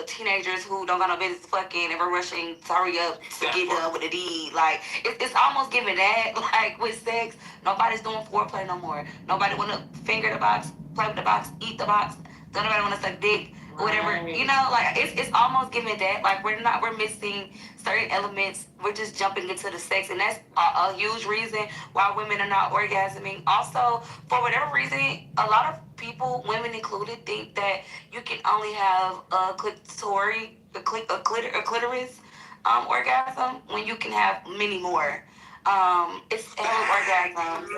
teenagers who don't got no business fucking, and we're rushing to hurry up to get done with the deed. Like, it's almost giving that, like, with sex, nobody's doing foreplay no more. Nobody want to finger the box, play with the box, eat the box. Don't nobody want to suck dick or whatever. You know, like, it's almost giving that. Like, we're missing certain elements. We're just jumping into the sex, and that's a huge reason why women are not orgasming. Also, for whatever reason, a lot of people, women included, think that you can only have a clitoris orgasm when you can have many more. It's hell orgasms,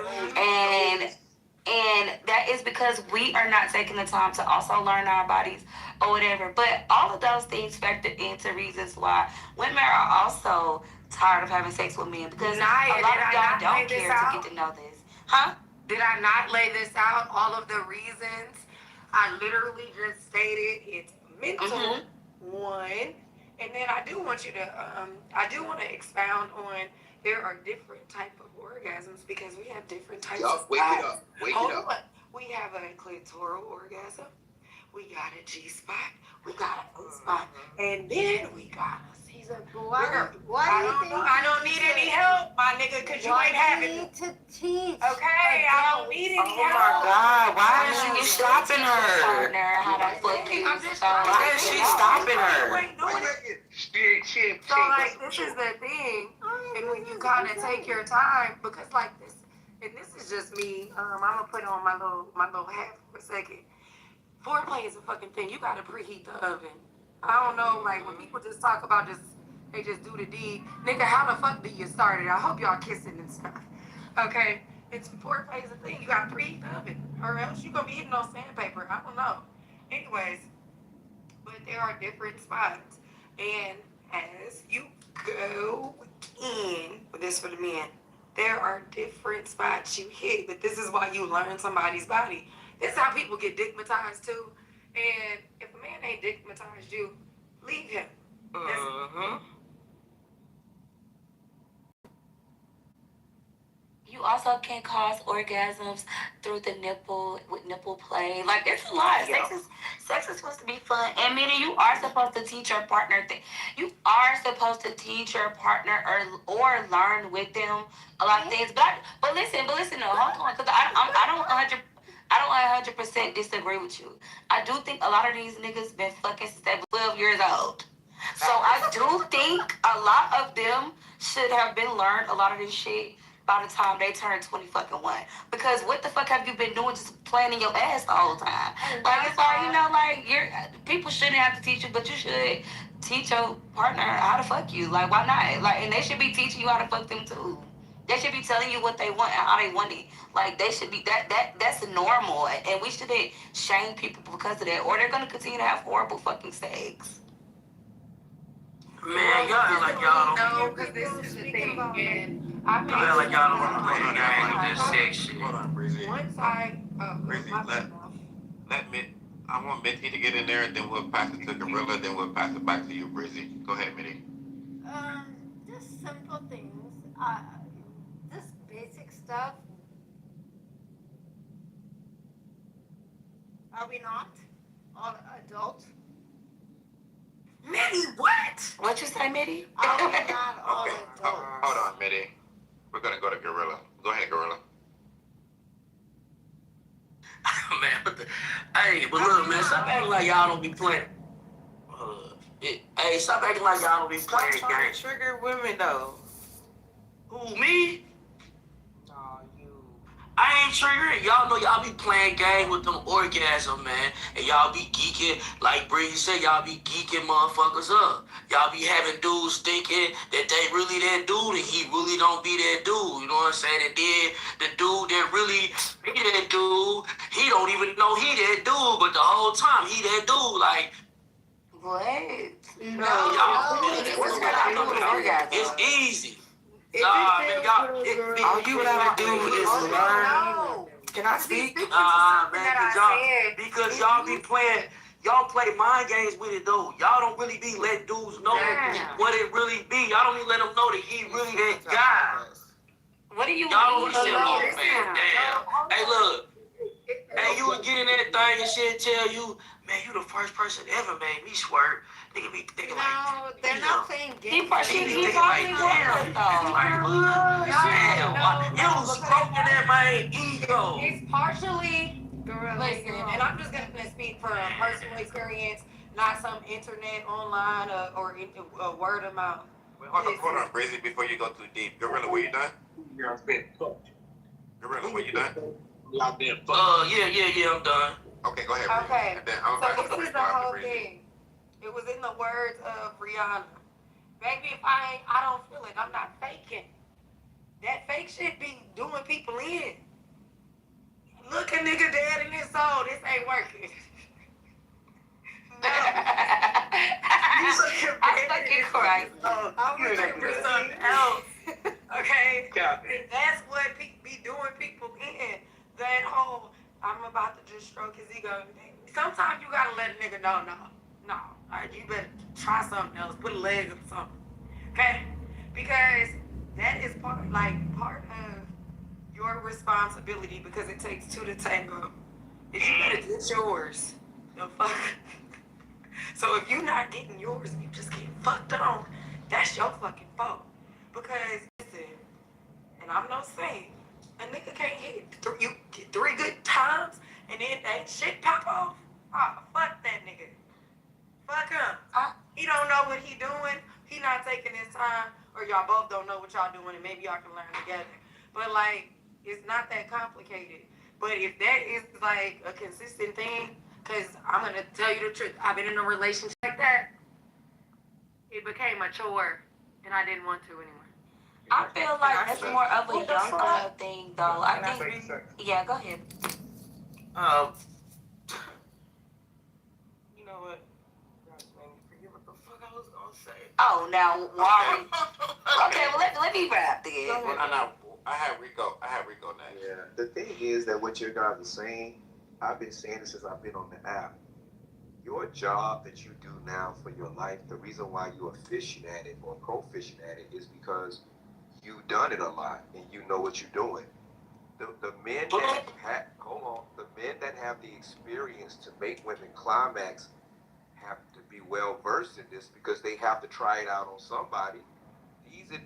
and that is because we are not taking the time to also learn our bodies or whatever. But all of those things factor into reasons why women are also tired of having sex with men, because Naya, a lot of y'all don't lay this care out? to get to know this. Huh? Did I not lay this out? All of the reasons. I literally just stated it's mental, one, and then I do want you to, I do want to expound on there are different type of orgasms because we have different types of wake it up. Wake it up. We have a clitoral orgasm. We got a G spot. We got a O spot, and then we got a Caesar. I don't need any help, my nigga, because you ain't having it. To teach. Okay, I don't need any help. Oh my God, why is you stopping her? Why is she stopping her? So, like, this is the thing, and when you kind of take your time, because like this, and this is just me. I'm gonna put on my little hat for a second. Foreplay is a fucking thing. You gotta preheat the oven. I don't know, like when people just talk about they just do the deed. Nigga, how the fuck do you start it? I hope y'all kissing and stuff. Okay, it's foreplay is a thing. You gotta preheat the oven, or else you gonna be hitting on sandpaper. I don't know. Anyways, but there are different spots, and as you go in, this for the men, there are different spots you hit, but this is why you learn somebody's body. This is how people get dickmatized too. And if a man ain't dickmatized you, leave him. You also can cause orgasms through the nipple with nipple play. Like, it's a lot. Sex is supposed to be fun. And meaning you are supposed to teach your partner you are supposed to teach your partner or learn with them a lot of things. But listen, no, hold on, because I don't 100% disagree with you. I do think a lot of these niggas been fucking since they were 12 years old. So I do think a lot of them should have been learned a lot of this shit by the time they turn 21. Because what the fuck have you been doing, just playing in your ass the whole time? Like, it's like, you know, like, people shouldn't have to teach you, but you should teach your partner how to fuck you. Like, why not? Like, and they should be teaching you how to fuck them too. They should be telling you what they want and how they want it. Like, they should be, that's normal. And we shouldn't shame people because of that, or they're gonna continue to have horrible fucking sex. Man, y'all act like y'all don't. No, because this is the thing, and I feel like y'all don't want to play the game with this sex shit. Hold on, Breezy. once I, Breezy, I want Mitty to get in there, and then we'll pass it to Gorilla, then we'll pass it back to you, Breezy. Go ahead, Mitty. Just simple things. Just basic stuff. Are we not all adults? Mitty, what? What you say, Mitty? Are we not all Okay, adults? hold on, Mitty. We're gonna go to Gorilla. Go ahead, Gorilla. Man, hey, but look, man, stop acting like y'all don't be playing. Hey, stop acting like y'all don't be playing games. Trigger women though. Who, me? No, you. I ain't triggering. Y'all know y'all be playing games with them orgasm, man. And y'all be geeking, like Breezy said, y'all be geeking motherfuckers up. Y'all be having dudes thinking that they really that dude and he really don't be that dude. You know what I'm saying? And then the dude that really be that dude, he don't even know he that dude, but the whole time he that dude. Like, What? y'all, it's easy. Nah, man, y'all. All you gotta do is learn. Can I speak? Nah, man, because y'all be playing. Y'all play mind games with it though. Y'all don't really be letting dudes know what it really be. Y'all don't even let them know that he really that guy. What do you Y'all mean? don't listen, oh man, damn. Hey, look. Hey, you would get in that thing and shit tell you, man, you the first person that ever made me squirt. Nigga be thinking No, they're not playing games. He probably was though. Like, what? Damn, you was stroking that man ego. It's partially listen, and I'm just gonna speak from personal experience, not some internet, online, or word of mouth. Wait, hold on, Breezy, before you go too deep. Gorilla, were you done? Gorilla, were you done? Yeah, I'm done. Okay, go ahead, Breezy. Okay, And then I'm so back this to is the whole thing. It was in the words of Rihanna. Baby, if I don't feel it, I'm not faking. That fake shit be doing people in. Look a nigga dead in his soul. This ain't working. No. I'm fucking crying. I'm looking for something else. Okay? And that's what be doing people in. That whole, I'm about to just stroke his ego. Sometimes you gotta let a nigga know, no. All right, you better try something else. Put a leg or something. Okay? Because that is part of your responsibility, because it takes two to tango. If you better get yours, the fuck. So if you're not getting yours and you just get fucked on, that's your fucking fault. Because listen, and I'm no saint, a nigga can't hit you get 3 good times and then that shit pop off. Oh, fuck that nigga. Fuck him. He don't know what he doing. He not taking his time, or y'all both don't know what y'all doing, and maybe y'all can learn together. But like, it's not that complicated. But if that is like a consistent thing, because I'm gonna tell you the truth, I've been in a relationship like that. It became a chore, and I didn't want to anymore. I feel like that's more of a young girl thing, though. I think. Yeah, go ahead. You know what? Forget what the fuck I was gonna say. Oh, now why? Okay, well let me rap then. I have Rico next. Yeah, the thing is that what you guys are saying, I've been saying it since I've been on the app. Your job that you do now for your life, the reason why you're efficient at it or proficient at it is because you've done it a lot and you know what you're doing. The men that have the experience to make women climax have to be well versed in this, because they have to try it out on somebody.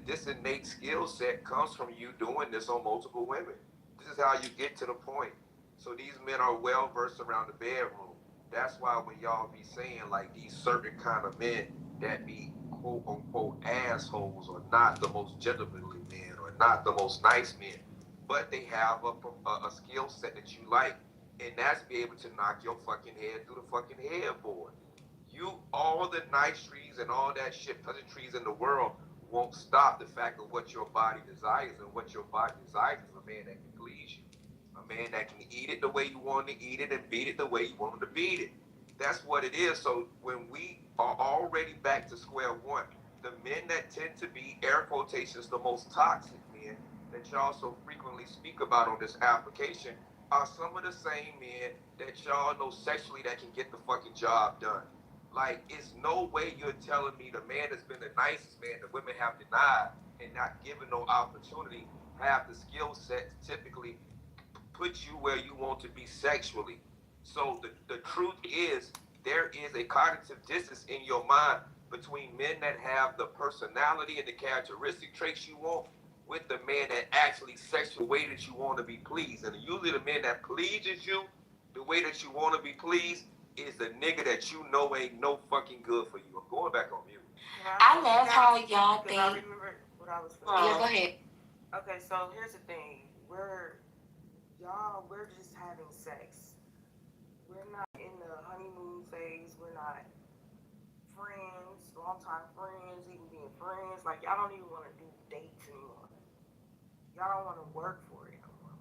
This innate skill set comes from you doing this on multiple women. This is how you get to the point. So these men are well versed around the bedroom. That's why when y'all be saying like these certain kind of men that be quote unquote assholes, or not the most gentlemanly men, or not the most nice men, but they have a skill set that you like, and that's be able to knock your fucking head through the fucking headboard. All the niceties and all that shit, pleasantries in the world won't stop the fact of what your body desires, and what your body desires is a man that can please you. A man that can eat it the way you want to eat it and beat it the way you want him to beat it. That's what it is. So when we are already back to square one, the men that tend to be, air quotations, the most toxic men that y'all so frequently speak about on this application are some of the same men that y'all know sexually that can get the fucking job done. Like, it's no way you're telling me the man that's been the nicest man that women have denied and not given no opportunity have the skill set to typically put you where you want to be sexually. So the truth is, there is a cognitive distance in your mind between men that have the personality and the characteristic traits you want with the man that actually sexual way that you want to be pleased. And usually the man that pleases you the way that you want to be pleased is the nigga that you know ain't no fucking good for you. I'm going back on mute. I love how y'all think. I remember what I was saying. Yeah, go ahead. Okay, so here's the thing. We're just having sex. We're not in the honeymoon phase. We're not friends, longtime friends, even being friends. Like, y'all don't even want to do dates anymore. Y'all don't want to work for it anymore.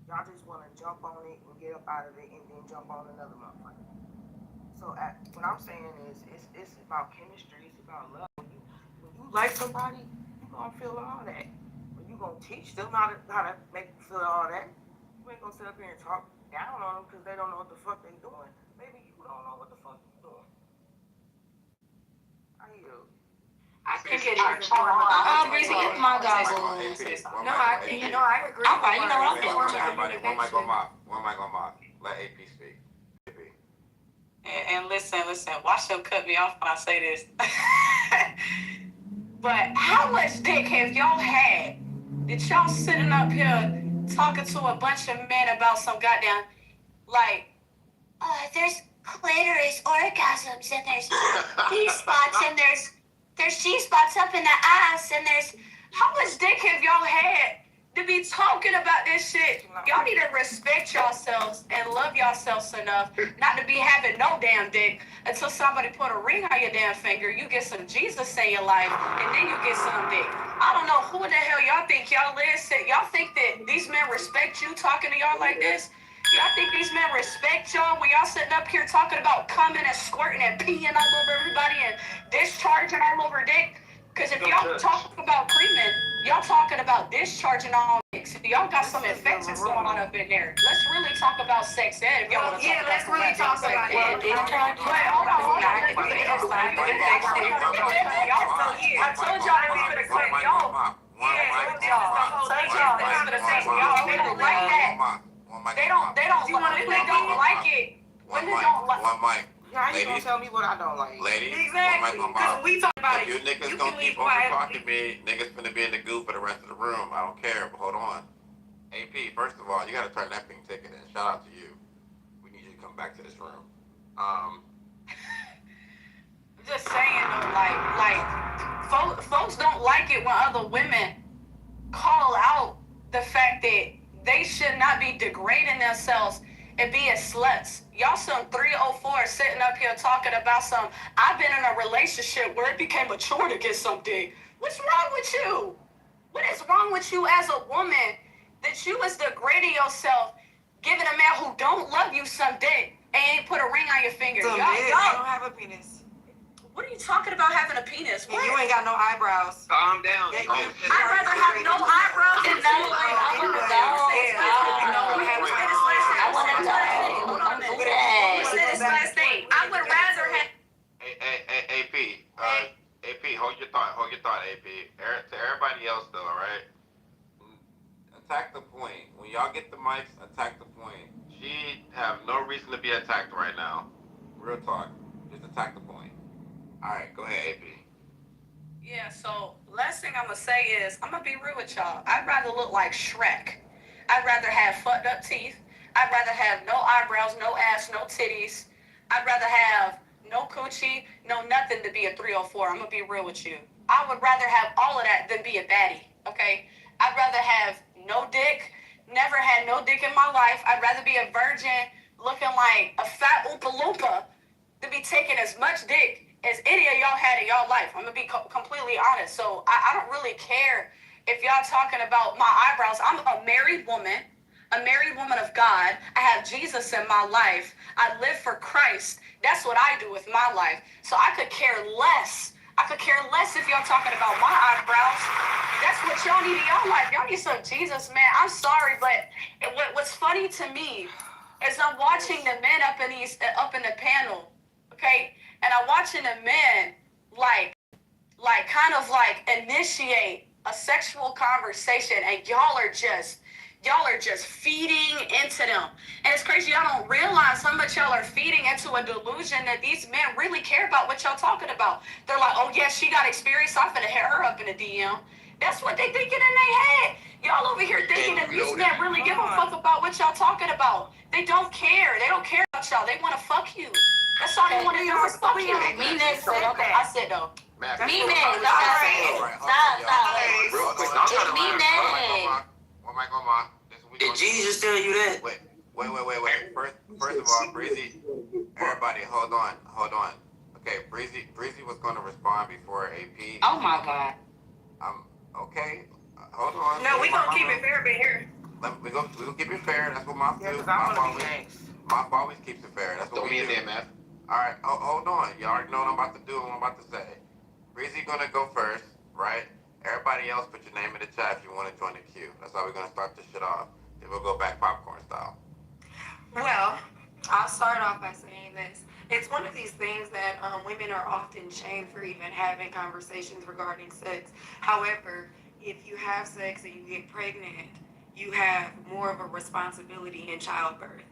Y'all just want to jump on it and get up out of it and then jump on another motherfucker. So what I'm saying is, it's about chemistry. It's about love. When you like somebody, you gonna feel all that. When you gonna teach them how to make them feel all that. You ain't gonna sit up here and talk down on them because they don't know what the fuck they doing. Maybe you don't know what the fuck you doing. I yield. I think it is important. Breezy, get my goggles. No, I agree. I'm fine. You know what I'm doing. Everybody, one mic on mouth. One mic on mouth. Let AP speak. AP. And listen, watch them cut me off when I say this. But how much dick have y'all had that y'all sitting up here talking to a bunch of men about some goddamn, like, there's clitoris orgasms, and there's B spots, and there's G spots up in the ass, and there's... How much dick have y'all had to be talking about this shit? Y'all need to respect yourselves and love yourselves enough not to be having no damn dick until somebody put a ring on your damn finger, you get some Jesus in your life, and then you get some dick. I don't know who the hell y'all think y'all is. Y'all think that these men respect you talking to y'all like this? Y'all think these men respect y'all when y'all sitting up here talking about coming and squirting and peeing all over everybody and discharging all over dick? Because if y'all talk about cleaning, y'all talking about discharging all dicks. Y'all got some infections going on up in there. Let's really talk about sex ed if y'all want to talk about really talk about it. But hold on. I told y'all I was going to cut y'all. They don't like that. They don't like it. Women don't like it. One mic. How you gonna tell me what I don't like? Ladies, exactly. Because we talk about if you niggas gonna keep over talking me, niggas finna be in the goo for the rest of the room. I don't care, but hold on. AP, first of all, you gotta turn that pink ticket in. Shout out to you. We need you to come back to this room. Just saying though, folks don't like it when other women call out the fact that they should not be degrading themselves and being sluts. Y'all some 304 sitting up here talking about some, I've been in a relationship where it became mature to get some dick. What's wrong with you? What is wrong with you as a woman that you is degrading yourself, giving a man who don't love you some dick and ain't put a ring on your finger? Y'all don't have a penis. What are you talking about having a penis? And you ain't got no eyebrows. Calm down. I'd rather have no eyebrows than no I would rather have. AP, hold your thought, AP. To everybody else though, right? Attack the point. When y'all get the mics, attack the point. She have no reason to be attacked right now. Real talk. Just attack the point. Alright, go ahead, AP. Yeah, so last thing I'm gonna say is I'm gonna be real with y'all. I'd rather look like Shrek. I'd rather have fucked up teeth. I'd rather have no eyebrows, no ass, no titties. I'd rather have no coochie, no nothing to be a 304. I'm gonna be real with you. I would rather have all of that than be a baddie, okay? I'd rather have no dick, never had no dick in my life. I'd rather be a virgin looking like a fat Oompa Loompa than be taking as much dick as any of y'all had in y'all life. I'm gonna be completely honest. So I don't really care if y'all talking about my eyebrows. I'm a married woman of God. I have Jesus in my life. I live for Christ. That's what I do with my life. So I could care less. If y'all talking about my eyebrows. That's what y'all need in y'all life. Y'all need some Jesus, man. I'm sorry, but what's funny to me is I'm watching the men up in the panel, okay? And I'm watching the men kind of initiate a sexual conversation, and y'all are just feeding into them. And it's crazy, y'all don't realize how much y'all are feeding into a delusion that these men really care about what y'all talking about. They're like, oh yeah, she got experience, I'm finna hit her up in a DM. That's what they thinking in their head. Y'all over here thinking that these men really give a fuck about what y'all talking about. They don't care. They don't care about y'all. They want to fuck you. That's all they want to do is fuck you. Me next. I said though. Me next. Stop. Me next. One mic on my. Did Jesus tell you that? Wait. First of all, Breezy, everybody, hold on. Okay, Breezy was going to respond before AP. Oh my God. Okay. Hold on. No, we gonna keep it fair, but here. We gonna keep it fair. That's what my always keeps it fair. That's what we do. man. All right. Hold on. You already know what I'm about to do and what I'm about to say. Breezy gonna go first, right? Everybody else, put your name in the chat if you want to join the queue. That's how we're gonna start this shit off. Then we'll go back popcorn style. Well, I'll start off by saying this. It's one of these things that women are often shamed for even having conversations regarding sex. However, if you have sex and you get pregnant, you have more of a responsibility in childbirth.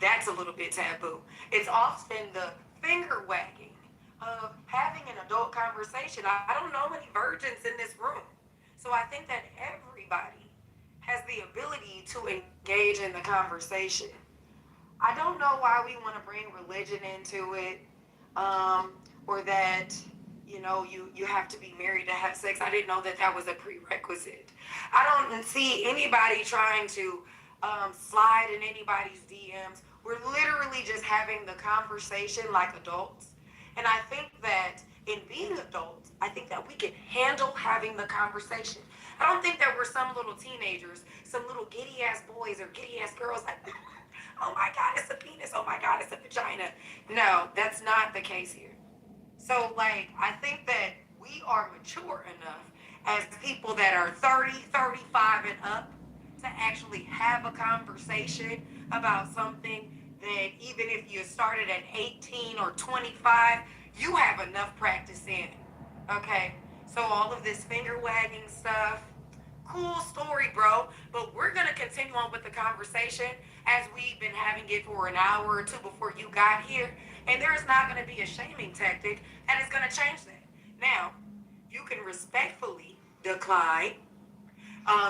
That's a little bit taboo. It's often the finger wagging of having an adult conversation. I don't know any virgins in this room. So I think that everybody has the ability to engage in the conversation. I don't know why we want to bring religion into it, or that, you know, you have to be married to have sex. I didn't know that that was a prerequisite. I don't see anybody trying to slide in anybody's DMs. We're literally just having the conversation like adults. And I think that in being adults, I think that we can handle having the conversation. I don't think that we're some little teenagers, some little giddy ass boys or giddy ass girls like, oh my God, it's a penis. Oh my God, it's a vagina. No, that's not the case here. So, like, I think that we are mature enough as people that are 30, 35 and up to actually have a conversation about something that even if you started at 18 or 25, you have enough practice in. Okay? So all of this finger wagging stuff, cool story, bro. But we're going to continue on with the conversation as we've been having it for an hour or two before you got here. And there is not going to be a shaming tactic, and it's going to change that. Now, you can respectfully decline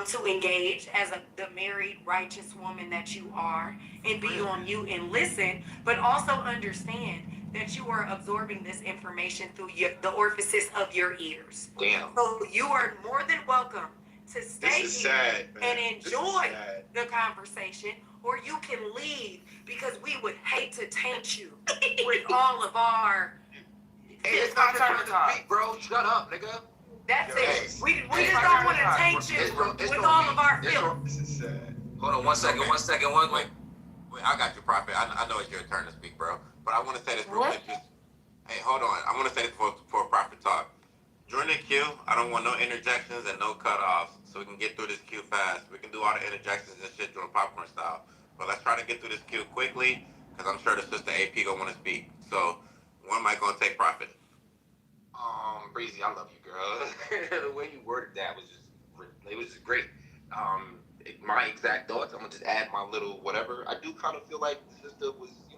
to engage as the married, righteous woman that you are, and be on mute and listen, but also understand that you are absorbing this information through the orifices of your ears. Damn. So you are more than welcome to stay here and enjoy the conversation, or you can leave, because we would hate to taint you with all of our... Hey, it's not time to speak, bro. Shut up, nigga. That's it. We just don't want to taint you with all of our feelings. This is sad. Hold on, one second. Wait, I got you, Prophet. I know it's your turn to speak, bro. But I want to say this real quick. Hey, hold on. I want to say this before Prophet talk. During the queue, I don't want no interjections and no cutoffs, so we can get through this queue fast. We can do all the interjections and shit during popcorn style. But let's try to get through this queue quickly, because I'm sure the sister AP gonna want to speak. So, one mic gonna take Prophet. Breezy, I love you, girl. The way you worded that was just great. My exact thoughts, I'm gonna just add my little whatever. I do kind of feel like the sister was, I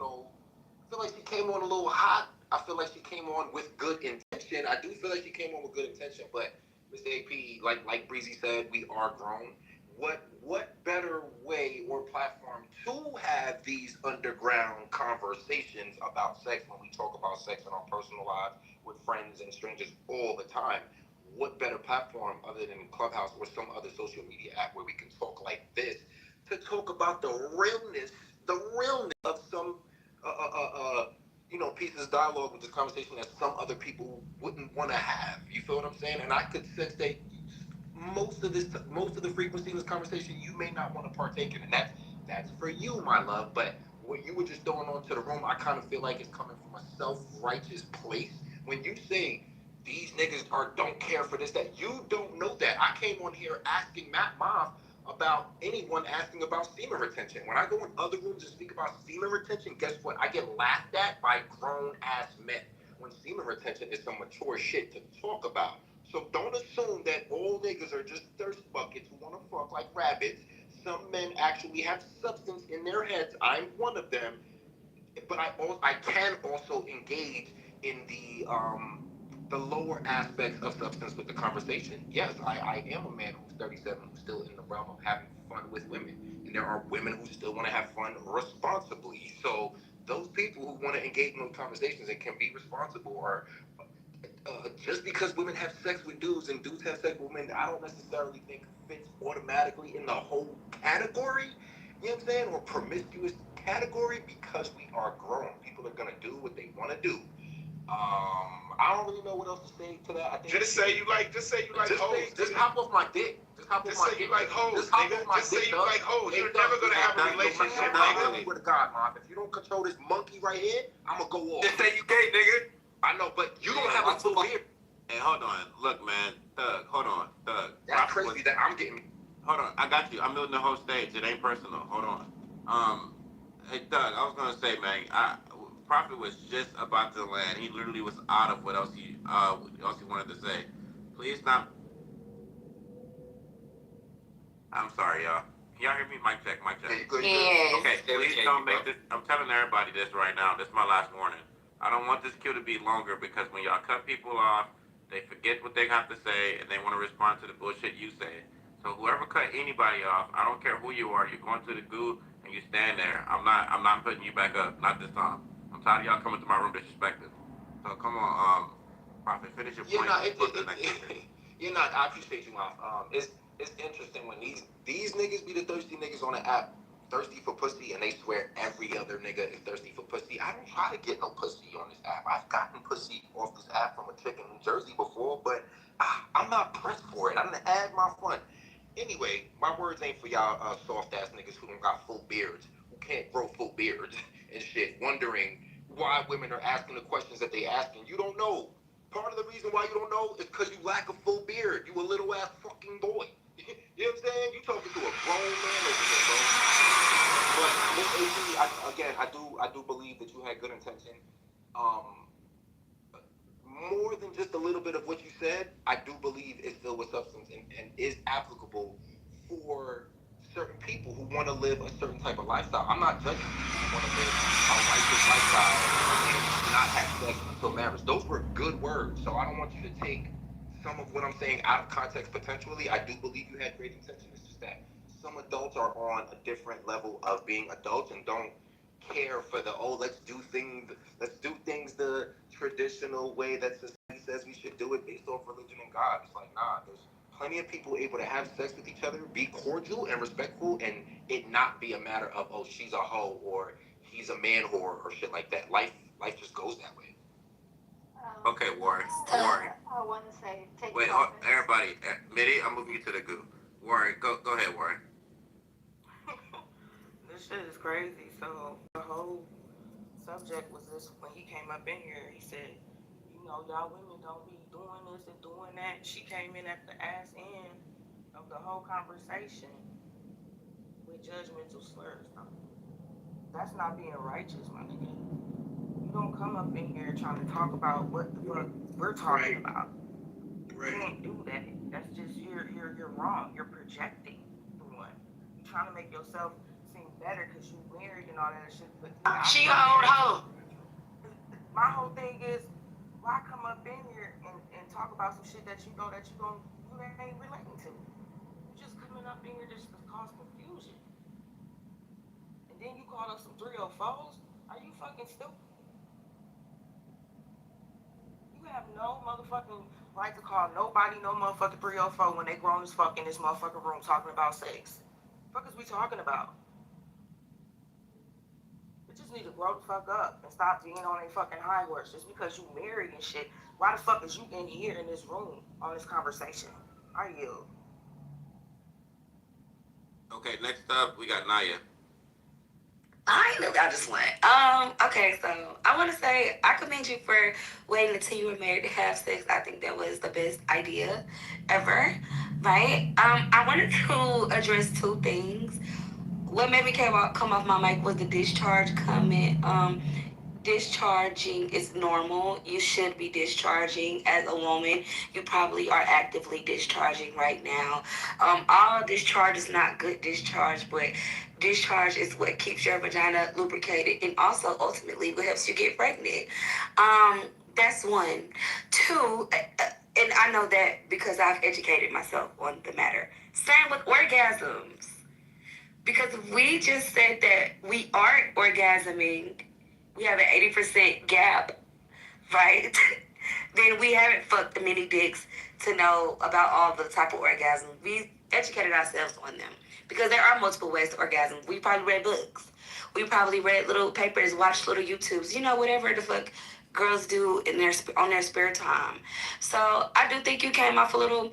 feel like she came on a little hot. I feel like she came on with good intention. I do feel like she came on with good intention, but Miss AP, like Breezy said, we are grown. What better way or platform to have these underground conversations about sex when we talk about sex in our personal lives with friends and strangers all the time? What better platform other than Clubhouse or some other social media app where we can talk like this to talk about the realness of some pieces of dialogue with this conversation that some other people wouldn't want to have. You feel what I'm saying? And I could sense that most of the frequency in this conversation you may not want to partake in, and that's for you, my love. But what you were just throwing onto the room, I kind of feel like it's coming from a self-righteous place. When you say these niggas don't care for this, that you don't know that. I came on here asking Matt Moff about anyone asking about semen retention. When I go in other rooms and speak about semen retention, guess what? I get laughed at by grown-ass men. When semen retention is some mature shit to talk about. So don't assume that all niggas are just thirst buckets who want to fuck like rabbits. Some men actually have substance in their heads. I'm one of them. But I can also engage in the lower aspects of substance with the conversation. Yes, I am a man who's 37 who's still in the realm of having fun with women. And there are women who still want to have fun responsibly. So those people who want to engage in those conversations and can be responsible or just because women have sex with dudes and dudes have sex with women, I don't necessarily think fits automatically in the whole category, you know what I'm saying, or promiscuous category, because we are grown. People are gonna do what they want to do. I don't really know what else to say to that. I think just say you like hoes. Just hop off my dick. Just hop off my dick. You like hoes. Just hop off my dick. Just say you like hoes. You're never gonna have a relationship, nigga. With God, Mom. If you don't control this monkey right here, I'm gonna go off. Just say you gay, nigga. I know, but you don't have a full beard. Hey, hold on. Look, man. Thug, hold on. Thug. That's crazy that I'm getting. Hold on. I got you. I'm muting the whole stage. It ain't personal. Hold on. Hey, Doug, I was going to say, man, Prophet was just about to land. He literally was out of what else he wanted to say. Please not. I'm sorry, y'all. Can y'all hear me? Mic check, mic check. Yes. Okay, please don't make this. I'm telling everybody this right now. This is my last warning. I don't want this queue to be longer because when y'all cut people off, they forget what they have to say and they want to respond to the bullshit you say. So whoever cut anybody off, I don't care who you are, you're going to the goo and you stand there. I'm not putting you back up. Not this time. I'm tired of y'all coming to my room disrespecting. So come on, Prophet, finish your point. I appreciate you, Mom. It's interesting when these niggas be the thirsty niggas on the app, thirsty for pussy, and they swear every other nigga is thirsty for pussy. I don't try to get no pussy on this app. I've gotten pussy off this app from a chick in New Jersey before, but I'm not pressed for it. I done had my fun. Anyway, my words ain't for y'all soft ass niggas who don't got full beards, who can't grow full beards and shit, wondering why women are asking the questions that they asking. You don't know. Part of the reason why you don't know is because you lack a full beard. You a little ass fucking boy. You know what I'm saying? You talking to a grown man over here, bro. But Miss AC, I do believe that you had good intention. More than just a little bit of what you said, I do believe it's filled with substance and is applicable for certain people who want to live a certain type of lifestyle. I'm not judging people who want to live a righteous lifestyle and not have sex until marriage. Those were good words, so I don't want you to take some of what I'm saying out of context potentially. I do believe you had great intention. It's just that some adults are on a different level of being adults and don't care for the let's do things the traditional way that society says we should do it based off religion and God. It's like, nah, there's plenty of people able to have sex with each other, be cordial and respectful, and it not be a matter of, oh, she's a hoe or he's a man whore or shit like that. Life just goes that way. Okay, Warren. I want to say, Wait, everybody. Mitty, I'm moving you to the goo. Warren, go ahead, Warren. This shit is crazy. So the whole subject was this when he came up in here. He said, y'all women don't be doing this and doing that. She came in at the ass end of the whole conversation with judgmental slurs. That's not being righteous, my nigga. You don't come up in here trying to talk about what the fuck we're talking about. You can't do that. That's just you're wrong. You're projecting for one. You're trying to make yourself seem better because you married and all that shit. But she a old hoe. My whole thing is, why come up in here and talk about some shit that you ain't relating to? You just coming up in here just to cause confusion. And then you call us some 304s? Are you fucking stupid? You have no motherfucking right to call nobody no motherfucking 304 when they grown as fuck in this motherfucking room talking about sex. What the fuck is we talking about? Just need to grow the fuck up and stop being on a fucking high horse just because you married and shit. Why the fuck is you in here in this room on this conversation? I yield. Okay, next up we got Naya. I know I just went. Okay, so I want to say I commend you for waiting until you were married to have sex. I think that was the best idea ever, right? I wanted to address two things. What made me come off my mic was the discharge comment. Discharging is normal. You should be discharging as a woman. You probably are actively discharging right now. All discharge is not good discharge, but discharge is what keeps your vagina lubricated and also ultimately what helps you get pregnant. That's one. Two, and I know that because I've educated myself on the matter. Same with orgasms. Because we just said that we aren't orgasming, we have an 80% gap, right? Then we haven't fucked many dicks to know about all the type of orgasms. We educated ourselves on them because there are multiple ways to orgasm. We probably read books. We probably read little papers, watched little YouTubes, whatever the fuck girls do on their spare time. So I do think you came off a little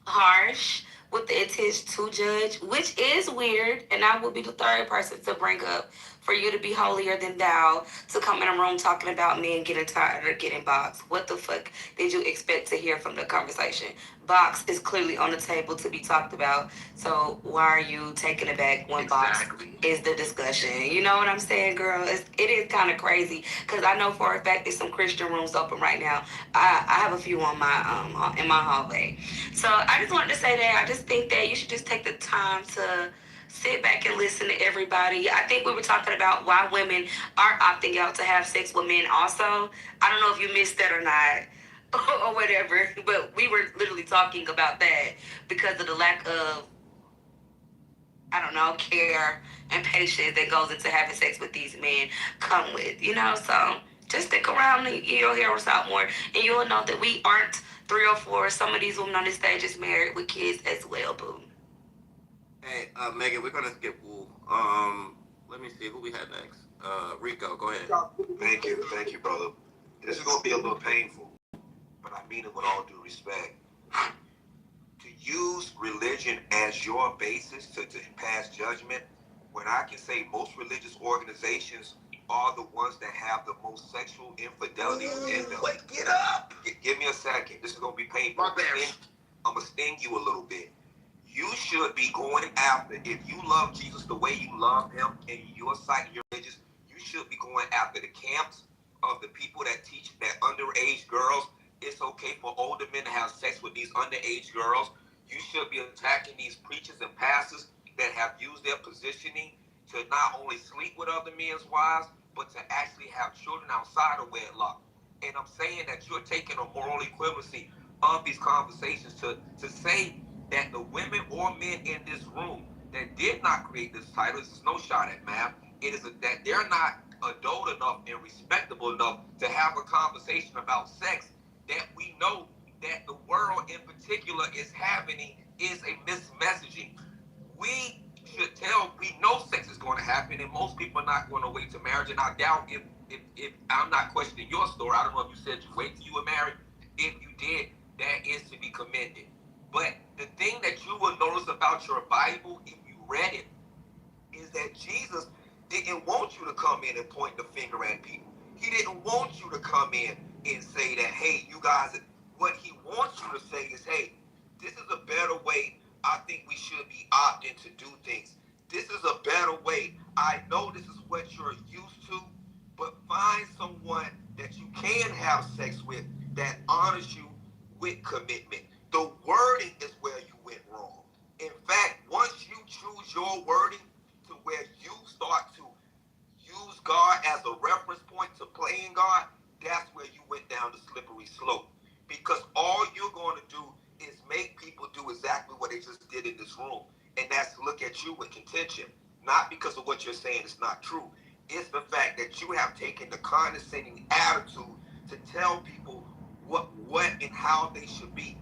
harsh, with the intent to judge, which is weird, and I will be the third person to bring up for you to be holier than thou, to come in a room talking about men getting tired or getting boxed. What the fuck did you expect to hear from the conversation? Box is clearly on the table to be talked about, so why are you taking it back when box is the discussion? You know what I'm saying, girl? It is kind of crazy, because I know for a fact there's some Christian rooms open right now. I have a few on my in my hallway. So I just wanted to say that I just think that you should just take the time to sit back and listen to everybody. I think we were talking about why women are opting out to have sex with men also. I don't know if you missed that or not or whatever, but we were literally talking about that because of the lack of, I don't know, care and patience that goes into having sex with these men come with, you know? So just stick around and you'll hear us out more. And you'll know that we aren't 3 or 4. Some of these women on this stage is married with kids as well, boo. Hey, Megan, we're gonna skip Wu. Let me see who we had next. Rico, go ahead. Thank you, brother. This is gonna be a little painful, but I mean it with all due respect. To use religion as your basis to pass judgment, when I can say most religious organizations are the ones that have the most sexual infidelity in them. Wait, get up! Give me a second. This is gonna be painful. I'm gonna sting you a little bit. You should be going after, if you love Jesus the way you love him and your side of your religious, you should be going after the camps of the people that teach that underage girls it's okay for older men to have sex with these underage girls. You should be attacking these preachers and pastors that have used their positioning to not only sleep with other men's wives, but to actually have children outside of wedlock. And I'm saying that you're taking a moral equivalency of these conversations to say that the women or men in this room that did not create this title, this is no shot at math, it is that they're not adult enough and respectable enough to have a conversation about sex that we know that the world in particular is having is a mismessaging. We should tell, we know sex is going to happen and most people are not going to wait to marriage, and I doubt if I'm not questioning your story, I don't know if you said you wait till you were married. If you did, that is to be commended. But the thing that you will notice about your Bible, if you read it, is that Jesus didn't want you to come in and point the finger at people. He didn't want you to come in and say that, hey, you guys, what he wants you to say is, hey, this is a better way I think we should be opting to do things. This is a better way. I know this is what you're used to, but find someone that you can have sex with that honors you with commitment. The wording is where you went wrong. In fact, once you choose your wording to where you start to use God as a reference point to playing God, that's where you went down the slippery slope. Because all you're going to do is make people do exactly what they just did in this room. And that's look at you with contention. Not because of what you're saying is not true. It's the fact that you have taken the condescending attitude to tell people what and how they should be.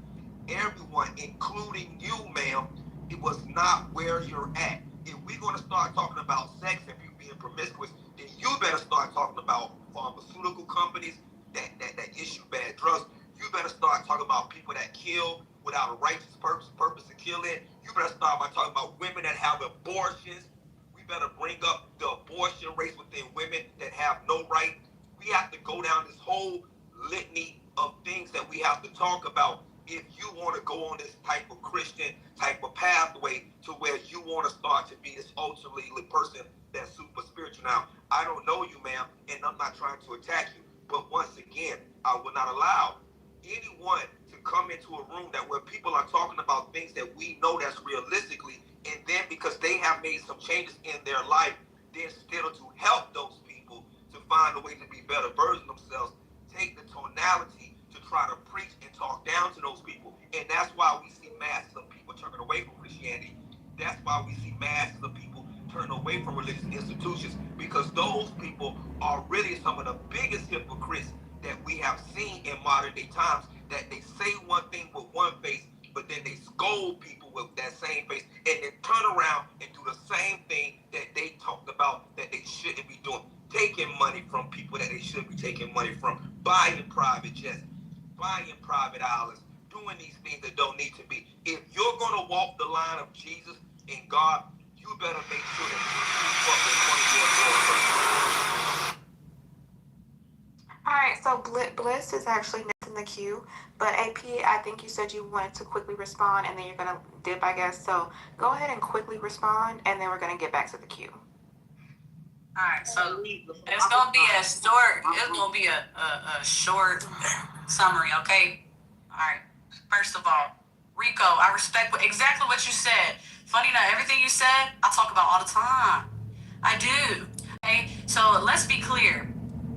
Everyone, including you, ma'am, it was not where you're at. If we're going to start talking about sex and people being promiscuous, then you better start talking about pharmaceutical companies that issue bad drugs. You better start talking about people that kill without a righteous purpose to kill it. You better start by talking about women that have abortions. We better bring up the abortion rates within women that have no right. We have to go down this whole litany of things that we have to talk about if you want to go on this type of Christian type of pathway to where you want to start to be this ultimately person that's super spiritual. Now, I don't know you, ma'am, and I'm not trying to attack you, but once again, I will not allow anyone to come into a room that where people are talking about things that we know that's realistically, and then because they have made some changes in their life, then still to help those people to find a way to be better versions of themselves, take the tonality to try to preach and talk down to those people. And that's why we see masses of people turning away from Christianity. That's why we see masses of people turn away from religious institutions, because those people are really some of the biggest hypocrites that we have seen in modern day times, that they say one thing with one face, but then they scold people with that same face, and then turn around and do the same thing that they talked about that they shouldn't be doing, taking money from people that they should be taking money from, buying private jets, buying private islands, doing these things that don't need to be. If you're going to walk the And God, you better make sure that you fuck with 24 first. Alright, so Bliss is actually next in the queue, but AP, I think you said you wanted to quickly respond and then you're gonna dip, I guess. So go ahead and quickly respond and then we're gonna get back to the queue. Alright, so it's gonna be a short summary, okay? Alright. First of all, Rico, I respect exactly what you said. Funny enough, everything you said, I talk about all the time. I do. Okay? So let's be clear.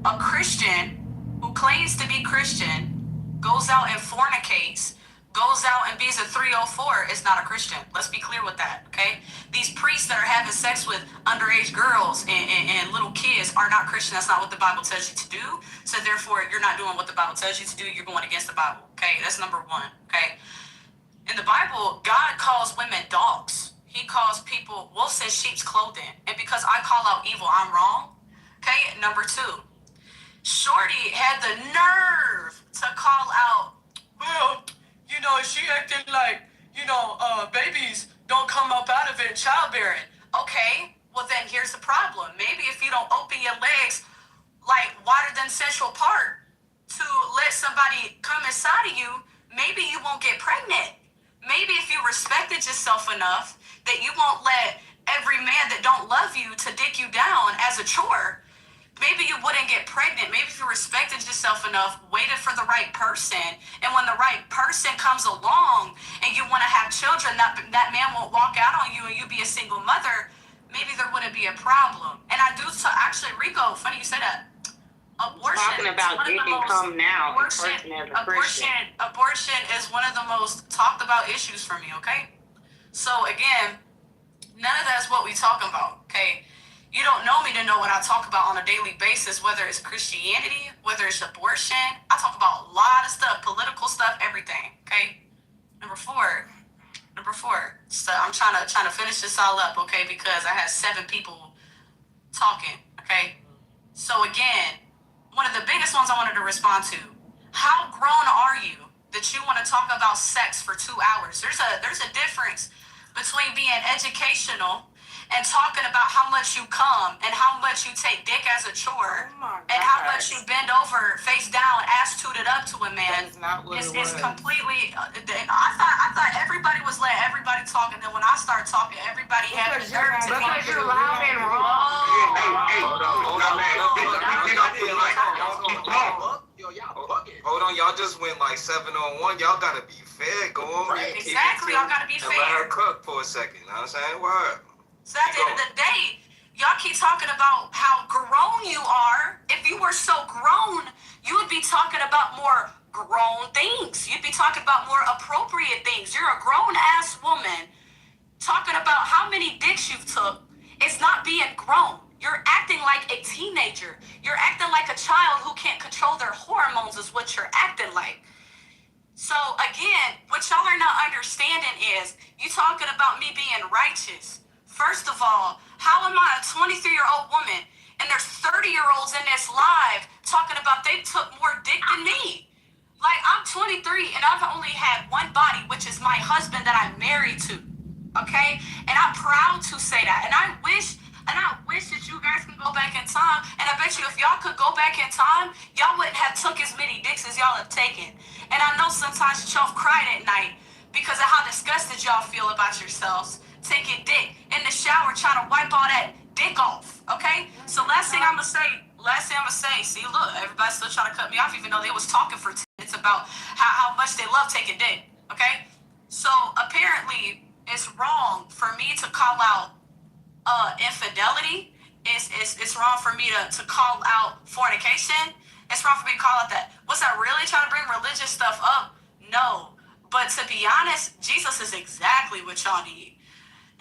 A Christian who claims to be Christian goes out and fornicates, goes out and be's a 304 is not a Christian. Let's be clear with that, okay? These priests that are having sex with underage girls and little kids are not Christian. That's not what the Bible tells you to do. So therefore, you're not doing what the Bible tells you to do. You're going against the Bible, okay? That's number one, okay? In the Bible, God calls women dogs. He calls people wolves in sheep's clothing. And because I call out evil, I'm wrong, okay? Number two, Shorty had the nerve to call out, well, you know, she acting like, you know, babies don't come up out of it in childbearing. Okay, well then here's the problem. Maybe if you don't open your legs like wider than Central Park to let somebody come inside of you, maybe you won't get pregnant. Maybe if you respected yourself enough that you won't let every man that don't love you to dick you down as a chore, maybe you wouldn't get pregnant. Maybe if you respected yourself enough, waited for the right person, and when the right person comes along and you want to have children, that man won't walk out on you and you be a single mother, maybe there wouldn't be a problem. And I do, so actually, Rico, funny you said that. Abortion. Talking about dick and come now. Abortion is one of the most talked about issues for me, okay? So again, none of that's what we talking about, okay? You don't know me to know what I talk about on a daily basis, whether it's Christianity, whether it's abortion. I talk about a lot of stuff, political stuff, everything, okay? Number four. So I'm trying to finish this all up, okay? Because I had 7 people talking, okay? So again, one of the biggest ones I wanted to respond to. How grown are you that you want to talk about sex for 2 hours? There's a difference between being educational and talking about how much you come and how much you take dick as a chore and how much you bend over face down, ass tooted up to a man. It's completely. I thought everybody was letting everybody talk, and then when I start talking, everybody had the nerve to because you're loud and wrong. Hold on, y'all just went like 7-on-1. Y'all gotta be fair. Go on. Right. Exactly, y'all gotta be fair. Let her cook for a second. You know what I'm saying? Word. So at the end of the day, y'all keep talking about how grown you are. If you were so grown, you would be talking about more grown things. You'd be talking about more appropriate things. You're a grown-ass woman talking about how many dicks you've took. It's not being grown. You're acting like a teenager. You're acting like a child who can't control their hormones is what you're acting like. So again, what y'all are not understanding is you talking about me being righteous. First of all, how am I a 23-year-old woman and there's 30-year-olds in this live talking about they took more dick than me? Like, I'm 23 and I've only had one body, which is my husband that I'm married to, okay? And I'm proud to say that. And I wish that you guys can go back in time. And I bet you if y'all could go back in time, y'all wouldn't have took as many dicks as y'all have taken. And I know sometimes y'all cried at night because of how disgusted y'all feel about yourselves. Taking dick in the shower, trying to wipe all that dick off, okay? So last thing I'm gonna say, see, look, everybody's still trying to cut me off even though they was talking for 10 minutes about how much they love taking dick, okay? So apparently it's wrong for me to call out infidelity. It's wrong for me to call out fornication. It's wrong for me to call out that. Was I really trying to bring religious stuff up? No. But to be honest, Jesus is exactly what y'all need.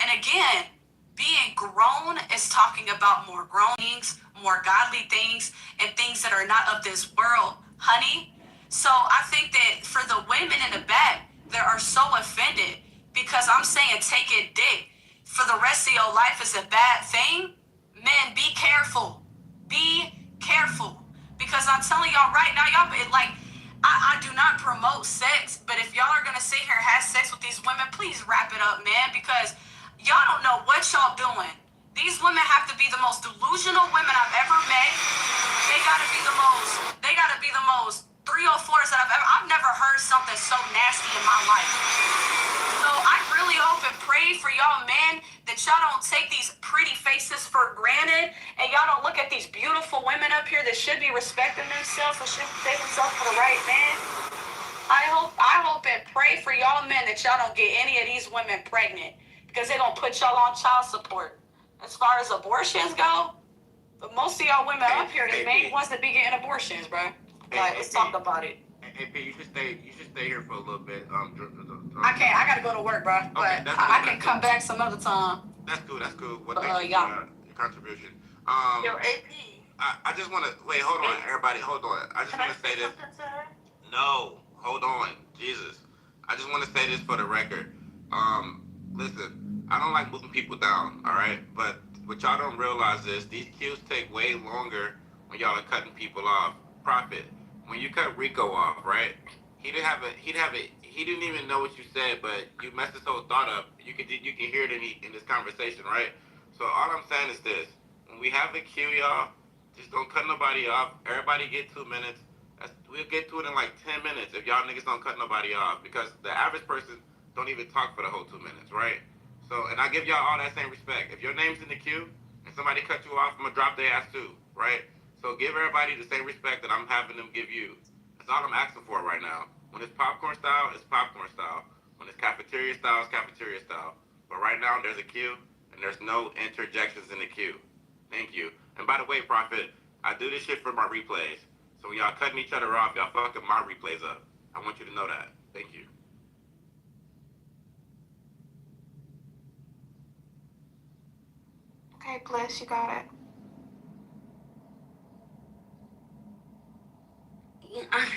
And again, being grown is talking about more grown things, more godly things, and things that are not of this world, honey. So I think that for the women in the back that are so offended because I'm saying taking dick for the rest of your life is a bad thing, men, be careful. Be careful. Because I'm telling y'all right now, y'all, I do not promote sex, but if y'all are going to sit here and have sex with these women, please wrap it up, man, because y'all know what y'all doing. These women have to be the most delusional women I've ever met. They gotta be the most 304s that I've never heard something so nasty in my life. So I really hope and pray for y'all men that y'all don't take these pretty faces for granted and y'all don't look at these beautiful women up here that should be respecting themselves and should take themselves for the right man. I hope and pray for y'all men that y'all don't get any of these women pregnant because they're gonna put y'all on child support. As far as abortions go, but most of y'all women up here, the main ones that be getting abortions, bro. Like, let's talk about it. Hey, P, you should stay here for a little bit. I can't. I gotta go to work, bro. But cool, I can come back some other time. That's cool. Well, thank you for your contribution. Yo, AP. I just want to wait. Hold on, everybody. Hold on. I just want to say this. No, hold on, Jesus. I just want to say this for the record. Listen, I don't like moving people down. All right, but what y'all don't realize is these queues take way longer when y'all are cutting people off. Profit. When you cut Rico off, right? He didn't even know what you said, but you messed his whole thought up. You can hear it in this conversation, right? So all I'm saying is this: when we have a queue, y'all, just don't cut nobody off. Everybody get 2 minutes. We'll get to it in like 10 minutes if y'all niggas don't cut nobody off, because the average person don't even talk for the whole 2 minutes, right? So, and I give y'all all that same respect. If your name's in the queue and somebody cut you off, I'm gonna drop their ass too, right? So give everybody the same respect that I'm having them give you. That's all I'm asking for right now. When it's popcorn style, it's popcorn style. When it's cafeteria style, it's cafeteria style. But right now, there's a queue, and there's no interjections in the queue. Thank you. And by the way, Prophet, I do this shit for my replays. So when y'all cutting each other off, y'all fucking my replays up. I want you to know that. Thank you. Okay, Bliss, you got it.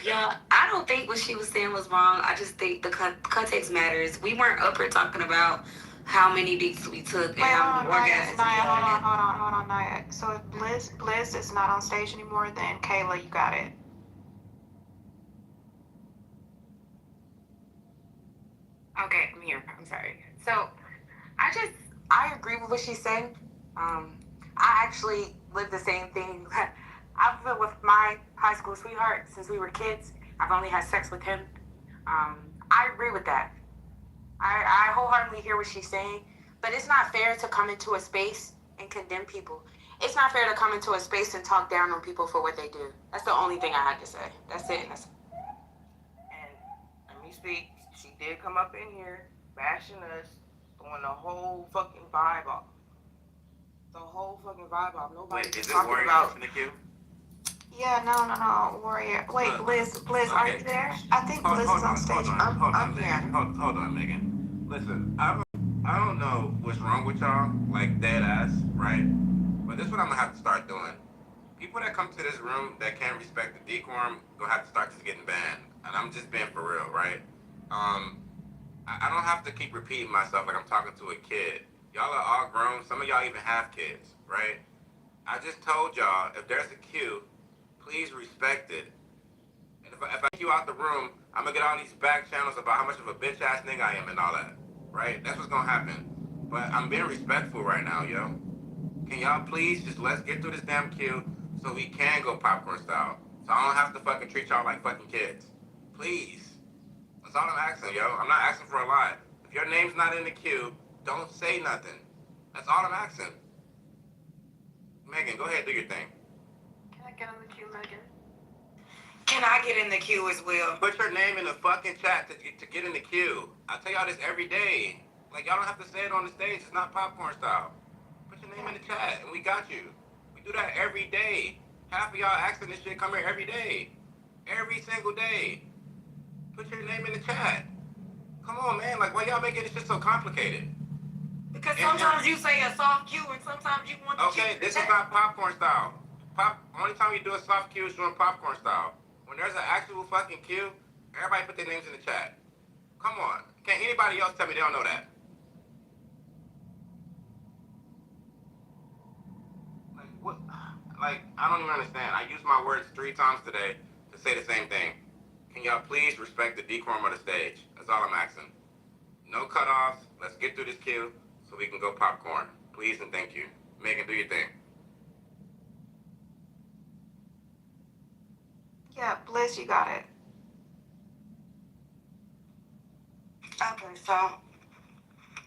Yeah, I don't think what she was saying was wrong. I just think the context matters. We weren't up here talking about how many dicks we took and how many orgasms we had. Hold on, Naya. So if Bliss is not on stage anymore, then Kayla, you got it. Okay, I'm here. I'm sorry. So, I agree with what she said. I actually lived the same thing. I've been with my high school sweetheart since we were kids. I've only had sex with him. I agree with that. I wholeheartedly hear what she's saying, but it's not fair to come into a space and condemn people. It's not fair to come into a space and talk down on people for what they do. That's the only thing I had to say. That's it. And let me speak. She did come up in here bashing us, throwing the whole fucking vibe off. The whole fucking vibe off. Nobody Wait, is it talking Warrior about in the queue? Yeah, no, Warrior. Wait, Bliss, are you there? I think Bliss is on stage. I'm here. Hold on, Megan. Listen, I don't know what's wrong with y'all, like dead ass, right? But this is what I'm gonna have to start doing. People that come to this room that can't respect the decorum gonna have to start just getting banned. And I'm just being for real, right? I don't have to keep repeating myself like I'm talking to a kid. Y'all are all grown. Some of y'all even have kids, right? I just told y'all, if there's a queue, please respect it. And if I kick you out the room, I'm gonna get all these back channels about how much of a bitch ass nigga I am and all that, right? That's what's gonna happen. But I'm being respectful right now, yo. Can y'all please just let's get through this damn queue so we can go popcorn style. So I don't have to fucking treat y'all like fucking kids. Please. That's all I'm asking, yo. I'm not asking for a lot. If your name's not in the queue, don't say nothing. That's all I'm asking. Megan, go ahead, do your thing. Can I get on the queue, Megan? Can I get in the queue as well? Put your name in the fucking chat to get in the queue. I tell y'all this every day. Like, y'all don't have to say it on the stage. It's not popcorn style. Put your name in the chat, and we got you. We do that every day. Half of y'all asking this shit come here every day. Every single day. Put your name in the chat. Come on, man. Like, why y'all making this shit so complicated? Because sometimes you say a soft cue and sometimes you want to Okay, this is not popcorn style. Only time you do a soft queue is during popcorn style. When there's an actual fucking queue, everybody put their names in the chat. Come on. Can't anybody else tell me they don't know that? Like, what? Like, I don't even understand. I used my words 3 times today to say the same thing. Can y'all please respect the decorum of the stage? That's all I'm asking. No cutoffs. Let's get through this queue so so we can go popcorn. Please and thank you. Megan, do your thing. Yeah, Bliss, you got it. Okay, so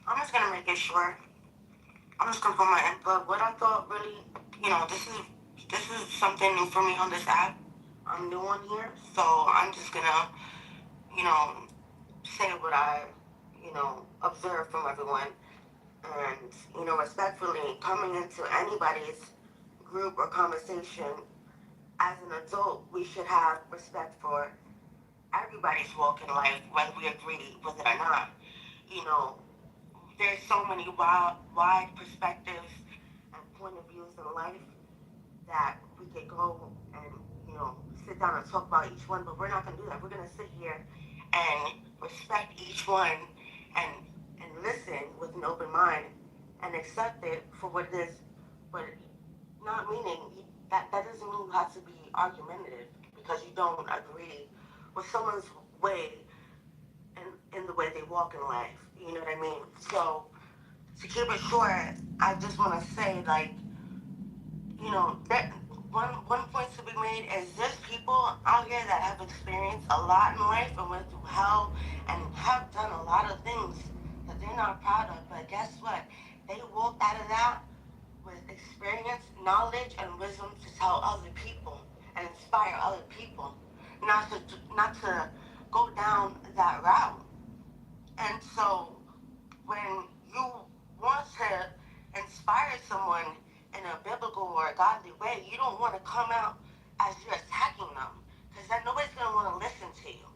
I'm just gonna make it short. I'm just gonna put my input. What I thought really, this is something new for me on this app. I'm new on here, so I'm just gonna, you know, say what I, observe from everyone. And, respectfully, coming into anybody's group or conversation, as an adult, we should have respect for everybody's walk in life, whether we agree with it or not. You know, there's so many wide perspectives and point of views in life that we could go and, sit down and talk about each one, but we're not going to do that. We're going to sit here and respect each one and listen with an open mind and accept it for what it is, but not meaning that doesn't mean you have to be argumentative because you don't agree with someone's way in the way they walk in life. You know what I mean? So to keep it short, I just want to say, like, that one point to be made is there's people out here that have experienced a lot in life and went through hell and have done a lot of things that they're not proud of. But guess what? They walked out of that with experience, knowledge, and wisdom to tell other people and inspire other people, not to go down that route. And so when you want to inspire someone in a biblical or a godly way, you don't want to come out as you're attacking them, because then nobody's going to want to listen to you.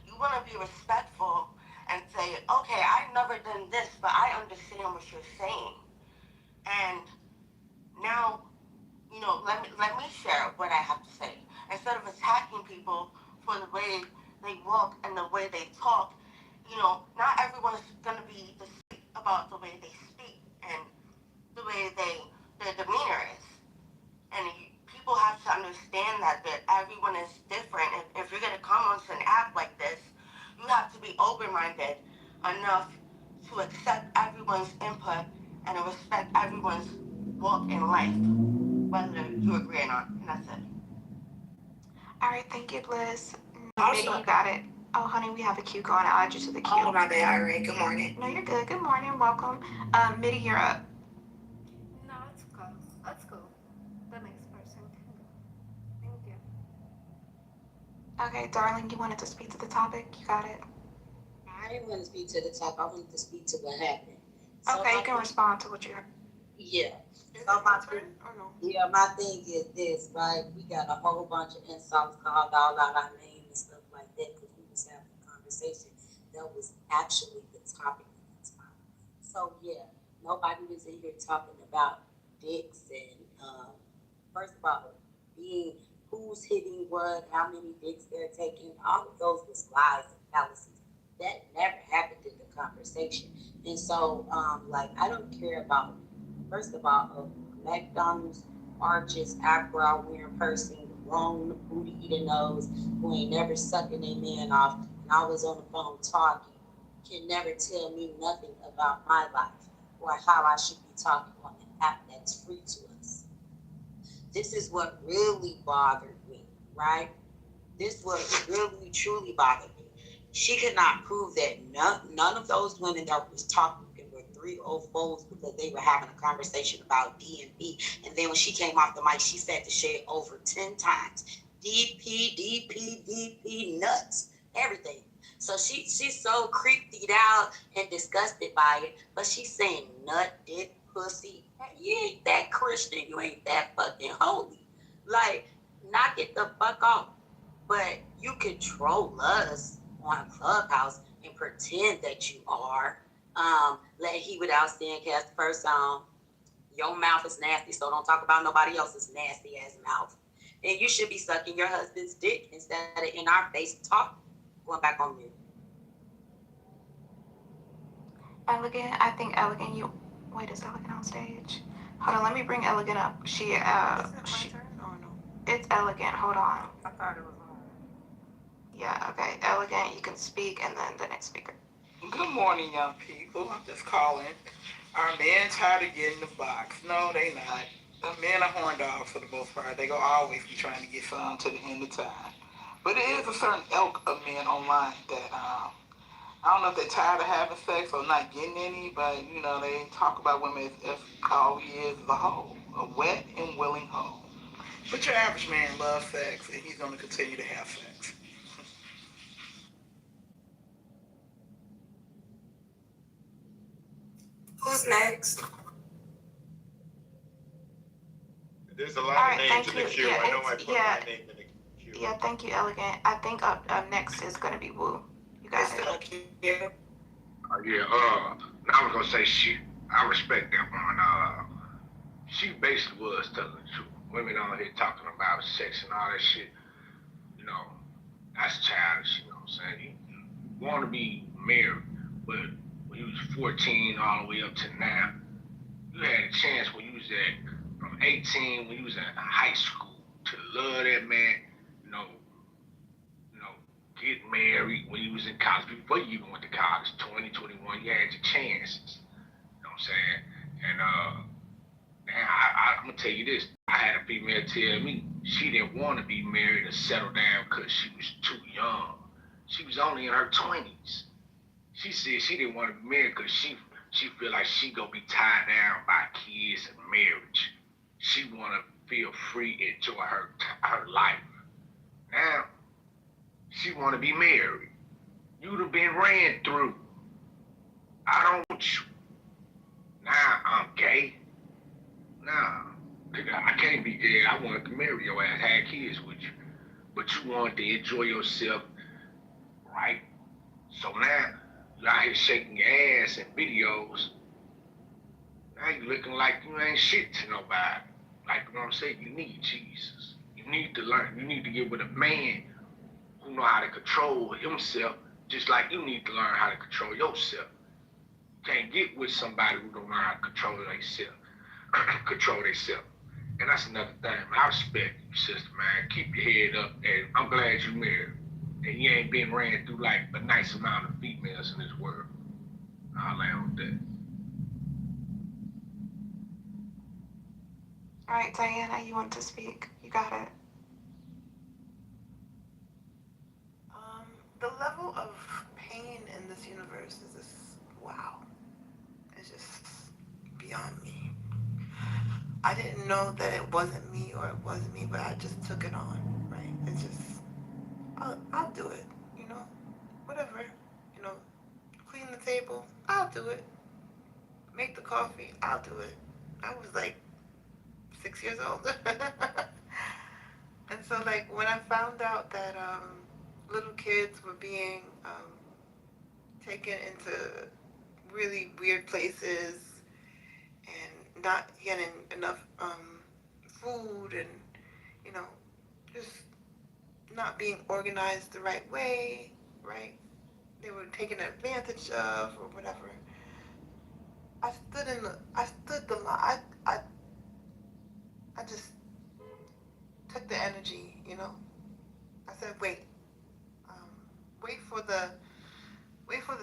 You want to be respectful and say, okay, I've never done this, but I understand what you're saying. And now, let me share what I have to say. Instead of attacking people for the way they walk and the way they talk, not everyone's going to be about the way they speak and the way their demeanor is. And people have to understand that everyone is different. If you're going to come onto an app like this, you have to be open-minded enough to accept everyone's input and to respect everyone's walk in life, whether you agree or not. And that's it. All right, thank you, Bliss. Mitty, you got it. Oh, honey, we have a queue going. I'll add you to the queue. Oh, my bad. All right. Good morning. No, you're good. Good morning. Welcome. Mitty, you're up. No, it's close. Let's go. The next person can go. Thank you. Okay, darling, you wanted to speak to the topic? You got it. I didn't want to speak to the topic. I wanted to speak to what happened. So okay, you can respond to what you heard. Yeah. So my thing is this, right? We got a whole bunch of insults called all out our name and stuff like that because we was having a conversation that was actually the topic at the time. So yeah, nobody was in here talking about dicks and first of all, being who's hitting what, how many dicks they're taking, all of those was lies and fallacies. That never happened in the conversation. And so, I don't care about, first of all, a McDonald's arches, eyebrow wearing person, long booty eating nose, who ain't never sucking their man off, and always on the phone talking, can never tell me nothing about my life or how I should be talking on an app that's free to us. This is what really bothered me, right? This what really, truly bothered me. She could not prove that none of those women that was talking were 304s because they were having a conversation about DMP. And then when she came off the mic, she said the shit over 10 times. DP, nuts, everything. So she's so creeped out and disgusted by it, but she's saying nut, dick, pussy. You ain't that Christian. You ain't that fucking holy. Like, knock it the fuck off. But you can troll us on Clubhouse and pretend that you are. Let he without sin cast the first song. Your mouth is nasty, so don't talk about nobody else's nasty ass mouth. And you should be sucking your husband's dick instead of in our face talking. Going back on mute. Elegant, I think Elegant, wait, is Elegant on stage? Hold on, let me bring Elegant up. Is it my turn or no? It's Elegant, hold on. I thought it was on. Yeah, okay, Elegant, you can speak, and then the next speaker. Good morning, young people. I'm just calling Are men tired of getting the box? No, they not. The men are horn dogs for the most part. They gonna always be trying to get some to the end of time. But it is a certain ilk of men online that I don't know if they're tired of having sex or not getting any, but they talk about women as all he is a hoe, a wet and willing hoe. But your average man loves sex, and he's gonna continue to have sex. Who's next? There's a lot of names in the queue. Yeah, I know I put my name in the queue. Yeah, thank you, Elegant. I think up next is gonna be Woo. You got it. Yeah. I was gonna say I respect that one. She basically was telling the truth. Women out here talking about sex and all that shit, that's childish, you know what I'm saying? You want to be married, but when you was 14 all the way up to now, you had a chance when you was from 18, when you was in high school, to love that man, you know, get married when you was in college, before you even went to college, 20, 21, you had your chances. You know what I'm saying? And man, I'm gonna tell you this. I had a female tell me she didn't want to be married and settle down because she was too young. She was only in her 20s. She said she didn't want to be married because she feel like she gonna be tied down by kids and marriage. She wanna feel free, enjoy her life. Now she wanna be married. You'd have been ran through. I don't want you. Now I'm gay. Nah, I can't be gay. I wanted to marry your ass, have kids with you. But you wanted to enjoy yourself, right? So now, you out here shaking your ass in videos. Now you looking like you ain't shit to nobody. Like what I'm saying, you need Jesus. You need to learn. You need to get with a man who know how to control himself, just like you need to learn how to control yourself. You can't get with somebody who don't know how to control themselves. And that's another thing, man. I respect you, sister, man. Keep your head up, and I'm glad you married. And you ain't been ran through like a nice amount of females in this world. I'll land with that. All right, Diana, you want to speak? You got it. The level of pain in this universe is just wow. It's just beyond me. I didn't know that it wasn't me or it wasn't me, but I just took it on, right? It's just, I'll do it, whatever, clean the table, I'll do it. Make the coffee, I'll do it. I was like 6 years old. And so like when I found out that little kids were being taken into really weird places and not getting enough food and, just not being organized the right way, right? They were taken advantage of or whatever. I stood the line. I just took the energy, I said, wait for the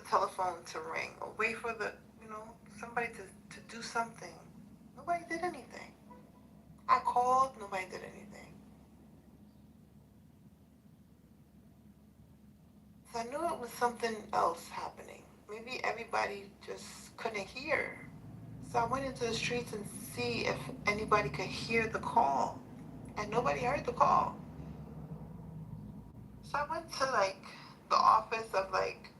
telephone to ring, or wait for the, somebody to do something. Nobody did anything. I called, nobody did anything. So I knew it was something else happening. Maybe everybody just couldn't hear. So I went into the streets and see if anybody could hear the call. And nobody heard the call. So I went to like the office of like,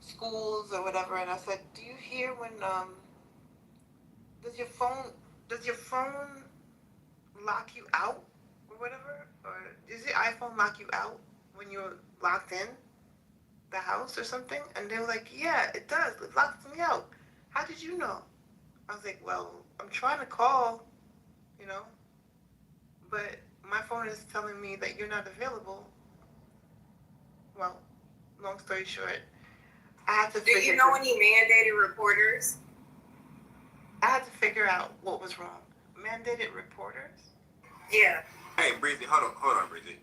schools or whatever, and I said, do you hear when does your phone lock you out or whatever? Or does your iPhone lock you out when you're locked in the house or something? And they were like, yeah, it does. It locks me out. How did you know? I was like, well, I'm trying to call, but my phone is telling me that you're not available. Well, long story short, I had to figure... Do you know any mandated reporters? I had to figure out what was wrong. Mandated reporters? Yeah. Hey, Breezy, hold on, Breezy.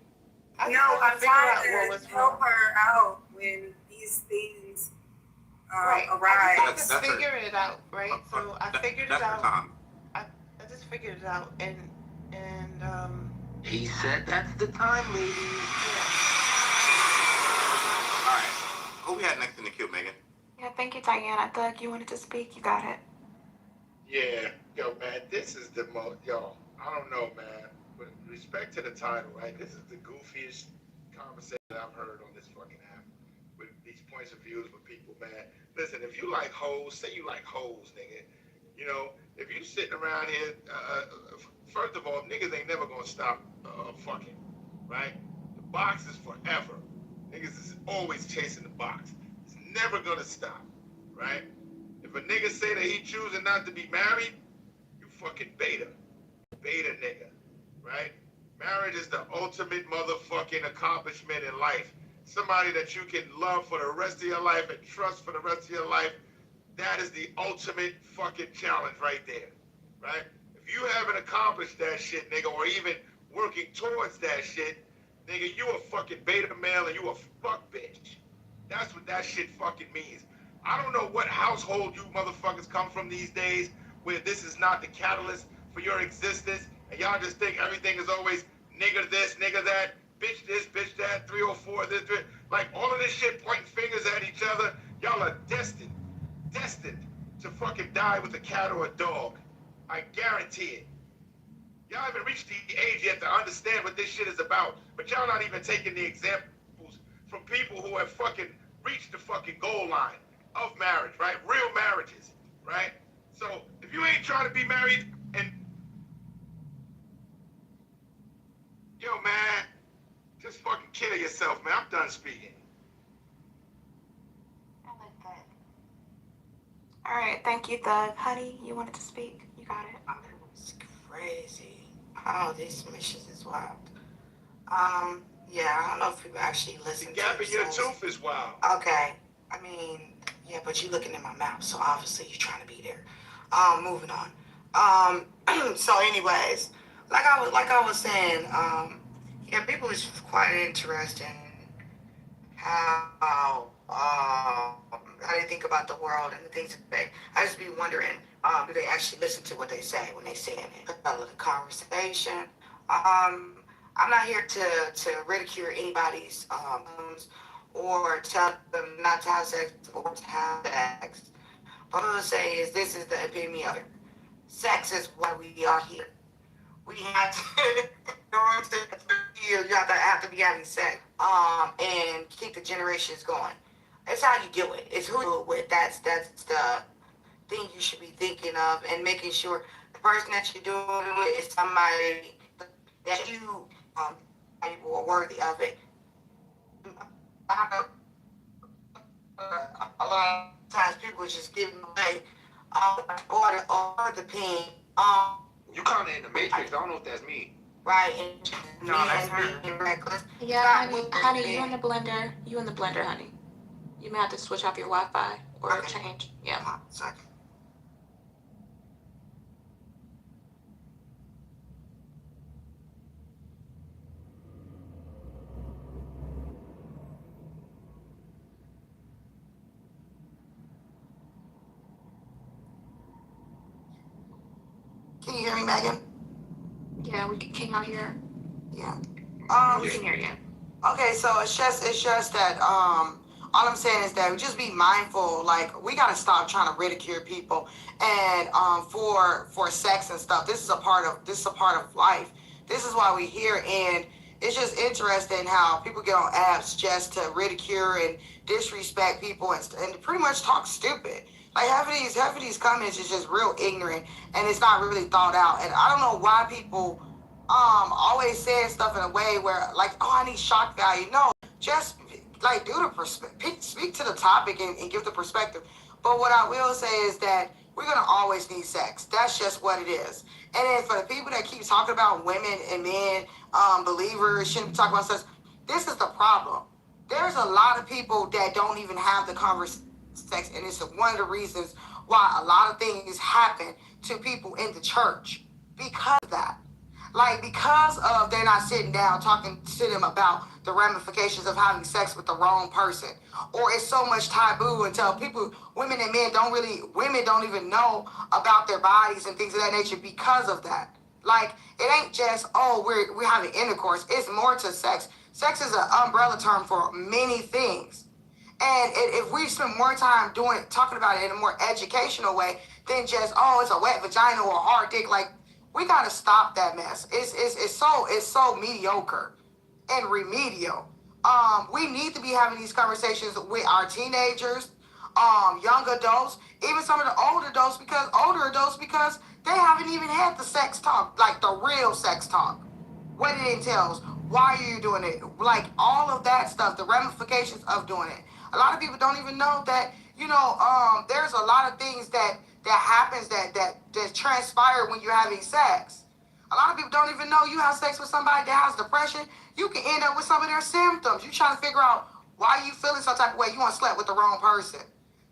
I'm trying to help her out when these things Right. Right. I just figured it out, right? So I figured it out. Time. I just figured it out, and He said that's the time, ladies. All right. Who we had next in the queue, Megan? Yeah, thank you, Diana. Doug, you wanted to speak? You got it. Yeah, yo, man, this is the most, yo, I don't know, man. With respect to the title, right? This is the goofiest conversation I've heard on this fucking app. With these points of views with people, man. Listen, if you like hoes, say you like hoes, nigga. You know, if you sitting around here, first of all, niggas ain't never gonna stop fucking, right? The box is forever. Niggas is always chasing the box. It's never gonna stop, right? If a nigga say that he choosing not to be married, you fucking beta. Beta nigga, right? Marriage is the ultimate motherfucking accomplishment in life. Somebody that you can love for the rest of your life and trust for the rest of your life. That is the ultimate fucking challenge right there, right? If you haven't accomplished that shit, nigga, or even working towards that shit, nigga, you a fucking beta male and you a fuck bitch. That's what that shit fucking means. I don't know what household you motherfuckers come from these days where this is not the catalyst for your existence and y'all just think everything is always nigga this, nigga that, bitch this, bitch that, 304, this, like all of this shit pointing fingers at each other. Y'all are destined to fucking die with a cat or a dog. I guarantee it. Y'all haven't reached the age yet to understand what this shit is about, but y'all not even taking the examples from people who have fucking reached the fucking goal line of marriage, right? Real marriages, right? So if you ain't trying to be married and yo, man, just fucking kill yourself, man. I'm done speaking. I like that. All right, thank you, Doug. Honey, you wanted to speak? You got it. It's crazy. Oh, these submissions is wild. Yeah, I don't know if you actually listen to The gap in your yourselves. tooth is wild. Okay. I mean, yeah, but you looking in my mouth, so obviously you're trying to be there. Moving on. So anyways, like I was saying, yeah, people is quite interested in how they think about the world and the things that they. I just be wondering, do they actually listen to what they say when they say it? The conversation. I'm not here to ridicule anybody's or tell them not to have sex or to have sex. What I'm gonna say is this is the epitome of it. Sex is why we are here. We have to, in order to you have to be having sex, and keep the generations going. That's how you do it. It's who you do it with. That's the thing you should be thinking of, and making sure the person that you're doing it with is somebody that you are worthy of it. A lot of times people just give away or the pen. You kind of in the matrix. I don't know if that's me. Right, and No, that's her. being reckless. Yeah, honey, you in the blender. You in the blender, honey. You may have to switch off your Wi-Fi or change. Yeah. Sorry. Can you hear me, Megan? Yeah, can y'all hear? Yeah. We can hear you. Okay, so it's just that all I'm saying is that we just be mindful. Like, we gotta stop trying to ridicule people and for sex and stuff. This is a part of life. This is why we here, and it's just interesting how people get on apps just to ridicule and disrespect people and pretty much talk stupid. Like half of these comments is just real ignorant, and it's not really thought out. And I don't know why people always saying stuff in a way where like, oh, I need shock value. No, just like do the speak to the topic and give the perspective. But what I will say is that we're gonna always need sex. That's just what it is. And then for the people that keep talking about women and men, believers shouldn't talk about sex, this is the problem. There's a lot of people that don't even have the conversation sex, and it's one of the reasons why a lot of things happen to people in the church because of that. Like, because of they're not sitting down talking to them about the ramifications of having sex with the wrong person. Or it's so much taboo until people, women and men women don't even know about their bodies and things of that nature because of that. Like, it ain't just, oh, we're having intercourse. It's more to sex. Sex is an umbrella term for many things. And if we spend more time talking about it in a more educational way than just, oh, it's a wet vagina or a hard dick, like, we gotta stop that mess. It's so mediocre and remedial. We need to be having these conversations with our teenagers, young adults, even some of the older adults because they haven't even had the sex talk, like the real sex talk. What it entails, why are you doing it, like all of that stuff, the ramifications of doing it. A lot of people don't even know that, there's a lot of things that happens that transpire when you're having sex. A lot of people don't even know you have sex with somebody that has depression. You can end up with some of their symptoms. You trying to figure out why you feeling some type of way. You want to sleep with the wrong person.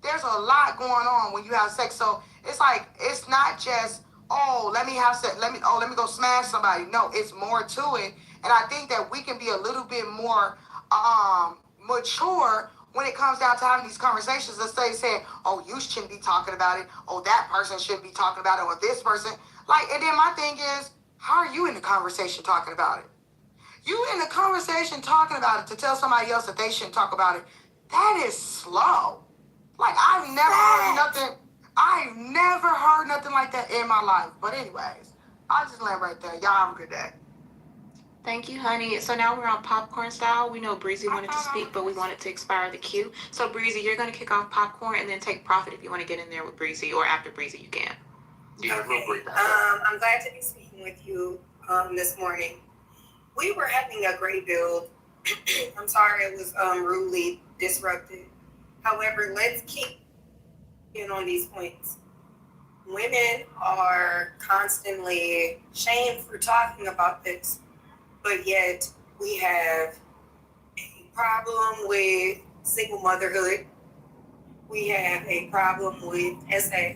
There's a lot going on when you have sex. So it's like, it's not just, oh, let me have sex. Let me go smash somebody. No, it's more to it. And I think that we can be a little bit more mature when it comes down to having these conversations. Let's say saying, oh, you shouldn't be talking about it. Oh, that person shouldn't be talking about it. Or this person. Like, and then my thing is, how are you in the conversation talking about it? You in the conversation talking about it to tell somebody else that they shouldn't talk about it. That is slow. Like, I've never heard nothing like that in my life. But anyways, I'll just land right there. Y'all have a good day. Thank you, honey. So now we're on popcorn style. We know Breezy wanted to speak, but we wanted to expire the queue. So Breezy, you're going to kick off popcorn and then take Profit if you want to get in there with Breezy, or after Breezy you can. Okay. I'm glad to be speaking with you this morning. We were having a great build. I'm sorry it was rudely disrupted. However, let's keep in on these points. Women are constantly shamed for talking about this, but yet we have a problem with single motherhood. We have a problem with SA.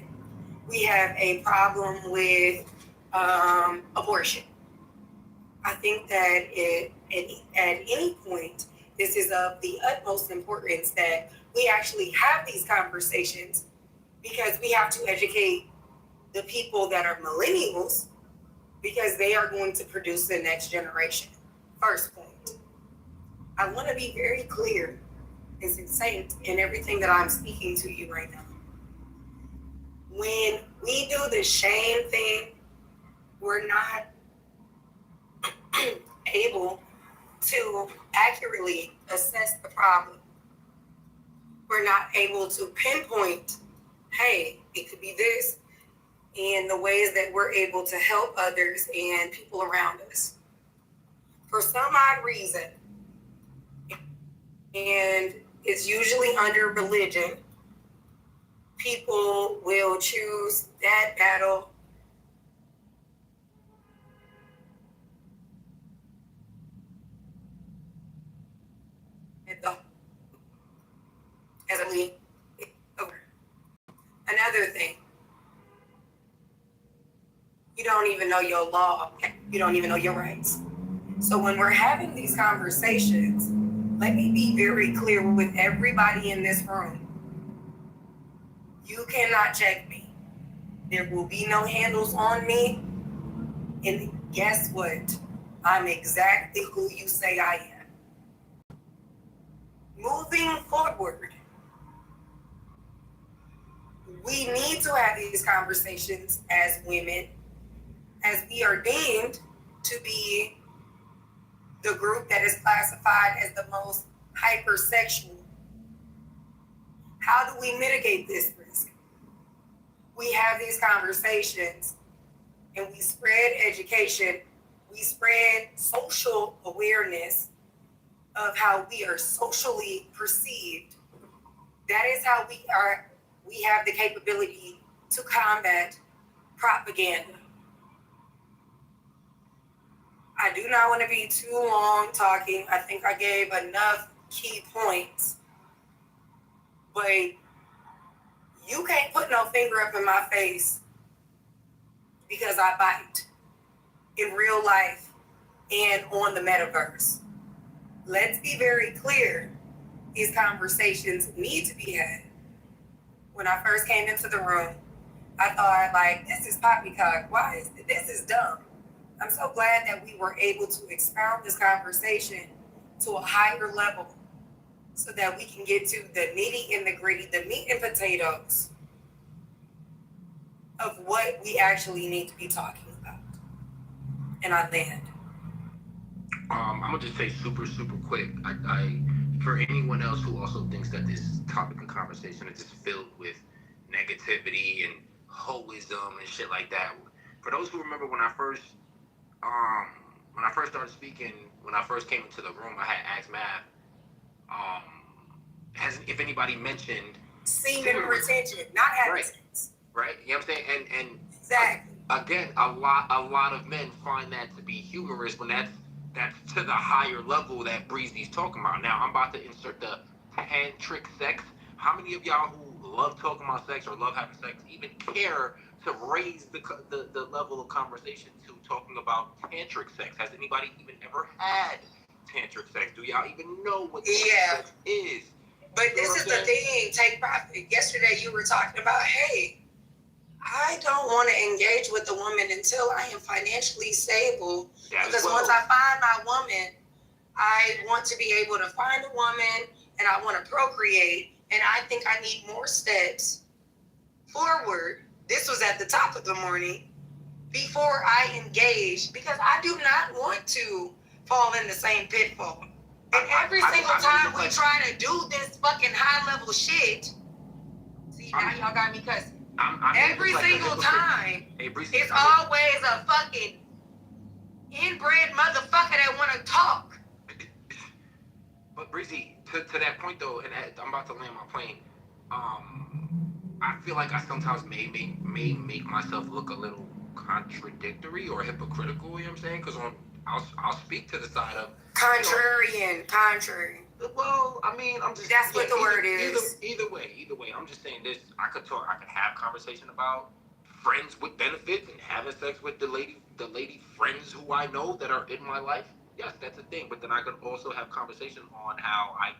We have a problem with abortion. I think that at any point, this is of the utmost importance that we actually have these conversations, because we have to educate the people that are millennials, because they are going to produce the next generation. First point. I want to be very clear and succinct in everything that I'm speaking to you right now. When we do the shame thing, we're not able to accurately assess the problem. We're not able to pinpoint, hey, it could be this, and the ways that we're able to help others and people around us. For some odd reason, and it's usually under religion, people will choose that battle as a lead over. Another thing, you don't even know your law. You don't even know your rights. So when we're having these conversations, let me be very clear with everybody in this room. You cannot check me. There will be no handles on me. And guess what? I'm exactly who you say I am. Moving forward, we need to have these conversations as women, as we are deemed to be the group that is classified as the most hypersexual. How do we mitigate this risk? We have these conversations and we spread education. We spread social awareness of how we are socially perceived. That is how we have the capability to combat propaganda. I do not want to be too long talking. I think I gave enough key points. But you can't put no finger up in my face because I bite. in real life and on the metaverse. Let's be very clear. These conversations need to be had. When I first came into the room, I thought, like, this is poppycock. Why is this is dumb? I'm so glad that we were able to expound this conversation to a higher level so that we can get to the nitty and the gritty, the meat and potatoes of what we actually need to be talking about. And I land. I'm gonna just say super quick. I for anyone else who also thinks that this topic of conversation is just filled with negativity and hoism and shit like that. For those who remember when I first started speaking, when I first came into the room, I had asked Matt, if anybody mentioned semen retention, not having sex. Right? You know what I'm saying? And exactly. Again, a lot of men find that to be humorous when that's to the higher level that Breezy's talking about. Now, I'm about to insert the tantric sex. How many of y'all who love talking about sex or love having sex even care to raise the level of conversation to talking about tantric sex? Has anybody even ever had tantric sex? Do y'all even know what tantric sex is? But this is the thing, take profit. Yesterday you were talking about, hey, I don't want to engage with a woman until I am financially stable. Because once I find my woman, I want to be able to find a woman and I want to procreate. And I think I need more steps forward. This was at the top of the morning before I engage, because I do not want to fall in the same pitfall. And every single time we try to do this fucking high level shit, see, now y'all got me cussing. Every single time, it's always a fucking inbred motherfucker that want to talk. But Breezy, to that point though, and I'm about to land my plane. I feel like I sometimes may make myself look a little contradictory or hypocritical. You know what I'm saying? Because I'll speak to the side of contrary. Well, I mean, I'm just that's what the word is. Either way, I'm just saying this. I could have conversation about friends with benefits and having sex with the lady friends who I know that are in my life. Yes, that's a thing. But then I could also have conversation on how I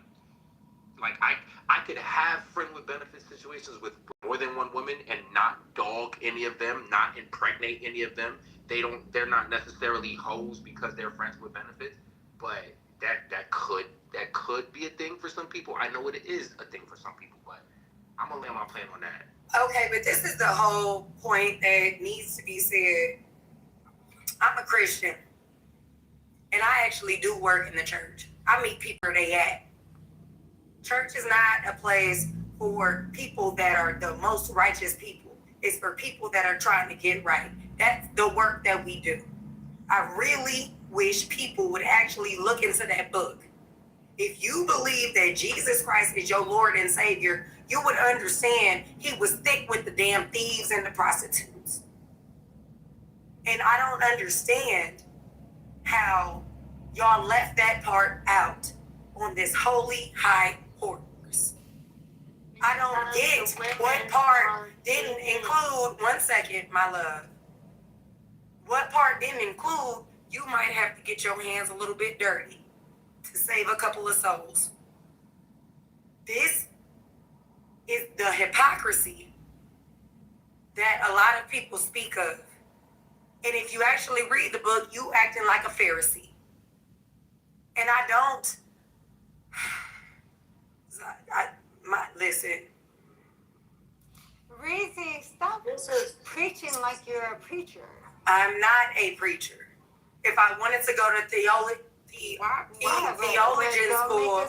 could have friend with benefits situations with more than one woman and not dog any of them, not impregnate any of them. They're not necessarily hoes because they're friends with benefits, but that could be a thing for some people. I know it is a thing for some people, but I'm gonna land my plane on that. Okay, but this is the whole point that needs to be said. I'm a Christian, and I actually do work in the church. I meet people where they at. Church is not a place for people that are the most righteous people. It's for people that are trying to get right. That's the work that we do. I really wish people would actually look into that book. If you believe that Jesus Christ is your Lord and Savior, you would understand he was thick with the damn thieves and the prostitutes. And I don't understand how y'all left that part out on this holy high horse. I don't get what part didn't include, one second, my love. What part didn't include, you might have to get your hands a little bit dirty to save a couple of souls. This is the hypocrisy that a lot of people speak of. And if you actually read the book, you acting like a Pharisee. And I don't, listen. Reezy, stop preaching like you're a preacher. I'm not a preacher. If I wanted to go to theologian school,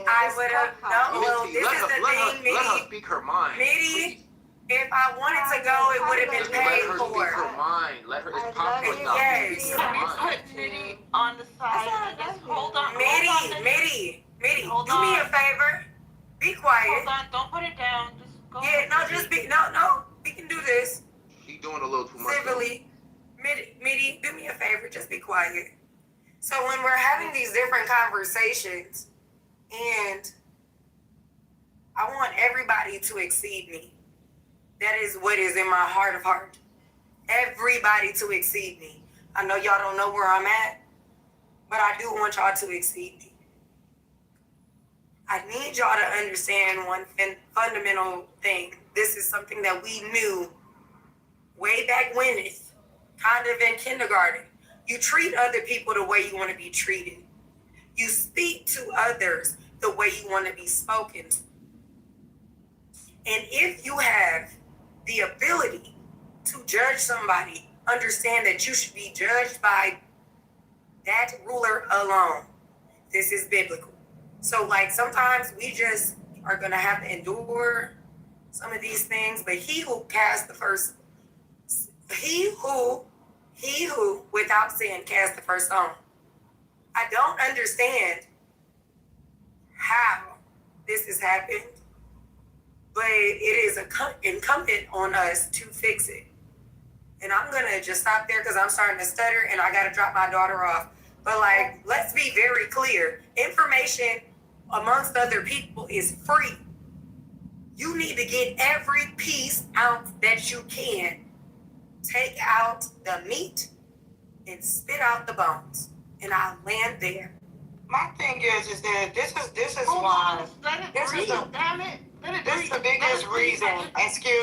I would have. No, well, this is the thing, Let her speak her mind. Mitty, if I wanted to go, it would have been paid for. Let her speak her mind. Let her. It's popcorn now. Yes. Let me put Mitty on the side. Just hold on. Mitty, do me a favor. Be quiet. Hold on. Don't put it down. Just go. Yeah, no, just be. No. We can do this. She's doing a little too much. Civilly. Mitty, do me a favor. Just be quiet. So when we're having these different conversations, and I want everybody to exceed me. That is what is in my heart of heart. Everybody to exceed me. I know y'all don't know where I'm at, but I do want y'all to exceed me. I need y'all to understand one fundamental thing. This is something that we knew way back when, it's kind of in kindergarten. You treat other people the way you want to be treated. You speak to others the way you want to be spoken to. And if you have the ability to judge somebody, understand that you should be judged by that ruler alone. This is biblical. So like sometimes we just are going to have to endure some of these things, but he who without sin cast the first stone. I don't understand how this has happened, but it is incumbent on us to fix it. And I'm going to just stop there because I'm starting to stutter and I got to drop my daughter off. But like, let's be very clear. Information amongst other people is free. You need to get every piece out that you can. Take out the meat and spit out the bones. And I'll land there. My thing is that this is why this is the biggest reason. Excuse